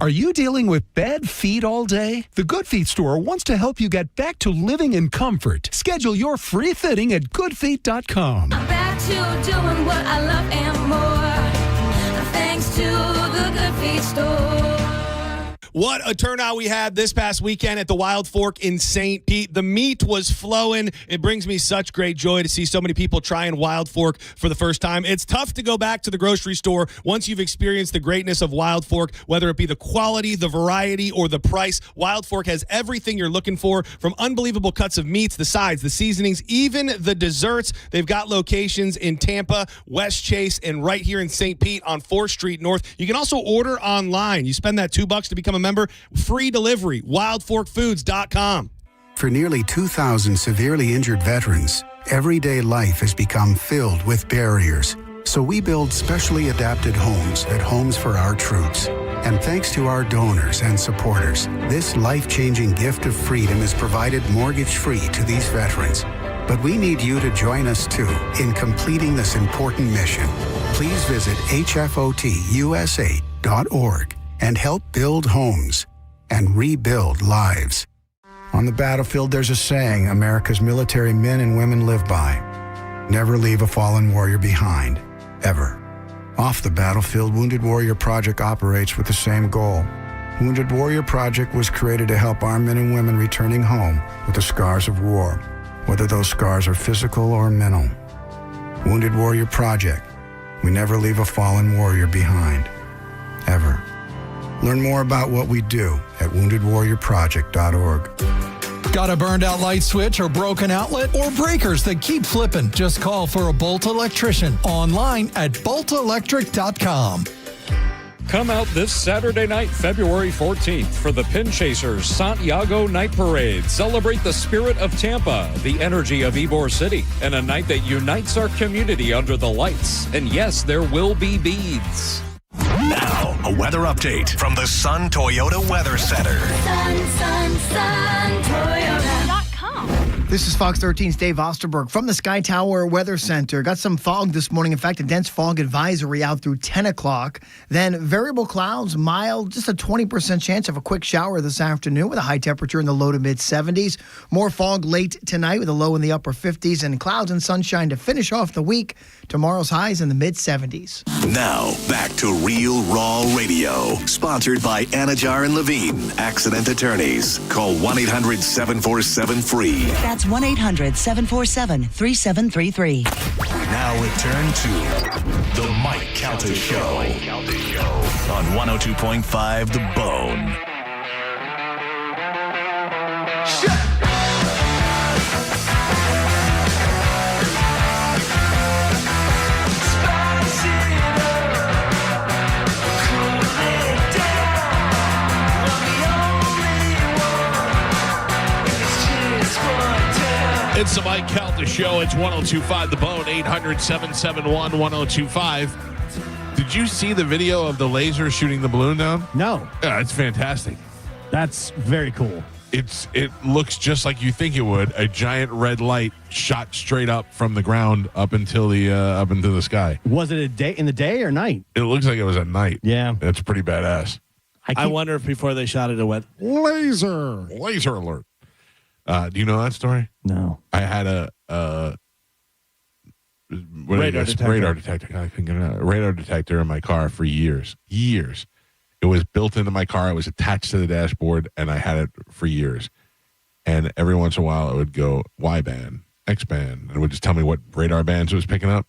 Are you dealing with bad feet all day? The Good Feet store wants to help you get back to living in comfort. Schedule your free fitting at goodfeet.com. I'm back to doing what I love and more. Thanks to the Good Feet store. What a turnout we had this past weekend at the Wild Fork in St. Pete. The meat was flowing. It brings me such great joy to see so many people trying Wild Fork for the first time. It's tough to go back to the grocery store once you've experienced the greatness of Wild Fork, whether it be the quality, the variety, or the price. Wild Fork has everything you're looking for, from unbelievable cuts of meats, the sides, the seasonings, even the desserts. They've got locations in Tampa, West Chase, and right here in St. Pete on 4th Street North. You can also order online. You spend that $2 to become a member. Free delivery, wildforkfoods.com. For nearly 2,000 severely injured veterans, everyday life has become filled with barriers. So we build specially adapted homes at Homes for Our Troops. And thanks to our donors and supporters, this life-changing gift of freedom is provided mortgage-free to these veterans. But we need you to join us, too, in completing this important mission. please visit hfotusa.org and help build homes and rebuild lives. On the battlefield, there's a saying America's military men and women live by. Never leave a fallen warrior behind, ever. Off the battlefield, Wounded Warrior Project operates with the same goal. Wounded Warrior Project was created to help our men and women returning home with the scars of war, whether those scars are physical or mental. Wounded Warrior Project. We never leave a fallen warrior behind, ever. Learn more about what we do at woundedwarriorproject.org. Got a burned out light switch or broken outlet or breakers that keep flipping? Just call for a Bolt electrician online at boltelectric.com. Come out this Saturday night, February 14th, for the Pin Chasers Santiago Night Parade. Celebrate the spirit of Tampa, the energy of Ybor City, and a night that unites our community under the lights. And yes, there will be beads. Now, a weather update from the Sun Toyota Weather Center. Sun, Toyota.com. This is Fox 13's Dave Osterberg from the Sky Tower Weather Center. Got some fog this morning. In fact, a dense fog advisory out through 10 o'clock. Then variable clouds, mild, just a 20% chance of a quick shower this afternoon with a high temperature in the low to mid 70s. More fog late tonight with a low in the upper 50s and clouds and sunshine to finish off the week. Tomorrow's highs in the mid 70s. Now, back to Real Raw Radio. Sponsored by Anajar and Levine, accident attorneys. Call 1-800-747-FREE. That's 1-800-747-3733. We now return to The Mike Calta Show on 102.5 The Bone. It's the Mike Calta Show. It's 102.5 The Bone, 800-771-1025. Did you see the video of the laser shooting the balloon down? No. Yeah, it's fantastic. That's very cool. It looks just like you think it would. A giant red light shot straight up from the ground up into the sky. Was it in the day or night? It looks like it was at night. Yeah. It's pretty badass. I wonder if before they shot it went laser alert. Do you know that story? No. I had a radar detector. I couldn't get it out. A radar detector in my car for years. It was built into my car. It was attached to the dashboard, and I had it for years. And every once in a while, it would go Y band, X band, and it would just tell me what radar bands it was picking up.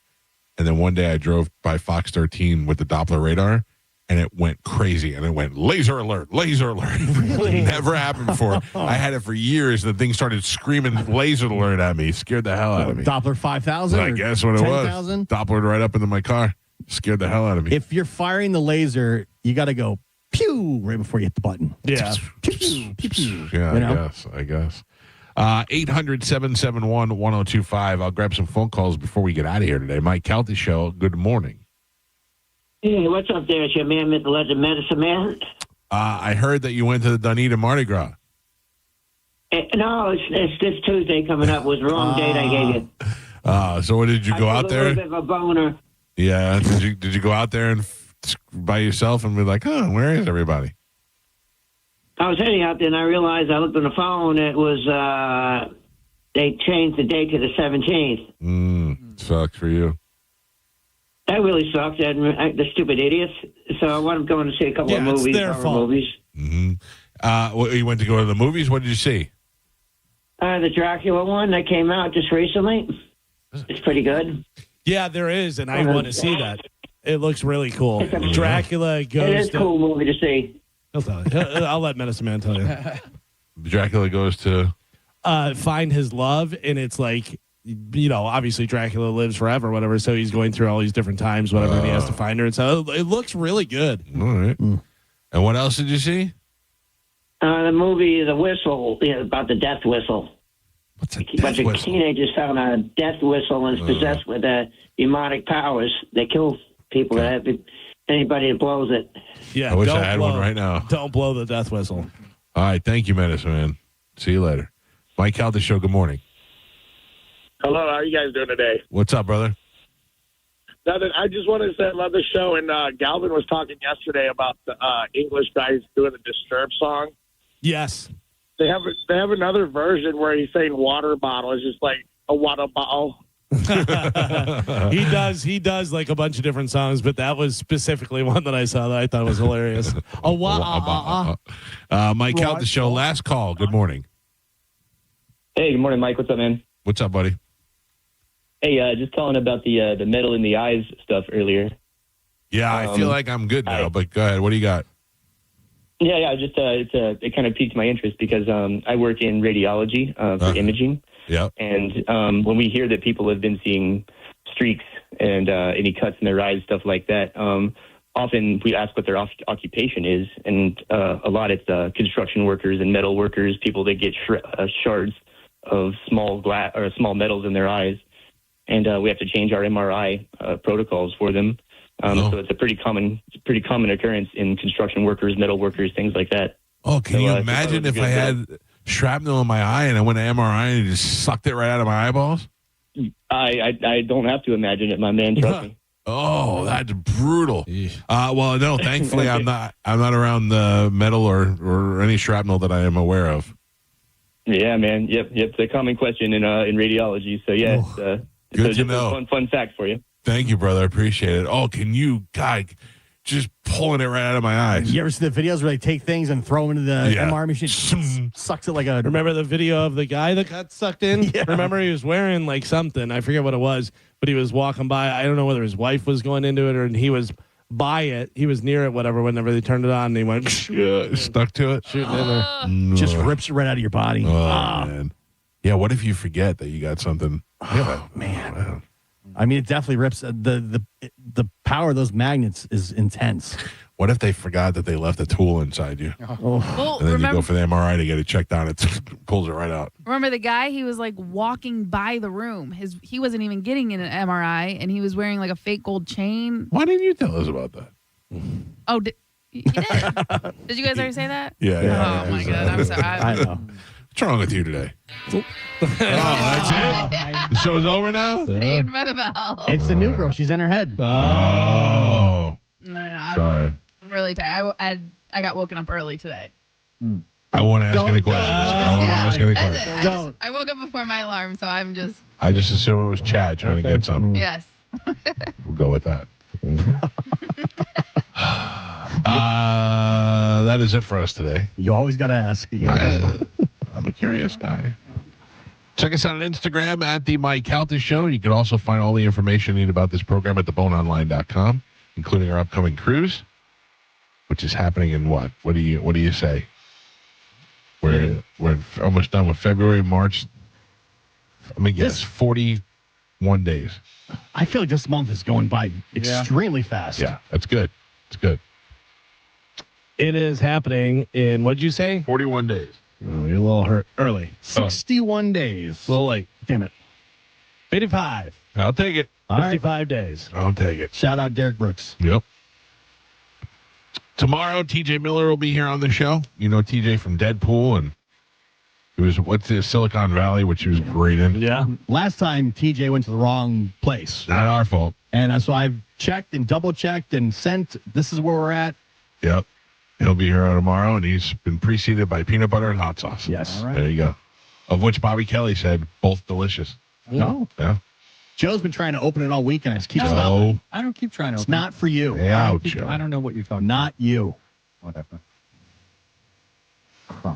And then one day, I drove by Fox 13 with the Doppler radar, and it went crazy, and it went laser alert. Really? Never happened before. I had it for years. The thing started screaming laser alert at me. Scared the hell out of me. Doppler 5000? I guess what it 10,000? was. Dopplered right up into my car. Scared the hell out of me. If you're firing the laser, you got to go pew right before you hit the button. Yeah. Pew, pew, pew. Yeah, You know? I guess. 800-771-1025. I'll grab some phone calls before we get out of here today. Mike Calta Show, good morning. Hey, what's up there? It's your man, Myth, the Legend, Medicine Man. I heard that you went to the Dunedin Mardi Gras. No, it's this Tuesday coming up. Was the wrong date I gave you. So what did you go out there? A little bit of a boner. Yeah. Did you go out there and by yourself and be like, oh, where is everybody? I was heading out there and I realized I looked on the phone. It was they changed the date to the 17th. Sucks for you. That really sucks. The stupid idiots. So I wanted to go and see a couple of movies. It's their fault. Movies. You went to go to the movies? What did you see? The Dracula one that came out just recently. It's pretty good. Yeah, there is, and I want to see that. It looks really cool. Dracula goes. It is a cool movie to see. I'll let Medicine Man tell you. Dracula goes to find his love, and it's like, obviously Dracula lives forever, whatever. So he's going through all these different times, whatever, and he has to find her. And so it looks really good. All right. And what else did you see? The movie The Whistle, about the death whistle. What's a bunch of teenagers found a death whistle and is possessed with demonic powers. They kill people that have anybody that blows it. Yeah, I wish I had one right now. Don't blow the death whistle. All right, thank you, Medicine Man. See you later. Mike Calta Show, good morning. Hello, how are you guys doing today? What's up, brother? Nothing. I just wanted to say I love the show. And Galvin was talking yesterday about the English guys doing the Disturbed song. Yes. They have another version where he's saying water bottle. It's just like a water bottle. He does like a bunch of different songs, but that was specifically one that I saw that I thought was hilarious. Mike Calta show. Last call. Good morning. Hey, good morning, Mike. What's up, man? What's up, buddy? Hey, just calling about the metal in the eyes stuff earlier. Yeah, I feel like I'm good now, but go ahead. What do you got? Yeah. Just it kind of piqued my interest because I work in radiology for imaging. Yeah. And when we hear that people have been seeing streaks and any cuts in their eyes, stuff like that, often we ask what their occupation is, and a lot it's construction workers and metal workers, people that get shards of small glass or small metals in their eyes, and we have to change our MRI protocols for them. So it's a pretty common occurrence in construction workers, metal workers, things like that. Oh, can you imagine if I had shrapnel in my eye and I went to MRI and it just sucked it right out of my eyeballs? I don't have to imagine it, my man. Trust me. Oh, that's brutal. Well, no, thankfully I'm not around the metal or any shrapnel that I am aware of. Yeah, man. Yep. It's a common question in radiology. So yeah, good to know. Fun fact for you. Thank you, brother. I appreciate it. Oh, can you, God, just pulling it right out of my eyes. You ever see the videos where they take things and throw them into the MR machine? Sucks it like a... Remember the video of the guy that got sucked in? Yeah. Remember he was wearing like something. I forget what it was, but he was walking by. I don't know whether his wife was going into it or he was by it. He was near it, whatever, whenever they turned it on, and he went... stuck to it? Shooting in there. Just rips it right out of your body. Oh, man. Yeah, what if you forget that you got something? Oh, man. I mean, it definitely rips. The power of those magnets is intense. What if they forgot that they left a tool inside you? Well, and then you go for the MRI to get it checked out. It pulls it right out. Remember the guy? He was like walking by the room. He wasn't even getting an MRI, and he was wearing like a fake gold chain. Why didn't you tell us about that? Oh, you did? Did you guys already say that? Yeah. Oh my God, I'm sorry. I know. What's wrong with you today? That's it? The show's over now? It's the new girl. She's in her head. Oh. I'm really tired. I got woken up early today. I won't ask any questions. Don't. I woke up before my alarm, so I'm just... I just assume it was Chad trying to get something. Yes. We'll go with that. That is it for us today. You always got to ask. I'm a curious guy. Check us out on Instagram at The Mike Calta Show. You can also find all the information you need about this program at theboneonline.com, including our upcoming cruise, which is happening in what? What do you say? We're almost done with February, March. Let me guess, 41 days. I feel like this month is going by extremely fast. Yeah, that's good. It's good. It is happening in, what'd you say? 41 days. Oh, you're a little early. 61 days. A little late. Damn it. 85. I'll take it. 55 days. I'll take it. Shout out Derek Brooks. Yep. Tomorrow, TJ Miller will be here on the show. You know TJ from Deadpool, and he was Silicon Valley, which he was great in. Yeah. Last time TJ went to the wrong place. Not our fault. And so I've checked and double checked and sent. This is where we're at. Yep. He'll be here tomorrow, and he's been preceded by peanut butter and hot sauce. Yes. Right. There you go. Of which Bobby Kelly said both delicious. No. Yeah. Joe's been trying to open it all week, and I just keep No. stopping. I don't keep trying to. It's not for you. Yeah, I don't know what you're talking Not you. about. Whatever. Huh.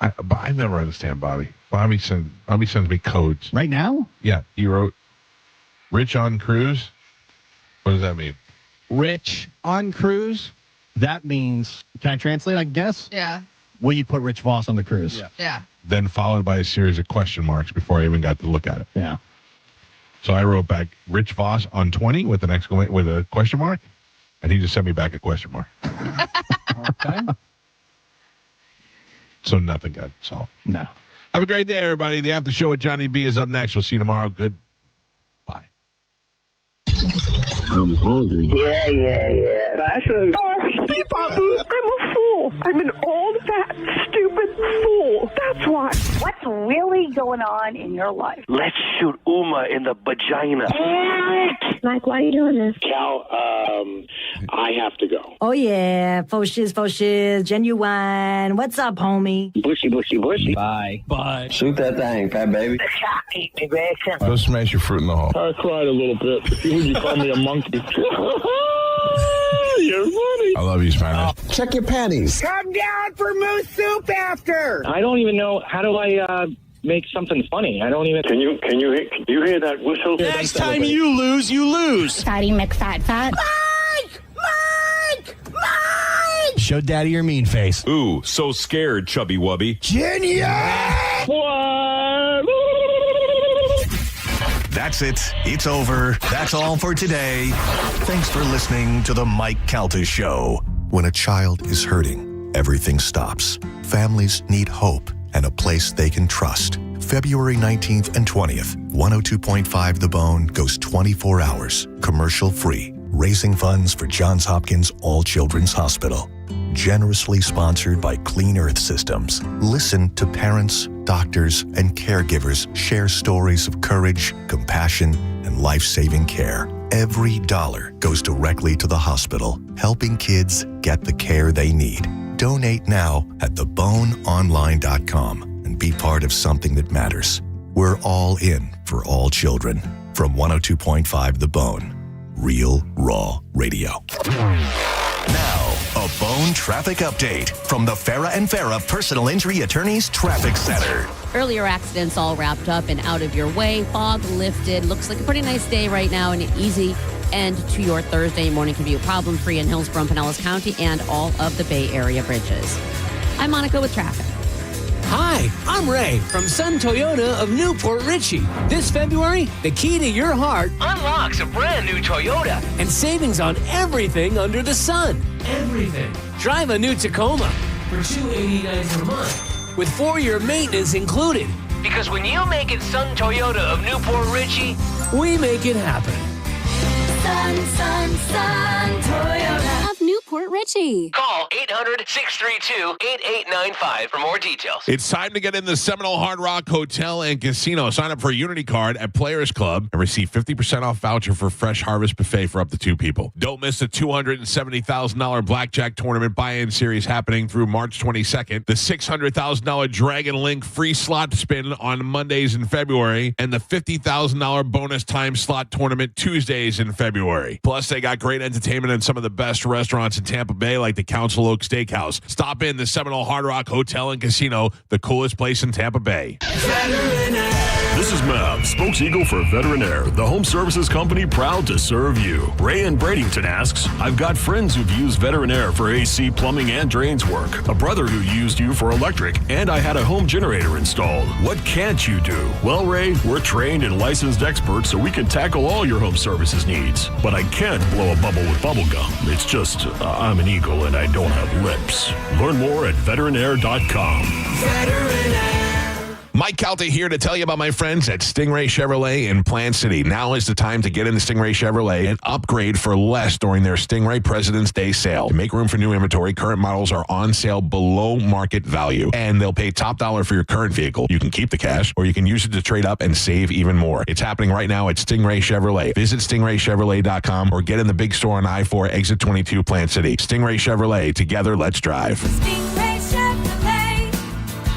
I never understand Bobby. Bobby sends me codes. Right now? Yeah. He wrote, Rich on cruise. What does that mean? Rich on cruise? That means, can I translate, I guess? Yeah. Will you put Rich Voss on the cruise? Yeah. Then followed by a series of question marks before I even got to look at it. Yeah. So I wrote back, Rich Voss on 20 with a question mark, and he just sent me back a question mark. Okay. So nothing got solved. No. Have a great day, everybody. The after show with Johnny B is up next. We'll see you tomorrow. Goodbye. I'm hungry. Yeah. I'm a fool. I'm an old, fat, stupid fool. That's why. What's really really going on in your life? Let's shoot Uma in the vagina. Mike, why are you doing this? Cal, I have to go. Oh, yeah. Faux shiz, genuine. What's up, homie? Bushy. Bye. Shoot that thing, fat baby. Eat me, bacon. Go smash your fruit in the hole. I cried a little bit. You call me a monkey. You're funny. I love you, Spanish. Check your panties. Come down for moose soup after. I don't even know, how do I make something funny? I don't even... Can you hear that whistle? Next time you lose, you lose. Fatty McFat. Mike! Show daddy your mean face. Ooh, so scared, chubby wubby. That's it. It's over. That's all for today. Thanks for listening to the Mike Calta Show. When a child is hurting, everything stops. Families need hope and a place they can trust. February 19th and 20th, 102.5 The Bone goes 24 hours, commercial-free, raising funds for Johns Hopkins All Children's Hospital. Generously sponsored by Clean Earth Systems. Listen to parents, doctors, and caregivers share stories of courage, compassion, and life-saving care. Every dollar goes directly to the hospital, helping kids get the care they need. Donate now at theboneonline.com and be part of something that matters. We're all in for all children. From 102.5 The Bone. Real, raw radio. Now, a Bone traffic update from the Farah and Farah Personal Injury Attorneys Traffic Center. Earlier accidents all wrapped up and out of your way. Fog lifted. Looks like a pretty nice day right now and an easy end to your Thursday morning commute. Problem-free in Hillsborough and Pinellas County and all of the Bay Area bridges. I'm Monica with traffic. Hi, I'm Ray from Sun Toyota of Newport Richey. This February, the key to your heart unlocks a brand new Toyota and savings on everything under the sun. Everything. Drive a new Tacoma for $289 per month with 4-year maintenance included. Because when you make it Sun Toyota of Newport Richey, we make it happen. Sun Toyota of Newport Richey. Call 800-632-8895 for more details. It's time to get in the Seminole Hard Rock Hotel and Casino. Sign up for a Unity card at Players Club and receive 50% off voucher for Fresh Harvest Buffet for up to 2 people. Don't miss the $270,000 Blackjack Tournament buy-in series happening through March 22nd, the $600,000 Dragon Link free slot spin on Mondays in February, and the $50,000 bonus time slot tournament Tuesdays in February. Plus, they got great entertainment and some of the best restaurants in Tampa Bay, like the Council Oak Steakhouse. Stop in the Seminole Hard Rock Hotel and Casino, the coolest place in Tampa Bay. This is Mav, spokes-eagle for Veterinaire, the home services company proud to serve you. Ray in Bradenton asks, I've got friends who've used Veterinaire for AC, plumbing, and drains work. A brother who used you for electric, and I had a home generator installed. What can't you do? Well, Ray, we're trained and licensed experts, so we can tackle all your home services needs. But I can't blow a bubble with bubble gum. It's just, I'm an eagle and I don't have lips. Learn more at veterinaire.com. Mike Calta here to tell you about my friends at Stingray Chevrolet in Plant City. Now is the time to get into Stingray Chevrolet and upgrade for less during their Stingray President's Day sale. To make room for new inventory, current models are on sale below market value, and they'll pay top dollar for your current vehicle. You can keep the cash, or you can use it to trade up and save even more. It's happening right now at Stingray Chevrolet. Visit stingraychevrolet.com or get in the big store on I-4 Exit 22 Plant City. Stingray Chevrolet. Together, let's drive. Stingray Chevrolet.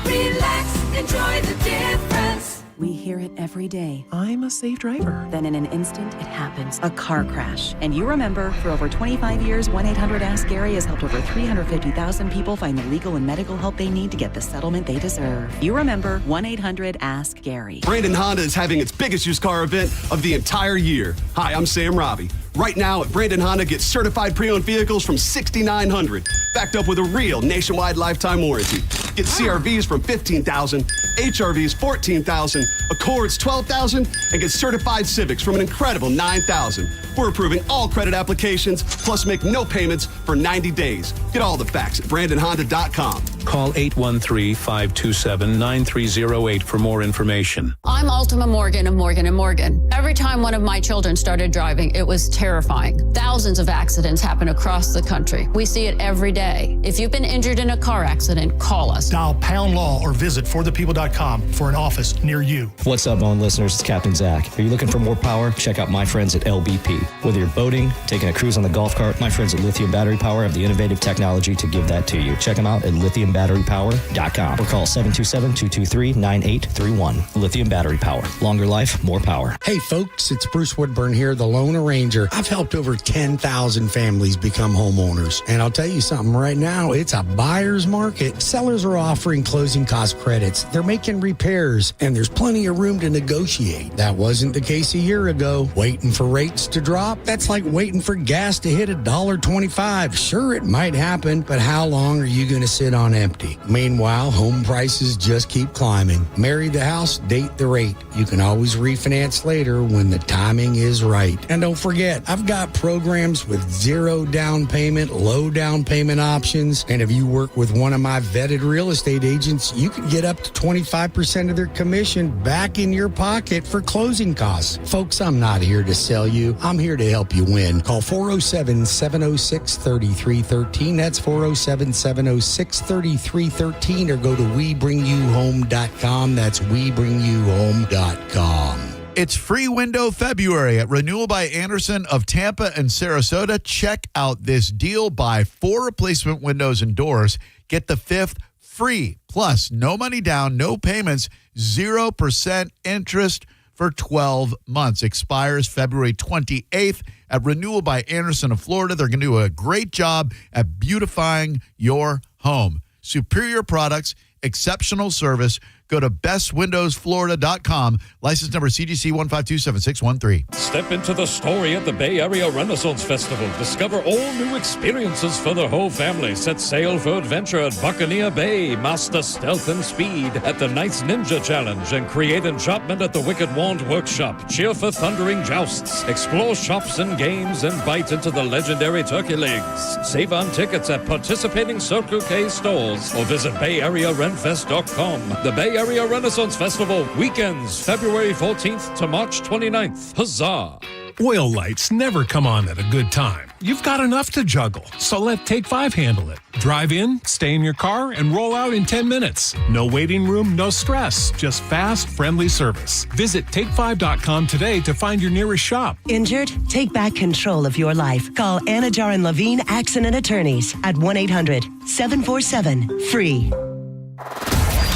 Relax, enjoy the difference. We hear it every day. I'm a safe driver. Then in an instant, it happens. A car crash. And you remember, for over 25 years, 1-800-ASK-GARY has helped over 350,000 people find the legal and medical help they need to get the settlement they deserve. You remember 1-800-ASK-GARY. Brandon Honda is having its biggest used car event of the entire year. Hi, I'm Sam Robbie. Right now at Brandon Honda, get certified pre-owned vehicles from $6,900, backed up with a real nationwide lifetime warranty. Get CRVs from $15,000, HRVs $14,000, Accords $12,000, and get certified Civics from an incredible $9,000. We're approving all credit applications, plus make no payments for 90 days. Get all the facts at BrandonHonda.com. Call 813-527-9308 for more information. I'm Ultima Morgan of Morgan & Morgan. Every time one of my children started driving, it was terrifying. Thousands of accidents happen across the country. We see it every day. If you've been injured in a car accident, call us. Dial pound law or visit forthepeople.com for an office near you. What's up, Bone listeners? It's Captain Zach. Are you looking for more power? Check out my friends at LBP. Whether you're boating, taking a cruise on the golf cart, my friends at Lithium Battery Power have the innovative technology to give that to you. Check them out at lithiumbatterypower.com or call 727-223-9831. Lithium Battery Power. Longer life, more power. Hey folks, it's Bruce Woodburn here, the Lone Arranger. I've helped over 10,000 families become homeowners. And I'll tell you something right now, it's a buyer's market. Sellers are offering closing cost credits. They're making repairs, and there's plenty of room to negotiate. That wasn't the case a year ago. Waiting for rates to drop? That's like waiting for gas to hit $1.25. Sure, it might happen, but how long are you going to sit on empty? Meanwhile, home prices just keep climbing. Marry the house, date the rate. You can always refinance later when the timing is right. And don't forget, I've got programs with zero down payment, low down payment options. And if you work with one of my vetted real estate agents, you can get up to 25% of their commission back in your pocket for closing costs. Folks, I'm not here to sell you. I'm here to help you win. Call 407-706-3313. That's 407-706-3313, or go to WeBringYouHome.com. That's WeBringYouHome.com. It's free window February at Renewal by Anderson of Tampa and Sarasota. Check out this deal. Buy 4 replacement windows and doors. Get the 5th free. Plus, no money down, no payments, 0% interest for 12 months. Expires February 28th at Renewal by Anderson of Florida. They're going to do a great job at beautifying your home. Superior products, exceptional service. Go to bestwindowsflorida.com. License number CGC 1527613. Step into the story at the Bay Area Renaissance Festival. Discover all new experiences for the whole family. Set sail for adventure at Buccaneer Bay. Master stealth and speed at the Knights Ninja Challenge. And create enchantment at the Wicked Wand Workshop. Cheer for thundering jousts. Explore shops and games and bite into the legendary turkey legs. Save on tickets at participating Circle K stores or visit BayAreaRenFest.com. The Bay Area Renaissance Festival, weekends, February 14th to March 29th. Huzzah! Oil lights never come on at a good time. You've got enough to juggle, so let Take 5 handle it. Drive in, stay in your car, and roll out in 10 minutes. No waiting room, no stress, just fast, friendly service. Visit Take5.com today to find your nearest shop. Injured? Take back control of your life. Call Anajar and Levine Accident Attorneys at 1-800-747-FREE.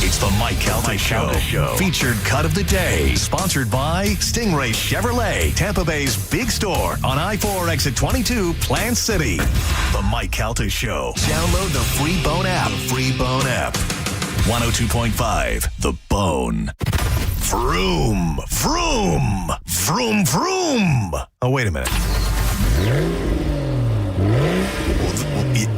It's the Mike Calta Show. Featured cut of the day. Sponsored by Stingray Chevrolet, Tampa Bay's big store on I-4 exit 22, Plant City. The Mike Calta Show. Download the free Bone app. 102.5, The Bone. Vroom, vroom, vroom, vroom. Oh, wait a minute.